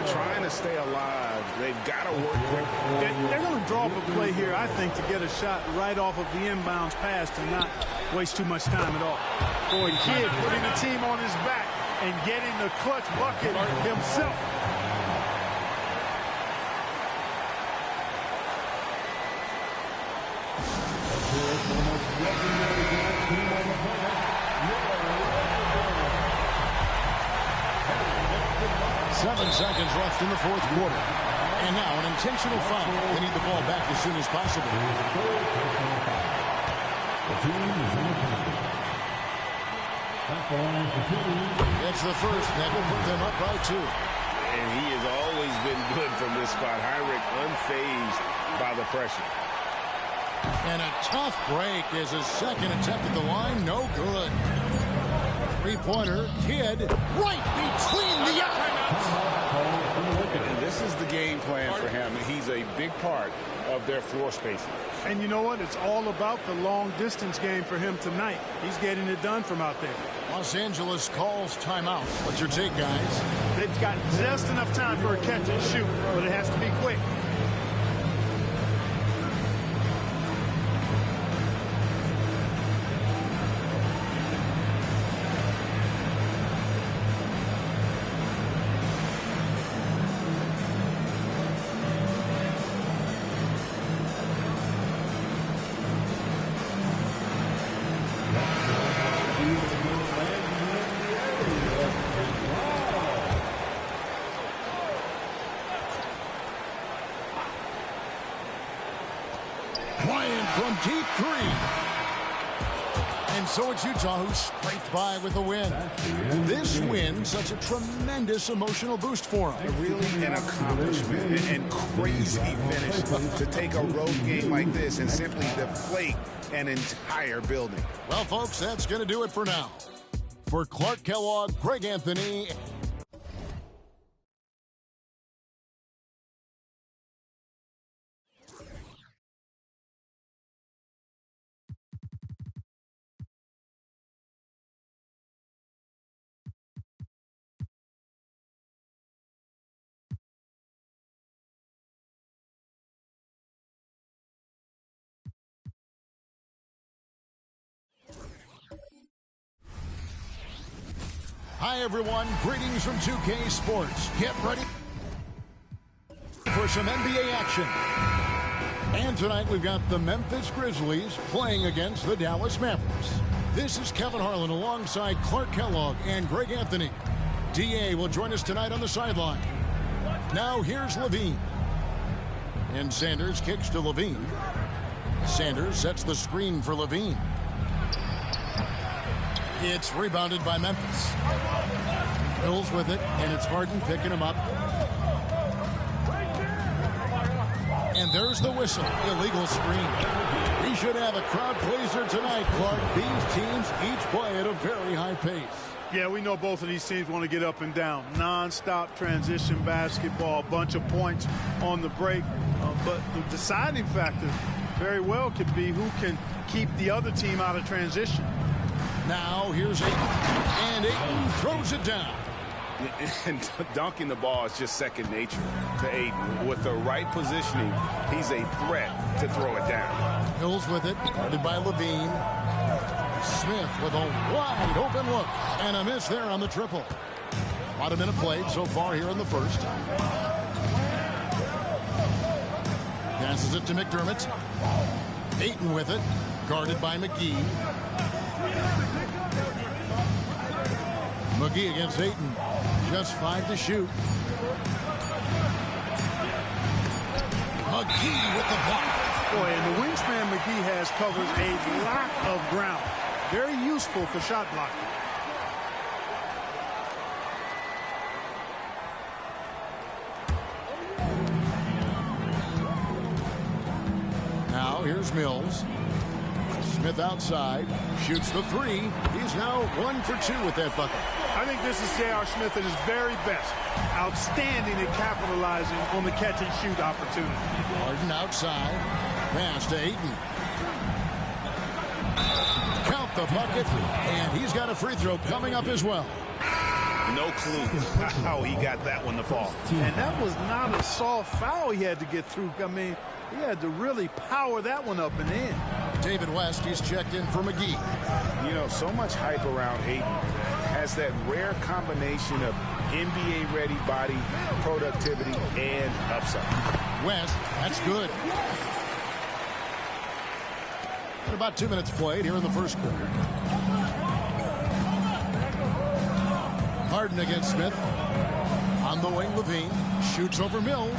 Trying to stay alive. They've got to work quick. They're going to draw up a play here, I think, to get a shot right off of the inbounds pass to not waste too much time at all. Boy, Kidd putting the team on his back and getting the clutch bucket himself. Seven seconds left in the fourth quarter. And now an intentional foul. They need the ball back as soon as possible. It's the first that will put them up by 2. And he has always been good from this spot. Heinrich unfazed by the pressure. And a tough break is his second attempt at the line. No good. Three-pointer. Kidd right between the eyes. And this is the game plan for him. He's a big part of their floor spacing. And you know what? It's all about the long-distance game for him tonight. He's getting it done from out there. Los Angeles calls timeout. What's your take, guys? They've got just enough time for a catch and shoot, but it has to be quick. From deep 3. And so it's Utah who scraped by with a win. This win, such a tremendous emotional boost for them. Really an accomplishment and crazy finish to take a road game like this and simply deflate an entire building. Well, folks, that's going to do it for now. For Clark Kellogg, Greg Anthony. Hi, everyone. Greetings from 2K Sports. Get ready for some NBA action. And tonight we've got the Memphis Grizzlies playing against the Dallas Mavericks. This is Kevin Harlan alongside Clark Kellogg and Greg Anthony. DA will join us tonight on the sideline. Now here's Levine. And Sanders kicks to Levine. Sanders sets the screen for Levine. It's rebounded by Memphis. Mills with it, and it's Harden picking him up. And there's the whistle. Illegal screen. We should have a crowd pleaser tonight, Clark. These teams each play at a very high pace. Yeah, we know both of these teams want to get up and down. Non-stop transition basketball, a bunch of points on the break. But the deciding factor very well could be who can keep the other team out of transition. Now here's Ayton, and Ayton throws it down. And dunking the ball is just second nature to Ayton. With the right positioning, he's a threat to throw it down. Mills with it, guarded by Levine. Smith with a wide open look, and a miss there on the triple. About a minute played so far here in the first. Passes it to McDermott. Ayton with it, guarded by McGee. McGee against Ayton. Just 5 to shoot. McGee with the block. Boy, and the wingspan McGee has covers a lot of ground. Very useful for shot blocking. Now here's Mills. Smith outside, shoots the three. He's now 1 for 2 with that bucket. I think this is J.R. Smith at his very best. Outstanding at capitalizing on the catch-and-shoot opportunity. Harden outside. Pass to Ayton. Count the bucket, and he's got a free throw coming up as well. No clue how he got that one to fall. And that was not a soft foul he had to get through. I mean, he had to really power that one up and in. David West, he's checked in for McGee. You know, so much hype around Ayton. Has that rare combination of NBA-ready body, productivity, and upside. West, that's good. And about 2 minutes played here in the first quarter. Harden against Smith. On the wing, Levine shoots over Mills.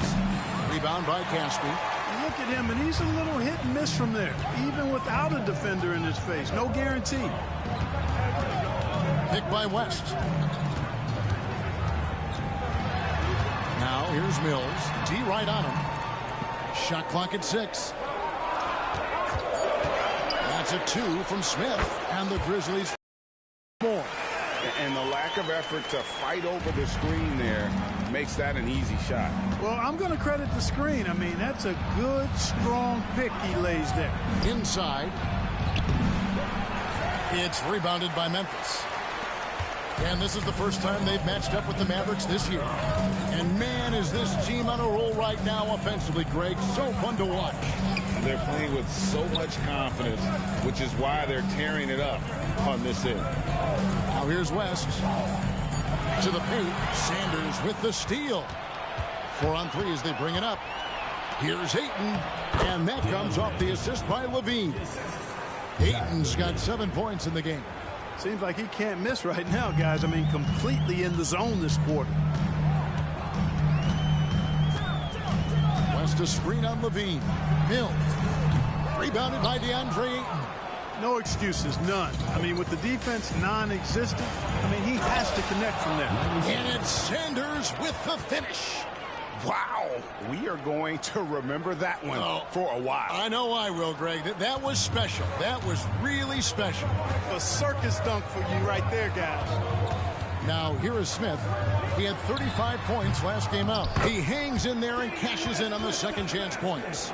Rebound by Caspi. Look at him, and he's a little hit and miss from there, even without a defender in his face. No guarantee. Picked by West. Now here's Mills. D right on him. Shot clock at 6. That's a 2 from Smith, and the Grizzlies more. And the lack of effort to fight over the screen there makes that an easy shot. Well, I'm going to credit the screen. I mean, that's a good, strong pick he lays there. Inside. It's rebounded by Memphis. And this is the first time they've matched up with the Mavericks this year. And man, is this team on a roll right now offensively, Greg. So fun to watch. They're playing with so much confidence, which is why they're tearing it up on this end. Now here's West. To the paint. Sanders with the steal. 4 on 3 as they bring it up. Here's Ayton. And that comes off the assist by Levine. Ayton's got 7 points in the game. Seems like he can't miss right now, guys. I mean, completely in the zone this quarter. West a screen on Levine. Mills. Rebounded by DeAndre Ayton. No excuses, none. I mean, with the defense non-existent, I mean, he has to connect from there. And it's Sanders with the finish. Wow. We are going to remember that one for a while. I know I will, Greg. That was special. That was really special. A circus dunk for you right there, guys. Now, here is Smith. He had 35 points last game out. He hangs in there and cashes in on the second chance points.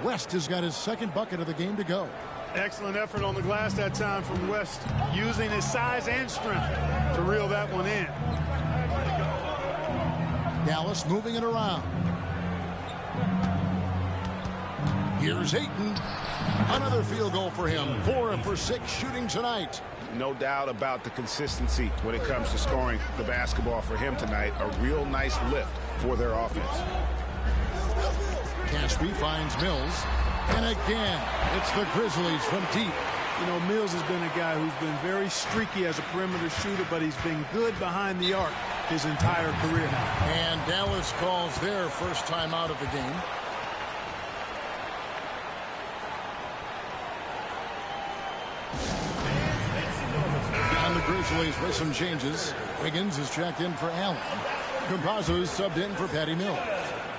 West has got his second bucket of the game to go. Excellent effort on the glass that time from West, using his size and strength to reel that one in. Dallas moving it around. Here's Ayton. Another field goal for him. 4 for 6 shooting tonight. No doubt about the consistency when it comes to scoring the basketball for him tonight. A real nice lift for their offense. Caspi finds Mills. And again, it's the Grizzlies from deep. You know, Mills has been a guy who's been very streaky as a perimeter shooter, but he's been good behind the arc his entire career now. And Dallas calls their first time out of the game. And the Grizzlies with some changes. Wiggins is checked in for Allen. Campazzo is subbed in for Patty Mills.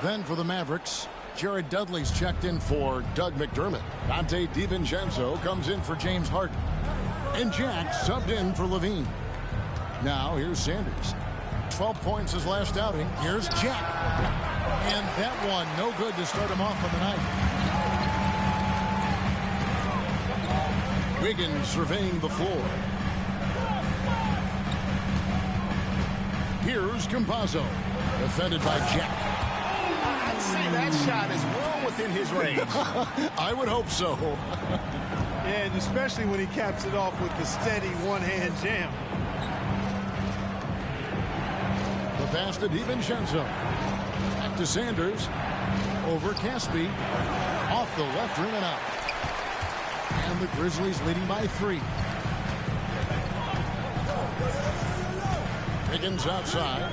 Then for the Mavericks, Jared Dudley's checked in for Doug McDermott. Dante DiVincenzo comes in for James Harden. And Jack subbed in for Levine. Now here's Sanders. 12 points his last outing. Here's Jack. And that one no good to start him off on the night. Wiggins surveying the floor. Here's Campazzo. Defended by Jack. I'd say that shot is well within his range. I would hope so. And especially when he caps it off with the steady one-hand jam. The pass to DiVincenzo. Back to Sanders. Over Caspi. Off the left rim and out. And the Grizzlies leading by 3. Wiggins outside.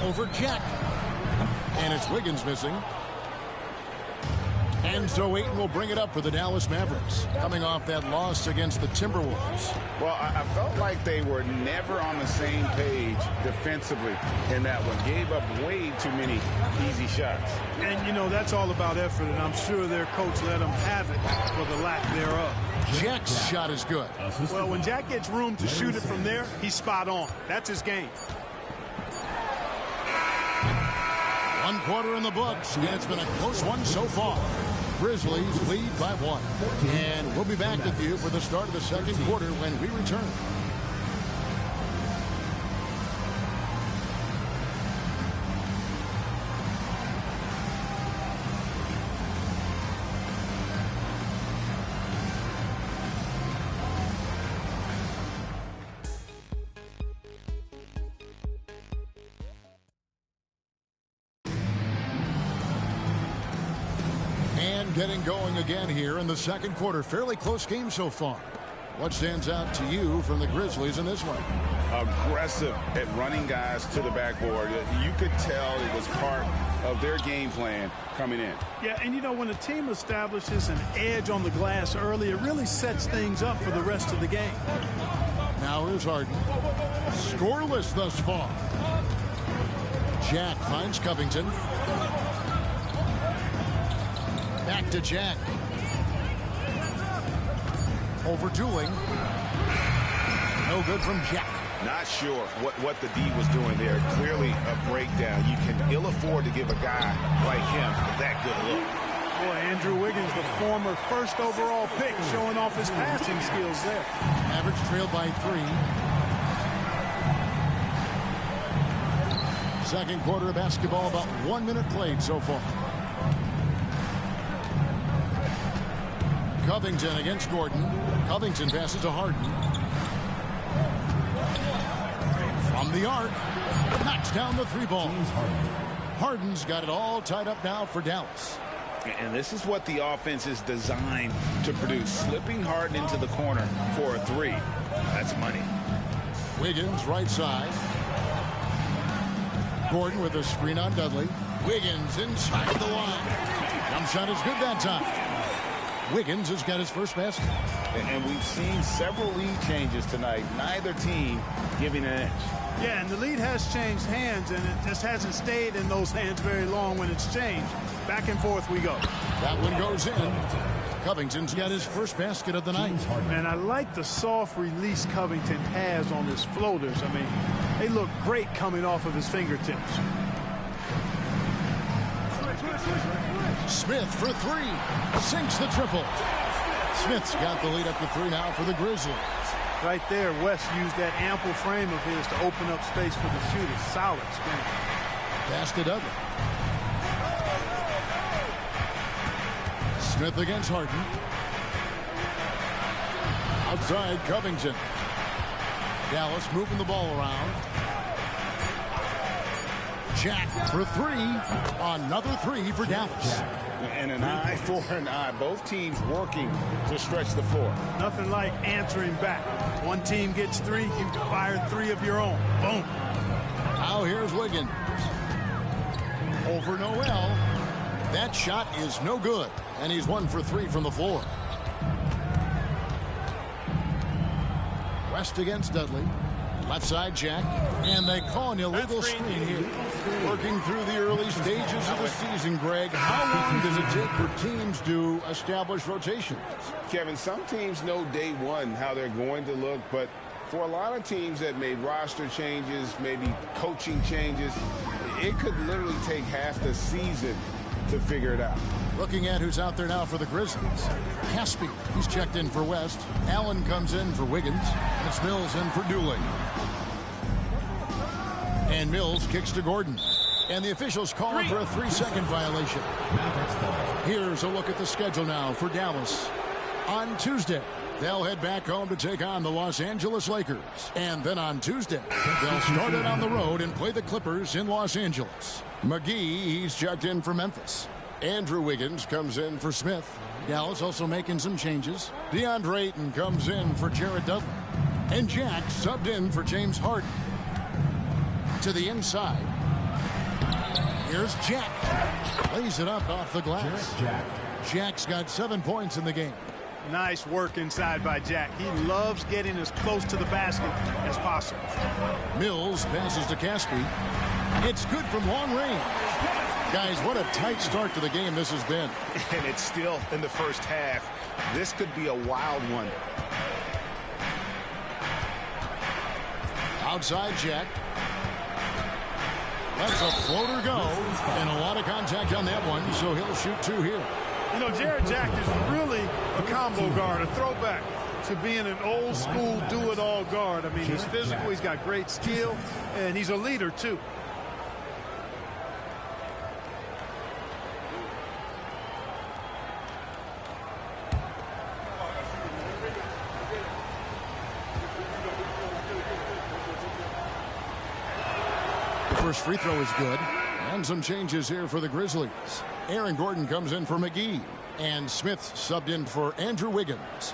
Over Jack. And it's Wiggins missing. And so Ayton will bring it up for the Dallas Mavericks, coming off that loss against the Timberwolves. Well, I felt like they were never on the same page defensively in that one. Gave up way too many easy shots. And, you know, that's all about effort, and I'm sure their coach let them have it for the lack thereof. Jack's shot is good. Well, when Jack gets room to shoot it from there, he's spot on. That's his game. 1 quarter in the books, and it's been a close one so far. Grizzlies lead by 1. And we'll be back with you for the start of the second quarter when we return. Getting going again here in the second quarter. Fairly close game so far. What stands out to you from the Grizzlies in this one? Aggressive at running guys to the backboard. You could tell it was part of their game plan coming in. Yeah, and you know, when a team establishes an edge on the glass early, it really sets things up for the rest of the game. Now here's Harden. Scoreless thus far. Jack finds Covington. Back to Jack. Overdueling. No good from Jack. Not sure what the D was doing there. Clearly a breakdown. You can ill afford to give a guy like him that good look. Boy, Andrew Wiggins, the former first overall pick, showing off his passing skills there. Average trailed by 3. Second quarter of basketball, about 1 minute played so far. Covington against Gordon. Covington passes to Harden. From the arc. Knocks down the 3-ball. Harden's got it all tied up now for Dallas. And this is what the offense is designed to produce. Slipping Harden into the corner for a 3. That's money. Wiggins right side. Gordon with a screen on Dudley. Wiggins inside the line. Jump shot is good that time. Wiggins has got his first basket. And we've seen several lead changes tonight. Neither team giving an edge. Yeah, and the lead has changed hands, and it just hasn't stayed in those hands very long when it's changed. Back and forth we go. That one goes in. Covington's got his first basket of the night. And I like the soft release Covington has on his floaters. I mean, they look great coming off of his fingertips. Smith for 3. Sinks the triple. Smith's got the lead up to 3 now for the Grizzlies. Right there, West used that ample frame of his to open up space for the shooters. Solid screen. Pass to Dudley. Smith against Harden. Outside Covington. Dallas moving the ball around. Jack for 3. Another 3 for Dallas. And an eye for an eye. Both teams working to stretch the floor. Nothing like answering back. One team gets 3, you fire 3 of your own. Boom. Now here's Wiggins. Over Noel. That shot is no good. And he's 1 for 3 from the floor. West against Dudley. Left side Jack. And they call an illegal screen here. Working through the early stages of the season, Greg. How long does it take for teams to establish rotations? Kevin, some teams know day one how they're going to look, but for a lot of teams that made roster changes, maybe coaching changes, it could literally take half the season to figure it out. Looking at who's out there now for the Grizzlies. Caspi, he's checked in for West. Allen comes in for Wiggins. And it's Mills in for Dooley. And Mills kicks to Gordon. And the officials call for a 3-second violation. Here's a look at the schedule now for Dallas. On Tuesday, they'll head back home to take on the Los Angeles Lakers. And then on Tuesday, they'll start it on the road and play the Clippers in Los Angeles. McGee, he's checked in for Memphis. Andrew Wiggins comes in for Smith. Dallas also making some changes. DeAndre Ayton comes in for Jared Dudley. And Jack subbed in for James Harden. To the inside. Here's Jack. Lays it up off the glass. Jack's got 7 points in the game. Nice work inside by Jack. He loves getting as close to the basket as possible. Mills passes to Caspi. It's good from long range. Guys, what a tight start to the game this has been. And it's still in the first half. This could be a wild one. Outside Jack. Lets a floater go. And a lot of contact on that one, so he'll shoot 2 here. You know, Jared Jack is really a combo guard, a throwback to being an old school do-it-all guard. I mean, he's physical, he's got great skill, and he's a leader, too. The first free throw is good. And some changes here for the Grizzlies. Aaron Gordon comes in for McGee. And Smith subbed in for Andrew Wiggins.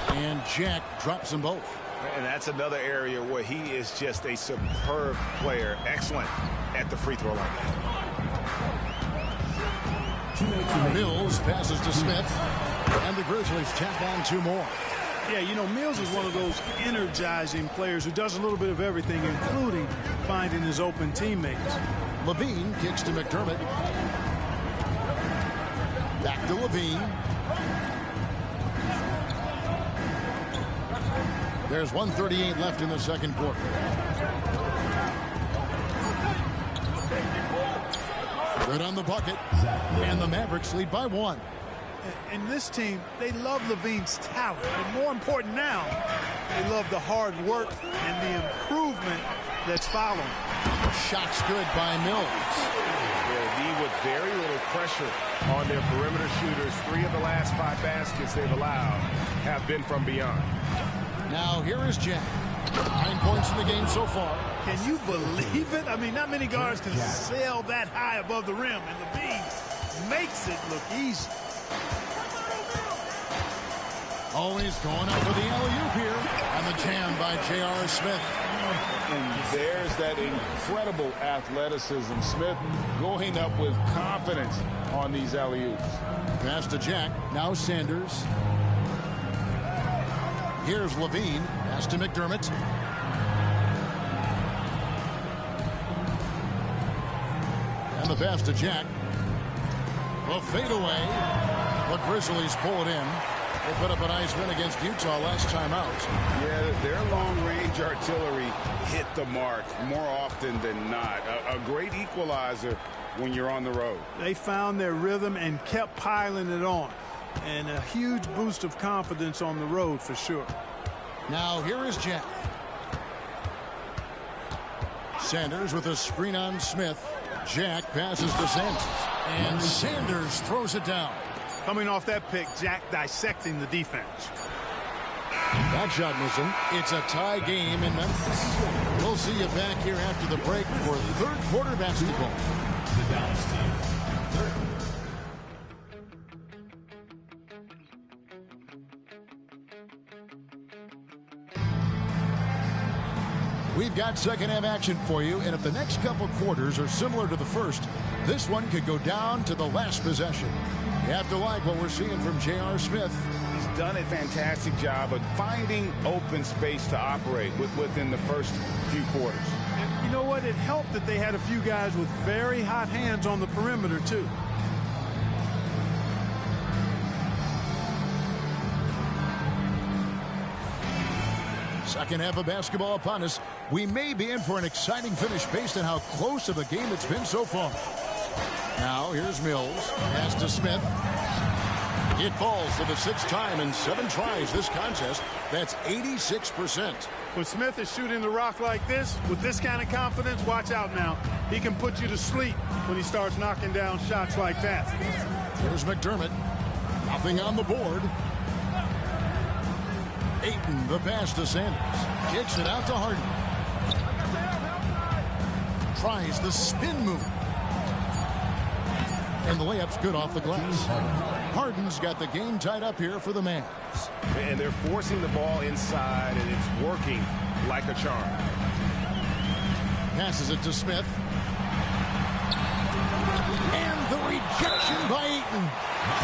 And Jack drops them both. And that's another area where he is just a superb player. Excellent at the free throw line. Mills passes to Smith. And the Grizzlies tap on 2 more. Yeah, you know, Mills is one of those energizing players who does a little bit of everything, including finding his open teammates. Levine kicks to McDermott. Back to Levine. There's 1:38 left in the second quarter. Good on the bucket. And the Mavericks lead by 1. And this team, they love Levine's talent. And more important now, they love the hard work and the improvement that's following. Shots good by Mills. Yeah, with very little pressure on their perimeter shooters. 3 of the last 5 baskets they've allowed have been from beyond. Now here is Jack. 9 points in the game so far. Can you believe it? I mean, not many guards can sail that high above the rim, and Levine makes it look easy. Always going up for the alley-oop here. And the jam by J.R. Smith. And there's that incredible athleticism. Smith going up with confidence on these alley-oops. Pass to Jack. Now Sanders. Here's Levine. Pass to McDermott. And the pass to Jack. The fadeaway. The Grizzlies pull it in. They put up a nice win against Utah last time out. Yeah, their long-range artillery hit the mark more often than not. A great equalizer when you're on the road. They found their rhythm and kept piling it on. And a huge boost of confidence on the road for sure. Now here is Jack. Sanders with a screen on Smith. Jack passes to Sanders. And Sanders throws it down. Coming off that pick, Jack dissecting the defense. That shot missing. It's a tie game in Memphis. We'll see you back here after the break for third quarter basketball. The Dallas team. We've got second half action for you, and if the next couple quarters are similar to the first, this one could go down to the last possession. You have to like what we're seeing from J.R. Smith. He's done a fantastic job of finding open space to operate within the first few quarters. And you know what? It helped that they had a few guys with very hot hands on the perimeter, too. Second half of basketball upon us. We may be in for an exciting finish based on how close of a game it's been so far. Now here's Mills. Pass to Smith. It falls for the 6th time in 7 tries this contest. That's 86%. When Smith is shooting the rock like this, with this kind of confidence, watch out now. He can put you to sleep when he starts knocking down shots like that. Here's McDermott. Nothing on the board. Ayton, the pass to Sanders. Kicks it out to Harden. Tries the spin move. And the layup's good off the glass. Harden's got the game tied up here for the Mavs. And they're forcing the ball inside, and it's working like a charm. Passes it to Smith. And the rejection by Ayton.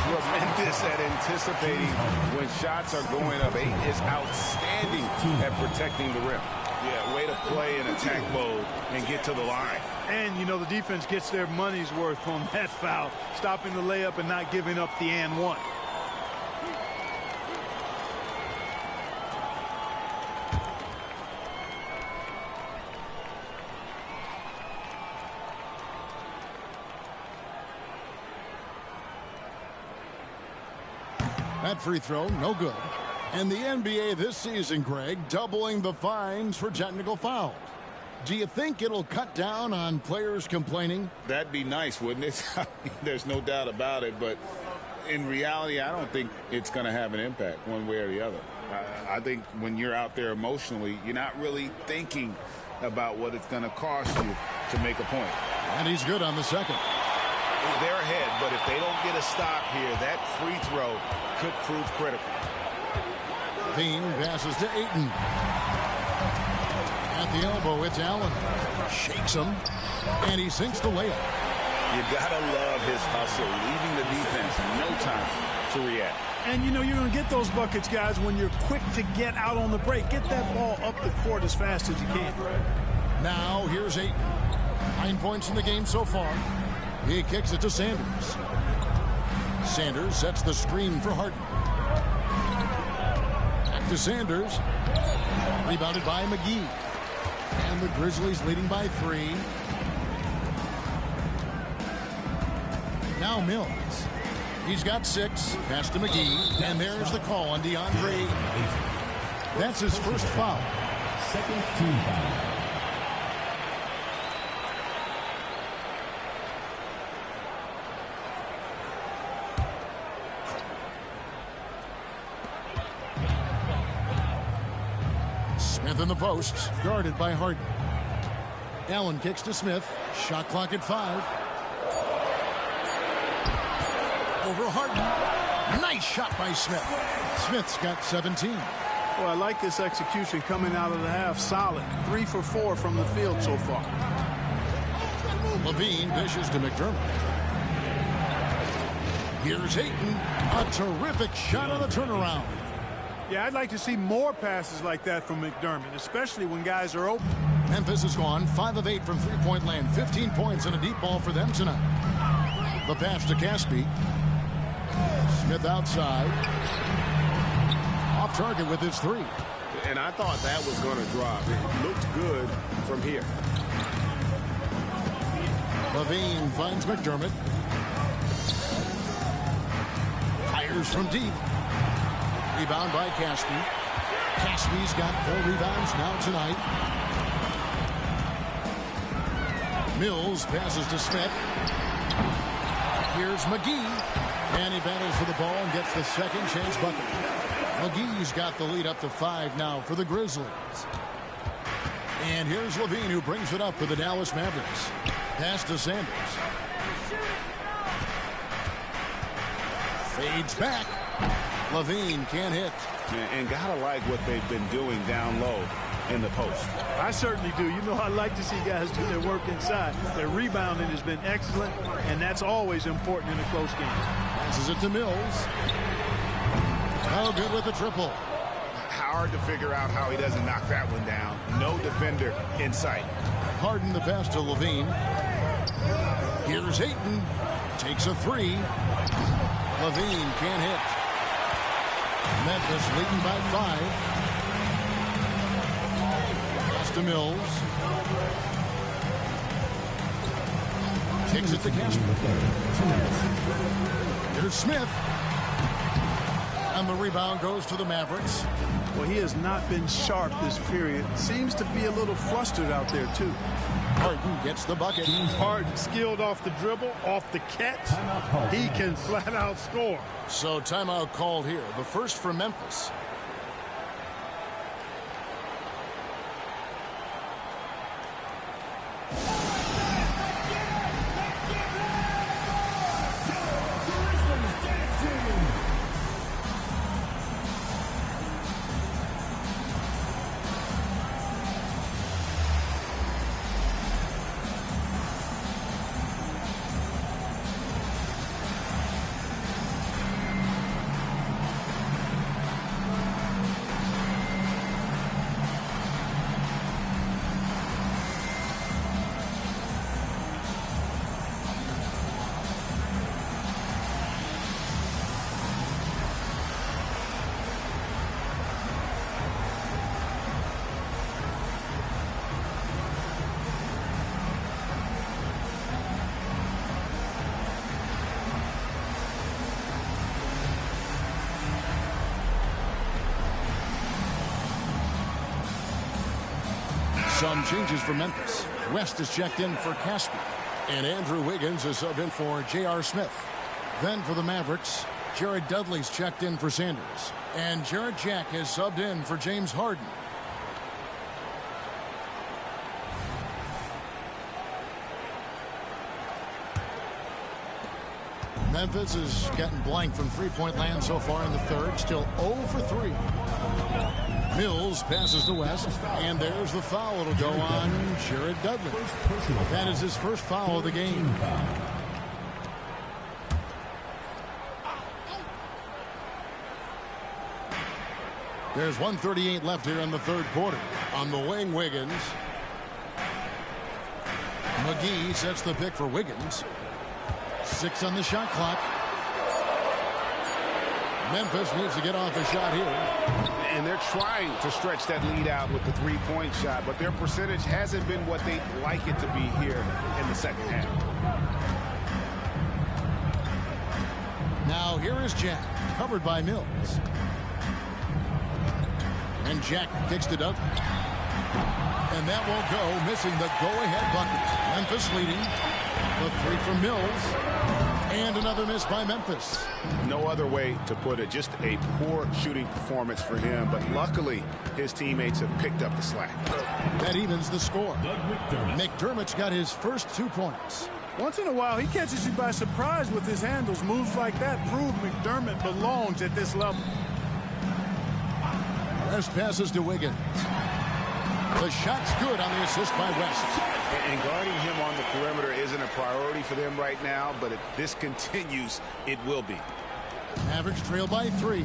Tremendous at anticipating when shots are going up. Ayton is outstanding at protecting the rim. Yeah, way to play in attack mode and get to the line. And, you know, the defense gets their money's worth on that foul, stopping the layup and not giving up the and one. That free throw, no good. And the NBA this season, Greg, doubling the fines for technical fouls. Do you think it'll cut down on players complaining? That'd be nice, wouldn't it? There's no doubt about it, but in reality, I don't think it's going to have an impact one way or the other. I think when you're out there emotionally, you're not really thinking about what it's going to cost you to make a point. And he's good on the second. They're ahead, but if they don't get a stop here, that free throw could prove critical. Bean passes to Ayton. At the elbow, it's Allen. Shakes him, and he sinks the layup. You gotta love his hustle, leaving the defense no time to react. And, you know, you're going to get those buckets, guys, when you're quick to get out on the break. Get that ball up the court as fast as you can. Now, here's Ayton. 9 points in the game so far. He kicks it to Sanders. Sanders sets the screen for Harden. Back to Sanders. Rebounded by McGee. And the Grizzlies leading by 3. Now Mills. He's got 6. Pass to McGee. And there's the call on DeAndre. That's his first foul. Second team foul. Smith in the post, guarded by Harden. Allen kicks to Smith. Shot clock at 5. Over Harden. Nice shot by Smith. Smith's got 17. Well, I like this execution coming out of the half. Solid. 3 for 4 from the field so far. Levine dishes to McDermott. Here's Ayton. A terrific shot on the turnaround. Yeah, I'd like to see more passes like that from McDermott, especially when guys are open. Memphis has gone 5 of 8 from three-point land. 15 points and a deep ball for them tonight. The pass to Caspi. Smith outside. Off target with his 3. And I thought that was going to drop. It looked good from here. Levine finds McDermott. Fires from deep. Rebound by Caspi. Caspi's got 4 rebounds now tonight. Mills passes to Smith. Here's McGee. And he battles for the ball and gets the second chance bucket. McGee's got the lead up to 5 now for the Grizzlies. And here's Levine, who brings it up for the Dallas Mavericks. Pass to Sanders. Fades back. Levine can't hit. And gotta like what they've been doing down low in the post. I certainly do. You know, I like to see guys do their work inside. Their rebounding has been excellent, and that's always important in a close game. Passes it to Mills. Oh, good with the triple. Hard to figure out how he doesn't knock that one down. No defender in sight. Harden the pass to Levine. Here's Ayton. Takes a 3. Levine can't hit. Memphis leading by 5. Pass to Mills. Kicks it to Casper. Here's Smith. And the rebound goes to the Mavericks. Well, he has not been sharp this period. Seems to be a little flustered out there, too. Harden gets the bucket. Harden skilled off the dribble, off the catch. He can flat out score. So timeout called here. The first for Memphis. Some changes for Memphis. West is checked in for Caspi. And Andrew Wiggins is subbed in for J.R. Smith. Then for the Mavericks, Jared Dudley's checked in for Sanders. And Jarrett Jack is subbed in for James Harden. Memphis is getting blank from three-point land so far in the third. Still 0 for 3. Mills passes to West, and there's the foul. It'll go on Jared Dudley. That is his first foul of the game. There's 1:38 left here in the third quarter. On the wing, Wiggins. McGee sets the pick for Wiggins. 6 on the shot clock. Memphis needs to get off a shot here. And they're trying to stretch that lead out with the three-point shot, but their percentage hasn't been what they'd like it to be here in the second half. Now here is Jack, covered by Mills. And Jack kicks to Dudley. And that won't go, missing the go-ahead bucket. Memphis leading. The three from Mills. And another miss by Memphis. No other way to put it. Just a poor shooting performance for him. But luckily, his teammates have picked up the slack. That evens the score. McDermott's got his first 2 points. Once in a while, he catches you by surprise with his handles. Moves like that prove McDermott belongs at this level. West passes to Wiggins. The shot's good on the assist by West. And guarding him on the perimeter isn't a priority for them right now, but if this continues, it will be. Mavericks trail by 3.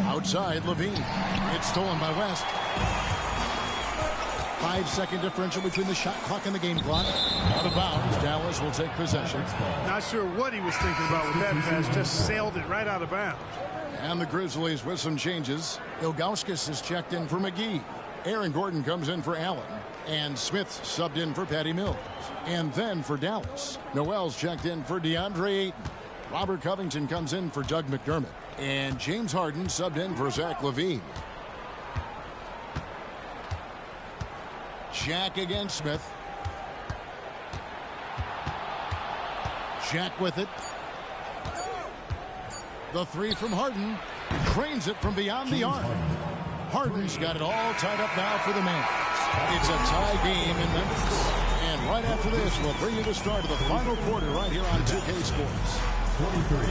Outside, Levine. It's stolen by West. 5-second differential between the shot clock and the game clock. Out of bounds, Dallas will take possession. Not sure what he was thinking about with that pass. Just sailed it right out of bounds. And the Grizzlies with some changes. Ilgauskas is checked in for McGee. Aaron Gordon comes in for Allen. And Smith subbed in for Patty Mills. And then for Dallas, Noel's checked in for DeAndre Ayton. Robert Covington comes in for Doug McDermott. And James Harden subbed in for Zach LaVine. Jack against Smith. Jack with it. The three from Harden. Trains it from beyond the arc. Harden's got it all tied up now for the Mavs. It's a tie game in Memphis. And right after this, we'll bring you the start of the final quarter right here on 2K Sports. 23.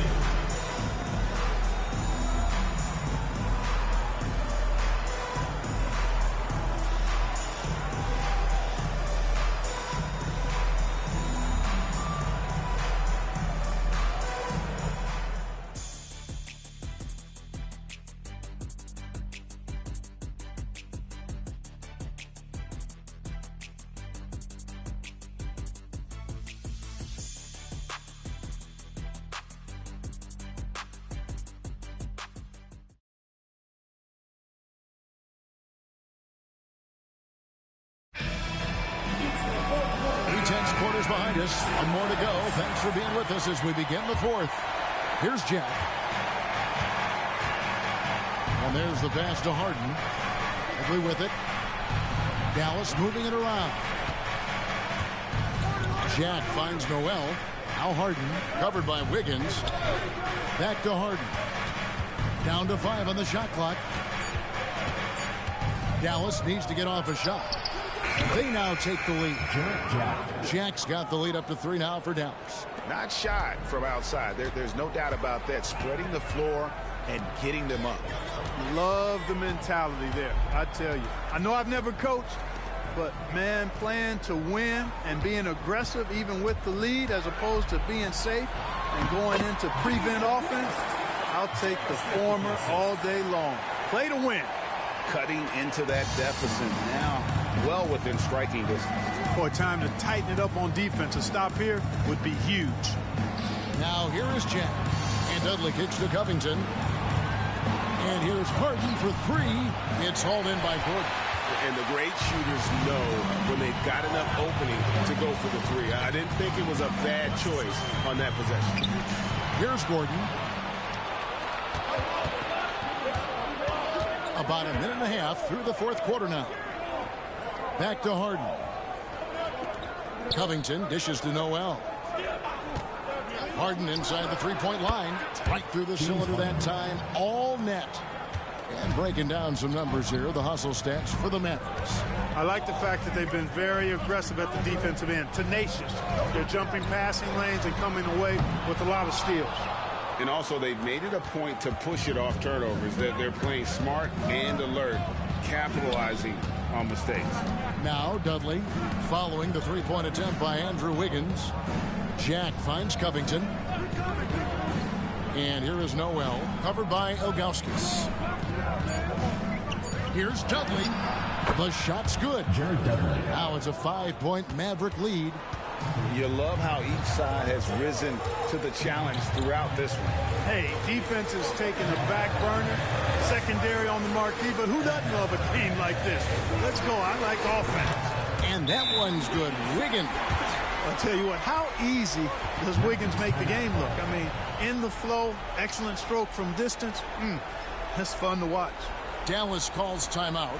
Quarters behind us. One more to go. Thanks for being with us as we begin the fourth. Here's Jack. And there's the pass to Harden. Quickly with it. Dallas moving it around. Jack finds Noel. Now Harden, covered by Wiggins. Back to Harden. Down to 5 on the shot clock. Dallas needs to get off a shot. They now take the lead. Jack's got the lead up to 3 now for Dallas. Not shy from outside. There's no doubt about that. Spreading the floor and getting them up. Love the mentality there, I tell you. I know I've never coached, but, man, playing to win and being aggressive even with the lead as opposed to being safe and going into prevent offense, I'll take the former all day long. Play to win. Cutting into that deficit now, well within striking distance. Boy, time to tighten it up on defense. A stop here would be huge. Now here is Jack. And Dudley kicks to Covington. And here's Harden for 3. It's hauled in by Gordon. And the great shooters know when they've got enough opening to go for the 3. I didn't think it was a bad choice on that possession. Here's Gordon. A About a minute and a half through the fourth quarter now. Back to Harden. Covington dishes to Noel. Harden inside the three-point line. Right through the cylinder that time. All net. And breaking down some numbers here, the hustle stats for the Mavericks. I like the fact that they've been very aggressive at the defensive end. Tenacious. They're jumping passing lanes and coming away with a lot of steals. And also, they've made it a point to push it off turnovers. They're playing smart and alert, capitalizing on mistakes. Now Dudley following the three-point attempt by Andrew Wiggins. Jack finds Covington. And here is Noel, covered by Ilgauskas. Here's Dudley. The shot's good. Now it's a 5-point Maverick lead. You love how each side has risen to the challenge throughout this one. Hey, defense is taking a back burner, secondary on the marquee, but who doesn't love a game like this? Let's go. I like offense. And that one's good. Wiggins. I'll tell you what, how easy does Wiggins make the game look? I mean, in the flow, excellent stroke from distance. That's fun to watch. Dallas calls timeout.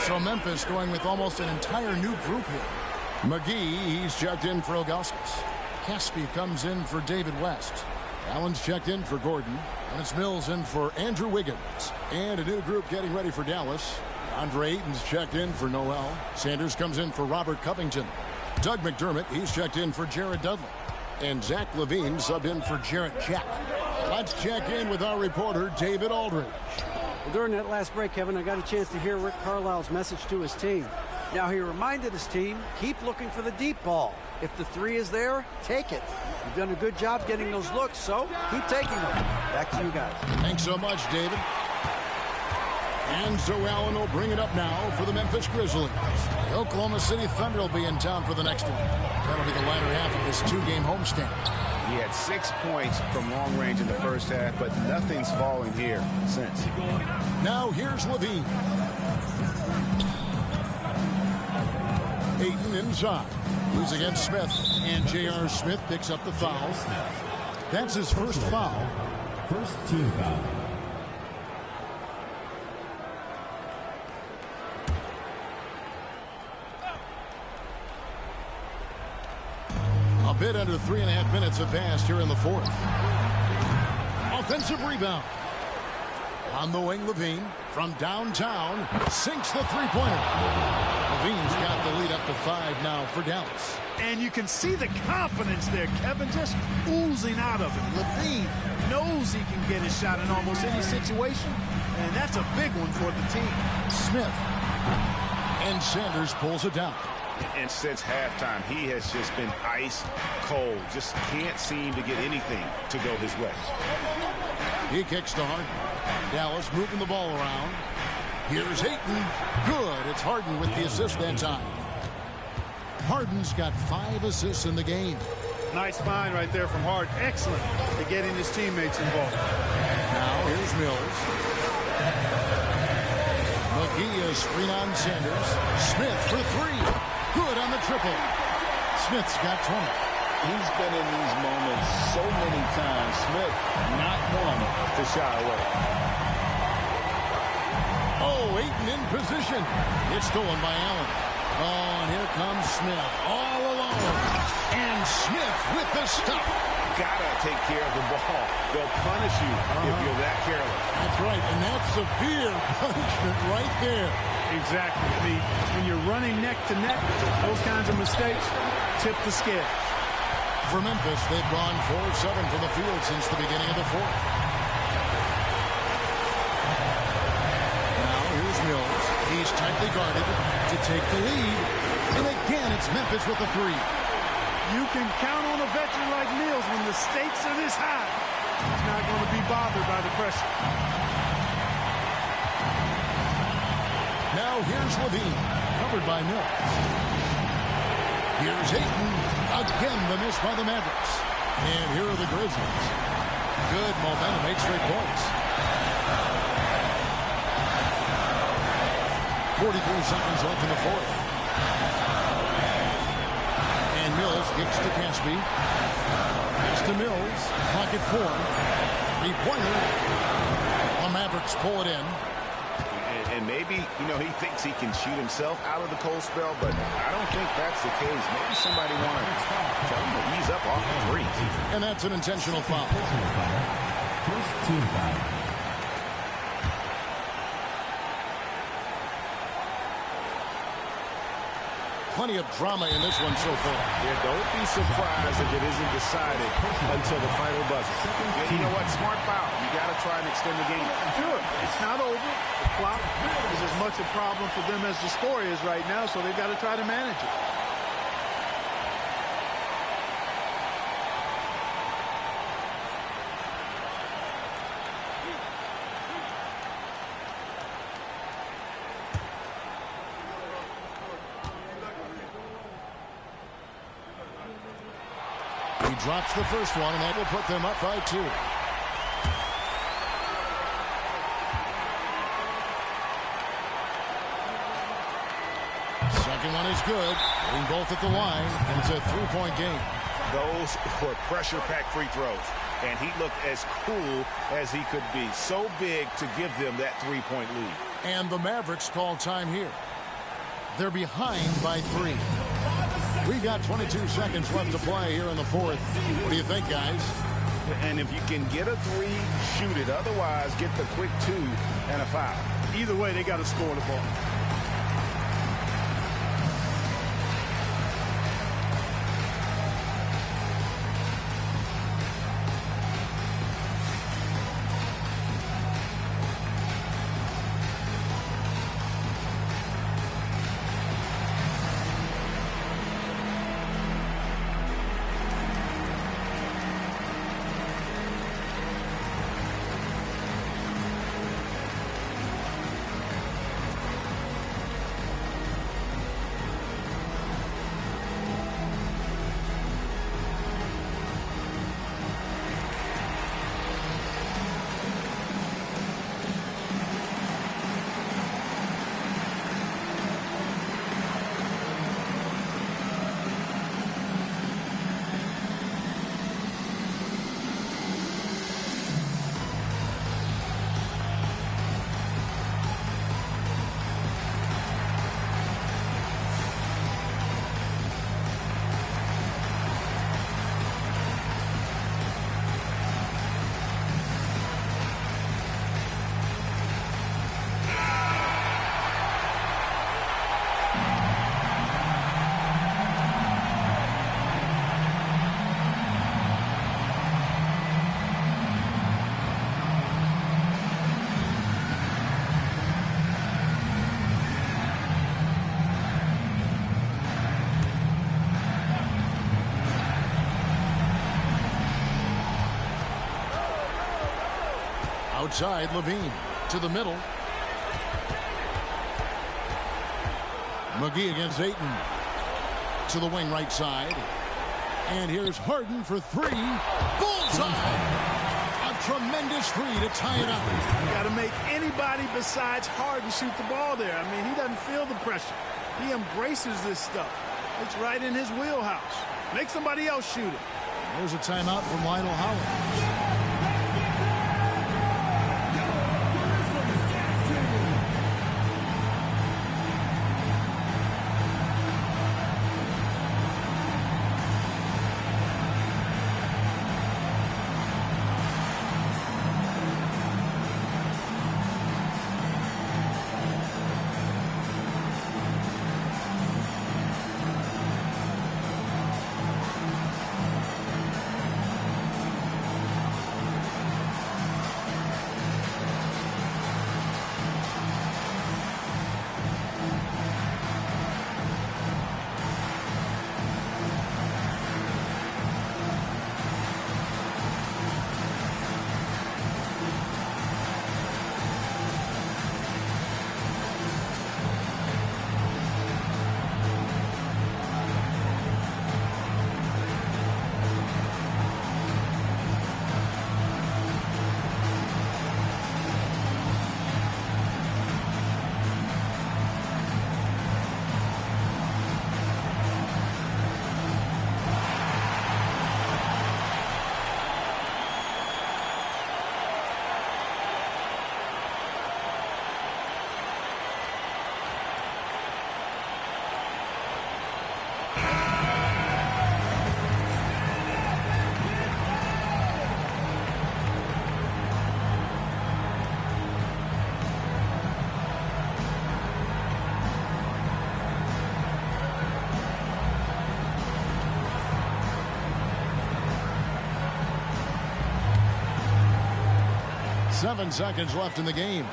So Memphis going with almost an entire new group here. McGee, he's checked in for Ilgauskas. Caspi comes in for David West. Allen's checked in for Gordon. And it's Mills in for Andrew Wiggins. And a new group getting ready for Dallas. Andre Ayton's checked in for Noel. Sanders comes in for Robert Covington. Doug McDermott, he's checked in for Jared Dudley. And Zach Levine subbed in for Jarrett Jack. Let's check in with our reporter, David Aldridge. Well, during that last break, Kevin, I got a chance to hear Rick Carlisle's message to his team. Now, he reminded his team, keep looking for the deep ball. If the three is there, take it. You've done a good job getting those looks, so keep taking them. Back to you guys. Thanks so much, David. And so Allen will bring it up now for the Memphis Grizzlies. The Oklahoma City Thunder will be in town for the next one. That'll be the latter half of this two-game homestand. He had 6 points from long range in the first half, but nothing's fallen here since. Now here's Levine. Ayton inside. He's against Smith, and J.R. Smith picks up the foul. That's his first foul. First team foul. A bit under 3.5 minutes have passed here in the fourth. Offensive rebound. On the wing, Levine from downtown sinks the three-pointer. Levine's got the lead up to 5 now for Dallas. And you can see the confidence there, Kevin, just oozing out of him. Levine knows he can get his shot in almost any situation, and that's a big one for the team. Smith. And Sanders pulls it down. And since halftime, he has just been ice cold. Just can't seem to get anything to go his way. He kicks to Harden. Dallas moving the ball around. Here's Ayton. Good. It's Harden with the assist that time. Harden's got 5 assists in the game. Nice find right there from Harden. Excellent at getting his teammates involved. Now here's Mills. McGee a screen on Sanders. Smith for three. Good on the triple. Smith's got 20. He's been in these moments so many times. Smith, not one to shy away. Oh, Ayton in position. It's stolen by Allen. Oh, and here comes Smith all alone. And Smith with the stuff. Gotta take care of the ball. They'll punish you if you're that careless. That's right, and that's severe punishment right there. Exactly. I mean, when you're running neck to neck, those kinds of mistakes tip the scale. For Memphis, they've gone 4 of 7 from the field since the beginning of the fourth. Now here's Mills. He's tightly guarded to take the lead. And again, it's Memphis with the three. You can count on a veteran like Mills when the stakes are this high. He's not going to be bothered by the pressure. Now here's Levine, covered by Mills. Here's Ayton. Again, the miss by the Mavericks. And here are the Grizzlies. Good momentum, 8 straight points. 43 seconds left in the fourth. And Mills gets to Caspi. Gets to Mills. Clock at 4. 3-pointer. The Mavericks pull it in. And maybe, he thinks he can shoot himself out of the cold spell, but I don't think that's the case. Maybe somebody want to tell him to ease up off the threes. And that's an intentional foul. First team foul. Plenty of drama in this one so far. Yeah, don't be surprised if it isn't decided until the final buzzer. Yeah, you know what? Smart foul. You got to try and extend the game. Sure. It's not over. The clock is as much a problem for them as the score is right now, so they've got to try to manage it. He drops the first one, and that will put them up by 2. Second one is good. Hitting both at the line, and it's a 3-point game. Those were pressure-packed free throws, and he looked as cool as he could be. So big to give them that 3-point lead. And the Mavericks call time here. They're behind by 3. We've got 22 seconds left to play here in the fourth. What do you think, guys? And if you can get a 3, shoot it. Otherwise, get the quick 2 and a foul. Either way, they got to score the ball. Outside, Levine to the middle. McGee against Ayton. To the wing right side. And here's Harden for 3. Bullseye! Tremendous three to tie it up. You got to make anybody besides Harden shoot the ball there. I mean, he doesn't feel the pressure. He embraces this stuff. It's right in his wheelhouse. Make somebody else shoot it. There's a timeout from Lionel Howard. Seven seconds left in the game.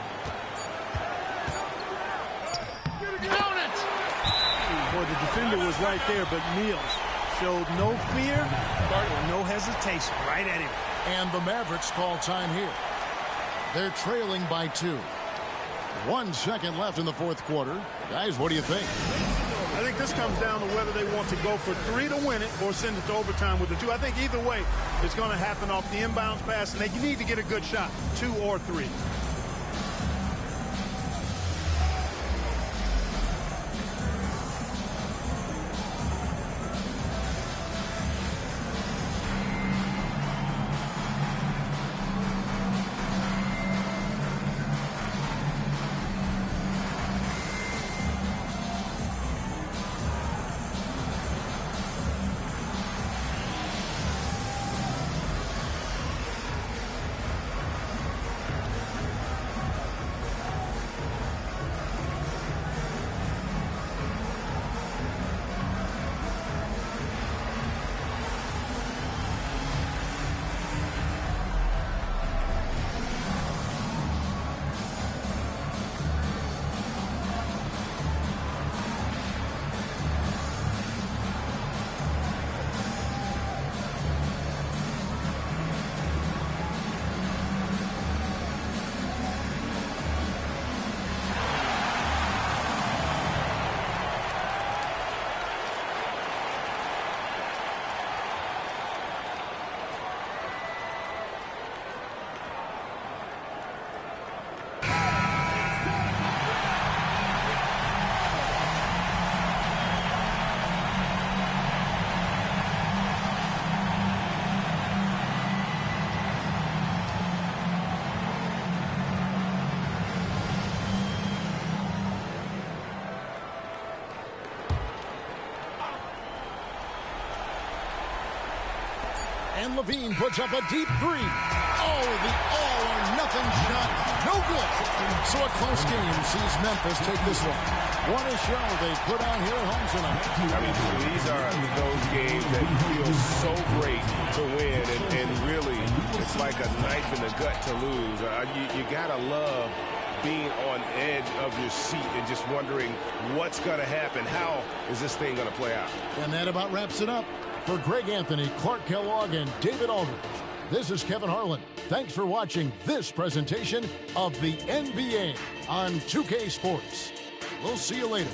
Count it! Boy, the defender was right there, but Neal showed no fear or no hesitation. Right at him. And the Mavericks call time here. They're trailing by 2. 1 second left in the fourth quarter. Guys, what do you think? I think this comes down to whether they want to go for 3 to win it or send it to overtime with the 2. I think either way, it's going to happen off the inbounds pass, and they need to get a good shot, 2 or 3. And Levine puts up a deep 3. Oh, the all-or-nothing shot. No good. So a close game sees Memphis take this one. What a show they put on here at home tonight. I mean, these are those games that feel so great to win, and really, it's like a knife in the gut to lose. You got to love being on edge of your seat and just wondering what's going to happen. How is this thing going to play out? And that about wraps it up. For Greg Anthony, Clark Kellogg, and David Aldridge, this is Kevin Harlan. Thanks for watching this presentation of the NBA on 2K Sports. We'll see you later.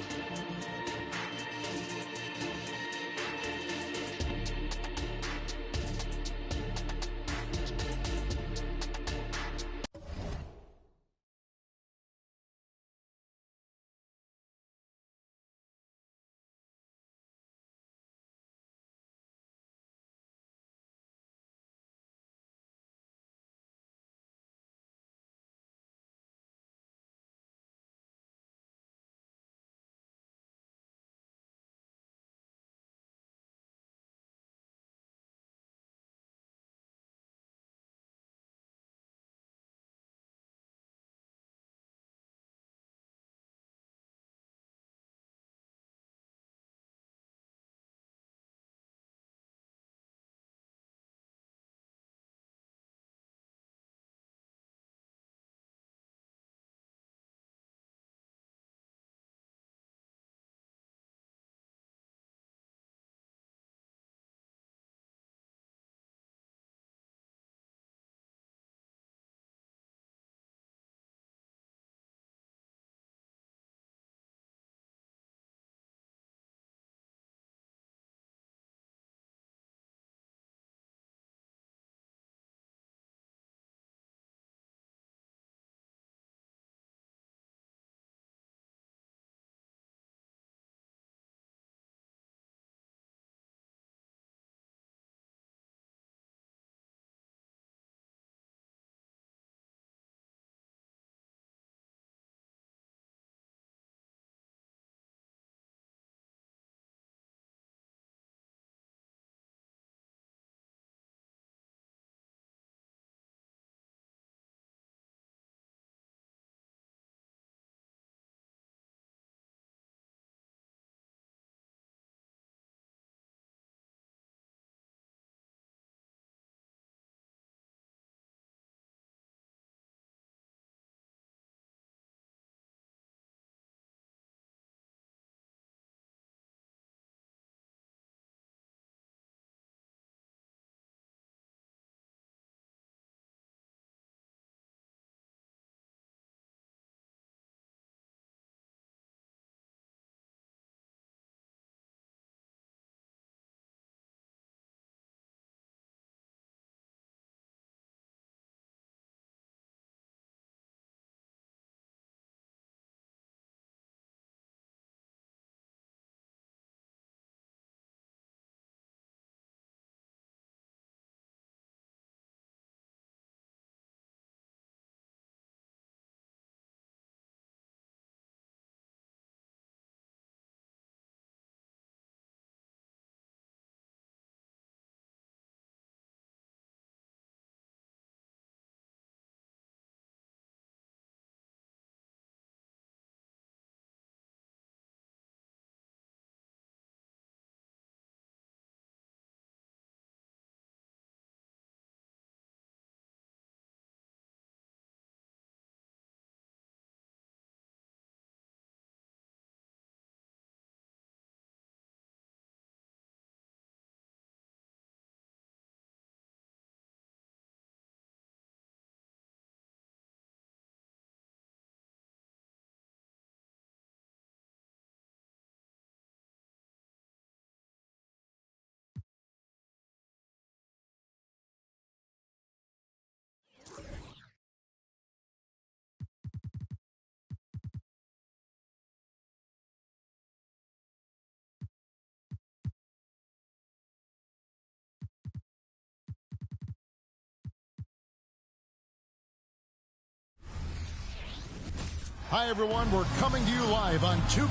Hi, everyone. We're coming to you live on 2K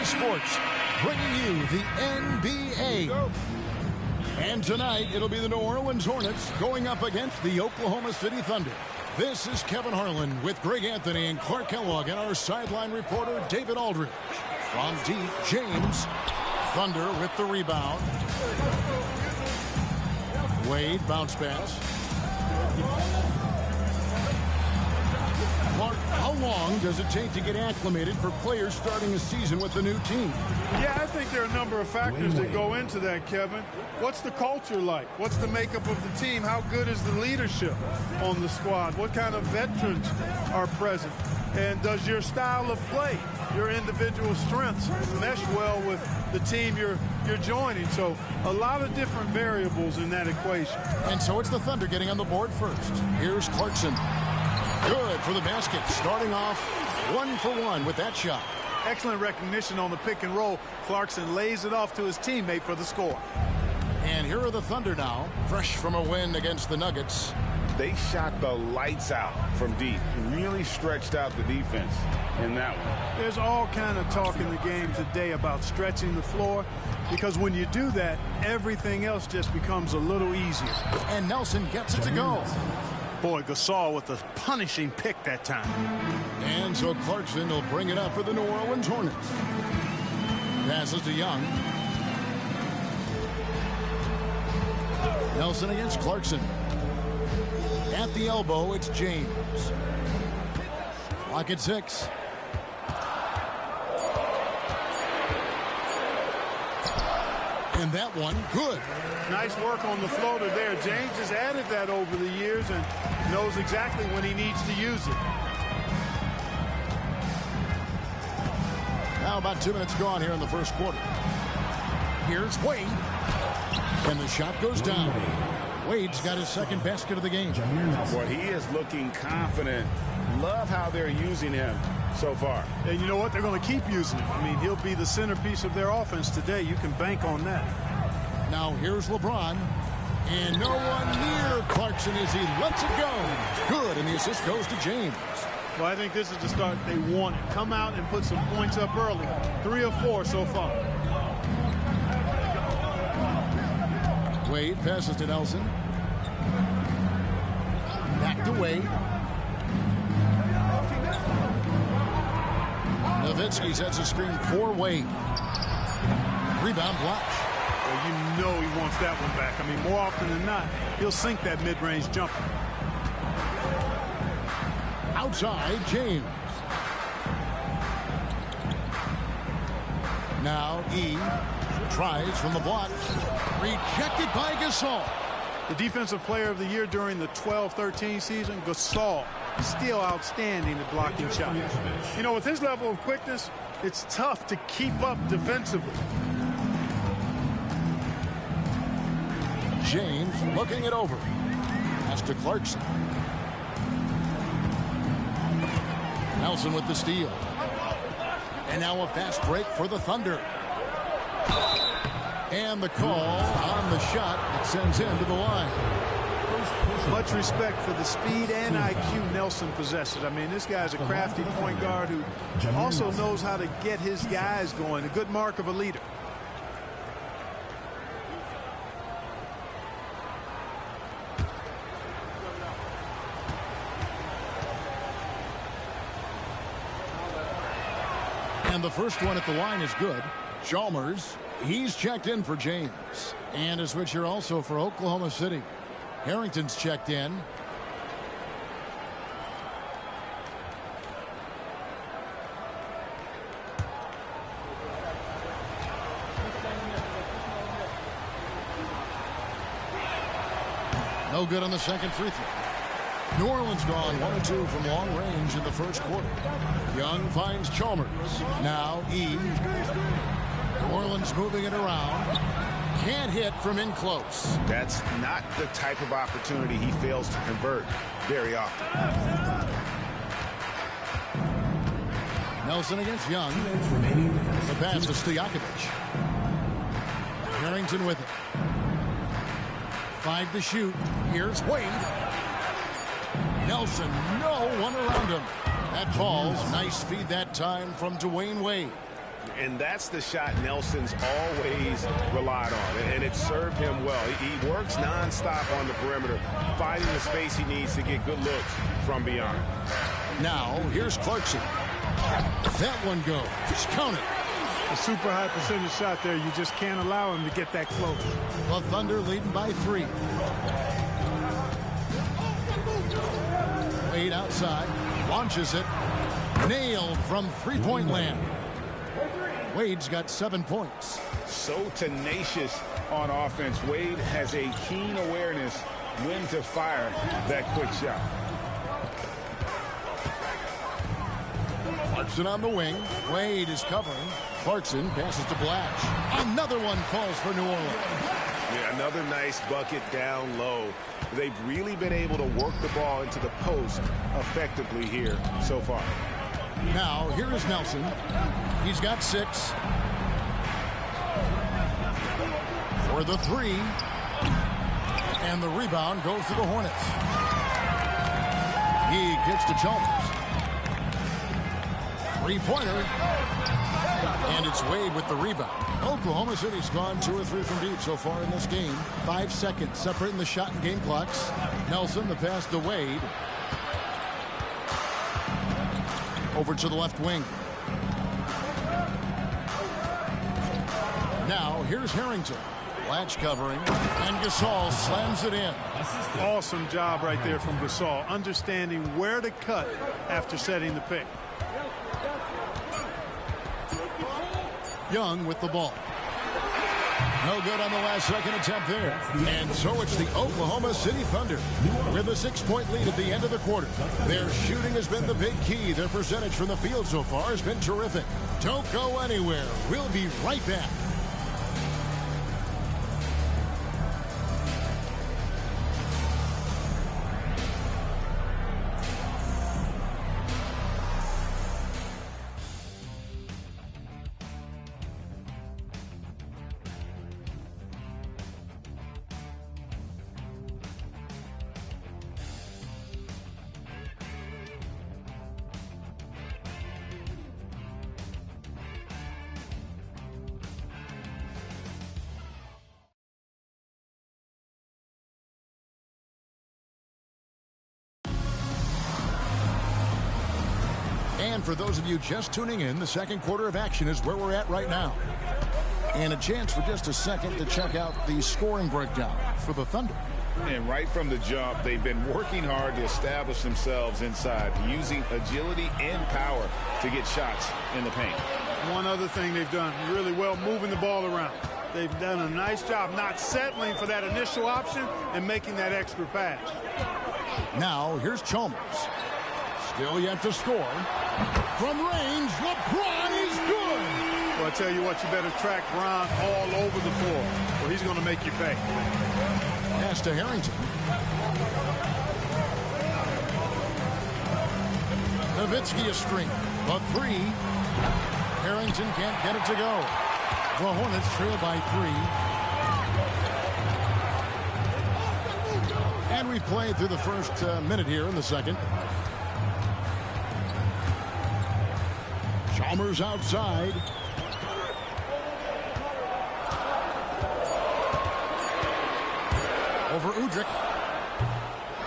Sports, bringing you the NBA. And tonight, it'll be the New Orleans Hornets going up against the Oklahoma City Thunder. This is Kevin Harlan with Greg Anthony and Clark Kellogg and our sideline reporter, David Aldridge. From deep, James. Thunder with the rebound. Wade, bounce pass. Clark, how long does it take to get acclimated for players starting a season with a new team? Yeah, I think there are a number of factors that go into that, Kevin. What's the culture like? What's the makeup of the team? How good is the leadership on the squad? What kind of veterans are present? And does your style of play, your individual strengths, mesh well with the team you're joining? So a lot of different variables in that equation. And so it's the Thunder getting on the board first. Here's Clarkson. Good for the basket. Starting off 1 for 1 with that shot. Excellent recognition on the pick and roll. Clarkson lays it off to his teammate for the score. And here are the Thunder now, fresh from a win against the Nuggets. They shot the lights out from deep. Really stretched out the defense in that one. There's all kind of talk in the game today about stretching the floor, because when you do that, everything else just becomes a little easier. And Nelson gets it to go. Boy, Gasol with a punishing pick that time. And so Clarkson will bring it up for the New Orleans Hornets. Passes to Young. Nelson against Clarkson. At the elbow, it's James. Clock at 6. And that one, good. Nice work on the floater there. James has added that over the years and knows exactly when he needs to use it. Now about 2 minutes gone here in the first quarter. Here's Wade. And the shot goes down. Wade's got his second basket of the game. Well, he is looking confident. Love how they're using him so far. And you know what? They're going to keep using him. I mean, he'll be the centerpiece of their offense today. You can bank on that. Now here's LeBron. And no one near Clarkson as he lets it go. Good, and the assist goes to James. Well, I think this is the start they wanted. Come out and put some points up early. 3 or 4 so far. Wade passes to Nelson. Back to Wade. Nowitzki sets a screen for Wade. Rebound block. Well, you know he wants that one back. I mean, more often than not, he'll sink that mid-range jumper. Outside, James. Now E tries from the block. Rejected by Gasol. The defensive player of the year during the 12-13 season, Gasol, still outstanding at blocking shots. You know, with his level of quickness, it's tough to keep up defensively. James looking it over. Pass to Clarkson. Nelson with the steal. And now a fast break for the Thunder. And the call on the shot that sends him to the line. Much respect for the speed and IQ Nelson possesses. I mean, this guy's a crafty point guard who also knows how to get his guys going. A good mark of a leader. And the first one at the line is good. Chalmers, he's checked in for James. And a switch here also for Oklahoma City. Harrington's checked in. No good on the second free throw. New Orleans gone 1-2 from long range in the first quarter. Young finds Chalmers. Now E. New Orleans moving it around. Can't hit from in close. That's not the type of opportunity he fails to convert very often. Nelson against Young. The pass to Stojakovic. Harrington with it. 5 to shoot. Here's Wade. Nelson, no one around him. That falls. Nice feed that time from Dwayne Wade. And that's the shot Nelson's always relied on, and it served him well. He works nonstop on the perimeter, finding the space he needs to get good looks from beyond. Now, here's Clarkson. That one goes. Just count it. A super high percentage shot there. You just can't allow him to get that close. The Thunder leading by 3. Wade outside. Launches it. Nailed from three-point land. Wade's got 7 points. So tenacious on offense. Wade has a keen awareness when to fire that quick shot. Clarkson on the wing. Wade is covering. Clarkson passes to Blatch. Another one falls for New Orleans. Yeah, another nice bucket down low. They've really been able to work the ball into the post effectively here so far. Now, here is Nelson. He's got 6. For the 3. And the rebound goes to the Hornets. He gets to Chalmers. Three-pointer. And it's Wade with the rebound. Oklahoma City's gone 2 or 3 from deep so far in this game. 5 seconds separating the shot and game clocks. Nelson, the pass to Wade. Over to the left wing. Now, here's Harrington. Blatch covering. And Gasol slams it in. Awesome job right there from Gasol. Understanding where to cut after setting the pick. Young with the ball. No good on the last second attempt there. And so it's the Oklahoma City Thunder with a 6-point lead at the end of the quarter. Their shooting has been the big key. Their percentage from the field so far has been terrific. Don't go anywhere. We'll be right back. And for those of you just tuning in, the second quarter of action is where we're at right now. And a chance for just a second to check out the scoring breakdown for the Thunder. And right from the jump, they've been working hard to establish themselves inside, using agility and power to get shots in the paint. One other thing they've done really well, moving the ball around. They've done a nice job not settling for that initial option and making that extra pass. Now, here's Chalmers. Still yet to score. From range, LeBron is good. Well, I tell you what, you better track Bron all over the floor, or he's going to make you pay. Pass to Harrington. Nowitzki a string. The 3. Harrington can't get it to go. The Hornets trail by 3. And we've played through the first minute here in the second. Chalmers outside. Over Udrich.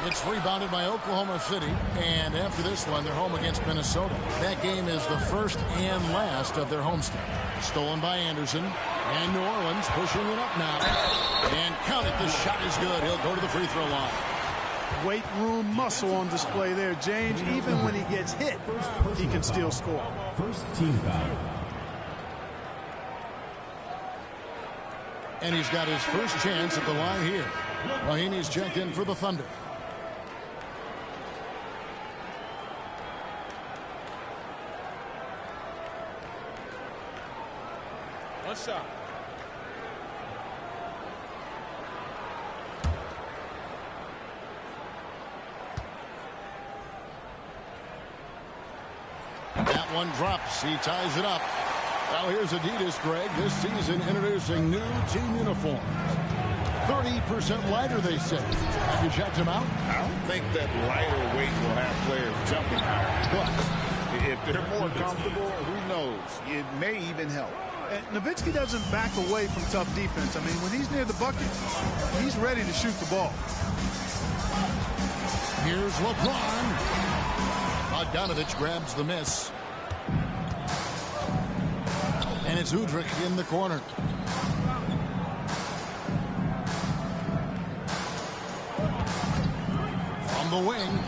It's rebounded by Oklahoma City. And after this one, they're home against Minnesota. That game is the first and last of their homestand. Stolen by Anderson. And New Orleans pushing it up now. And count it. The shot is good. He'll go to the free throw line. Weight room muscle on display there, James. Even when he gets hit, he can still score. First team foul. And he's got his first chance at the line here. Rahimi's checked in for the Thunder. One shot. That one drops. He ties it up. Now here's Adidas, Greg, this season introducing new team uniforms. 30% lighter, they say. Have you checked him out? I don't think that lighter weight will have players jumping higher. But if they're more comfortable, who knows? It may even help. And Nowitzki doesn't back away from tough defense. I mean, when he's near the bucket, he's ready to shoot the ball. Here's LeBron. Bogdanovich grabs the miss. And it's Udrich in the corner. From the wing.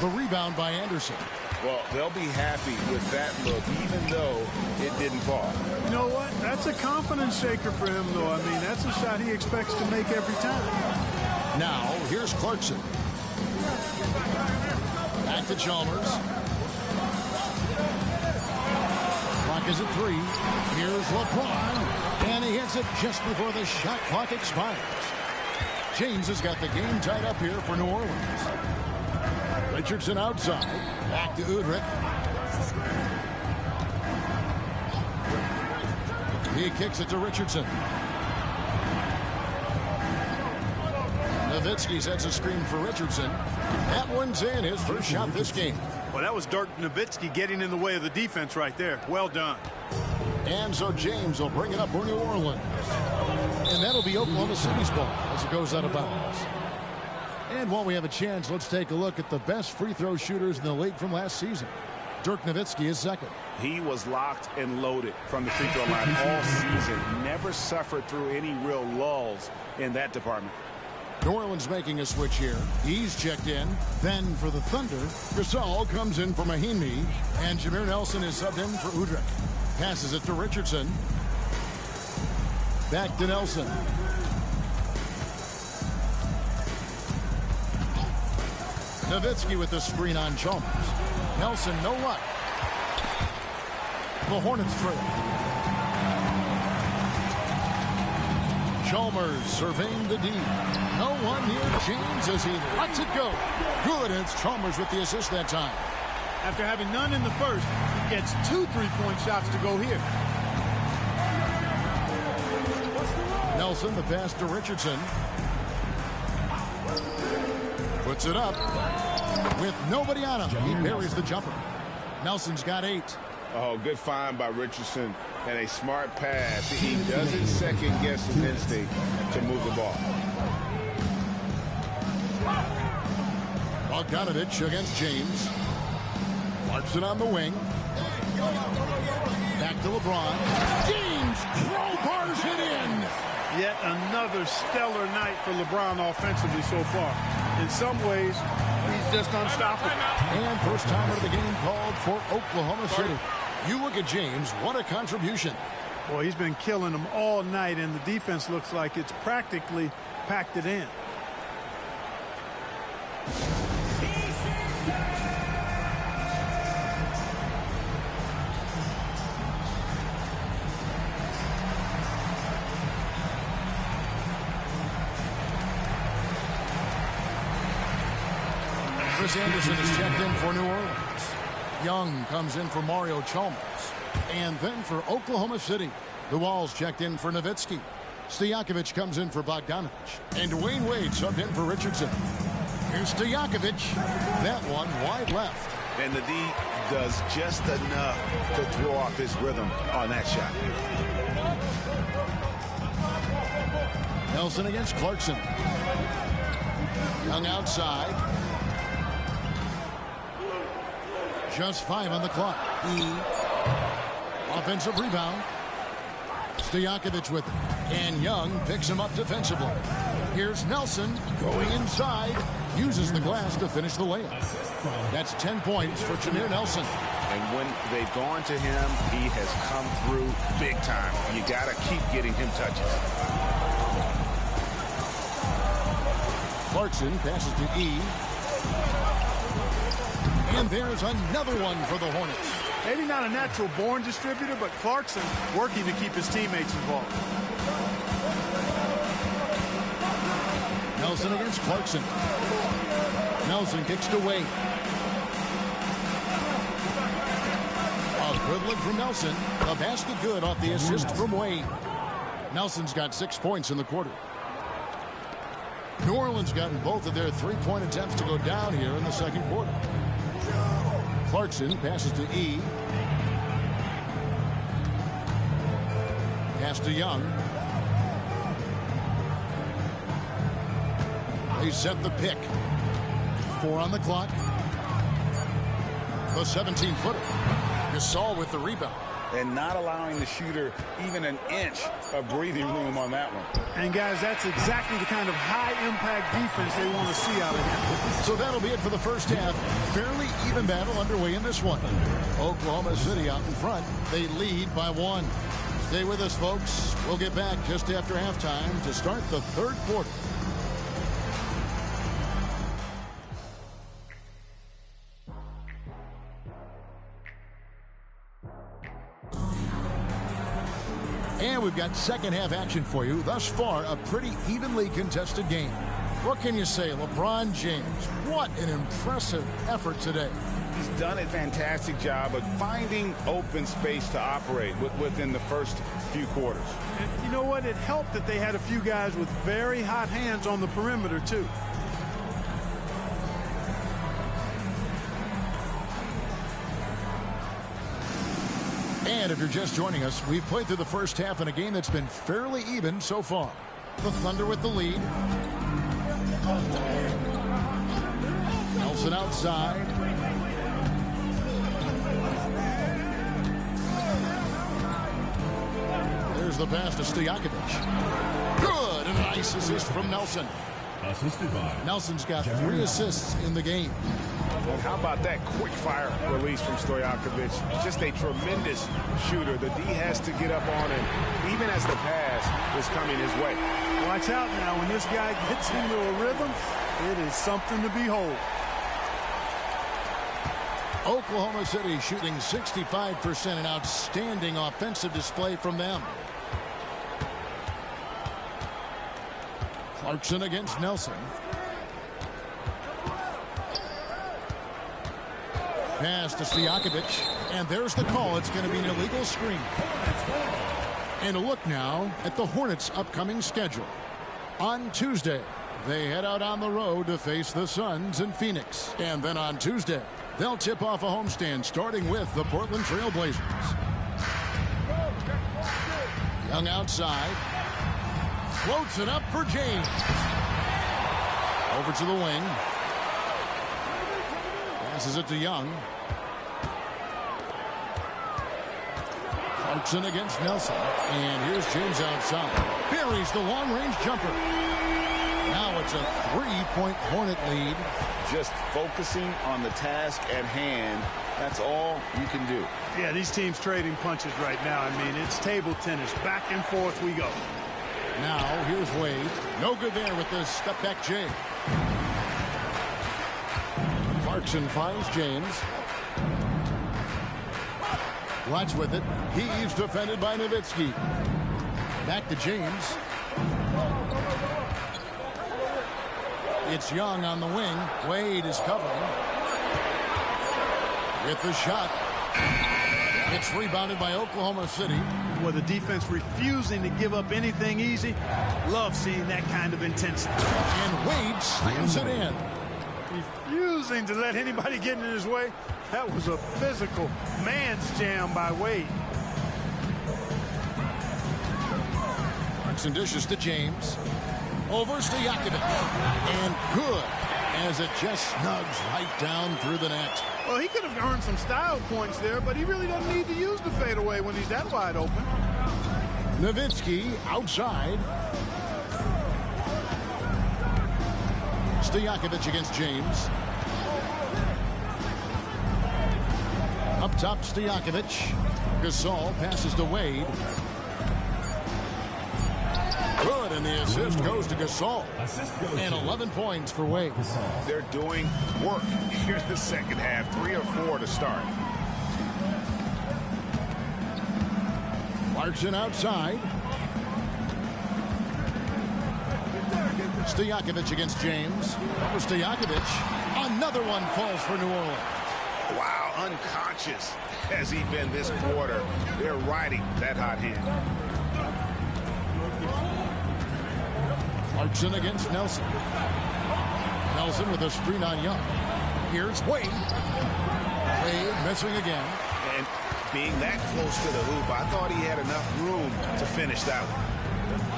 The rebound by Anderson. Well, they'll be happy with that look, even though it didn't fall. You know what? That's a confidence shaker for him, though. I mean, that's a shot he expects to make every time. Now, here's Clarkson. Back to Chalmers. Clock is at 3. Here's LeBron. And he hits it just before the shot clock expires. James has got the game tied up here for New Orleans. Richardson outside. Back to Udrich. He kicks it to Richardson. Nowitzki sets a screen for Richardson. That one's in, his first shot this game. Well, that was Dirk Nowitzki getting in the way of the defense right there. Well done. And so James will bring it up for New Orleans. And that'll be Oklahoma City's ball as it goes out of bounds. And while we have a chance, let's take a look at the best free throw shooters in the league from last season. Dirk Nowitzki is second. He was locked and loaded from the free throw line all season. Never suffered through any real lulls in that department. New Orleans making a switch here. He's checked in. Then for the Thunder, Gasol comes in for Mahinmi. And Jameer Nelson is subbed in for Udrich. Passes it to Richardson. Back to Nelson. Nowitzki with the screen on Chalmers. Nelson, no luck. The Hornets trail. Chalmers surveying the D. No one near James as he lets it go. Good, and it's Chalmers with the assist that time. After having none in the first, he gets 2 3-point shots to go here. Nelson, the pass to Richardson. Puts it up with nobody on him. He buries the jumper. Nelson's got 8. Oh, good find by Richardson and a smart pass. He doesn't second guess his instinct to move the ball. Bogdanovich against James. Clarkson on the wing. Back to LeBron. James crowbars it in. Yet another stellar night for LeBron offensively so far. In some ways, he's just unstoppable. And first time of the game called for Oklahoma City. You look at James, what a contribution. Boy, he's been killing them all night, and the defense looks like it's practically packed it in. Chris Anderson is checked in for New Orleans. Young comes in for Mario Chalmers. And then for Oklahoma City, the Walls checked in for Nowitzki. Stojakovic comes in for Bogdanovich. And Dwayne Wade subbed in for Richardson. Here's Stojakovic. That one wide left. And the D does just enough to throw off his rhythm on that shot. Nelson against Clarkson. Young outside. Just 5 on the clock. Offensive rebound. Stojakovic with it. And Young picks him up defensively. Here's Nelson going inside. Uses the glass to finish the layup. That's 10 points for Jameer Nelson. And when they've gone to him, he has come through big time. You got to keep getting him touches. Clarkson passes to E. And there's another one for the Hornets. Maybe not a natural born distributor, but Clarkson working to keep his teammates involved. Nelson against Clarkson. Nelson kicks to Wade. A good look from Nelson. The basket good off the assist from Wade. Nelson's got 6 points in the quarter. New Orleans gotten both of their three-point attempts to go down here in the second quarter. Clarkson passes to E. Pass to Young. They set the pick. 4 on the clock. The 17-footer. Gasol with the rebound. And not allowing the shooter even an inch of breathing room on that one. And, guys, that's exactly the kind of high-impact defense they want to see out of him. So that'll be it for the first half. Fairly even battle underway in this one. Oklahoma City out in front. They lead by 1. Stay with us, folks. We'll get back just after halftime to start the third quarter. And we've got second half action for you. Thus far, a pretty evenly contested game. What can you say, LeBron James? What an impressive effort today. He's done a fantastic job of finding open space to operate within the first few quarters. And you know what? It helped that they had a few guys with very hot hands on the perimeter, too. And if you're just joining us, we've played through the first half in a game that's been fairly even so far. The Thunder with the lead. Nelson outside. There's the pass to Stojakovic. Good, and a nice assist from Nelson. Assisted by Nelson's got 3 assists in the game. And how about that quick fire release from Stojakovic? Just a tremendous shooter. The D has to get up on him, even as the pass is coming his way. Watch out now. When this guy gets into a rhythm, it is something to behold. Oklahoma City shooting 65%, an outstanding offensive display from them. Clarkson against Nelson. Pass to Stojakovic, and there's the call. It's going to be an illegal screen. And a look now at the Hornets' upcoming schedule. On Tuesday, they head out on the road to face the Suns in Phoenix. And then on Tuesday, they'll tip off a homestand starting with the Portland Trail Blazers. Young outside. Floats it up for James. Over to the wing. Passes it to Young. Clarkson against Nelson. And here's James outside. Buries the long-range jumper. Now it's a 3-point Hornet lead. Just focusing on the task at hand. That's all you can do. Yeah, these teams trading punches right now. I mean, it's table tennis. Back and forth we go. Now, here's Wade. No good there with the step-back J. Clarkson finds James. Watch with it. He's defended by Nowitzki. Back to James. It's Young on the wing. Wade is covering. With the shot. It's rebounded by Oklahoma City. Well, the defense refusing to give up anything easy. Love seeing that kind of intensity. And Wade slams it in. Refusing to let anybody get in his way. That was a physical man's jam by Wade. Clarkson dishes to James. Over Stojakovic. And good, as it just snugs right down through the net. Well, he could have earned some style points there, but he really doesn't need to use the fadeaway when he's that wide open. Nowitzki outside. Stojakovic against James. Up top, Stojakovic. Gasol passes to Wade. Good, and the assist goes to Gasol. And 11 points for Wade. They're doing work here in the second half. 3 or 4 to start. Clarkson outside. Stojakovic against James. Over Stojakovic. Another one falls for New Orleans. Wow, unconscious has he been this quarter. They're riding that hot hand. Clarkson against Nelson. Nelson with a screen on Young. Here's Wade. Wade missing again. And being that close to the hoop, I thought he had enough room to finish that one.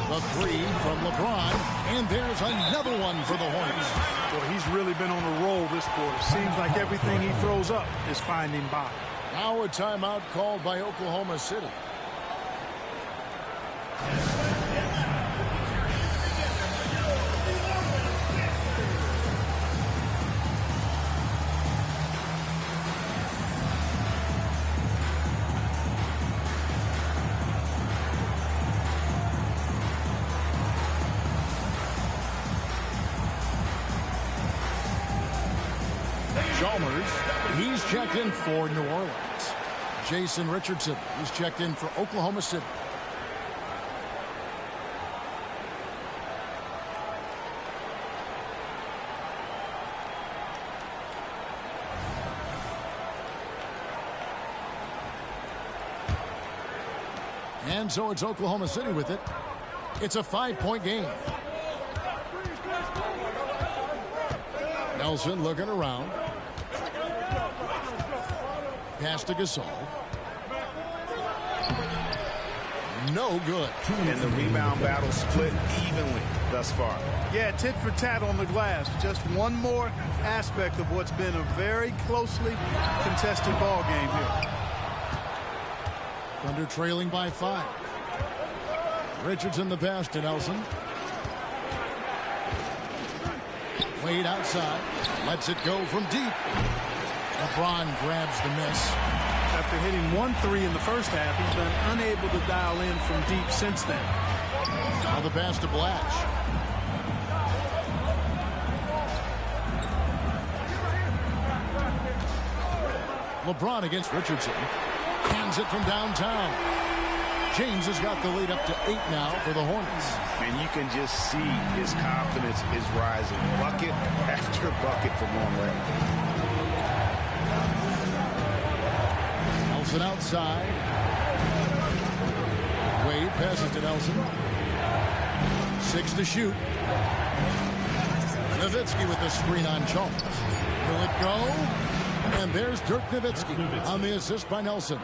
The three from LeBron, and there's another one for the Hornets. Boy, he's really been on a roll this quarter. Seems like everything he throws up is finding bottom. Now a timeout called by Oklahoma City. Chalmers, he's checked in for New Orleans. Jason Richardson, he's checked in for Oklahoma City. And so it's Oklahoma City with it. It's a 5-point game. Nelson looking around. Pass to Gasol. No good. And the rebound battle split evenly thus far. Yeah, tit for tat on the glass. Just one more aspect of what's been a very closely contested ball game here. Thunder trailing by 5. Richardson the pass to Nelson. Wade outside. Lets it go from deep. LeBron grabs the miss. After hitting 1 3 in the first half, he's been unable to dial in from deep since then. Now the pass to Blatch. LeBron against Richardson. Hands it from downtown. James has got the lead up to 8 now for the Hornets. And you can just see his confidence is rising. Bucket after bucket from long range. Nelson outside. Wade passes to Nelson. 6 to shoot. Nowitzki with the screen on Chalmers. Will it go? And there's Dirk Nowitzki on the assist by Nelson.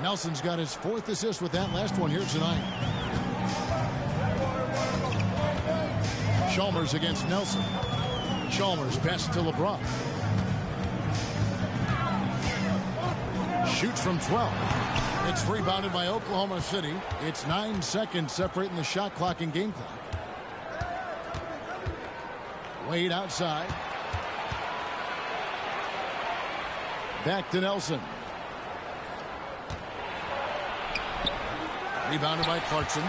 Nelson's got his 4th assist with that last one here tonight. Chalmers against Nelson. Chalmers pass to LeBron. Shoots from 12. It's rebounded by Oklahoma City. It's 9 seconds separating the shot clock and game clock. Wade outside. Back to Nelson. Rebounded by Clarkson.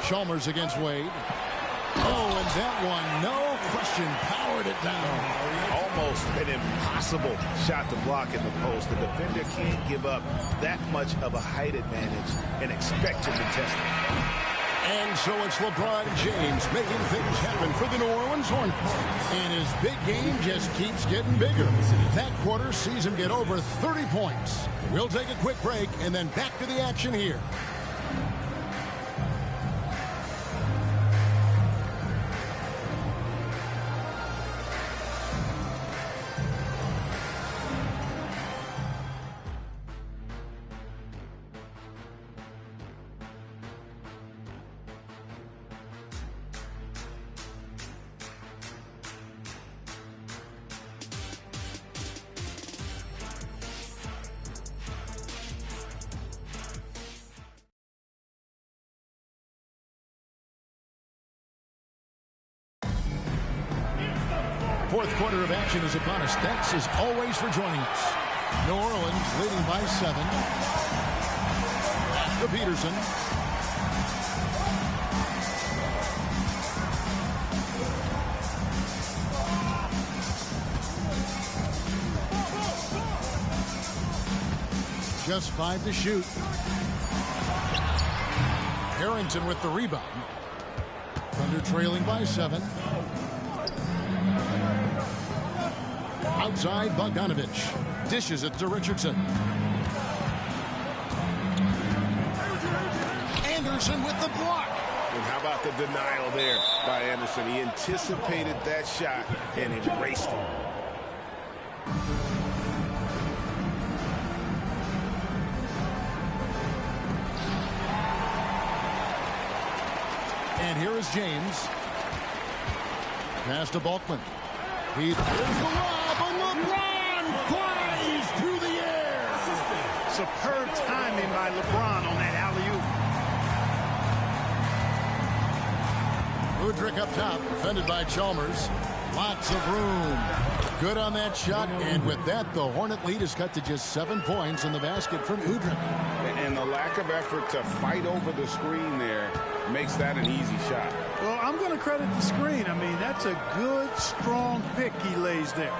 Chalmers against Wade. Oh, and that one, no question, powered it down. Almost an impossible shot to block in the post. The defender can't give up that much of a height advantage and expect to contest it. And so it's LeBron James making things happen for the New Orleans Hornets. And his big game just keeps getting bigger. That quarter sees him get over 30 points. We'll take a quick break and then back to the action here. Fourth quarter of action is upon us. Thanks as always for joining us. New Orleans leading by 7. To Peterson. Just 5 to shoot. Harrington with the rebound. Thunder trailing by 7. Outside, Bogdanovich dishes it to Richardson. And Peterson with the block. And how about the denial there by Anderson? He anticipated that shot and erased it. And here is James. Pass to Balkman. He throws the lob, and LeBron flies through the air. Superb timing by LeBron on that alley-oop. Udrich up top, defended by Chalmers. Lots of room. Good on that shot, and with that, the Hornet lead is cut to just 7 points in the basket from Udrich. And the lack of effort to fight over the screen there makes that an easy shot. Well, I'm going to credit the screen. I mean, that's a good, strong pick he lays there.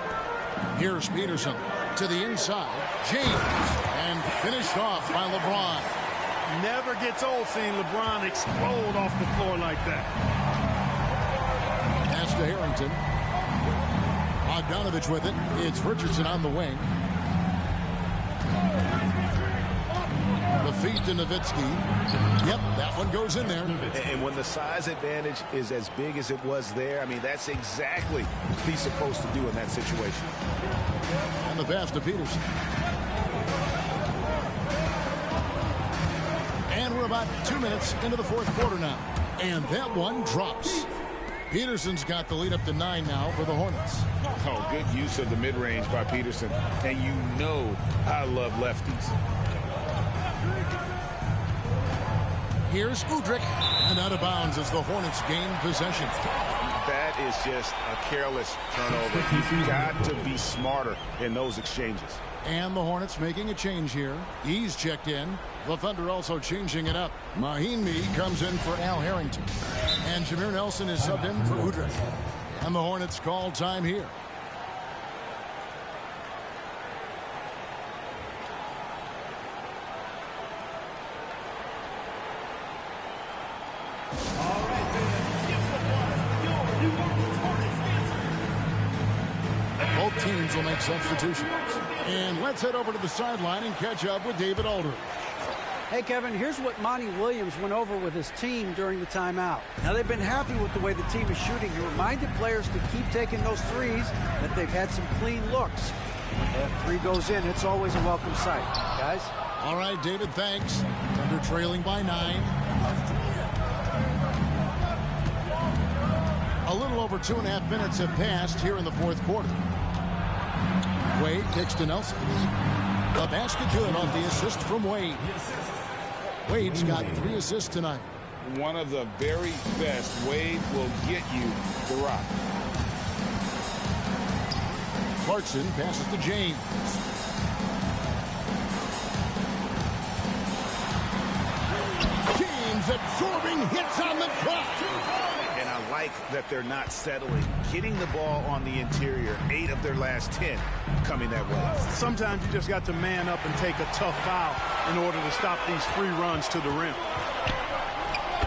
Here's Peterson to the inside. James, and finished off by LeBron. Never gets old seeing LeBron explode off the floor like that. Pass to Harrington. Bogdanovich with it. It's Richardson on the wing. The feed to Nowitzki. Yep, that one goes in there. And when the size advantage is as big as it was there, I mean, that's exactly what he's supposed to do in that situation. And the pass to Peterson. And we're about 2 minutes into the fourth quarter now. And that one drops. Peterson's got the lead up to 9 now for the Hornets. Oh, good use of the mid-range by Peterson. And you know I love lefties. Here's Udrich, and out of bounds as the Hornets gain possession. That is just a careless turnover. You've got to be smarter in those exchanges. And the Hornets making a change here. He's checked in. The Thunder also changing it up. Mahinmi comes in for Al Harrington. And Jameer Nelson is subbed in for Udrich. And the Hornets call time here. Both teams will make substitutions. And let's head over to the sideline and catch up with David Aldridge. Hey, Kevin, here's what Monty Williams went over with his team during the timeout. Now, they've been happy with the way the team is shooting. He reminded players to keep taking those threes, that they've had some clean looks. When that three goes in, it's always a welcome sight. Guys? All right, David, thanks. Thunder trailing by 9. A little over 2.5 minutes have passed here in the fourth quarter. Wade kicks to Nelson. The basket good off the assist from Wade. Wade's got 3 assists tonight. One of the very best. Wade will get you the rock. Clarkson passes to James. James absorbing hits on the clock. And I like that they're not settling. Getting the ball on the interior, 8 of their last 10 coming that way. Sometimes you just got to man up and take a tough foul in order to stop these free runs to the rim.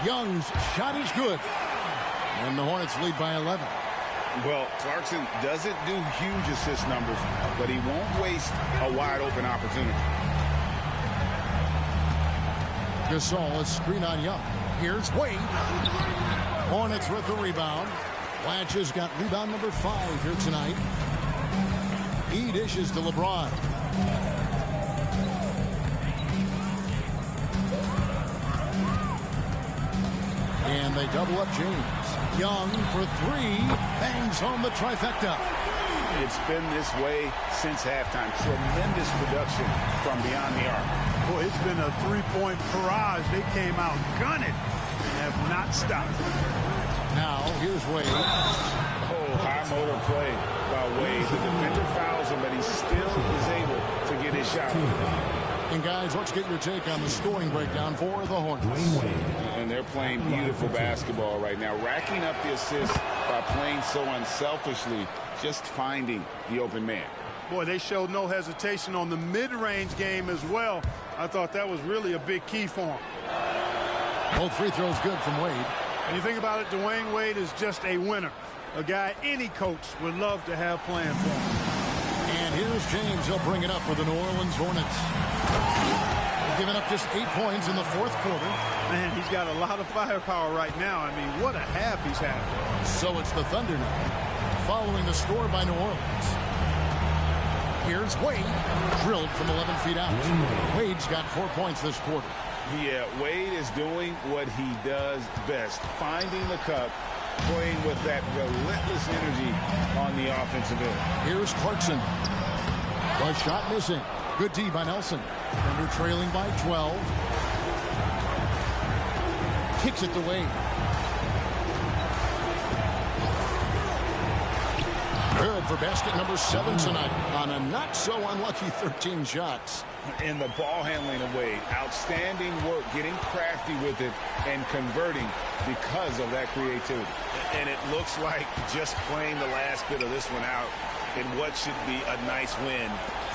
Young's shot is good. And the Hornets lead by 11. Well, Clarkson doesn't do huge assist numbers, but he won't waste a wide open opportunity. Gasol is screen on Young. Here's Wade. Hornets with the rebound. Blatch has got rebound number 5 here tonight. He dishes to LeBron. And they double up James. Young for 3. Bangs home the trifecta. It's been this way since halftime. Tremendous production from beyond the arc. Boy, it's been a three-point barrage. They came out gunning and have not stopped. Now, here's Wade. Oh, high motor play by Wade. The defender fouls him, but he still is able to get his shot. And guys, let's get your take on the scoring breakdown for the Hornets. And they're playing beautiful basketball right now, racking up the assists by playing so unselfishly, just finding the open man. Boy, they showed no hesitation on the mid-range game as well. I thought that was really a big key for them. Both free throws good from Wade. When you think about it, Dwayne Wade is just a winner. A guy any coach would love to have playing for him. And here's James. He'll bring it up for the New Orleans Hornets. giving up just 8 points in the fourth quarter. Man, he's got a lot of firepower right now. I mean, what a half he's had. So it's the Thunder now, following the score by New Orleans. Here's Wade, drilled from 11 feet out. Wade's got 4 points this quarter. Yeah, Wade is doing what he does best, finding the cup, playing with that relentless energy on the offensive end. Here's Clarkson. The shot missing. Good D by Nelson. Thunder trailing by 12. Kicks it to Wade. Good for basket number 7 tonight on a not so unlucky 13 shots. In the ball handling of Wade, outstanding work, getting crafty with it and converting because of that creativity. And it looks like just playing the last bit of this one out in what should be a nice win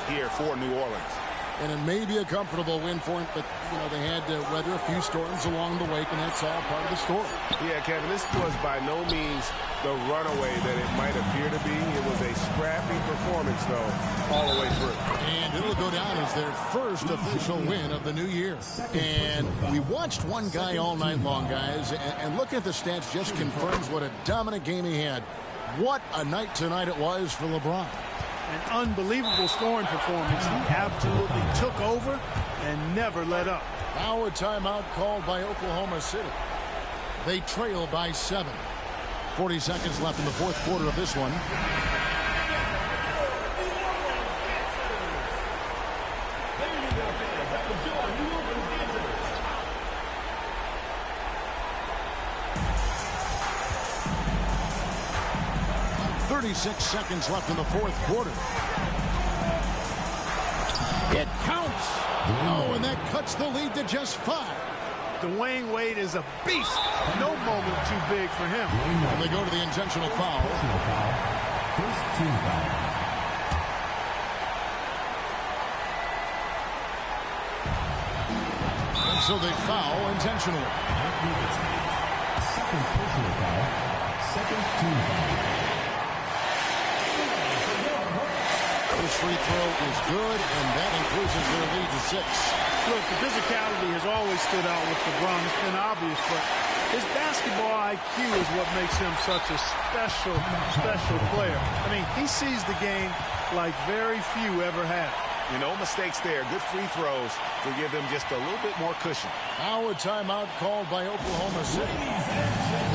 here for New Orleans. And it may be a comfortable win for him, but, you know, they had to weather a few storms along the way, and that's all part of the story. Yeah, Kevin, this was by no means the runaway that it might appear to be. It was a scrappy performance, though, all the way through. And it'll go down as their first official win of the new year. And we watched one guy all night long, guys, and looking at the stats just confirms what a dominant game he had. What a night tonight it was for LeBron. An unbelievable scoring performance. He absolutely took over and never let up. Now a timeout called by Oklahoma City. They trail by 7. 40 seconds left in the fourth quarter of this one. Six seconds left in the fourth quarter. It counts. Oh, and that cuts the lead to just 5. Dwayne Wade is a beast. No moment too big for him. And they go to the intentional foul. First team foul. And so they foul intentionally. Second personal foul. Second team foul. This free throw is good, and that increases their lead to 6. Look, the physicality has always stood out with LeBron. It's been obvious, but his basketball IQ is what makes him such a special player. I mean, he sees the game like very few ever have. No mistakes there. Good free throws to give them just a little bit more cushion. Now a timeout called by Oklahoma City.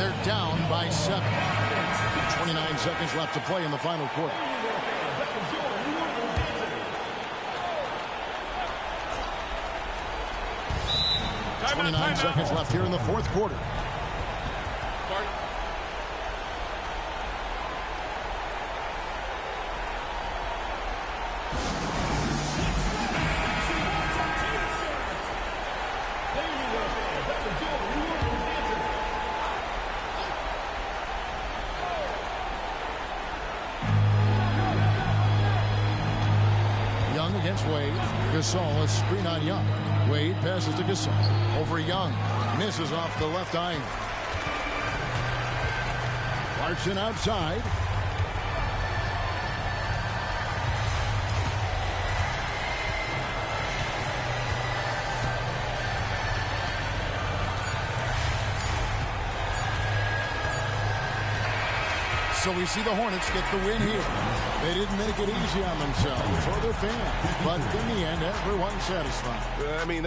They're down by 7. 29 seconds left to play in the final quarter. 29 seconds left here in the fourth quarter. Young against Wade. Gasol, a screen on Young. Wade passes to Gasol. Over Young. Misses off the left iron. Clarkson outside. So we see the Hornets get the win here. They didn't make it easy on themselves or their fans, but in the end, everyone's satisfied. I mean,